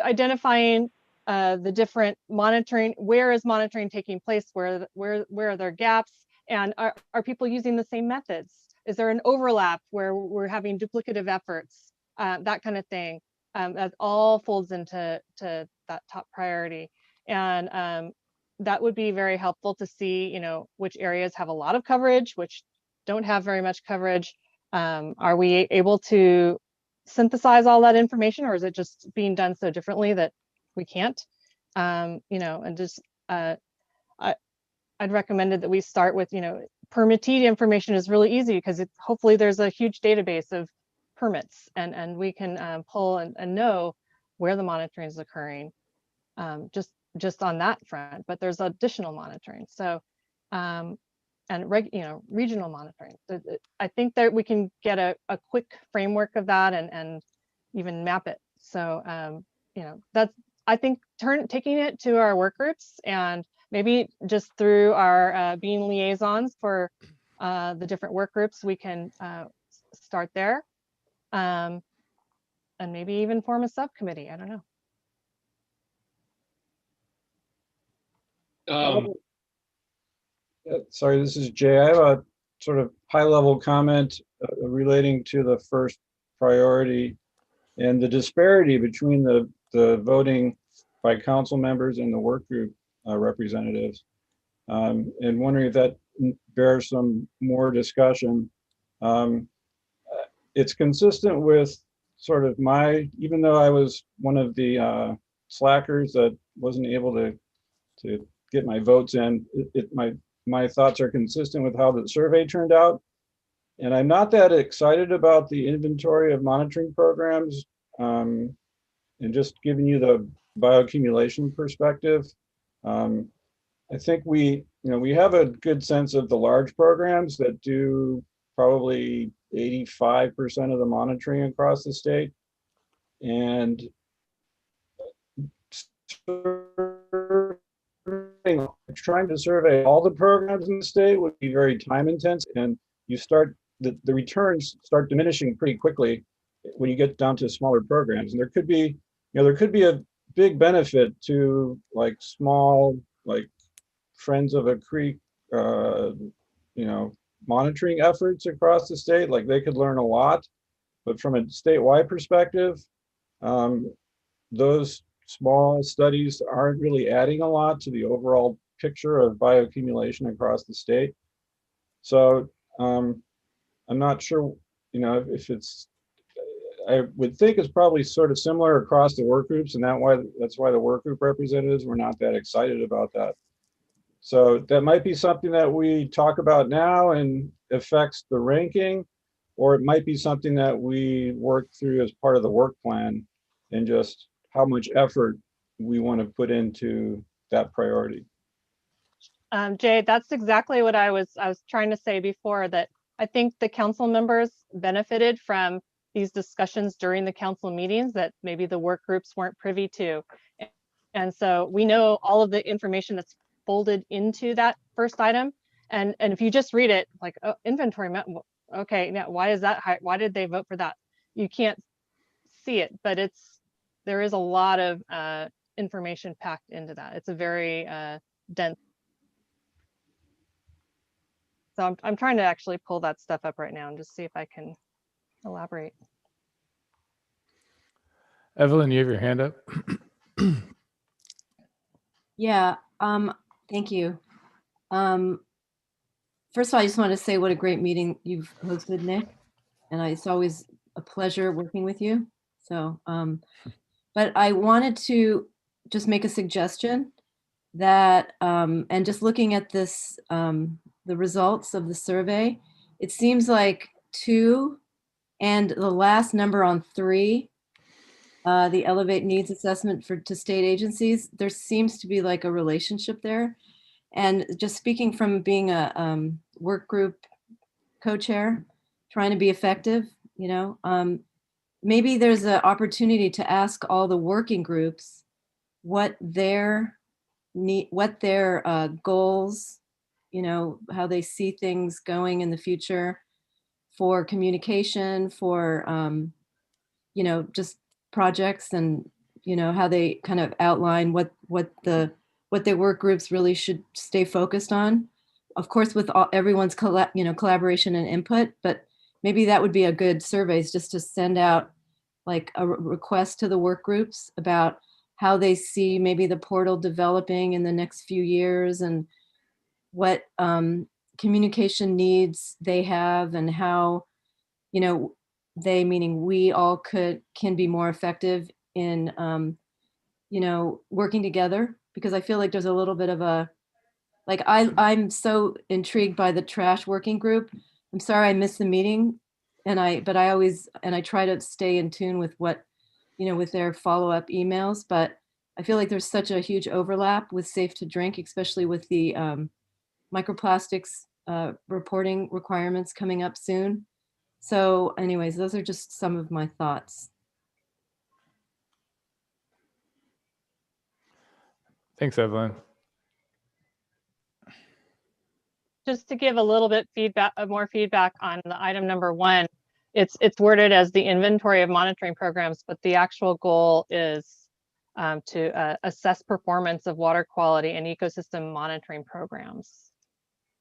identifying the different monitoring, where is monitoring taking place? Where are there gaps? And are people using the same methods? Is there an overlap where we're having duplicative efforts? That kind of thing. That all folds into that top priority. And that would be very helpful to see, which areas have a lot of coverage, which don't have very much coverage. Are we able to synthesize all that information, or is it just being done so differently that we can't? And just I'd recommended that we start with, permittee information is really easy because hopefully there's a huge database of permits, and we can pull and know where the monitoring is occurring, just on that front. But there's additional monitoring. So and regional monitoring. I think that we can get a quick framework of that and even map it. So that's, I think, taking it to our work groups, and maybe just through our being liaisons for the different work groups, we can start there, and maybe even form a subcommittee. I don't know. Sorry, this is Jay. I have a sort of high-level comment relating to the first priority and the disparity between the voting by council members and the work group representatives, and wondering if that bears some more discussion. It's consistent with sort of even though I was one of the slackers that wasn't able to get my votes in, my thoughts are consistent with how the survey turned out. And I'm not that excited about the inventory of monitoring programs, and just giving you the bioaccumulation perspective. I think we have a good sense of the large programs that do probably 85% of the monitoring across the state. And trying to survey all the programs in the state would be very time intensive, and the returns start diminishing pretty quickly when you get down to smaller programs. And there could be a big benefit to small, Friends of a Creek, monitoring efforts across the state. They could learn a lot, but from a statewide perspective, those small studies aren't really adding a lot to the overall picture of bioaccumulation across the state. So I'm not sure, if it's, I would think it's probably sort of similar across the work groups, and that's why the work group representatives were not that excited about that. So that might be something that we talk about now and affects the ranking, or it might be something that we work through as part of the work plan, and just how much effort we want to put into that priority. Jay, that's exactly what I was trying to say before, that I think the council members benefited from these discussions during the council meetings that maybe the work groups weren't privy to. And so we know all of the information that's folded into that first item. And if you just read it, like, oh, inventory, okay, now why is that? Why did they vote for that? You can't see it, but there is a lot of information packed into that. It's a very dense. So I'm trying to actually pull that stuff up right now and just see if I can elaborate. Evelyn, you have your hand up. Yeah, thank you. First of all, I just want to say what a great meeting you've hosted, Nick. and it's always a pleasure working with you. So, but I wanted to just make a suggestion that, and just looking at this, the results of the survey, it seems like 2 and the last number on 3, the Elevate Needs Assessment to state agencies, there seems to be like a relationship there. And just speaking from being a work group co-chair, trying to be effective, you know, maybe there's an opportunity to ask all the working groups what their goals, you know, how they see things going in the future for communication, for, you know, just projects, and, you know, how they kind of outline what their work groups really should stay focused on. Of course, with everyone's collaboration and input, but maybe that would be a good survey, is just to send out like a request to the work groups about how they see maybe the portal developing in the next few years, and what communication needs they have, and how, you know, they, meaning we all can be more effective in, you know, working together. Because I feel like there's a little bit of a, like, I'm so intrigued by the trash working group. I'm sorry I missed the meeting, but I try to stay in tune with what, you know, with their follow-up emails, but I feel like there's such a huge overlap with Safe to Drink, especially with the microplastics reporting requirements coming up soon. So anyways, those are just some of my thoughts. Thanks, Evelyn. Just to give a little bit more feedback on the item number 1, it's worded as the inventory of monitoring programs, but the actual goal is to assess performance of water quality and ecosystem monitoring programs.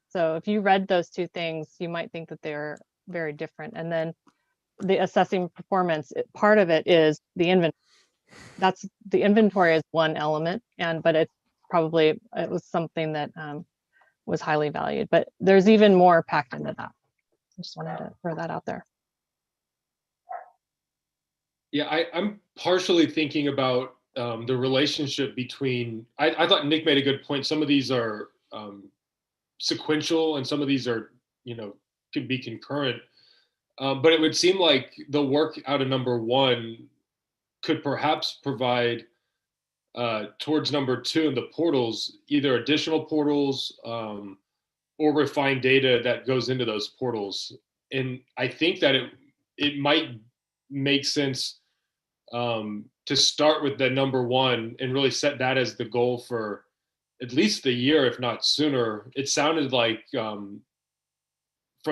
So if you read those 2 things, you might think that they're very different. And then the assessing performance, part of it is the inventory. That's the inventory is one element, but it was something that was highly valued, but there's even more packed into that. I just wanted to throw that out there. Yeah, I'm partially thinking about the relationship between, I thought Nick made a good point. Some of these are sequential and some of these are, you know, could be concurrent. But it would seem like the work out of number 1 could perhaps provide towards number 2 in the portals, either additional portals or refined data that goes into those portals. And I think that it might make sense to start with the number 1 and really set that as the goal for at least the year, if not sooner. It sounded like from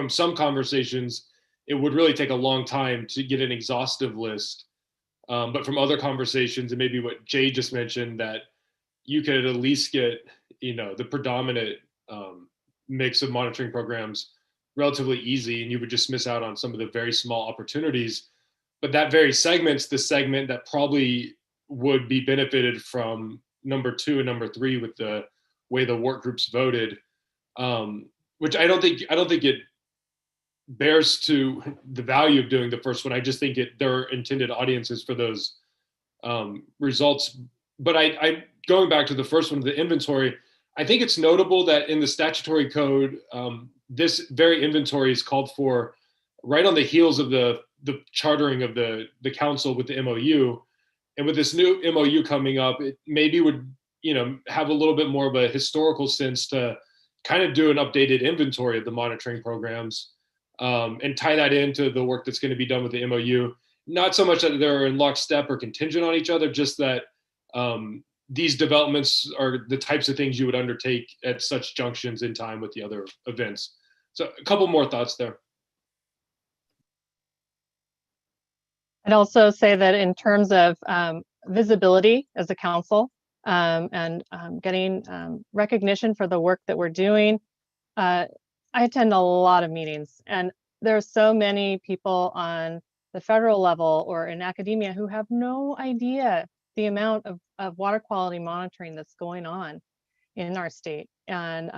some conversations, it would really take a long time to get an exhaustive list. But from other conversations, and maybe what Jay just mentioned, that you could at least get, you know, the predominant mix of monitoring programs relatively easy, and you would just miss out on some of the very small opportunities. But that very segment's the segment that probably would be benefited from number 2 and number 3 with the way the work groups voted, which I don't think it bears to the value of doing the first one. I just think there are intended audiences for those results. But I going back to the first one, the inventory, I think it's notable that in the statutory code, this very inventory is called for right on the heels of the chartering of the council with the MOU. And with this new MOU coming up, it maybe would, you know, have a little bit more of a historical sense to kind of do an updated inventory of the monitoring programs and tie that into the work that's going to be done with the MOU. Not so much that they're in lockstep or contingent on each other, just that these developments are the types of things you would undertake at such junctions in time with the other events. So a couple more thoughts there. I'd also say that in terms of visibility as a council and getting recognition for the work that we're doing, I attend a lot of meetings, and there are so many people on the federal level or in academia who have no idea the amount of water quality monitoring that's going on in our state, and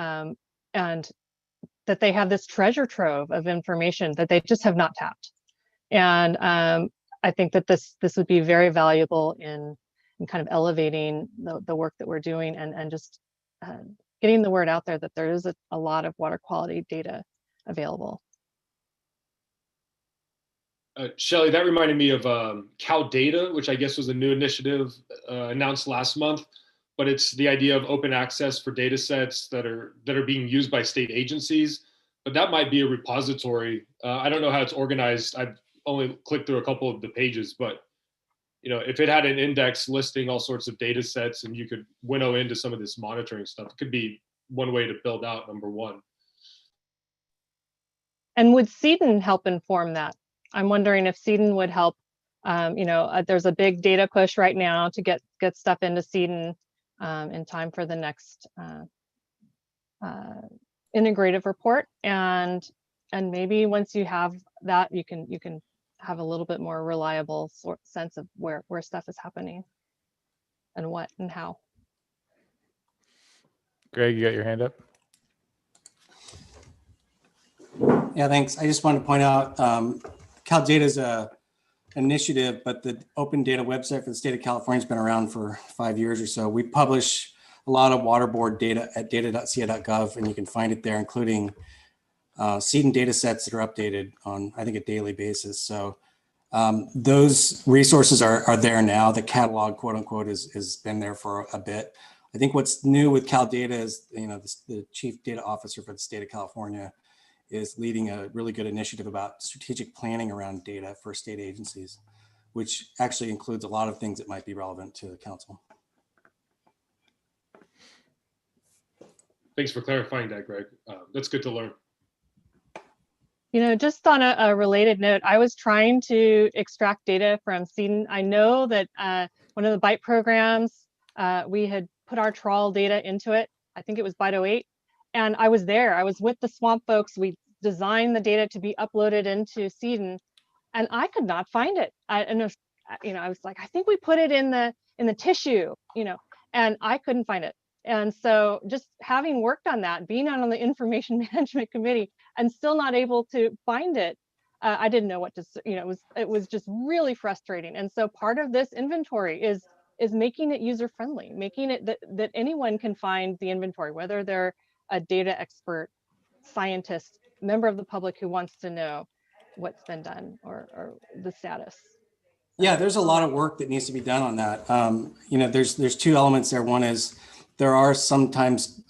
that they have this treasure trove of information that they just have not tapped. And I think that this would be very valuable in kind of elevating the work that we're doing and just getting the word out there that there is a lot of water quality data available. Shelley, that reminded me of Cal Data, which I guess was a new initiative announced last month, but it's the idea of open access for data sets that are being used by state agencies. But that might be a repository. I don't know how it's organized. I've only clicked through a couple of the pages, but if it had an index listing all sorts of data sets and you could winnow into some of this monitoring stuff, it could be one way to build out number one. And would CEDN help inform that? I'm wondering if CEDN would help. There's a big data push right now to get stuff into CEDN in time for the next integrative report, and maybe once you have that, you can have a little bit more reliable sense of where stuff is happening and what and how. Greg, you got your hand up? Yeah, thanks. I just wanted to point out Cal Data is a initiative, but the open data website for the state of California has been around for 5 years or so. We publish a lot of water board data at data.ca.gov, and you can find it there, including CEDN data sets that are updated on, I think, a daily basis. So those resources are there now. The catalog, quote unquote, has been there for a bit. I think what's new with Cal Data is, the chief data officer for the state of California is leading a really good initiative about strategic planning around data for state agencies, which actually includes a lot of things that might be relevant to the council. Thanks for clarifying that, Greg. That's good to learn. Just on a related note, I was trying to extract data from CEDN. I know that one of the BITE programs, we had put our trawl data into it. I think it was BITE 08. And I was there. I was with the swamp folks. We designed the data to be uploaded into CEDN, and I could not find it. I was like, I think we put it in the tissue, and I couldn't find it. And so, just having worked on that, being on the information management committee, and still not able to find it, I didn't know what to. It was just really frustrating. And so, part of this inventory is making it user friendly, making it that anyone can find the inventory, whether they're a data expert, scientist, member of the public who wants to know what's been done or the status. Yeah, there's a lot of work that needs to be done on that. There's two elements there. One is there are sometimes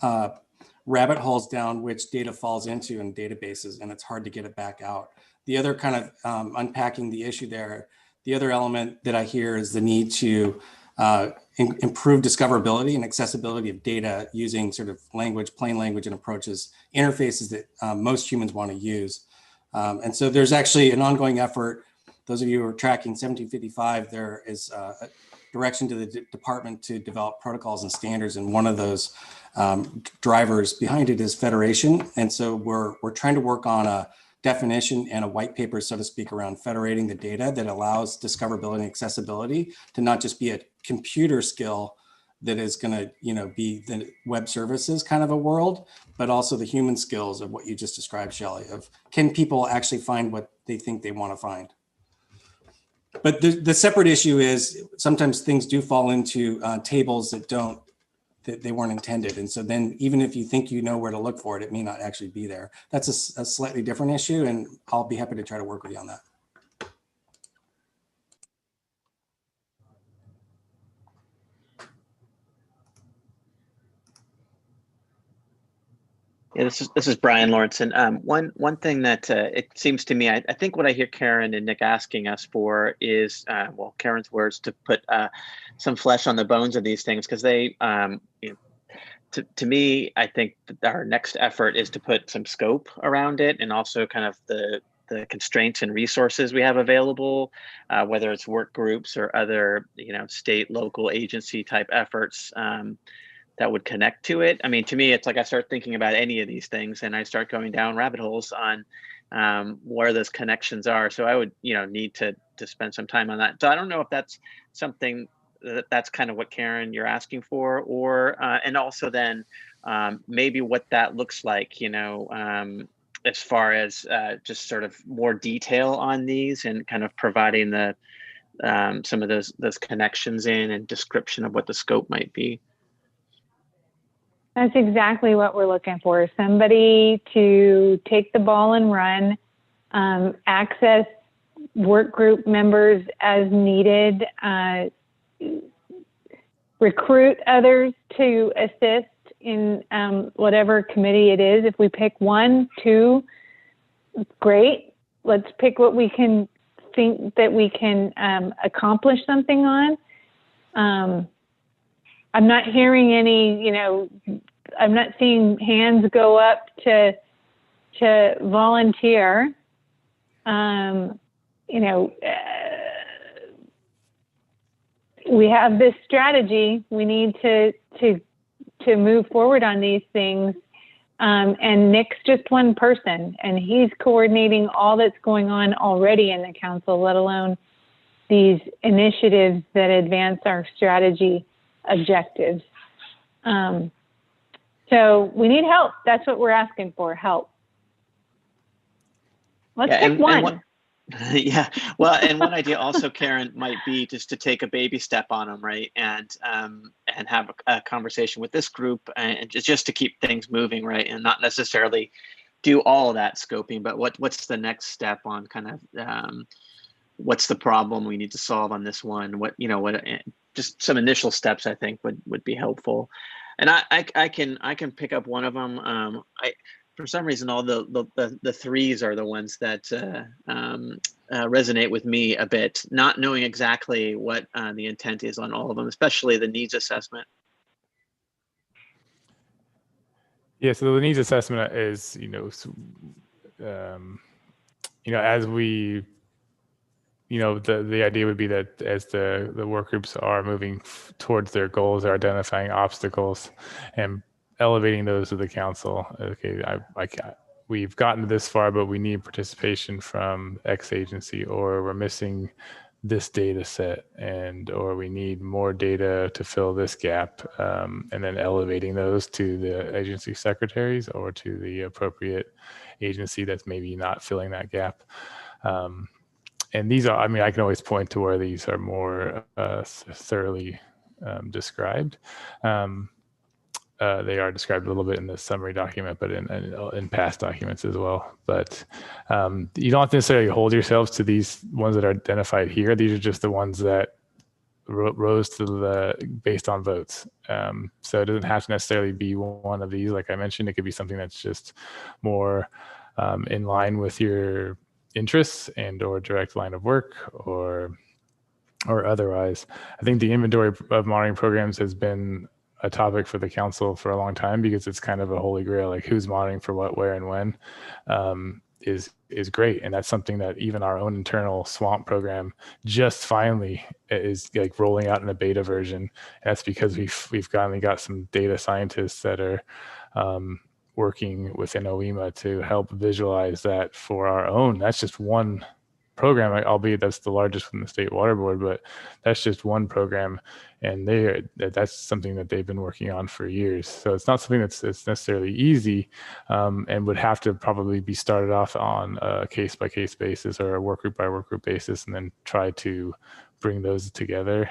rabbit holes down which data falls into in databases, and it's hard to get it back out. The other kind of unpacking the issue there, the other element that I hear is the need to improve discoverability and accessibility of data using sort of plain language and approaches, interfaces that most humans want to use. And so there's actually an ongoing effort. Those of you who are tracking 1755, there is a direction to the department to develop protocols and standards. And one of those drivers behind it is federation. And so we're trying to work on a definition and a white paper, so to speak, around federating the data that allows discoverability and accessibility to not just be a computer skill that is going to, be the web services kind of a world, but also the human skills of what you just described, Shelley, of can people actually find what they think they want to find? But the separate issue is sometimes things do fall into tables that they weren't intended. And so then even if you think you know where to look for it, it may not actually be there. That's a slightly different issue, and I'll be happy to try to work with you on that. Yeah, this is Brian Lawrenson. One thing that it seems to me, I think what I hear Karen and Nick asking us for is, Karen's words, to put some flesh on the bones of these things, because they, to me, I think that our next effort is to put some scope around it, and also kind of the constraints and resources we have available, whether it's work groups or other, state, local agency type efforts that would connect to it. I mean, to me, it's like I start thinking about any of these things and I start going down rabbit holes on where those connections are. So I would, need to spend some time on that. So I don't know if that's something that's kind of what Karen you're asking for, or and also then maybe what that looks like, as far as just sort of more detail on these and kind of providing the some of those connections in and description of what the scope might be. That's exactly what we're looking for. Somebody to take the ball and run, access work group members as needed, recruit others to assist in whatever committee it is. If we pick 1, 2, great. Let's pick what we can think that we can accomplish something on. I'm not hearing any, I'm not seeing hands go up to volunteer. We have this strategy. We need to move forward on these things. And Nick's just one person, and he's coordinating all that's going on already in the council, let alone these initiatives that advance our strategy objectives. So we need help. That's what we're asking for, help. Let's pick one. Yeah, well, and one idea also, Karen, might be just to take a baby step on them, right, and have a conversation with this group, and just to keep things moving, right, and not necessarily do all of that scoping, but what's the next step on kind of what's the problem we need to solve on this one? What just some initial steps I think would be helpful, and I can pick up one of them. For some reason, all the threes are the ones that resonate with me a bit, not knowing exactly what the intent is on all of them, especially the needs assessment. Yeah, so the needs assessment is, as we, the idea would be that as the work groups are moving towards their goals, they're identifying obstacles and elevating those to the council. Okay, we've gotten this far, but we need participation from X agency, or we're missing this data set, or we need more data to fill this gap, and then elevating those to the agency secretaries or to the appropriate agency that's maybe not filling that gap. And these are, I can always point to where these are more thoroughly described. They are described a little bit in the summary document, but in past documents as well. But you don't have to necessarily hold yourselves to these ones that are identified here. These are just the ones that rose to based on votes. So it doesn't have to necessarily be one of these. Like I mentioned, it could be something that's just more in line with your interests and or direct line of work or otherwise. I think the inventory of monitoring programs has been a topic for the council for a long time, because it's kind of a holy grail, like who's monitoring for what, where, and when, is great. And that's something that even our own internal SWAMP program just finally is like rolling out in a beta version. And that's because we've finally got some data scientists that are working within OEMA to help visualize that for our own. That's just one program, albeit that's the largest from the State Water Board, but that's just one program, and that's something that they've been working on for years. So it's not something that's necessarily easy, and would have to probably be started off on a case-by-case basis or a work group by work group basis, and then try to bring those together.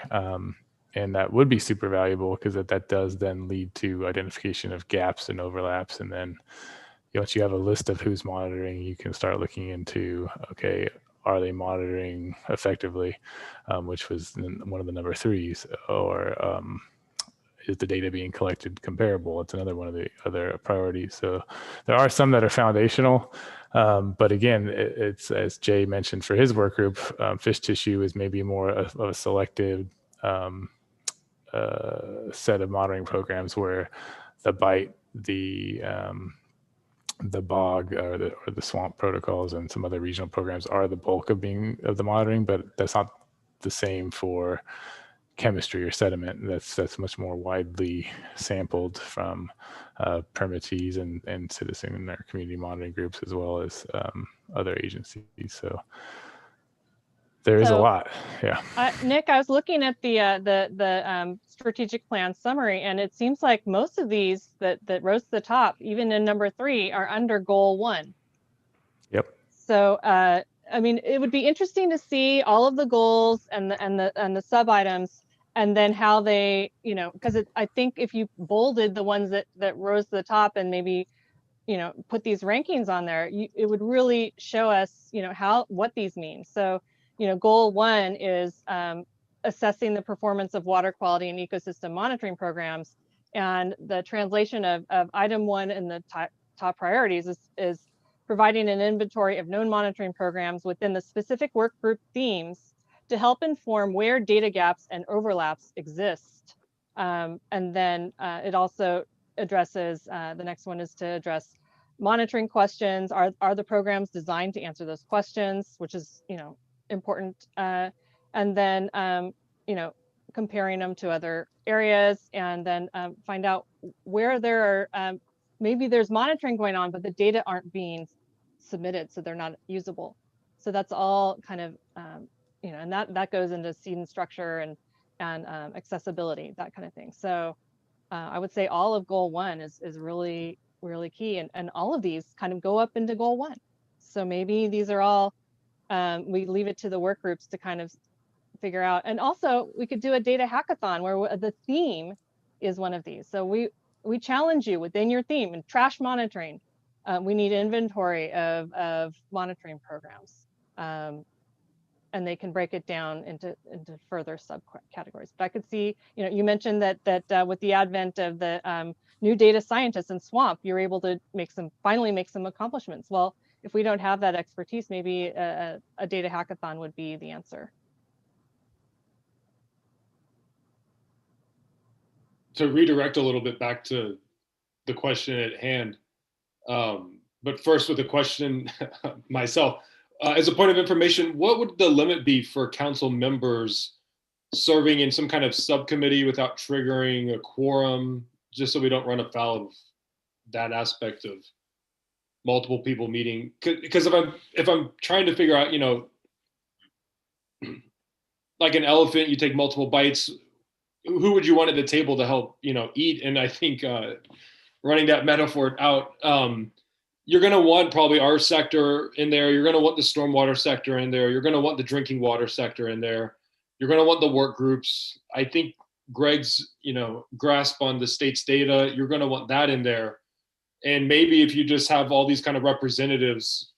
And that would be super valuable, because that does then lead to identification of gaps and overlaps. And then once you have a list of who's monitoring, you can start looking into, okay, are they monitoring effectively, which was one of the number threes, or is the data being collected comparable? It's another one of the other priorities. So there are some that are foundational, but again, it's, as Jay mentioned for his work group, fish tissue is maybe more of a selective set of monitoring programs, where the bite, the bog or the swamp protocols and some other regional programs are the bulk of the monitoring, but that's not the same for chemistry or sediment. That's much more widely sampled from permittees and citizen and our community monitoring groups, as well as other agencies. So there is a lot. Yeah. Nick, I was looking at the strategic plan summary, and it seems like most of these that rose to the top, even in number 3, are under goal 1. Yep. So, I mean, it would be interesting to see all of the goals and the sub items, and then how they, you know, because I think if you bolded the ones that rose to the top and maybe, you know, put these rankings on there, it would really show us, you know, what these mean. So, you know, goal 1 is assessing the performance of water quality and ecosystem monitoring programs, and the translation of item 1 in the top priorities is providing an inventory of known monitoring programs within the specific work group themes to help inform where data gaps and overlaps exist. And then it also addresses, the next one is to address monitoring questions. Are the programs designed to answer those questions, which is, you know, important. And then, you know, comparing them to other areas, and then find out where there are, maybe there's monitoring going on, but the data aren't being submitted, so they're not usable. So that's all kind of, you know, and that goes into seed and structure and accessibility, that kind of thing. So I would say all of goal 1 is really, really key, and all of these kind of go up into goal 1. So maybe these are all, we leave it to the work groups to kind of figure out. And also we could do a data hackathon where the theme is one of these. So we challenge you within your theme. And trash monitoring, we need inventory of monitoring programs. And they can break it down into further subcategories. But I could see, you know, you mentioned that with the advent of the new data scientists in SWAMP, you're able to finally make some accomplishments. Well, if we don't have that expertise, maybe a data hackathon would be the answer. To redirect a little bit back to the question at hand, but first with a question myself, as a point of information, what would the limit be for council members serving in some kind of subcommittee without triggering a quorum, just so we don't run afoul of that aspect of multiple people meeting? Because if I'm trying to figure out, you know, like an elephant, you take multiple bites, who would you want at the table to help, you know, eat? And I think running that metaphor out, you're going to want probably our sector in there. You're going to want the stormwater sector in there. You're going to want the drinking water sector in there. You're going to want the work groups. I think Greg's, you know, grasp on the state's data, you're going to want that in there. And maybe if you just have all these kind of representatives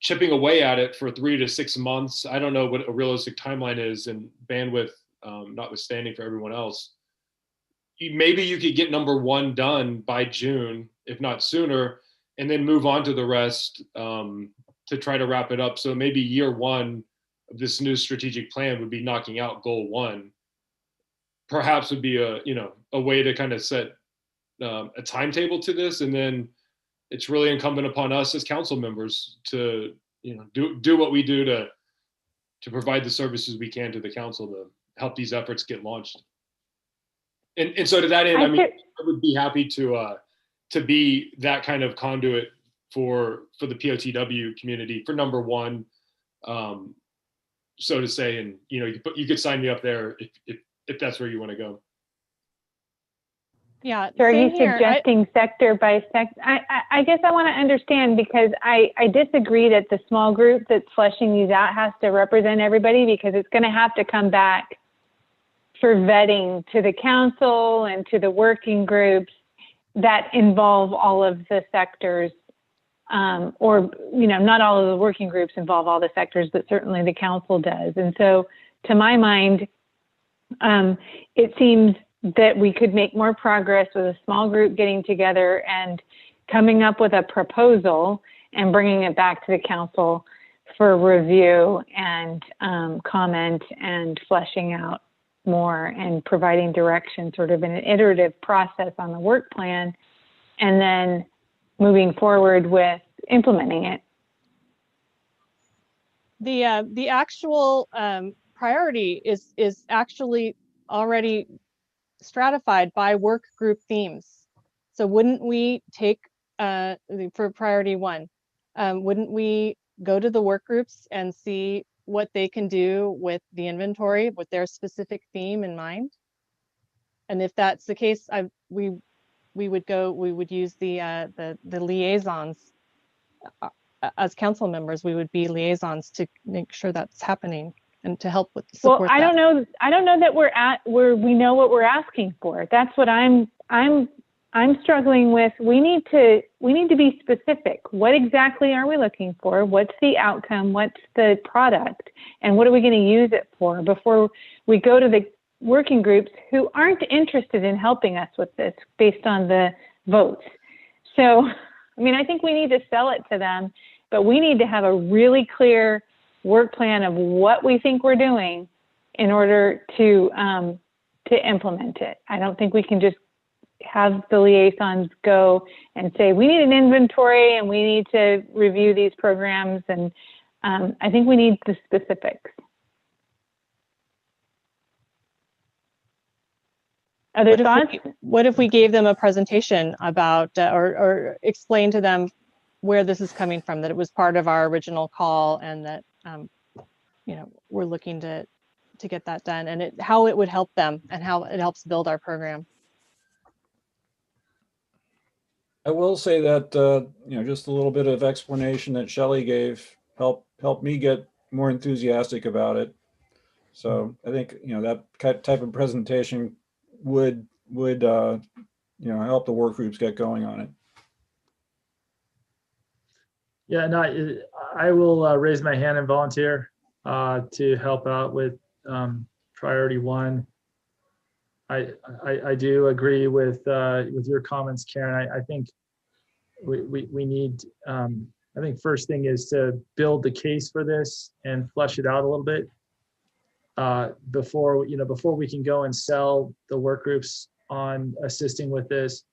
chipping away at it for 3 to 6 months, I don't know what a realistic timeline is, and bandwidth notwithstanding for everyone else, maybe you could get number 1 done by June, if not sooner, and then move on to the rest to try to wrap it up. So maybe year 1 of this new strategic plan would be knocking out goal 1. Perhaps would be a way to kind of set a timetable to this, and then it's really incumbent upon us as council members to, you know, do what we do to provide the services we can to the council to help these efforts get launched. And so to that end, I mean, I would be happy to be that kind of conduit for the POTW community for number 1, so to say. And, you know, you could sign me up there if that's where you want to go. Yeah. So are you suggesting sector by sector? I guess I want to understand, because I disagree that the small group that's fleshing these out has to represent everybody, because it's going to have to come back for vetting to the council and to the working groups that involve all of the sectors, or, you know, not all of the working groups involve all the sectors, but certainly the council does. And so to my mind, it seems that we could make more progress with a small group getting together and coming up with a proposal and bringing it back to the council for review and comment and fleshing out more and providing direction, sort of an iterative process on the work plan, and then moving forward with implementing it. The actual priority is actually already stratified by work group themes. So wouldn't we take, for priority 1, wouldn't we go to the work groups and see what they can do with the inventory with their specific theme in mind? And if that's the case, we would use the liaisons as council members, we would be liaisons to make sure that's happening and to help with support. Well, I don't know that we're at where we know what we're asking for. That's what I'm struggling with. We need to be specific. What exactly are we looking for? What's the outcome? What's the product? And what are we going to use it for before we go to the working groups who aren't interested in helping us with this based on the votes? So, I mean, I think we need to sell it to them, but we need to have a really clear work plan of what we think we're doing in order to implement it. I don't think we can just have the liaisons go and say, we need an inventory and we need to review these programs. And I think we need the specifics. Other thoughts? What if we gave them a presentation about or explain to them where this is coming from, that it was part of our original call and that we're looking to get that done, and how it would help them and how it helps build our program. I will say that just a little bit of explanation that Shelley gave helped me get more enthusiastic about it. So I think that type of presentation would help the work groups get going on it. Yeah, no, I will raise my hand and volunteer to help out with priority 1. I do agree with your comments, Karen. I think we need. I think first thing is to build the case for this and flesh it out a little bit before we can go and sell the work groups on assisting with this.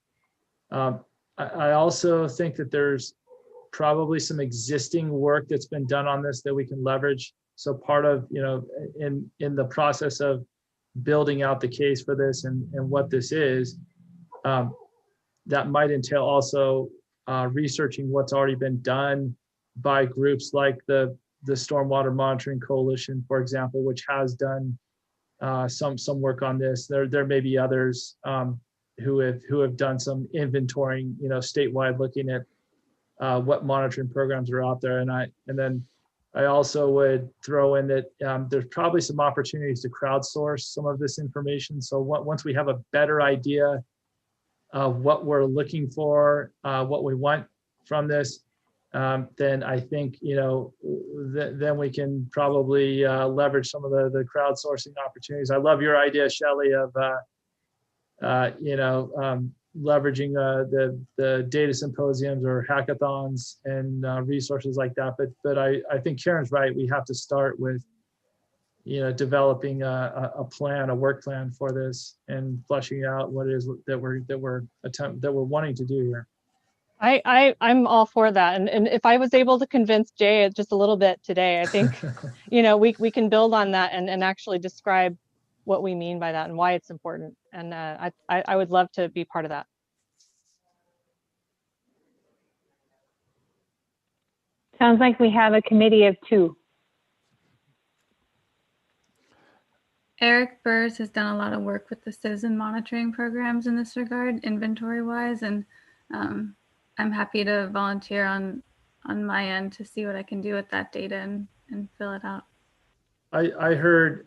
I also think that there's probably some existing work that's been done on this that we can leverage. So part of in the process of building out the case for this and what this is, that might entail also researching what's already been done by groups like the Stormwater Monitoring Coalition, for example, which has done some work on this. There may be others who have done some inventorying, statewide, looking at what monitoring programs are out there. And then I also would throw in that there's probably some opportunities to crowdsource some of this information. So once we have a better idea of what we're looking for, what we want from this, then I think, then we can probably leverage some of the crowdsourcing opportunities. I love your idea, Shelley, of, leveraging the data symposiums or hackathons and resources like that. But I think Karen's right. We have to start with, developing a plan, a work plan for this, and fleshing out what it is that we're wanting to do here. I'm all for that. And if I was able to convince Jay just a little bit today, I think, we can build on that and actually describe what we mean by that and why it's important. And I would love to be part of that. Sounds like we have a committee of 2. Eric Burrs has done a lot of work with the citizen monitoring programs in this regard, inventory wise, and I'm happy to volunteer on my end to see what I can do with that data and fill it out. I heard,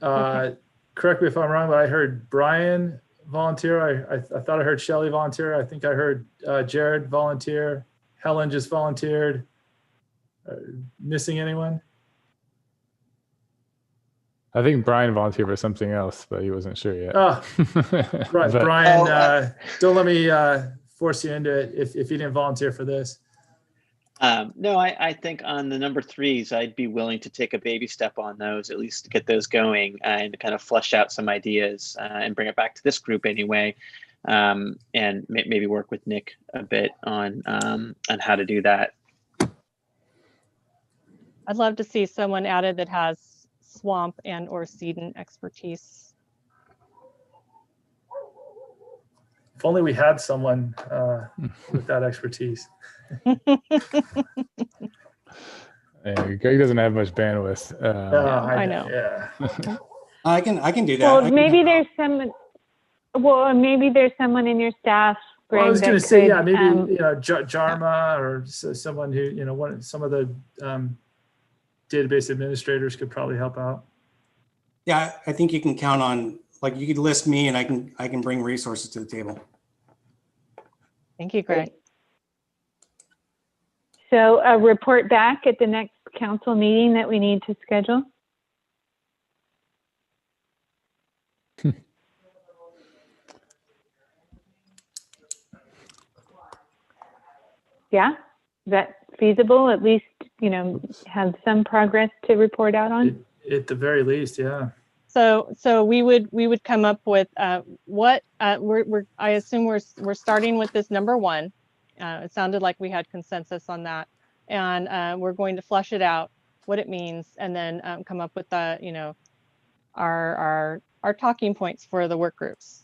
correct me if I'm wrong, but I heard Brian volunteer. I thought I heard Shelley volunteer. I think I heard Jared volunteer. Helen just volunteered. Missing anyone? I think Brian volunteered for something else, but he wasn't sure yet. Oh, right. Brian, don't let me force you into it if you didn't volunteer for this. No, I think on the number 3s, I'd be willing to take a baby step on those, at least to get those going and kind of flesh out some ideas and bring it back to this group anyway. And maybe work with Nick a bit on how to do that. I'd love to see someone added that has swamp and or sedent expertise. If only we had someone with that expertise. Greg doesn't have much bandwidth. I know. Yeah. I can do that. Well, maybe there's someone in your staff Well, I Greg, was going to that say, could, yeah, maybe Jarma or someone who some of the database administrators could probably help out. Yeah, I think you can count on, like, you could list me and I can bring resources to the table. Thank you, Greg. So a report back at the next council meeting that we need to schedule? Yeah, is that feasible? At least, have some progress to report out on? At the very least, yeah. So we would come up with what I assume we're starting with this number one. It sounded like we had consensus on that, and we're going to flush it out, what it means, and then come up with the our talking points for the work groups.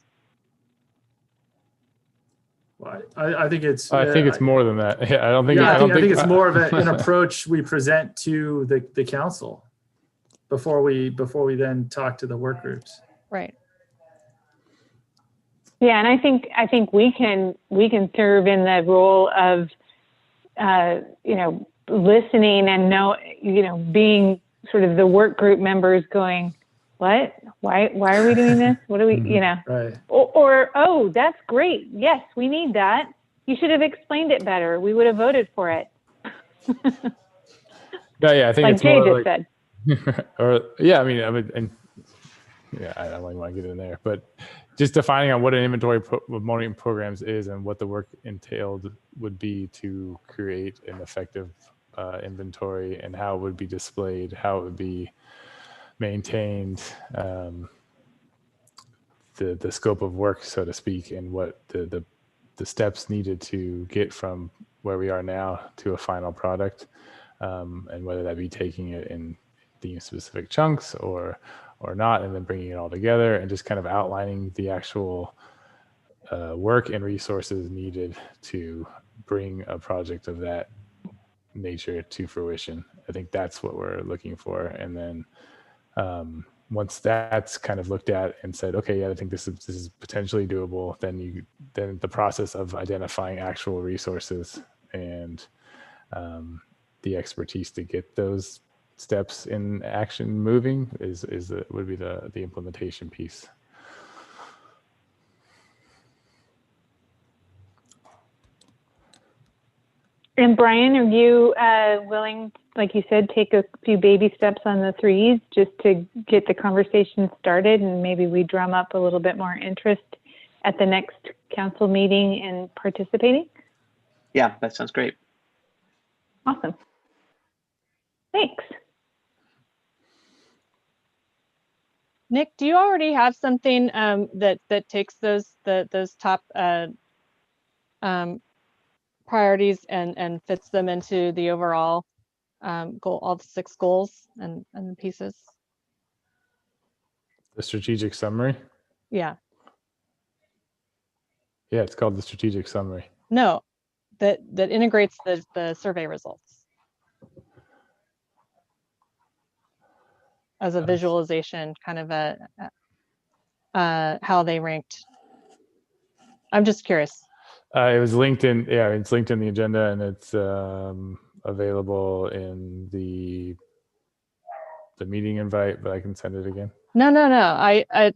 Well, I think it's. I think it's more than that. Yeah, I don't think. Yeah, I think it's more of an approach we present to the council before we then talk to the work groups. Right. Yeah, and I think we can serve in the role of listening and being sort of the work group members going, what? Why are we doing this? What do we, Right. Or, oh, that's great. Yes, we need that. You should have explained it better. We would have voted for it. Yeah, I think like it's Jay more just said. or yeah, I don't really want to get in there, but just defining on what an inventory monitoring programs is and what the work entailed would be to create an effective inventory and how it would be displayed, how it would be maintained, the scope of work, so to speak, and what the steps needed to get from where we are now to a final product, and whether that be taking it in the specific chunks or not, and then bringing it all together and just kind of outlining the actual work and resources needed to bring a project of that nature to fruition. I think that's what we're looking for. And then once that's kind of looked at and said, okay, yeah, I think this is potentially doable, then the process of identifying actual resources and the expertise to get those steps in action moving would be the implementation piece. And Brian, are you willing, like you said, take a few baby steps on the threes just to get the conversation started, and maybe we drum up a little bit more interest at the next council meeting in participating? Yeah, that sounds great. Awesome. Thanks. Nick, do you already have something that takes those top priorities and fits them into the overall goal, all the 6 goals and the pieces? The strategic summary? Yeah. Yeah, it's called the strategic summary. No, that integrates the survey results as a visualization, kind of how they ranked. I'm just curious. It was linked in, yeah, it's linked in the agenda, and it's available in the meeting invite, but I can send it again. No. I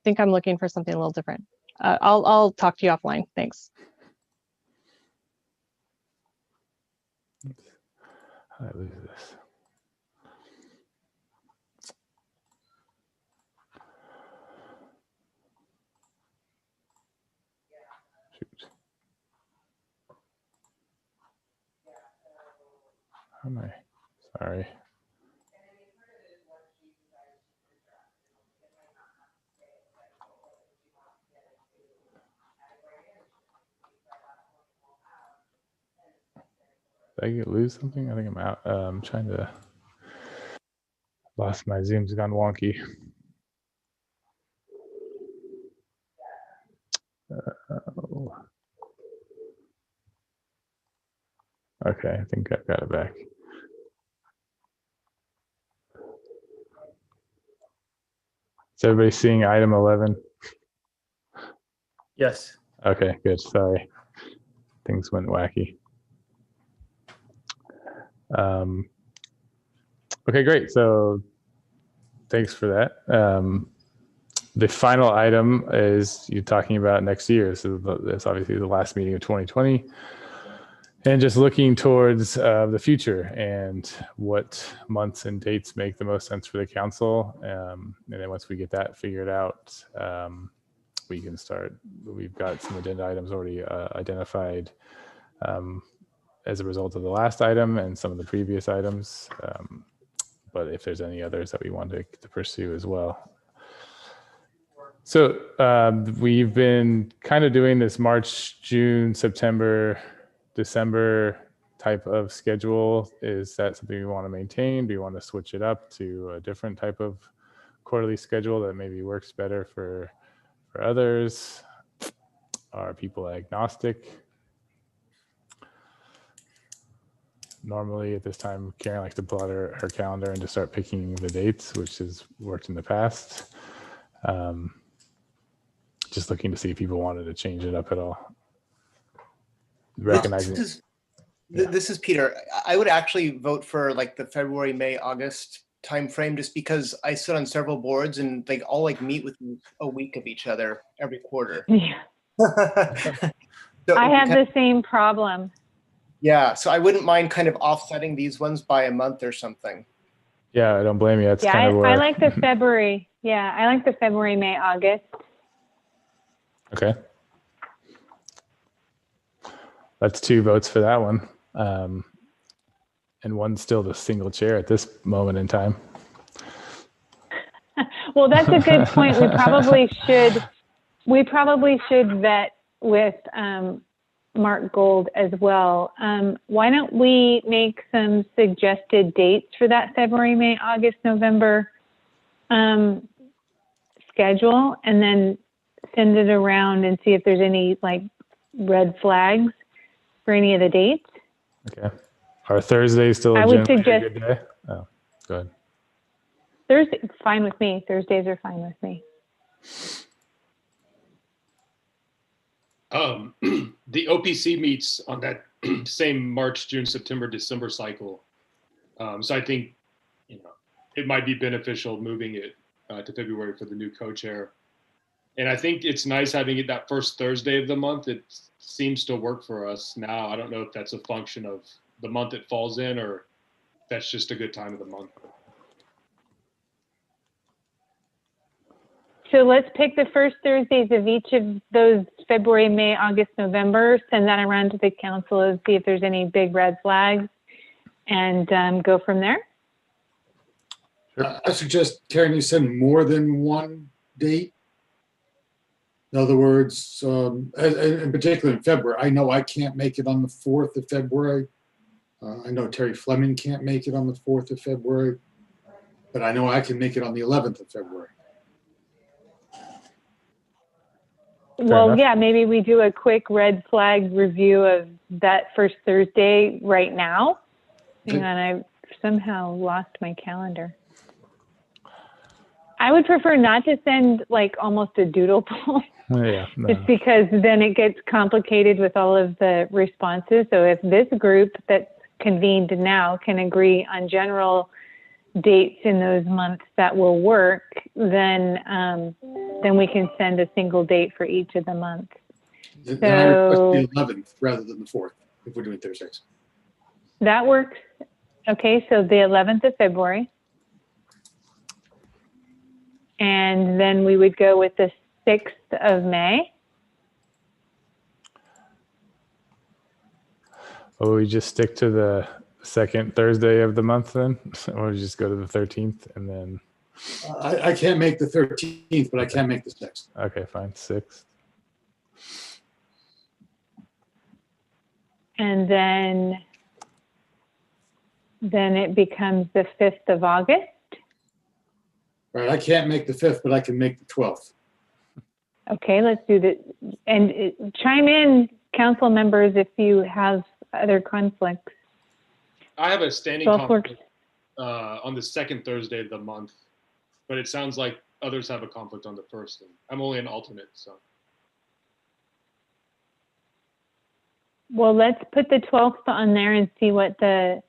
think I'm looking for something a little different. I'll talk to you offline. Thanks. How did I lose this? Shoot. How am I? Sorry. Did I lose something? I think I'm out. I'm trying to. Lost my Zoom's gone wonky. Oh. Okay, I think I've got it back. Is everybody seeing item 11? Yes. Okay, good. Sorry. Things went wacky. Okay, great. So thanks for that. The final item is you talking about next year. So that's obviously the last meeting of 2020. And just looking towards the future and what months and dates make the most sense for the council. And then once we get that figured out, we can start. We've got some agenda items already identified as a result of the last item and some of the previous items. But if there's any others that we want to pursue as well. So we've been kind of doing this March, June, September, December type of schedule. Is that something we want to maintain? Do you want to switch it up to a different type of quarterly schedule that maybe works better for others? Are people agnostic? Normally at this time, Karen likes to pull out her calendar and just start picking the dates, which has worked in the past. Just looking to see if people wanted to change it up at all. Recognizing this is Peter. I would actually vote for like the February, May, August timeframe, just because I sit on several boards and they all like meet within a week of each other every quarter. Yeah. So I have the same problem. Yeah, so I wouldn't mind kind of offsetting these ones by a month or something. Yeah, I don't blame you. That's Yeah, kind of where I like the February. Yeah, I like the February, May, August. Okay. That's 2 votes for that one. And one's still the single chair at this moment in time. Well, that's a good point. We probably should vet with Mark Gold as well. Why don't we make some suggested dates for that February, May, August, November schedule, and then send it around and see if there's any like red flags for any of the dates. Okay. Are Thursdays still I would suggest a good day? Oh, go ahead. Thursday, fine with me. Thursdays are fine with me. The OPC meets on that same March, June, September, December cycle. So I think, it might be beneficial moving it to February for the new co-chair. And I think it's nice having it that first Thursday of the month. It seems to work for us now. I don't know if that's a function of the month it falls in or that's just a good time of the month. So let's pick the first Thursdays of each of those February, May, August, November, send that around to the council and see if there's any big red flags and go from there. I suggest, Karen, you send more than one date. In other words, in particular in February, I know I can't make it on the 4th of February. I know Terry Fleming can't make it on the 4th of February, but I know I can make it on the 11th of February. Well, yeah, maybe we do a quick red flag review of that first Thursday right now. Hang on, I somehow lost my calendar. I would prefer not to send like almost a doodle poll. Yeah, no. Just because then it gets complicated with all of the responses. So if this group that's convened now can agree on general dates in those months that will work, then we can send a single date for each of the months. Then I request the 11th rather than the 4th if we're doing Thursdays. That works. Okay, so the 11th of February. And then we would go with the 6th of May. Will we just stick to the second Thursday of the month then? Or just go to the 13th and then? I can't make the 13th, but I can make the 6th. Okay, fine, 6th. And then it becomes the 5th of August. Right, I can't make the 5th, but I can make the 12th. Okay, let's do that. And chime in, council members, if you have other conflicts. I have a standing 12th conflict on the second Thursday of the month, but it sounds like others have a conflict on the first. And I'm only an alternate, so. Well, let's put the 12th on there and see what the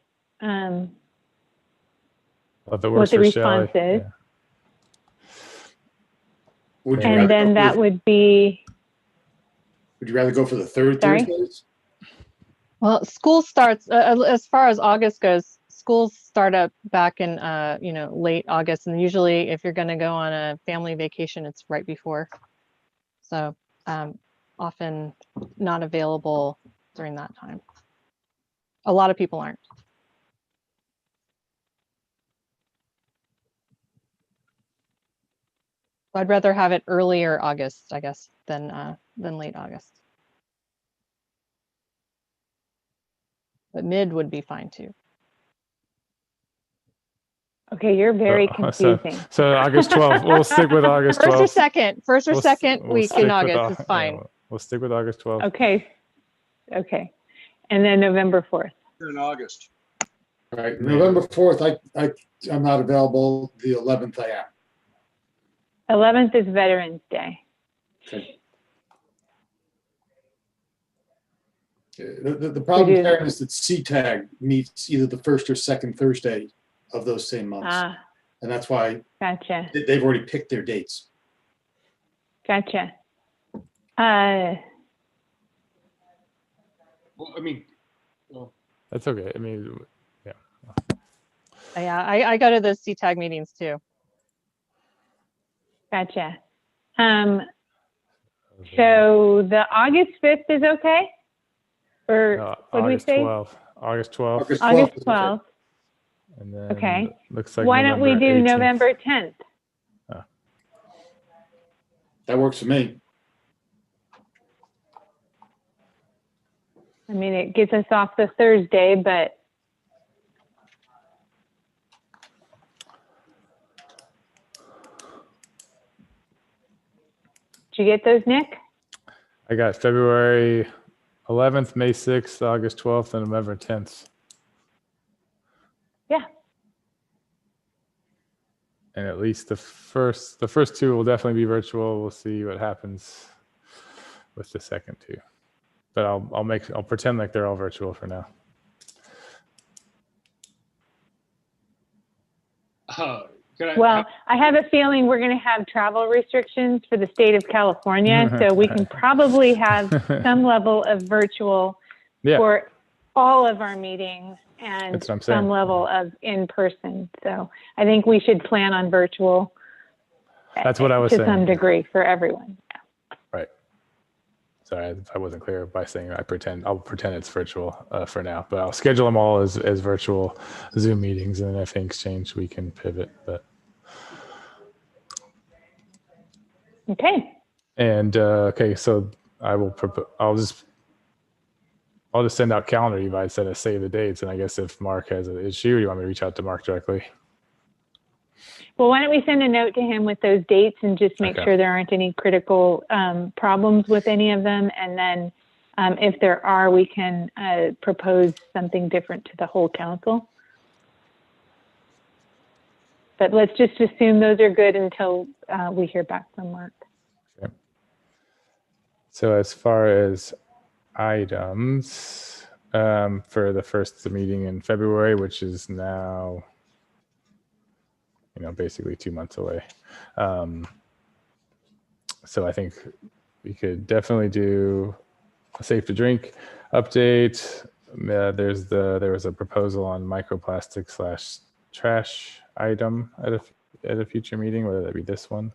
If it works what the for Shelley, response is. yeah. Would you And rather then go that for, would be, would you rather go for the third Sorry? Thursdays? Well, school starts as far as August goes. Schools start up back in late August, and usually if you're going to go on a family vacation, it's right before. So often not available during that time. A lot of people aren't. I'd rather have it earlier August, I guess, than late August. But mid would be fine too. okay, you're very confusing. So August 12th. We'll stick with August 12th. First or second week in August is fine. Yeah, we'll stick with August 12th. Okay. Okay. And then November 4th. In August. All right, November 4th, I'm not available. The 11th I am. 11th is Veterans Day. Okay. The problem there is that CTAG meets either the first or second Thursday of those same months. And that's why Gotcha. they've already picked their dates. Gotcha. Well, I mean, that's okay. I mean, yeah. Yeah, I go to the CTAG meetings too. Gotcha. So the August 5th is okay? Or what do we August say? 12th. August 12th. August 12th. And then Okay. looks like Why don't we November do 18th. November 10th? That works for me. I mean, it gets us off the Thursday, but did you get those, Nick? I got February 11th, May 6th, August 12th, and November 10th. Yeah. And at least the first two will definitely be virtual. We'll see what happens with the second two. But I'll pretend like they're all virtual for now. Well, I have a feeling we're going to have travel restrictions for the state of California, so we can probably have some level of virtual for all of our meetings and some level of in-person. So I think we should plan on virtual. That's what I was saying. To some degree for everyone. Right. Sorry if I wasn't clear by saying I'll pretend it's virtual for now, but I'll schedule them all as virtual Zoom meetings, and then if things change, we can pivot. But okay. And okay, so I'll just send out calendar invites instead of save the dates, and I guess if Mark has an issue, do you want me to reach out to Mark directly? Well, why don't we send a note to him with those dates and just make sure there aren't any critical problems with any of them. And then if there are, we can propose something different to the whole council. But let's just assume those are good until we hear back from Mark. Okay. So as far as items for the first meeting in February, which is now basically 2 months away. So I think we could definitely do a safe to drink update. There was a proposal on microplastic / trash item at a future meeting, whether that be this one.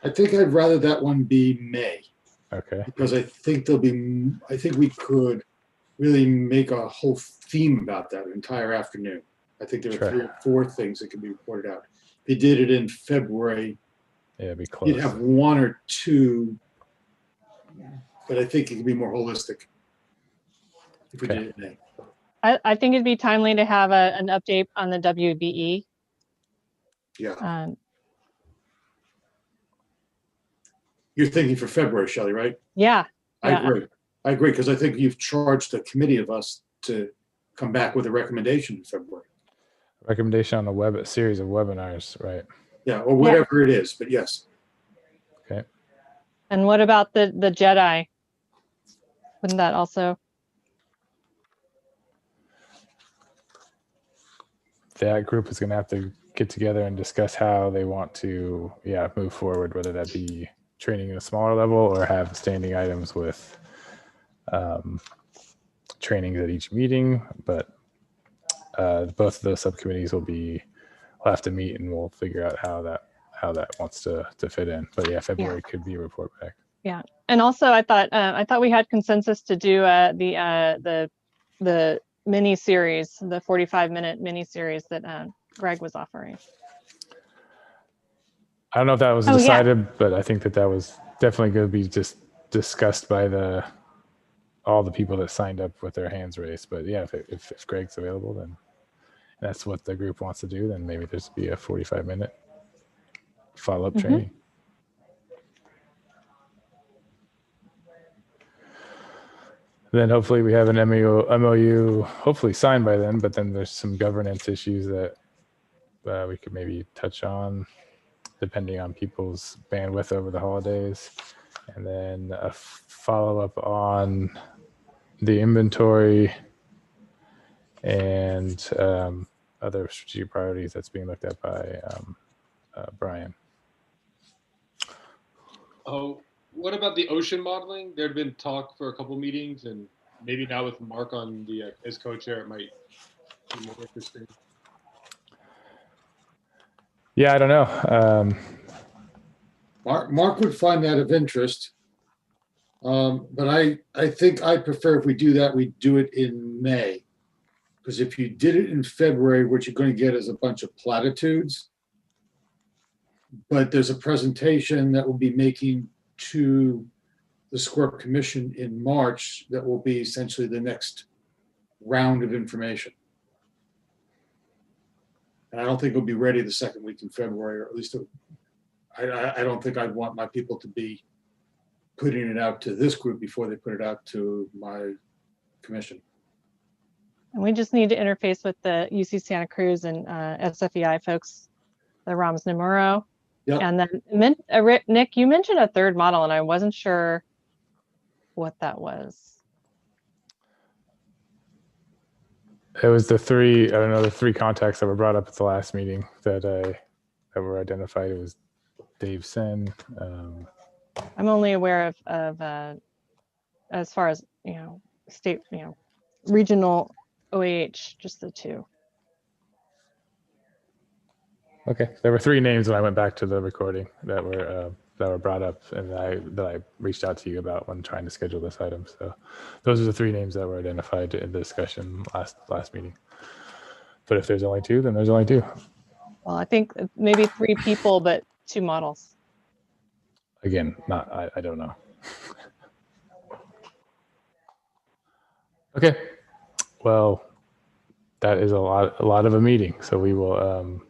I think I'd rather that one be May. Okay. Because I think we could really make a whole theme about that entire afternoon. I think there are 3 or 4 things that can be reported out. If you did it in February, it'd be close. You'd have 1 or 2, but I think it could be more holistic if we did it in May. I think it'd be timely to have an update on the WBE. Yeah. You're thinking for February, Shelley, right? Yeah. I agree, because I think you've charged a committee of us to come back with a recommendation in February. Recommendation on a series of webinars, right? Yeah, or whatever it is, but yes. Okay. And what about the Jedi? Wouldn't that also? that group is going to have to get together and discuss how they want to, move forward, whether that be training at a smaller level or have standing items with trainings at each meeting. But both of those subcommittees will have to meet, and we'll figure out how that wants to fit in. But February could be a report back. Yeah, and also I thought we had consensus to do the mini series, the 45-minute mini series that Greg was offering. I don't know if that was decided, but I think that was definitely going to be just discussed by all the people that signed up with their hands raised. But if Greg's available, then that's what the group wants to do, then maybe there's be a 45-minute follow-up training. Then hopefully we have an MOU hopefully signed by then, but then there's some governance issues that we could maybe touch on depending on people's bandwidth over the holidays. And then a follow-up on the inventory and other strategic priorities that's being looked at by Brian. Oh, what about the ocean modeling? There'd been talk for a couple meetings, and maybe now with Mark on the as co-chair, it might be more interesting. Yeah, I don't know. Mark would find that of interest. But I think I prefer if we do that, we do it in May. Because if you did it in February, what you're going to get is a bunch of platitudes. But there's a presentation that we'll be making to the SCORP Commission in March that will be essentially the next round of information. And I don't think it'll be ready the second week in February, or at least I don't think I'd want my people to be putting it out to this group before they put it out to my commission. And we just need to interface with the UC Santa Cruz and SFEI folks, the Rams Namuro. Yep. And then Nick, you mentioned a third model, and I wasn't sure what that was. It was the three contacts that were brought up at the last meeting that were identified. It was Dave Sen. I'm only aware of as far as state, regional OAH, just the two. Okay, there were three names when I went back to the recording that were brought up, and that I reached out to you about when trying to schedule this item. So those are the three names that were identified in the discussion last meeting. But if there's only two, then there's only two. Well, I think maybe three people, but two models. Again, I don't know. Okay, well, that is a lot of a meeting. So we will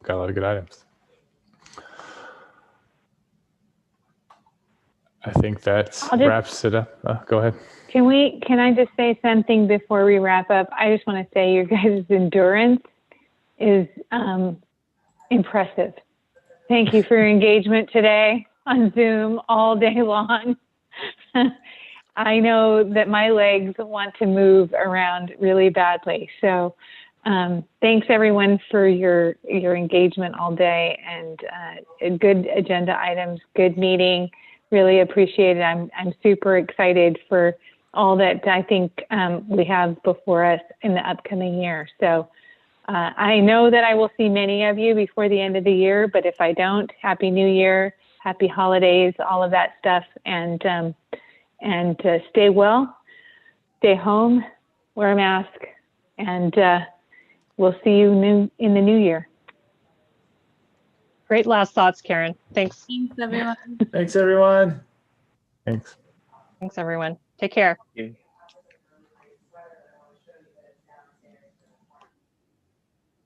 got a lot of good items. I think that wraps it up. Go ahead. Can I just say something before we wrap up? I just want to say your guys' endurance is impressive. Thank you for your engagement today on Zoom all day long. I know that my legs want to move around really badly. So thanks everyone for your engagement all day, and good agenda items, good meeting. Really appreciate it. I'm super excited for all that I think we have before us in the upcoming year. So I know that I will see many of you before the end of the year, but if I don't, Happy New Year, Happy Holidays, all of that stuff, and stay well, stay home, wear a mask, and we'll see you in the new year. Great last thoughts, Karen. Thanks. Thanks, everyone. Thanks, everyone. Thanks. Thanks, everyone. Take care. Thank you.